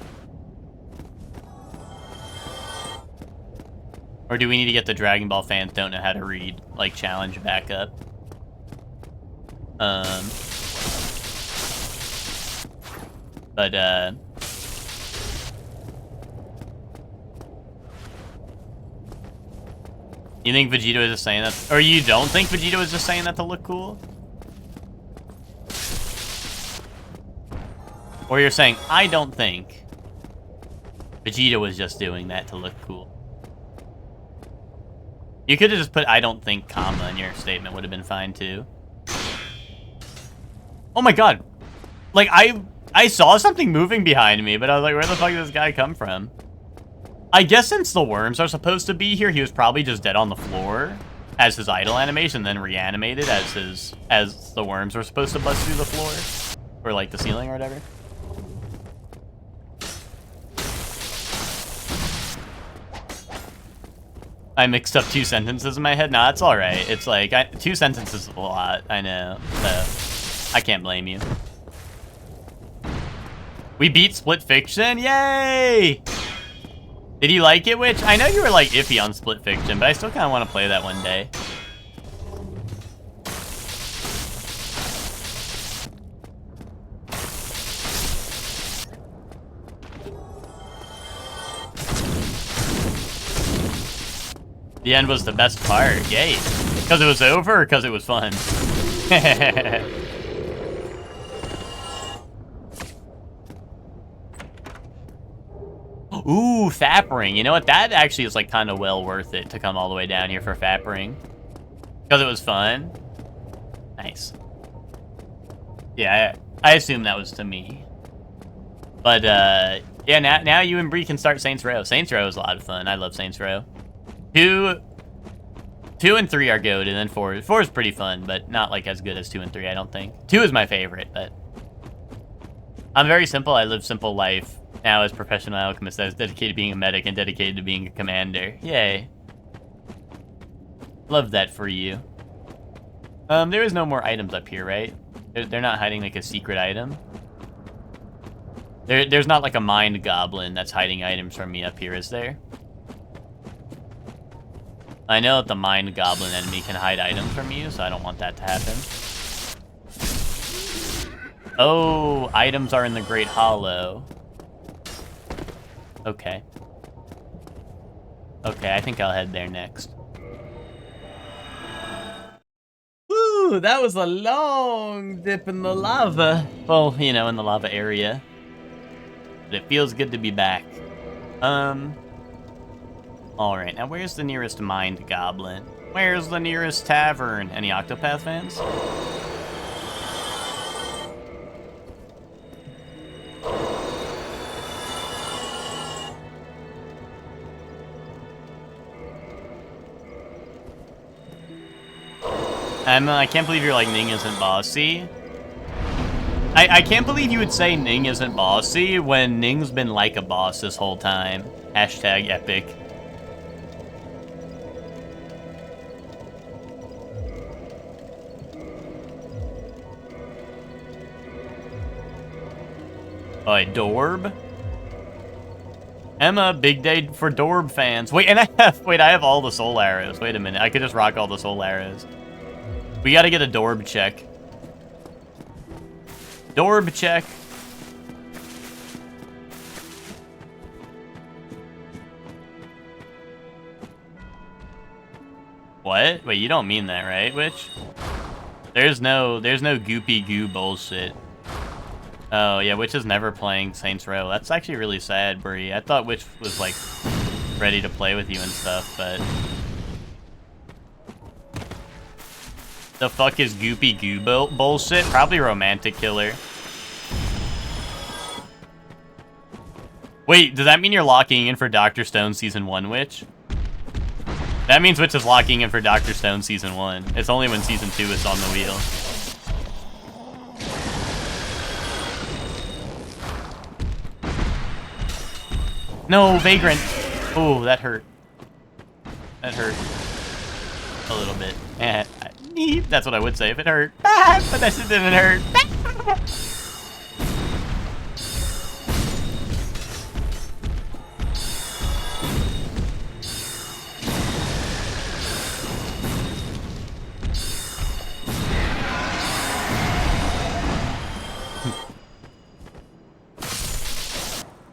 Or do we need to get the Dragon Ball fans don't know how to read, like, challenge back up? You think Vegeta was just saying that? Or you don't think Vegeta was just saying that to look cool? Or you're saying, I don't think Vegeta was just doing that to look cool. You could have just put I don't think comma in your statement, would have been fine too. Oh my god. Like I saw something moving behind me, but I was like, where the fuck did this guy come from? I guess since the worms are supposed to be here, he was probably just dead on the floor as his idle animation, then reanimated as the worms were supposed to bust through the floor. Or like the ceiling or whatever. I mixed up 2 sentences in my head. Nah, it's alright. It's like, 2 sentences is a lot, I know. So, I can't blame you. We beat Split Fiction, yay! Did you like it, Witch? I know you were like iffy on Split Fiction, but I still kind of want to play that one day. The end was the best part, yay. Because it was over or because it was fun? Ooh, Fappering. You know what? That actually is like kind of well worth it to come all the way down here for Fappering. Because it was fun. Nice. Yeah, I assume that was to me. But, yeah, now you and Bree can start Saints Row. Saints Row is a lot of fun. I love Saints Row. 2 and 3 are good, and then 4. 4 is pretty fun, but not like as good as 2 and 3, I don't think. 2 is my favorite, but I'm very simple. I live simple life now as professional alchemist. I was dedicated to being a medic and dedicated to being a commander. Yay. Love that for you. There is no more items up here, right? They're not hiding like a secret item. There's not like a mind goblin that's hiding items from me up here, is there? I know that the mind goblin enemy can hide items from you, so I don't want that to happen. Oh, items are in the Great Hollow. Okay. Okay, I think I'll head there next. Woo, that was a long dip in the lava. Well, you know, in the lava area. But it feels good to be back. Alright, now where's the nearest mind goblin? Where's the nearest tavern? Any Octopath fans? I can't believe you're like, Ning isn't bossy. I can't believe you would say Ning isn't bossy when Ning's been like a boss this whole time. Hashtag epic. Dorb? Emma, big day for Dorb fans. Wait, and I have all the soul arrows. Wait a minute, I could just rock all the soul arrows. We gotta get a Dorb check. Dorb check. What? Wait, you don't mean that, right, Witch? There's no goopy goo bullshit. Oh, yeah, Witch is never playing Saints Row. That's actually really sad, Bree. I thought Witch was, like, ready to play with you and stuff, but... The fuck is goopy goo bullshit? Probably Romantic Killer. Wait, does that mean you're locking in for Dr. Stone Season 1, Witch? That means Witch is locking in for Dr. Stone Season 1. It's only when Season 2 is on the wheel. No, Vagrant! Oh, that hurt. That hurt. A little bit. That's what I would say if it hurt. But that shit didn't hurt.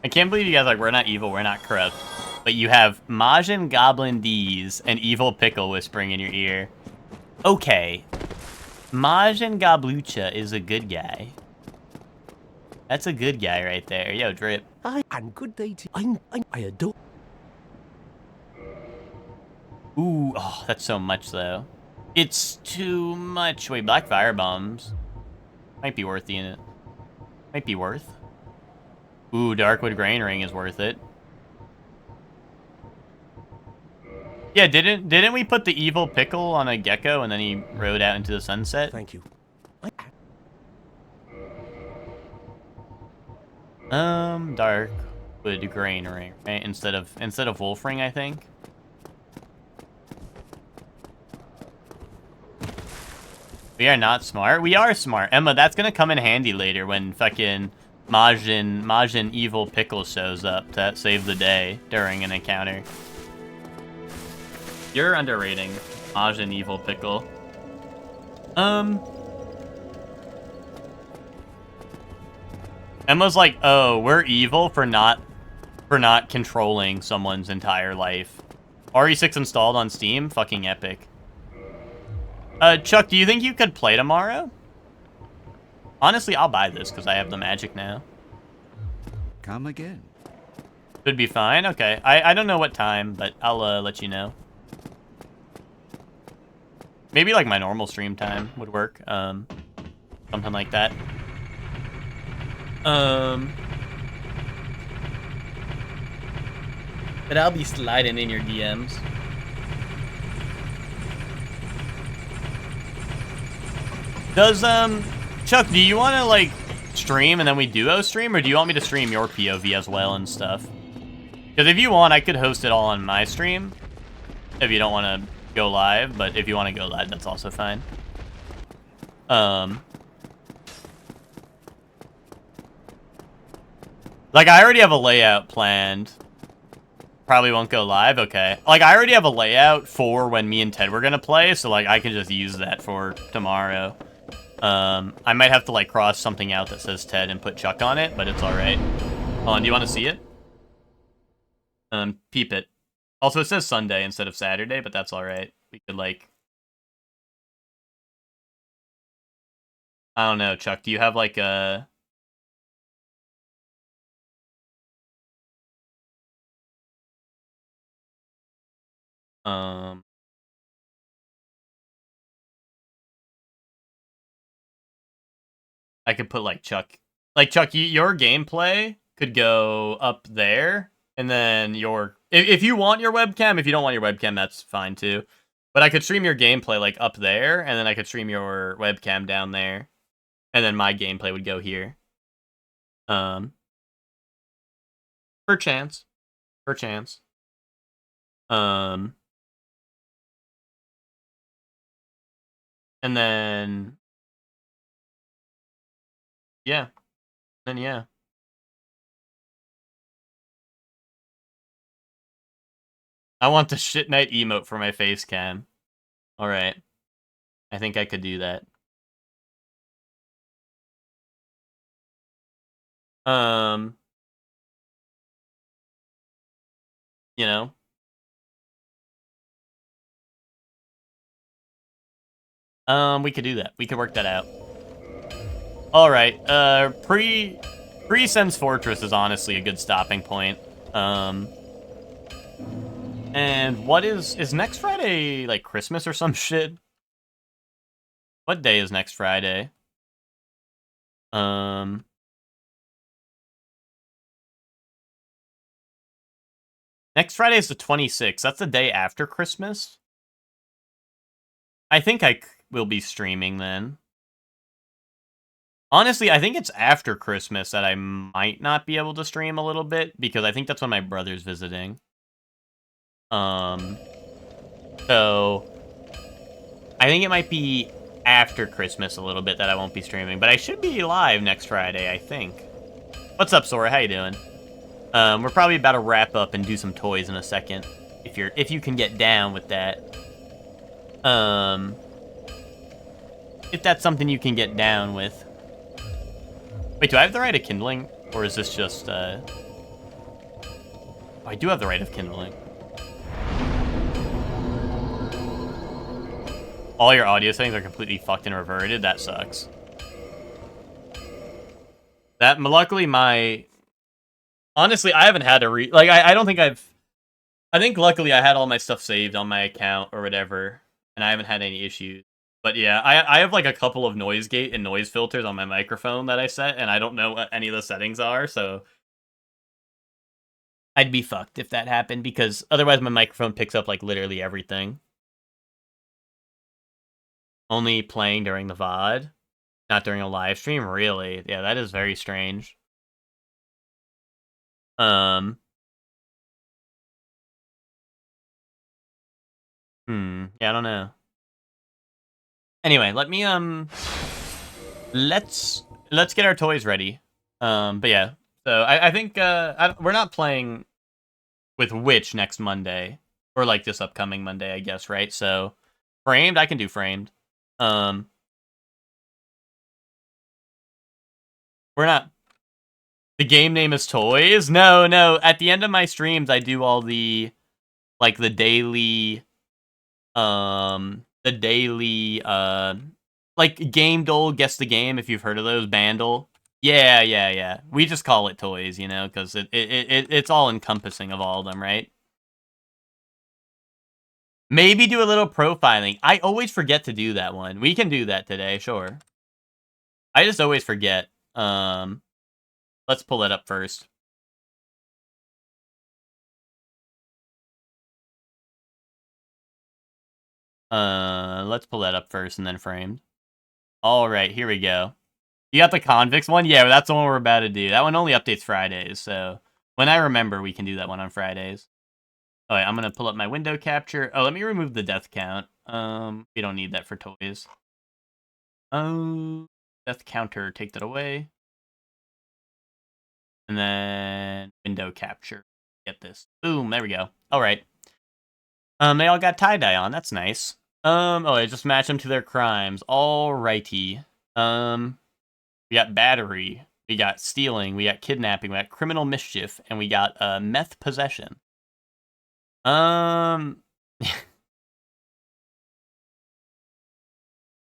I can't believe you guys are like, we're not evil, we're not corrupt. But you have Majin Goblin D's and Evil Pickle whispering in your ear. Okay. Majin Goblucha is a good guy. That's a good guy right there. Yo, Drip. And good day to I adore. Ooh, oh, that's so much though. It's too much. Wait, Black Fire Bombs. Might be worth the unit. Might be worth. Ooh, Darkwood Grain Ring is worth it. Yeah, didn't we put the Evil Pickle on a gecko and then he rode out into the sunset? Thank you. Darkwood Grain Ring, right? Instead of Wolf Ring, I think. We are not smart. We are smart. Emma, that's gonna come in handy later when fucking Majin Evil Pickle shows up to save the day during an encounter. You're underrating Majin Evil Pickle. Emma's like, oh, we're evil for not controlling someone's entire life. RE6 installed on Steam? Fucking epic. Chuck, do you think you could play tomorrow? Honestly, I'll buy this because I have the magic now. Come again. Should be fine. Okay. I don't know what time, but I'll let you know. Maybe like my normal stream time would work. Something like that. But I'll be sliding in your DMs. Does Chuck, do you want to like stream and then we duo stream, or do you want me to stream your POV as well and stuff? Because if you want, I could host it all on my stream. If you don't want to go live, but if you want to go live, that's also fine. Like I already have a layout planned. Probably won't go live. Okay. Like I already have a layout for when me and Ted were gonna play, so like I can just use that for tomorrow. I might have to like cross something out that says Ted and put Chuck on it, but it's all right. Hold on, do you want to see it? Peep it. Also, it says Sunday instead of Saturday, but that's all right. We could like, I don't know, Chuck. Do you have like a? I could put like Chuck. Like Chuck, your gameplay could go up there, and then your if you want your webcam, if you don't want your webcam, that's fine too. But I could stream your gameplay like up there, and then I could stream your webcam down there, and then my gameplay would go here. Perchance. And then yeah. Then yeah. I want the shit night emote for my face cam. Alright. I think I could do that. You know? We could do that. We could work that out. Alright, Pre-Sense Fortress is honestly a good stopping point. And what is next Friday, like, Christmas or some shit? What day is next Friday? Next Friday is the 26th. That's the day after Christmas? I think I will be streaming then. Honestly, I think it's after Christmas that I might not be able to stream a little bit, because I think that's when my brother's visiting. So I think it might be after Christmas a little bit that I won't be streaming, but I should be live next Friday, I think. What's up, Sora? How you doing? We're probably about to wrap up and do some toys in a second, if you can get down with that. If that's something you can get down with. Wait, do I have the right of kindling? Or is this just, Oh, I do have the right of kindling. All your audio settings are completely fucked and reverted? That sucks. Luckily honestly, I haven't had to I don't think I think luckily I had all my stuff saved on my account or whatever, and I haven't had any issues. But yeah, I have like a couple of noise gate and noise filters on my microphone that I set, and I don't know what any of the settings are, so I'd be fucked if that happened, because otherwise my microphone picks up like literally everything. Only playing during the VOD, not during a live stream? Really? Yeah, that is very strange. Yeah, I don't know. Anyway, let me, let's get our toys ready. But yeah, so I think, we're not playing with Witch next Monday, or like this upcoming Monday, I guess, right? So, Framed, I can do Framed. We're not, the game name is Toys? No, at the end of my streams, I do all the, like, the daily, like, Game Dole, Guess the Game, if you've heard of those, Bandle. Yeah. We just call it toys, you know, because it's all encompassing of all of them, right? Maybe do a little profiling. I always forget to do that one. We can do that today, sure. I just always forget. Let's pull it up first. Let's pull that up first and then framed. All right, here we go. You got the convicts one? Yeah, that's the one we're about to do. That one only updates Fridays, so when I remember, we can do that one on Fridays. All right, I'm gonna pull up my window capture. Oh, let me remove the death count. We don't need that for toys. Death counter, take that away. And then window capture. Get this. Boom, there we go. All right. They all got tie-dye on. That's nice. Oh, I just match them to their crimes. All righty. We got battery. We got stealing. We got kidnapping. We got criminal mischief. And we got meth possession. I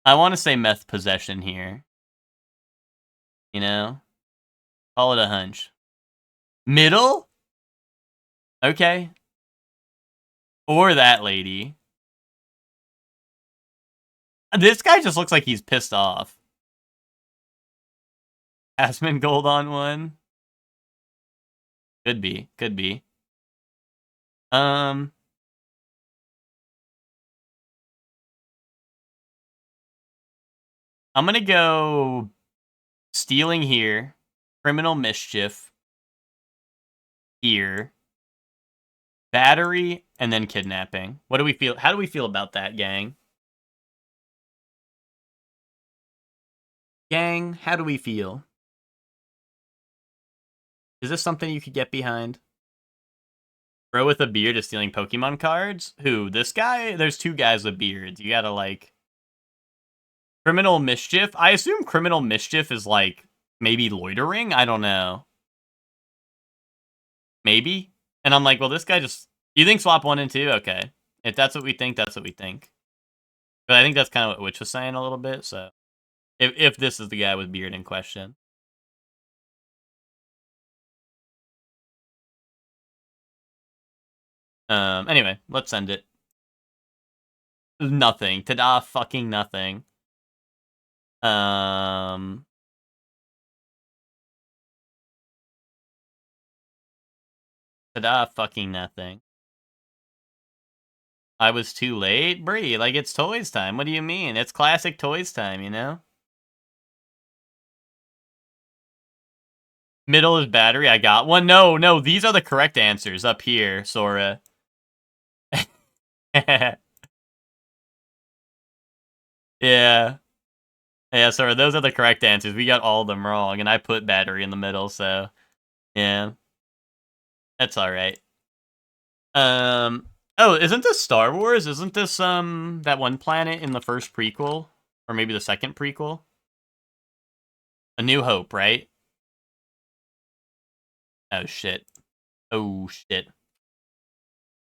want to say meth possession here. You know? Call it a hunch. Middle? Okay. Or that lady. This guy just looks like he's pissed off. Aspen gold on one. Could be. I'm gonna go stealing here, criminal mischief here, battery, and then kidnapping. What do we feel? How do we feel about that, gang? Gang, how do we feel? Is this something you could get behind? Bro with a beard is stealing Pokemon cards? Who? This guy? There's two guys with beards. You gotta, like... Criminal mischief? I assume criminal mischief is like maybe loitering? I don't know. Maybe? And I'm like, well, this guy just... You think swap 1 and 2? Okay. If that's what we think, that's what we think. But I think that's kind of what Witch was saying a little bit, so... If this is the guy with beard in question. Anyway, let's send it. Nothing. Ta-da, fucking nothing. Ta-da, fucking nothing. I was too late? Bree, like, it's Toys time. What do you mean? It's classic Toys time, you know? Middle is battery. I got one. No, these are the correct answers up here, Sora. Yeah. Yeah, Sora, those are the correct answers. We got all of them wrong, and I put battery in the middle, so... Yeah. That's alright. Oh, isn't this Star Wars? Isn't this, that one planet in the first prequel? Or maybe the second prequel? A New Hope, right? Oh, shit. Oh, shit.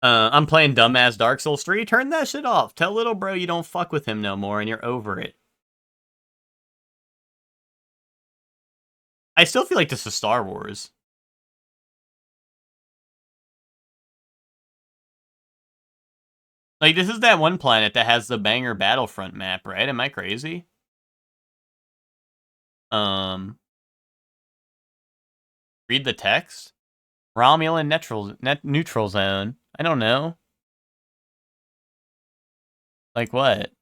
I'm playing dumbass Dark Souls 3. Turn that shit off. Tell little bro you don't fuck with him no more and you're over it. I still feel like this is Star Wars. Like, this is that one planet that has the banger Battlefront map, right? Am I crazy? Read the text? Romulan neutral zone. I don't know. Like what?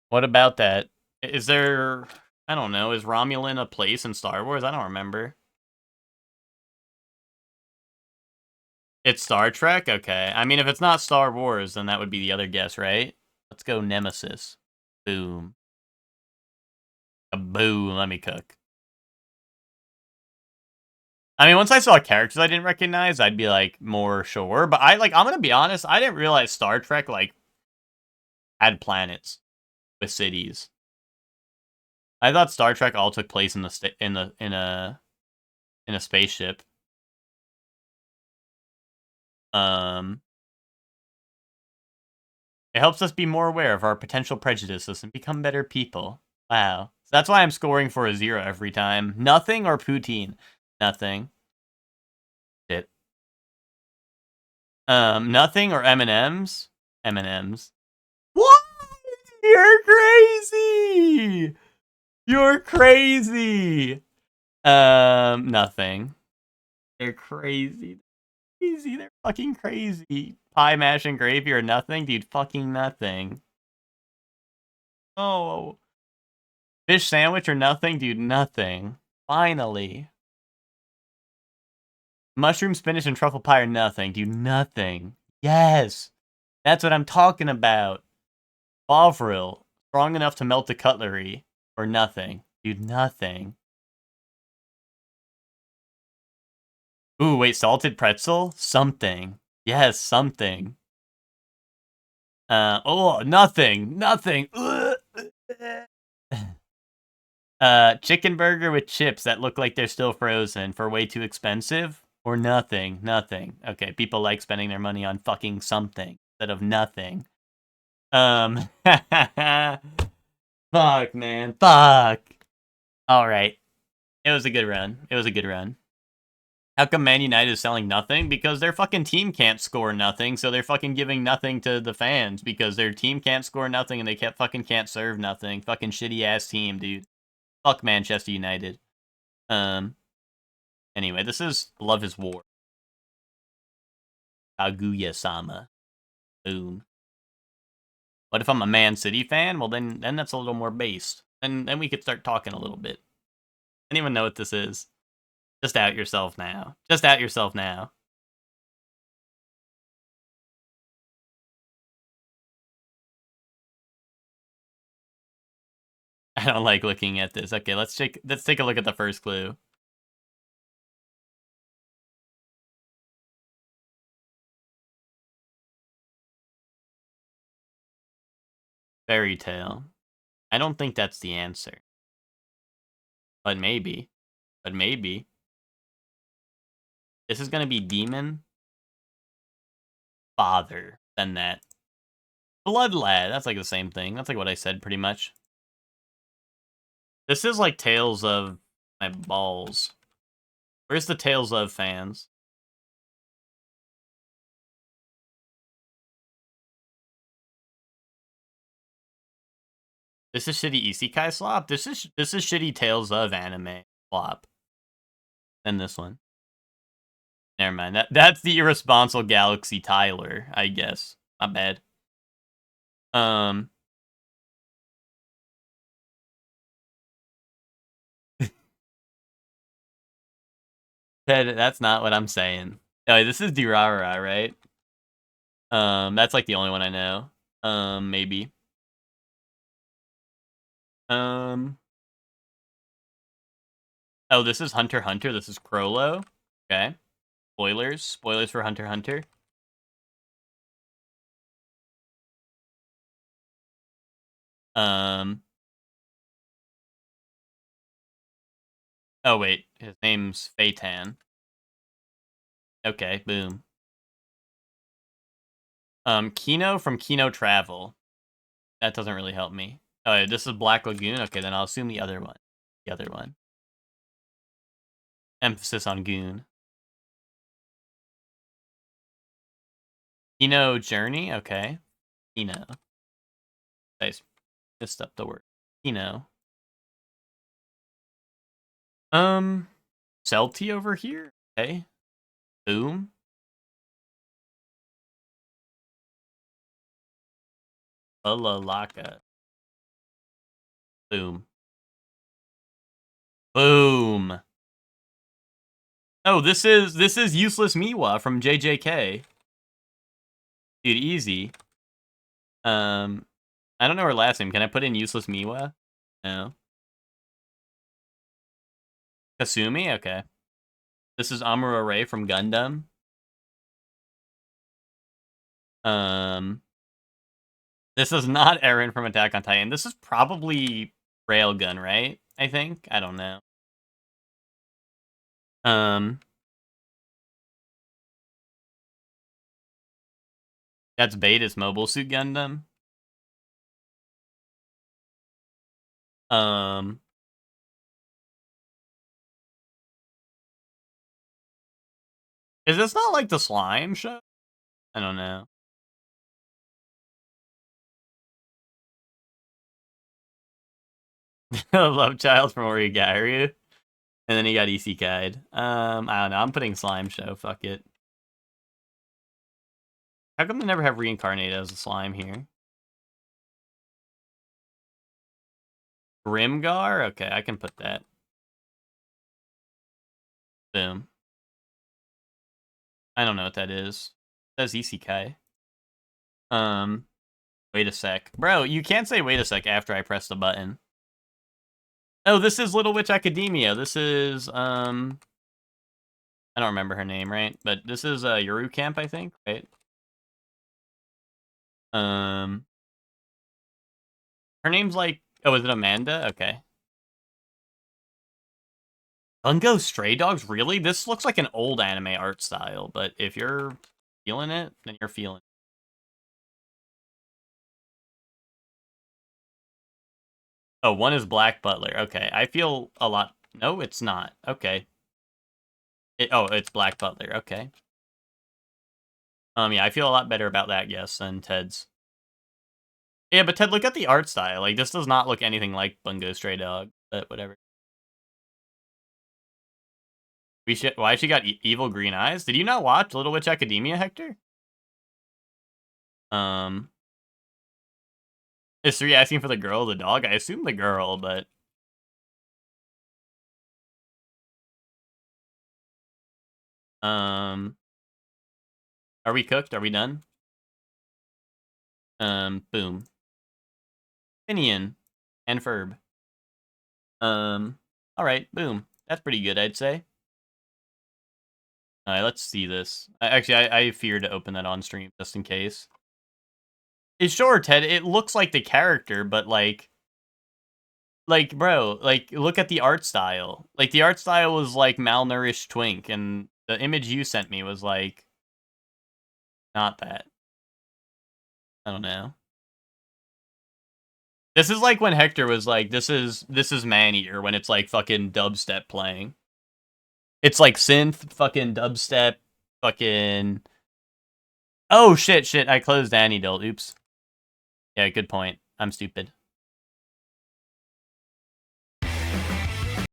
What about that? Is there... I don't know. Is Romulan a place in Star Wars? I don't remember. It's Star Trek? Okay. I mean, if it's not Star Wars, then that would be the other guess, right? Let's go Nemesis. Boom. Boom. Let me cook. I mean, once I saw characters I didn't recognize, I'd be, like, more sure. But I'm gonna be honest, I didn't realize Star Trek, like, had planets with cities. I thought Star Trek all took place in a spaceship. It helps us be more aware of our potential prejudices and become better people. Wow. So that's why I'm scoring for a 0 every time. Nothing or poutine? Nothing. Shit. Nothing or M&Ms? M&Ms. What? You're crazy! You're crazy! Nothing. They're crazy. Crazy. They're fucking crazy. Pie, mash, and gravy or nothing? Dude, fucking nothing. Oh. Fish sandwich or nothing? Dude, nothing. Finally. Mushroom, spinach, and truffle pie or nothing? Dude, nothing. Yes! That's what I'm talking about. Bovril. Strong enough to melt the cutlery. Or nothing. Dude, nothing. Ooh, wait, salted pretzel? Something. Yes, something. Oh, nothing. Nothing. Chicken burger with chips that look like they're still frozen for way too expensive? Or nothing. Nothing. Okay, people like spending their money on fucking something instead of nothing. Fuck, man. Fuck. Alright. It was a good run. It was a good run. How come Man United is selling nothing? Because their fucking team can't score nothing, so they're fucking giving nothing to the fans because their team can't score nothing and they can't serve nothing. Fucking shitty ass team, dude. Fuck Manchester United. Anyway, this is Love is War. Kaguya-sama. Boom. What if I'm a Man City fan? Well, then that's a little more based. And then we could start talking a little bit. Anyone know what this is? Just out yourself now. Just out yourself now. I don't like looking at this. Okay, let's take a look at the first clue. Fairy tale. I don't think that's the answer. But maybe. But maybe. This is gonna be demon. Father. Then that. Blood lad. That's like the same thing. That's like what I said pretty much. This is like Tales of my balls. Where's the Tales of fans? This is shitty isekai slop. This is shitty Tales of anime slop. And this one. Never mind. That's the irresponsible Galaxy Tyler, I guess. Not bad. Ted, that's not what I'm saying. Oh, this is Durara, right? That's like the only one I know. Maybe. Oh, this is Hunter x Hunter. This is Crollo. Okay. Spoilers. Spoilers for Hunter x Hunter. Oh, wait. His name's Phaeton. Okay, boom. Kino from Kino Travel. That doesn't really help me. Oh, yeah, this is Black Lagoon. Okay, then I'll assume the other one. The other one. Emphasis on goon. Kino Journey. Okay. Kino. Nice. Missed up the word. Kino. Celti over here. Okay. Boom. Alalaka. Boom. Boom. Oh, this is Useless Miwa from JJK. Dude, easy. I don't know her last name. Can I put in Useless Miwa? No. Kasumi? Okay. This is Amuro Ray from Gundam. This is not Eren from Attack on Titan. This is probably Railgun, right? I think. I don't know. That's Beta's Mobile Suit Gundam. Is this not like the slime show? I don't know. Love Child from Origairu. And then he got isekai'd. I don't know. I'm putting slime show. Fuck it. How come they never have reincarnated as a slime here? Grimgar? Okay, I can put that. Boom. I don't know what that is. It says isekai. Wait a sec. Bro, you can't say wait a sec after I press the button. Oh, this is Little Witch Academia. This is, I don't remember her name, right? But this is, Yuru Camp, I think, right? Her name's like, oh, is it Amanda? Okay. Bungo Stray Dogs? Really? This looks like an old anime art style, but if you're feeling it, then you're feeling it. Oh, one is Black Butler. Okay, I feel a lot... No, it's not. Okay. Oh, it's Black Butler. Okay. Yeah, I feel a lot better about that guess than Ted's. Yeah, but Ted, look at the art style. Like, this does not look anything like Bungo Stray Dog, but whatever. Why she got evil green eyes? Did you not watch Little Witch Academia, Hector? Is 3 asking for the girl or the dog? I assume the girl, but... Are we cooked? Are we done? Boom. Finian. And Ferb. Alright, boom. That's pretty good, I'd say. Alright, let's see this. Actually, I fear to open that on stream, just in case. It's sure, Ted, it looks like the character, but, like... like, bro, like, look at the art style. Like, the art style was like malnourished twink, and the image you sent me was like not that. I don't know. This is like when Hector was like, this is Maneater, when it's like fucking dubstep playing. It's like synth, fucking dubstep, fucking... Oh, shit, I closed Anidol, oops. Yeah, good point. I'm stupid.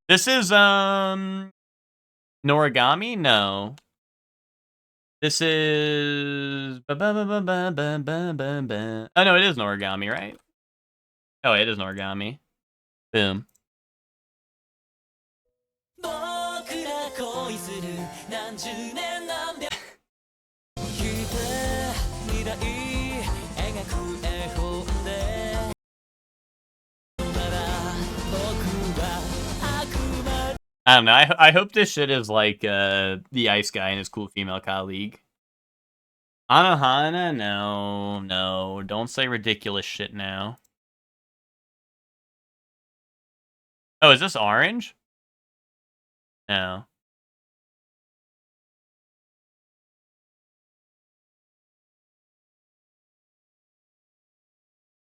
This is, Noragami? No. This is... Oh, no, it is Noragami, right? Oh, it is Noragami. Boom. I don't know. I hope this shit is like the ice guy and his cool female colleague. Anohana? No. Don't say ridiculous shit now. Oh, is this orange? No.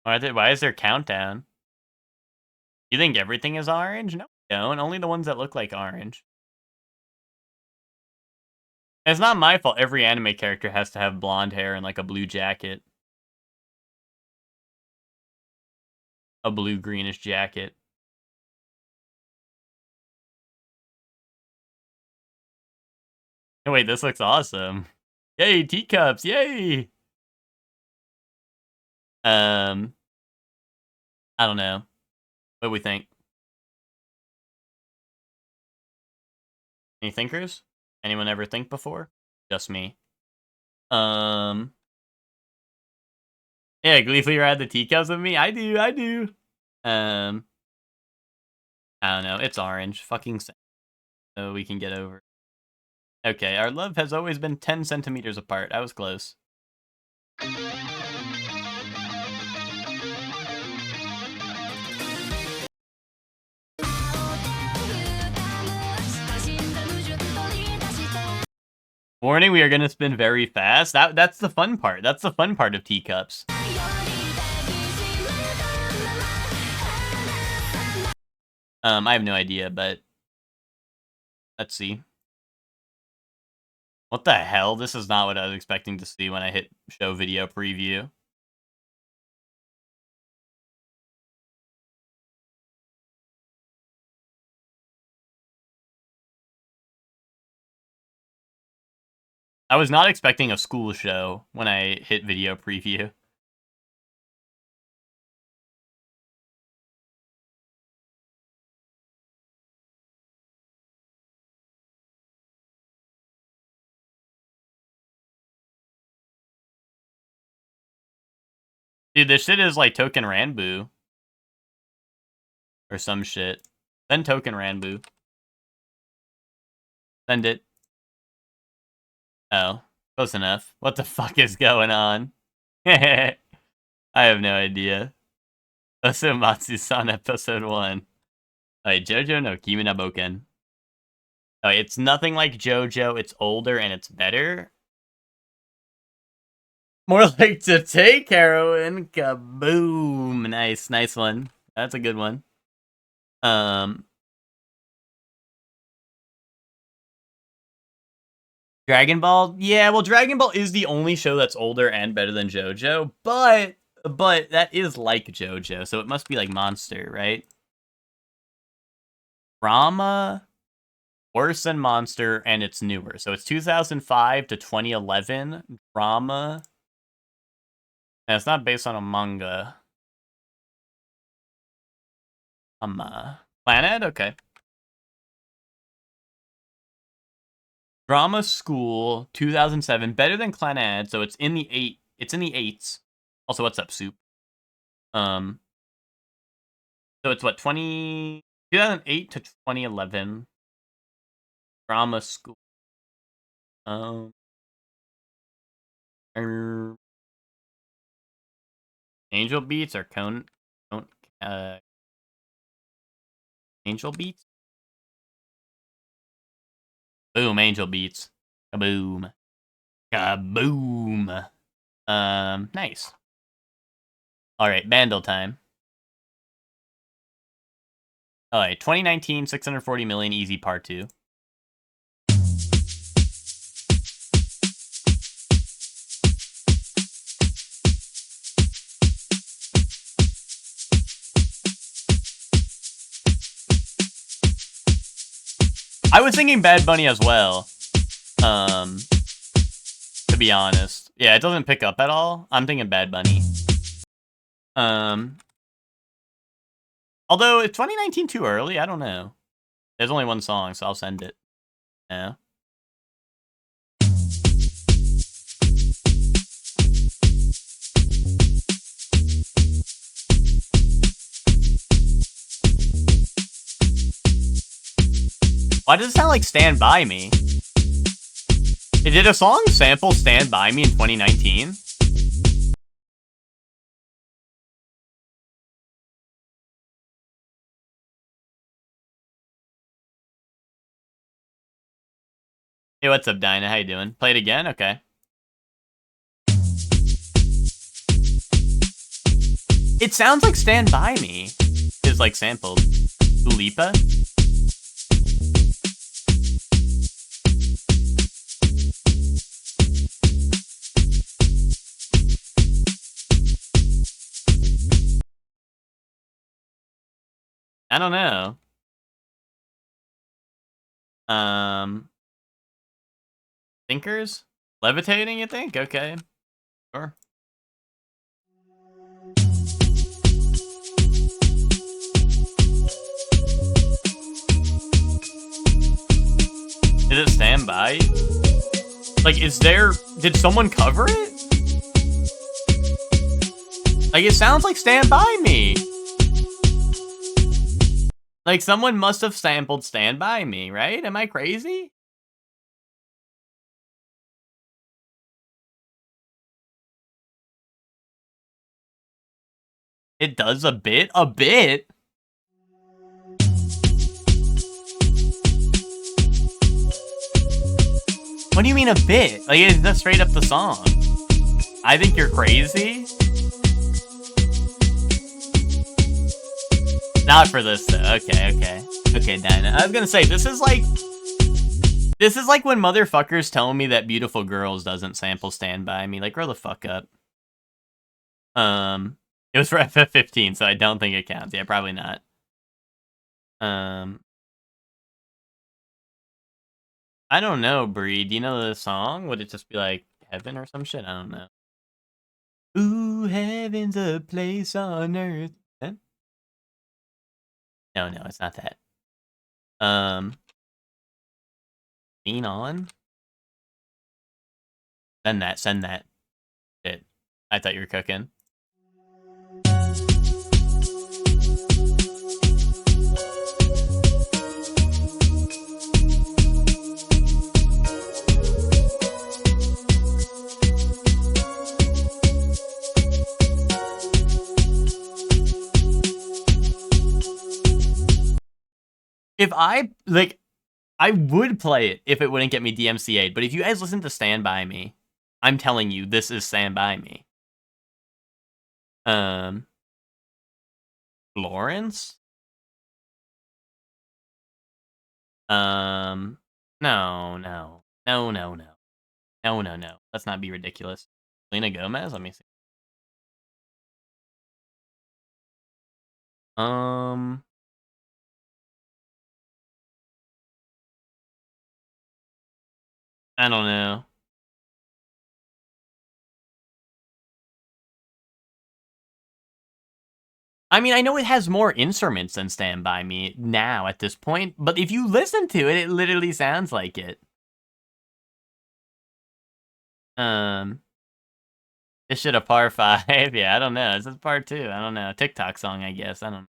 Why is there countdown? You think everything is orange? No, don't. Only the ones that look like orange. It's not my fault every anime character has to have blonde hair and like a blue jacket. A blue-greenish jacket. Oh, wait, this looks awesome. Yay, teacups, yay! I don't know. What do we think? Any thinkers? Anyone ever think before? Just me. Yeah, gleefully ride the teacups with me? I do. I don't know. It's orange. Fucking so we can get over. Okay, our love has always been 10 centimeters apart. I was close. Warning, we are gonna spin very fast. That's the fun part. That's the fun part of teacups. I have no idea, but let's see. What the hell? This is not what I was expecting to see when I hit show video preview. I was not expecting a school show when I hit video preview. Dude, this shit is like Token Ranbu. Or some shit. Send Token Ranbu. Send it. Oh, close enough. What the fuck is going on? I have no idea. Osomatsu-san episode 1. Alright, Jojo no Kimi na Boken. Alright, it's nothing like Jojo, it's older and it's better. More like to take heroin. Kaboom. Nice one. That's a good one. Dragon Ball? Yeah, well, Dragon Ball is the only show that's older and better than JoJo, but that is like JoJo, so it must be like Monster, right? Rama, worse than Monster, and it's newer. So it's 2005 to 2011. Drama. And it's not based on a manga. Planet? Okay. Drama School, 2007, better than Clannad, so it's in the 8s. Also, what's up, Soup? So it's what, 2008 to 2011. Drama School. Angel Beats or Angel Beats? Boom, Angel Beats. Kaboom. Kaboom. Nice. Alright, Bandle time. Alright, 2019, 640 million, easy part 2. I was thinking Bad Bunny as well. To be honest. Yeah, it doesn't pick up at all. I'm thinking Bad Bunny. Although, is 2019 too early? I don't know. There's only one song, so I'll send it. Yeah. Why does it sound like Stand By Me? Did a song sample Stand By Me in 2019? Hey, what's up, Dinah? How you doing? Play it again? Okay. It sounds like Stand By Me is like sampled. Ulipa? I don't know. Thinkers? Levitating, you think? Okay. Sure. Did it stand by? Like, did someone cover it? Like, it sounds like Stand By Me. Like, someone must have sampled Stand By Me, right? Am I crazy? It does a bit? A bit? What do you mean a bit? Like, it's just straight up the song. I think you're crazy? Not for this, though. Okay. Okay, Dinah. I was gonna say, this is like when motherfuckers tell me that Beautiful Girls doesn't sample Stand By Me. Like, grow the fuck up. It was for FF15, so I don't think it counts. Yeah, probably not. I don't know, Bree. Do you know the song? Would it just be like Heaven or some shit? I don't know. Ooh, heaven's a place on earth. Huh? No, it's not that. Lean On? Send that. Shit. I thought you were cooking. If I would play it if it wouldn't get me DMCA'd, but if you guys listen to Stand By Me, I'm telling you, this is Stand By Me. Lawrence? No. Let's not be ridiculous. Selena Gomez? Let me see. I don't know. I mean, I know it has more instruments than Stand By Me now at this point, but if you listen to it, it literally sounds like it. This shit a par 5? Yeah, I don't know. This is part 2. I don't know. TikTok song, I guess. I don't know.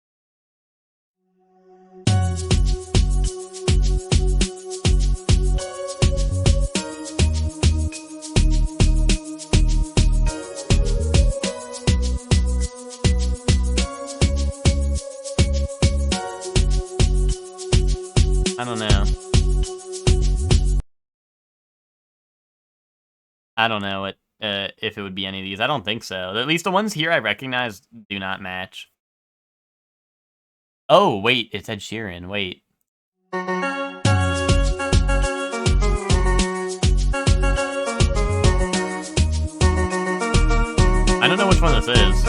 I don't know. I don't know if it would be any of these. I don't think so. At least the ones here I recognize do not match. Oh, wait, it's Ed Sheeran. Wait. I don't know which one this is.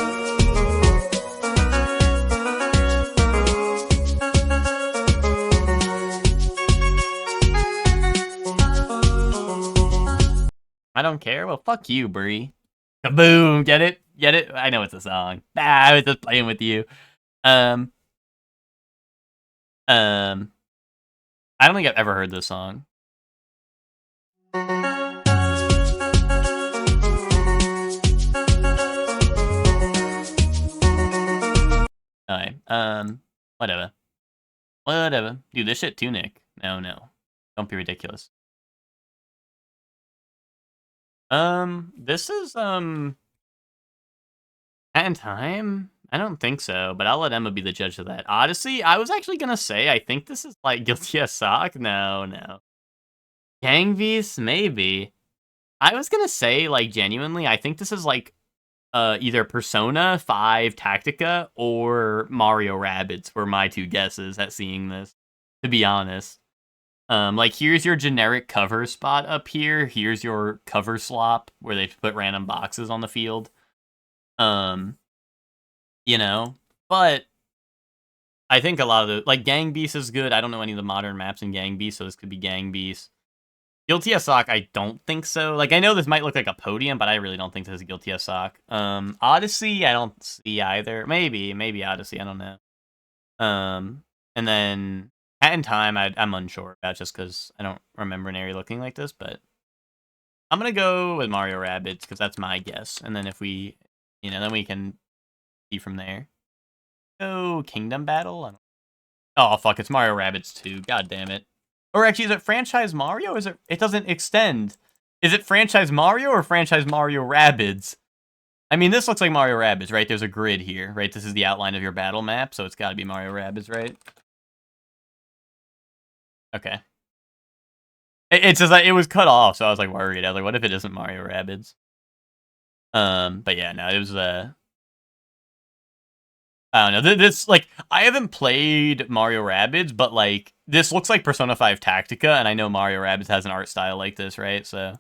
I don't care. Well, fuck you, Brie. Kaboom! Get it? Get it? I know it's a song. I was just playing with you. I don't think I've ever heard this song. Alright, whatever. Whatever. Dude, this shit too, Nick. No. Don't be ridiculous. This is, Hat in Time? I don't think so, but I'll let Emma be the judge of that. Odyssey? I was actually gonna say, I think this is, like, Guilty as Sock? No. Gang Beasts? Maybe. I was gonna say, like, genuinely, I think this is, like, either Persona 5 Tactica or Mario Rabbids were my two guesses at seeing this, to be honest. Like, here's your generic cover spot up here. Here's your cover slop where they put random boxes on the field. You know, but I think a lot of the, like, Gang Beasts is good. I don't know any of the modern maps in Gang Beasts, so this could be Gang Beasts. Guilty as Sock, I don't think so. Like, I know this might look like a podium, but I really don't think this is Guilty as Sock. Odyssey, I don't see either. Maybe Odyssey, I don't know. And then Hat in Time, I'm unsure about just because I don't remember an area looking like this, but I'm going to go with Mario Rabbids because that's my guess. And then if we, then we can see from there. Oh, Kingdom Battle? Oh, fuck, it's Mario Rabbids 2. God damn it. Or actually, is it Franchise Mario? Is it doesn't extend. Is it Franchise Mario or Franchise Mario Rabbids? I mean, this looks like Mario Rabbids, right? There's a grid here, right? This is the outline of your battle map, so it's got to be Mario Rabbids, right? Okay. It says that it was cut off, so I was like worried. I was like, what if it isn't Mario Rabbids? But yeah, no, it was I don't know. This, like, I haven't played Mario Rabbids, but, like, this looks like Persona 5 Tactica, and I know Mario Rabbids has an art style like this, right? So.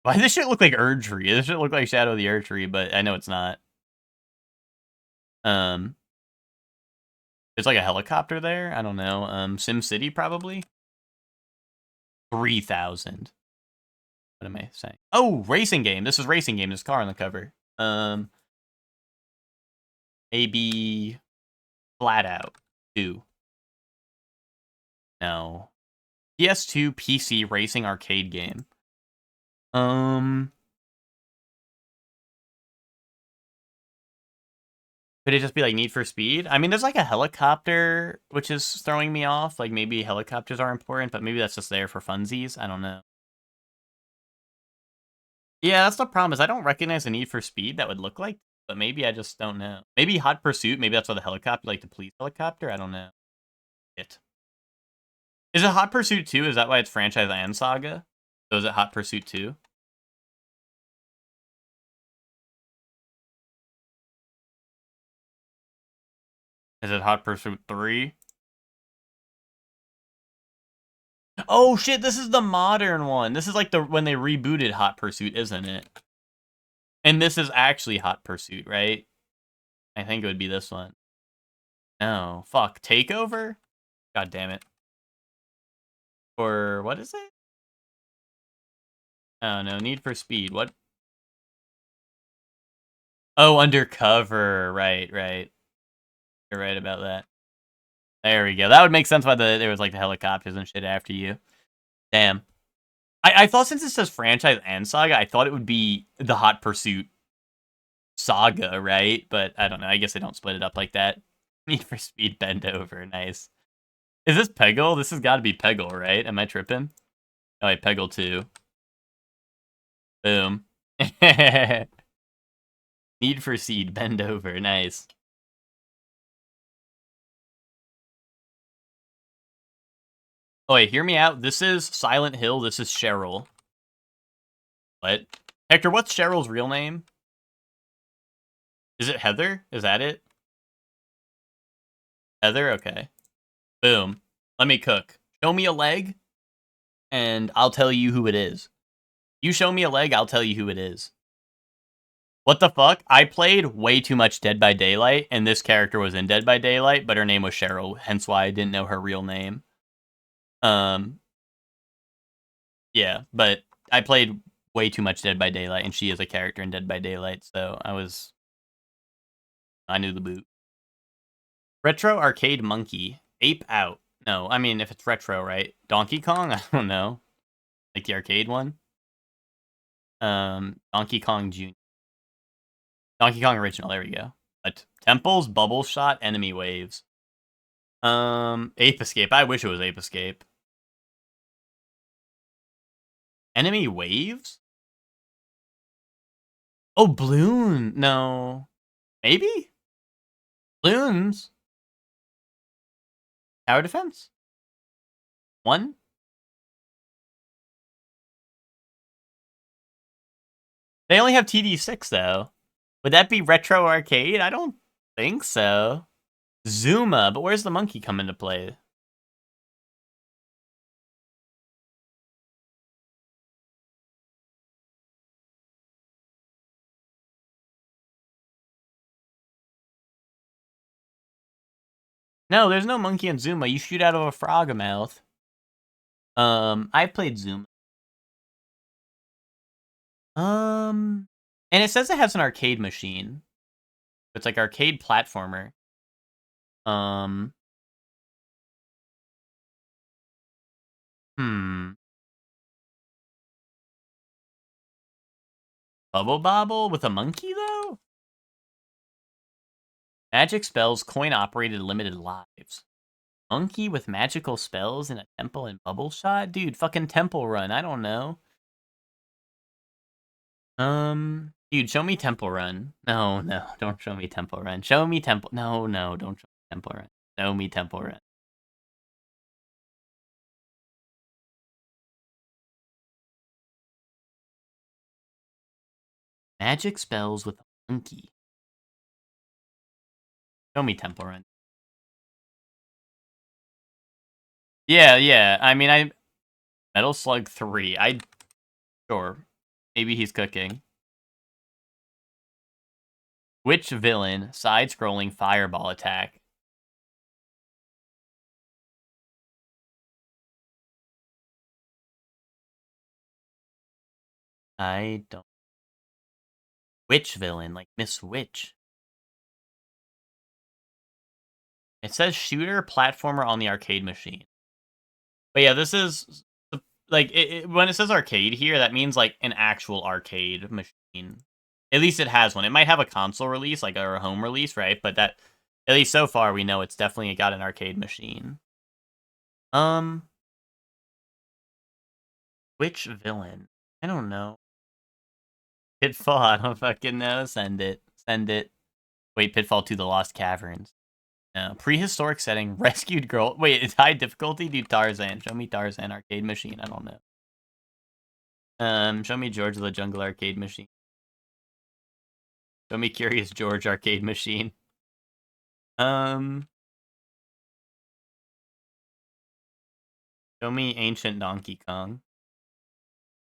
Why does this shit look like Erdtree? This shit look like Shadow of the Erdtree, but I know it's not. There's like a helicopter there? I don't know. Sim City, probably? 3,000. What am I saying? Oh, racing game. This is racing game. There's a car on the cover. Maybe Flat Out 2. No. PS2 PC racing arcade game. Could it just be like Need for Speed? I mean, there's like a helicopter, which is throwing me off. Like, maybe helicopters are important, but maybe that's just there for funsies. I don't know. Yeah, that's the problem, is I don't recognize a Need for Speed that would look like, but maybe I just don't know. Maybe Hot Pursuit, maybe that's why the helicopter, like the police helicopter? I don't know. Is it Hot Pursuit 2? Is that why it's Franchise and Saga? So is it Hot Pursuit 2? Is it Hot Pursuit 3? Oh shit, this is the modern one. This is like when they rebooted Hot Pursuit, isn't it? And this is actually Hot Pursuit, right? I think it would be this one. No, fuck. Takeover? God damn it. Or what is it? Oh no, Need for Speed. What? Oh, Undercover. Right. You're right about that. There we go. That would make sense why there was like the helicopters and shit after you. Damn. I thought since it says Franchise and Saga, I thought it would be the Hot Pursuit Saga, right? But I don't know. I guess they don't split it up like that. Need for Speed Bend Over. Nice. Is this Peggle? This has got to be Peggle, right? Am I tripping? Oh, wait, Peggle 2. Boom. Need for Speed Bend Over. Nice. Oh wait, hear me out. This is Silent Hill. This is Cheryl. What? Hector, what's Cheryl's real name? Is it Heather? Is that it? Heather? Okay. Boom. Let me cook. Show me a leg, and I'll tell you who it is. You show me a leg, I'll tell you who it is. What the fuck? I played way too much Dead by Daylight, and this character was in Dead by Daylight, but her name was Cheryl, hence why I didn't know her real name. Yeah, but I played way too much Dead by Daylight, and she is a character in Dead by Daylight, so I knew the boot. Retro Arcade Monkey. Ape Out. No, I mean, if it's retro, right? Donkey Kong? I don't know. Like the arcade one? Donkey Kong Jr. Donkey Kong Original, there we go. But Temples, Bubble Shot, Enemy Waves. Ape Escape. I wish it was Ape Escape. Enemy Waves? Oh, Bloon. No. Maybe? Bloons. Tower Defense? 1? They only have TD6, though. Would that be Retro Arcade? I don't think so. Zuma, but where's the monkey come into play? No, there's no monkey in Zuma. You shoot out of a frog mouth. I played Zuma. And it says it has an arcade machine. It's like arcade platformer. Bubble Bobble with a monkey, though? Magic spells, coin-operated, limited lives. Monkey with magical spells in a temple and bubble shot? Dude, fucking Temple Run, I don't know. Dude, show me Temple Run. No, don't show me Temple Run. Show me Temple... No, don't show me Temple Run. Show me Temple Run. Magic spells with a monkey. Show me Temple Run. Yeah. I mean, Metal Slug 3. Sure. Maybe he's cooking. Which villain? Side-scrolling fireball attack. I don't... Witch villain? Like Miss Witch. It says shooter platformer on the arcade machine. But yeah, this is... Like, when it says arcade here, that means, like, an actual arcade machine. At least it has one. It might have a console release, like, or a home release, right? But that... At least so far, we know it's definitely got an arcade machine. Which villain? I don't know. Pitfall, I don't fucking know. Send it. Wait, Pitfall to the Lost Caverns. No. Prehistoric setting, rescued girl. Wait, it's high difficulty? Dude, Tarzan. Show me Tarzan arcade machine. I don't know. Show me George of the Jungle arcade machine. Show me Curious George arcade machine. Show me Ancient Donkey Kong.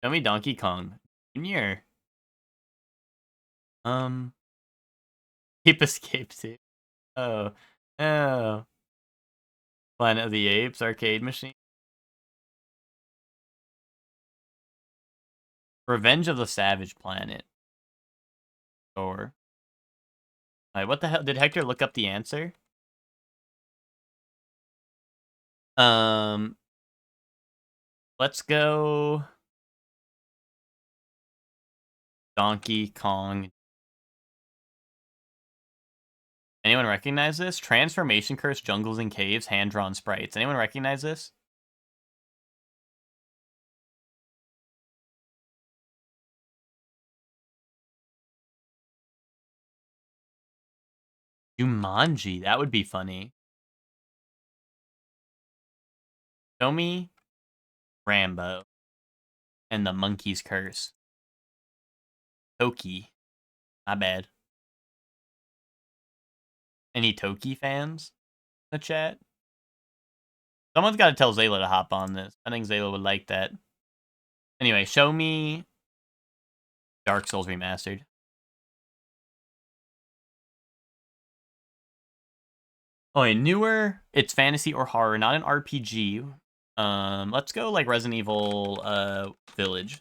Show me Donkey Kong Jr. Keep Escape too. Oh. Planet of the Apes arcade machine. Revenge of the Savage Planet. Or. Alright, what the hell? Did Hector look up the answer? Let's go... Donkey Kong. Anyone recognize this? Transformation Curse, Jungles and Caves, Hand-Drawn Sprites. Anyone recognize this? Jumanji, that would be funny. Show me Rambo and the Monkey's Curse. Toki. My bad. Any Toki fans in the chat? Someone's got to tell Zayla to hop on this. I think Zayla would like that. Anyway, show me Dark Souls Remastered. Oh, and newer. It's fantasy or horror, not an RPG. Let's go like Resident Evil Village.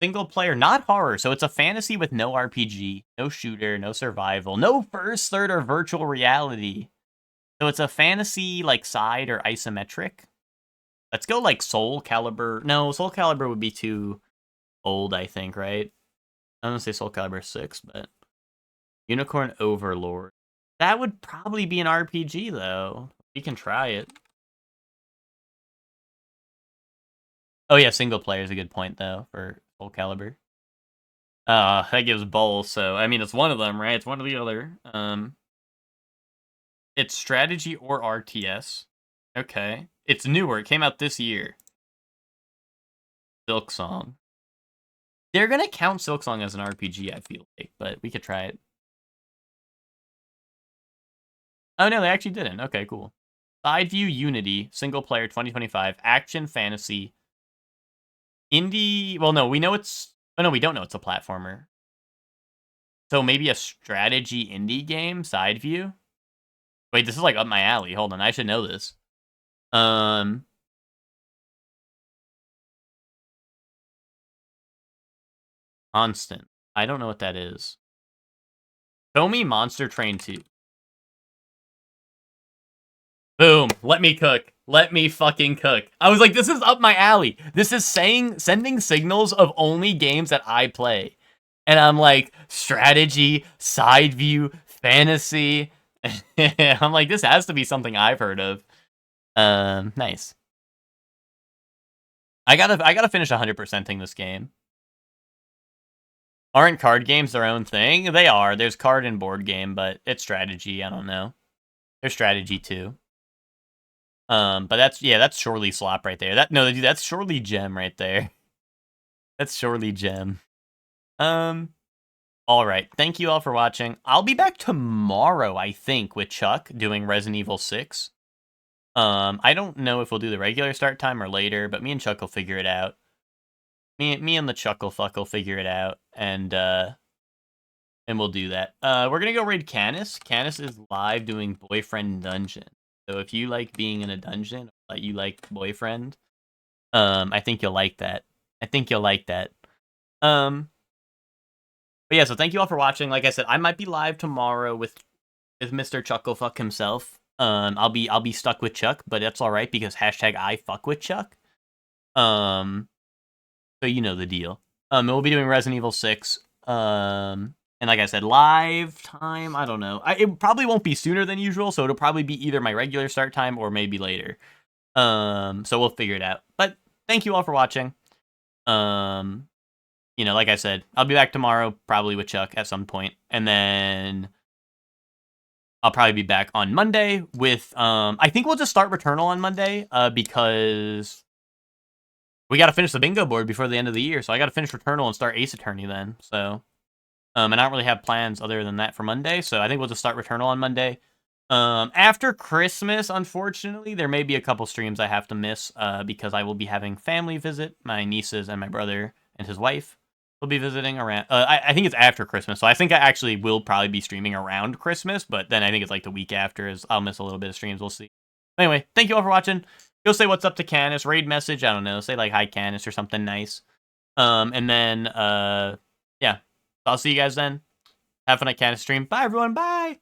Single player, not horror. So it's a fantasy with no RPG, no shooter, no survival, no first, third, or virtual reality. So it's a fantasy like side or isometric. Let's go like Soul Calibur. No, Soul Calibur would be too old, I think, right? I'm gonna say Soul Calibur 6, but Unicorn Overlord. That would probably be an RPG though. We can try it. Oh yeah, single player is a good point though for Soul Calibur. That gives both, so I mean it's one of them, right? It's one or the other. It's strategy or RTS. Okay. It's newer. It came out this year. Silksong. They're gonna count Silksong as an RPG, I feel like, but we could try it. Oh no, they actually didn't. Okay, cool. Side View Unity, single player 2025, action fantasy. Indie, well no, we know it's, oh no, we don't know it's a platformer. So maybe a strategy indie game, Side View? Wait, this is like up my alley. Hold on, I should know this. Constant. I don't know what that is. Show me Monster Train 2. Boom. Let me cook. Let me fucking cook. I was like, this is up my alley. This is sending signals of only games that I play. And I'm like, strategy, side view, fantasy. I'm like, this has to be something I've heard of. Nice. I gotta finish 100%ing this game. Aren't card games their own thing? They are. There's card and board game, but it's strategy. I don't know. There's strategy too. But that's surely slop right there. Dude, that's surely gem right there. That's surely gem. All right. Thank you all for watching. I'll be back tomorrow, I think, with Chuck doing Resident Evil 6. I don't know if we'll do the regular start time or later, but me and Chuck will figure it out. Me and the Chuckle Fuck will figure it out, and we'll do that. We're gonna go raid Canis. Canis is live doing Boyfriend Dungeon. So if you like being in a dungeon, like you like Boyfriend, I think you'll like that. But yeah, so thank you all for watching. Like I said, I might be live tomorrow with Mr. Chucklefuck himself. I'll be stuck with Chuck, but that's all right because hashtag I fuck with Chuck. So you know the deal. And we'll be doing Resident Evil 6. And like I said, live time, I don't know. It probably won't be sooner than usual, so it'll probably be either my regular start time or maybe later. So we'll figure it out. But thank you all for watching. You know, like I said, I'll be back tomorrow, probably with Chuck at some point. And then I'll probably be back on Monday with, I think we'll just start Returnal on Monday, because we got to finish the bingo board before the end of the year. So I got to finish Returnal and start Ace Attorney then. So, and I don't really have plans other than that for Monday. So I think we'll just start Returnal on Monday. After Christmas, unfortunately, there may be a couple streams I have to miss, because I will be having family visit. My nieces and my brother and his wife will be visiting around. I think it's after Christmas. So I think I actually will probably be streaming around Christmas, but then I think it's like the week after is I'll miss a little bit of streams. We'll see. Anyway, thank you all for watching. Go say what's up to Canis, raid message, I don't know, say like hi Canis or something nice. And then yeah. I'll see you guys then. Have fun at Canis stream. Bye everyone, bye!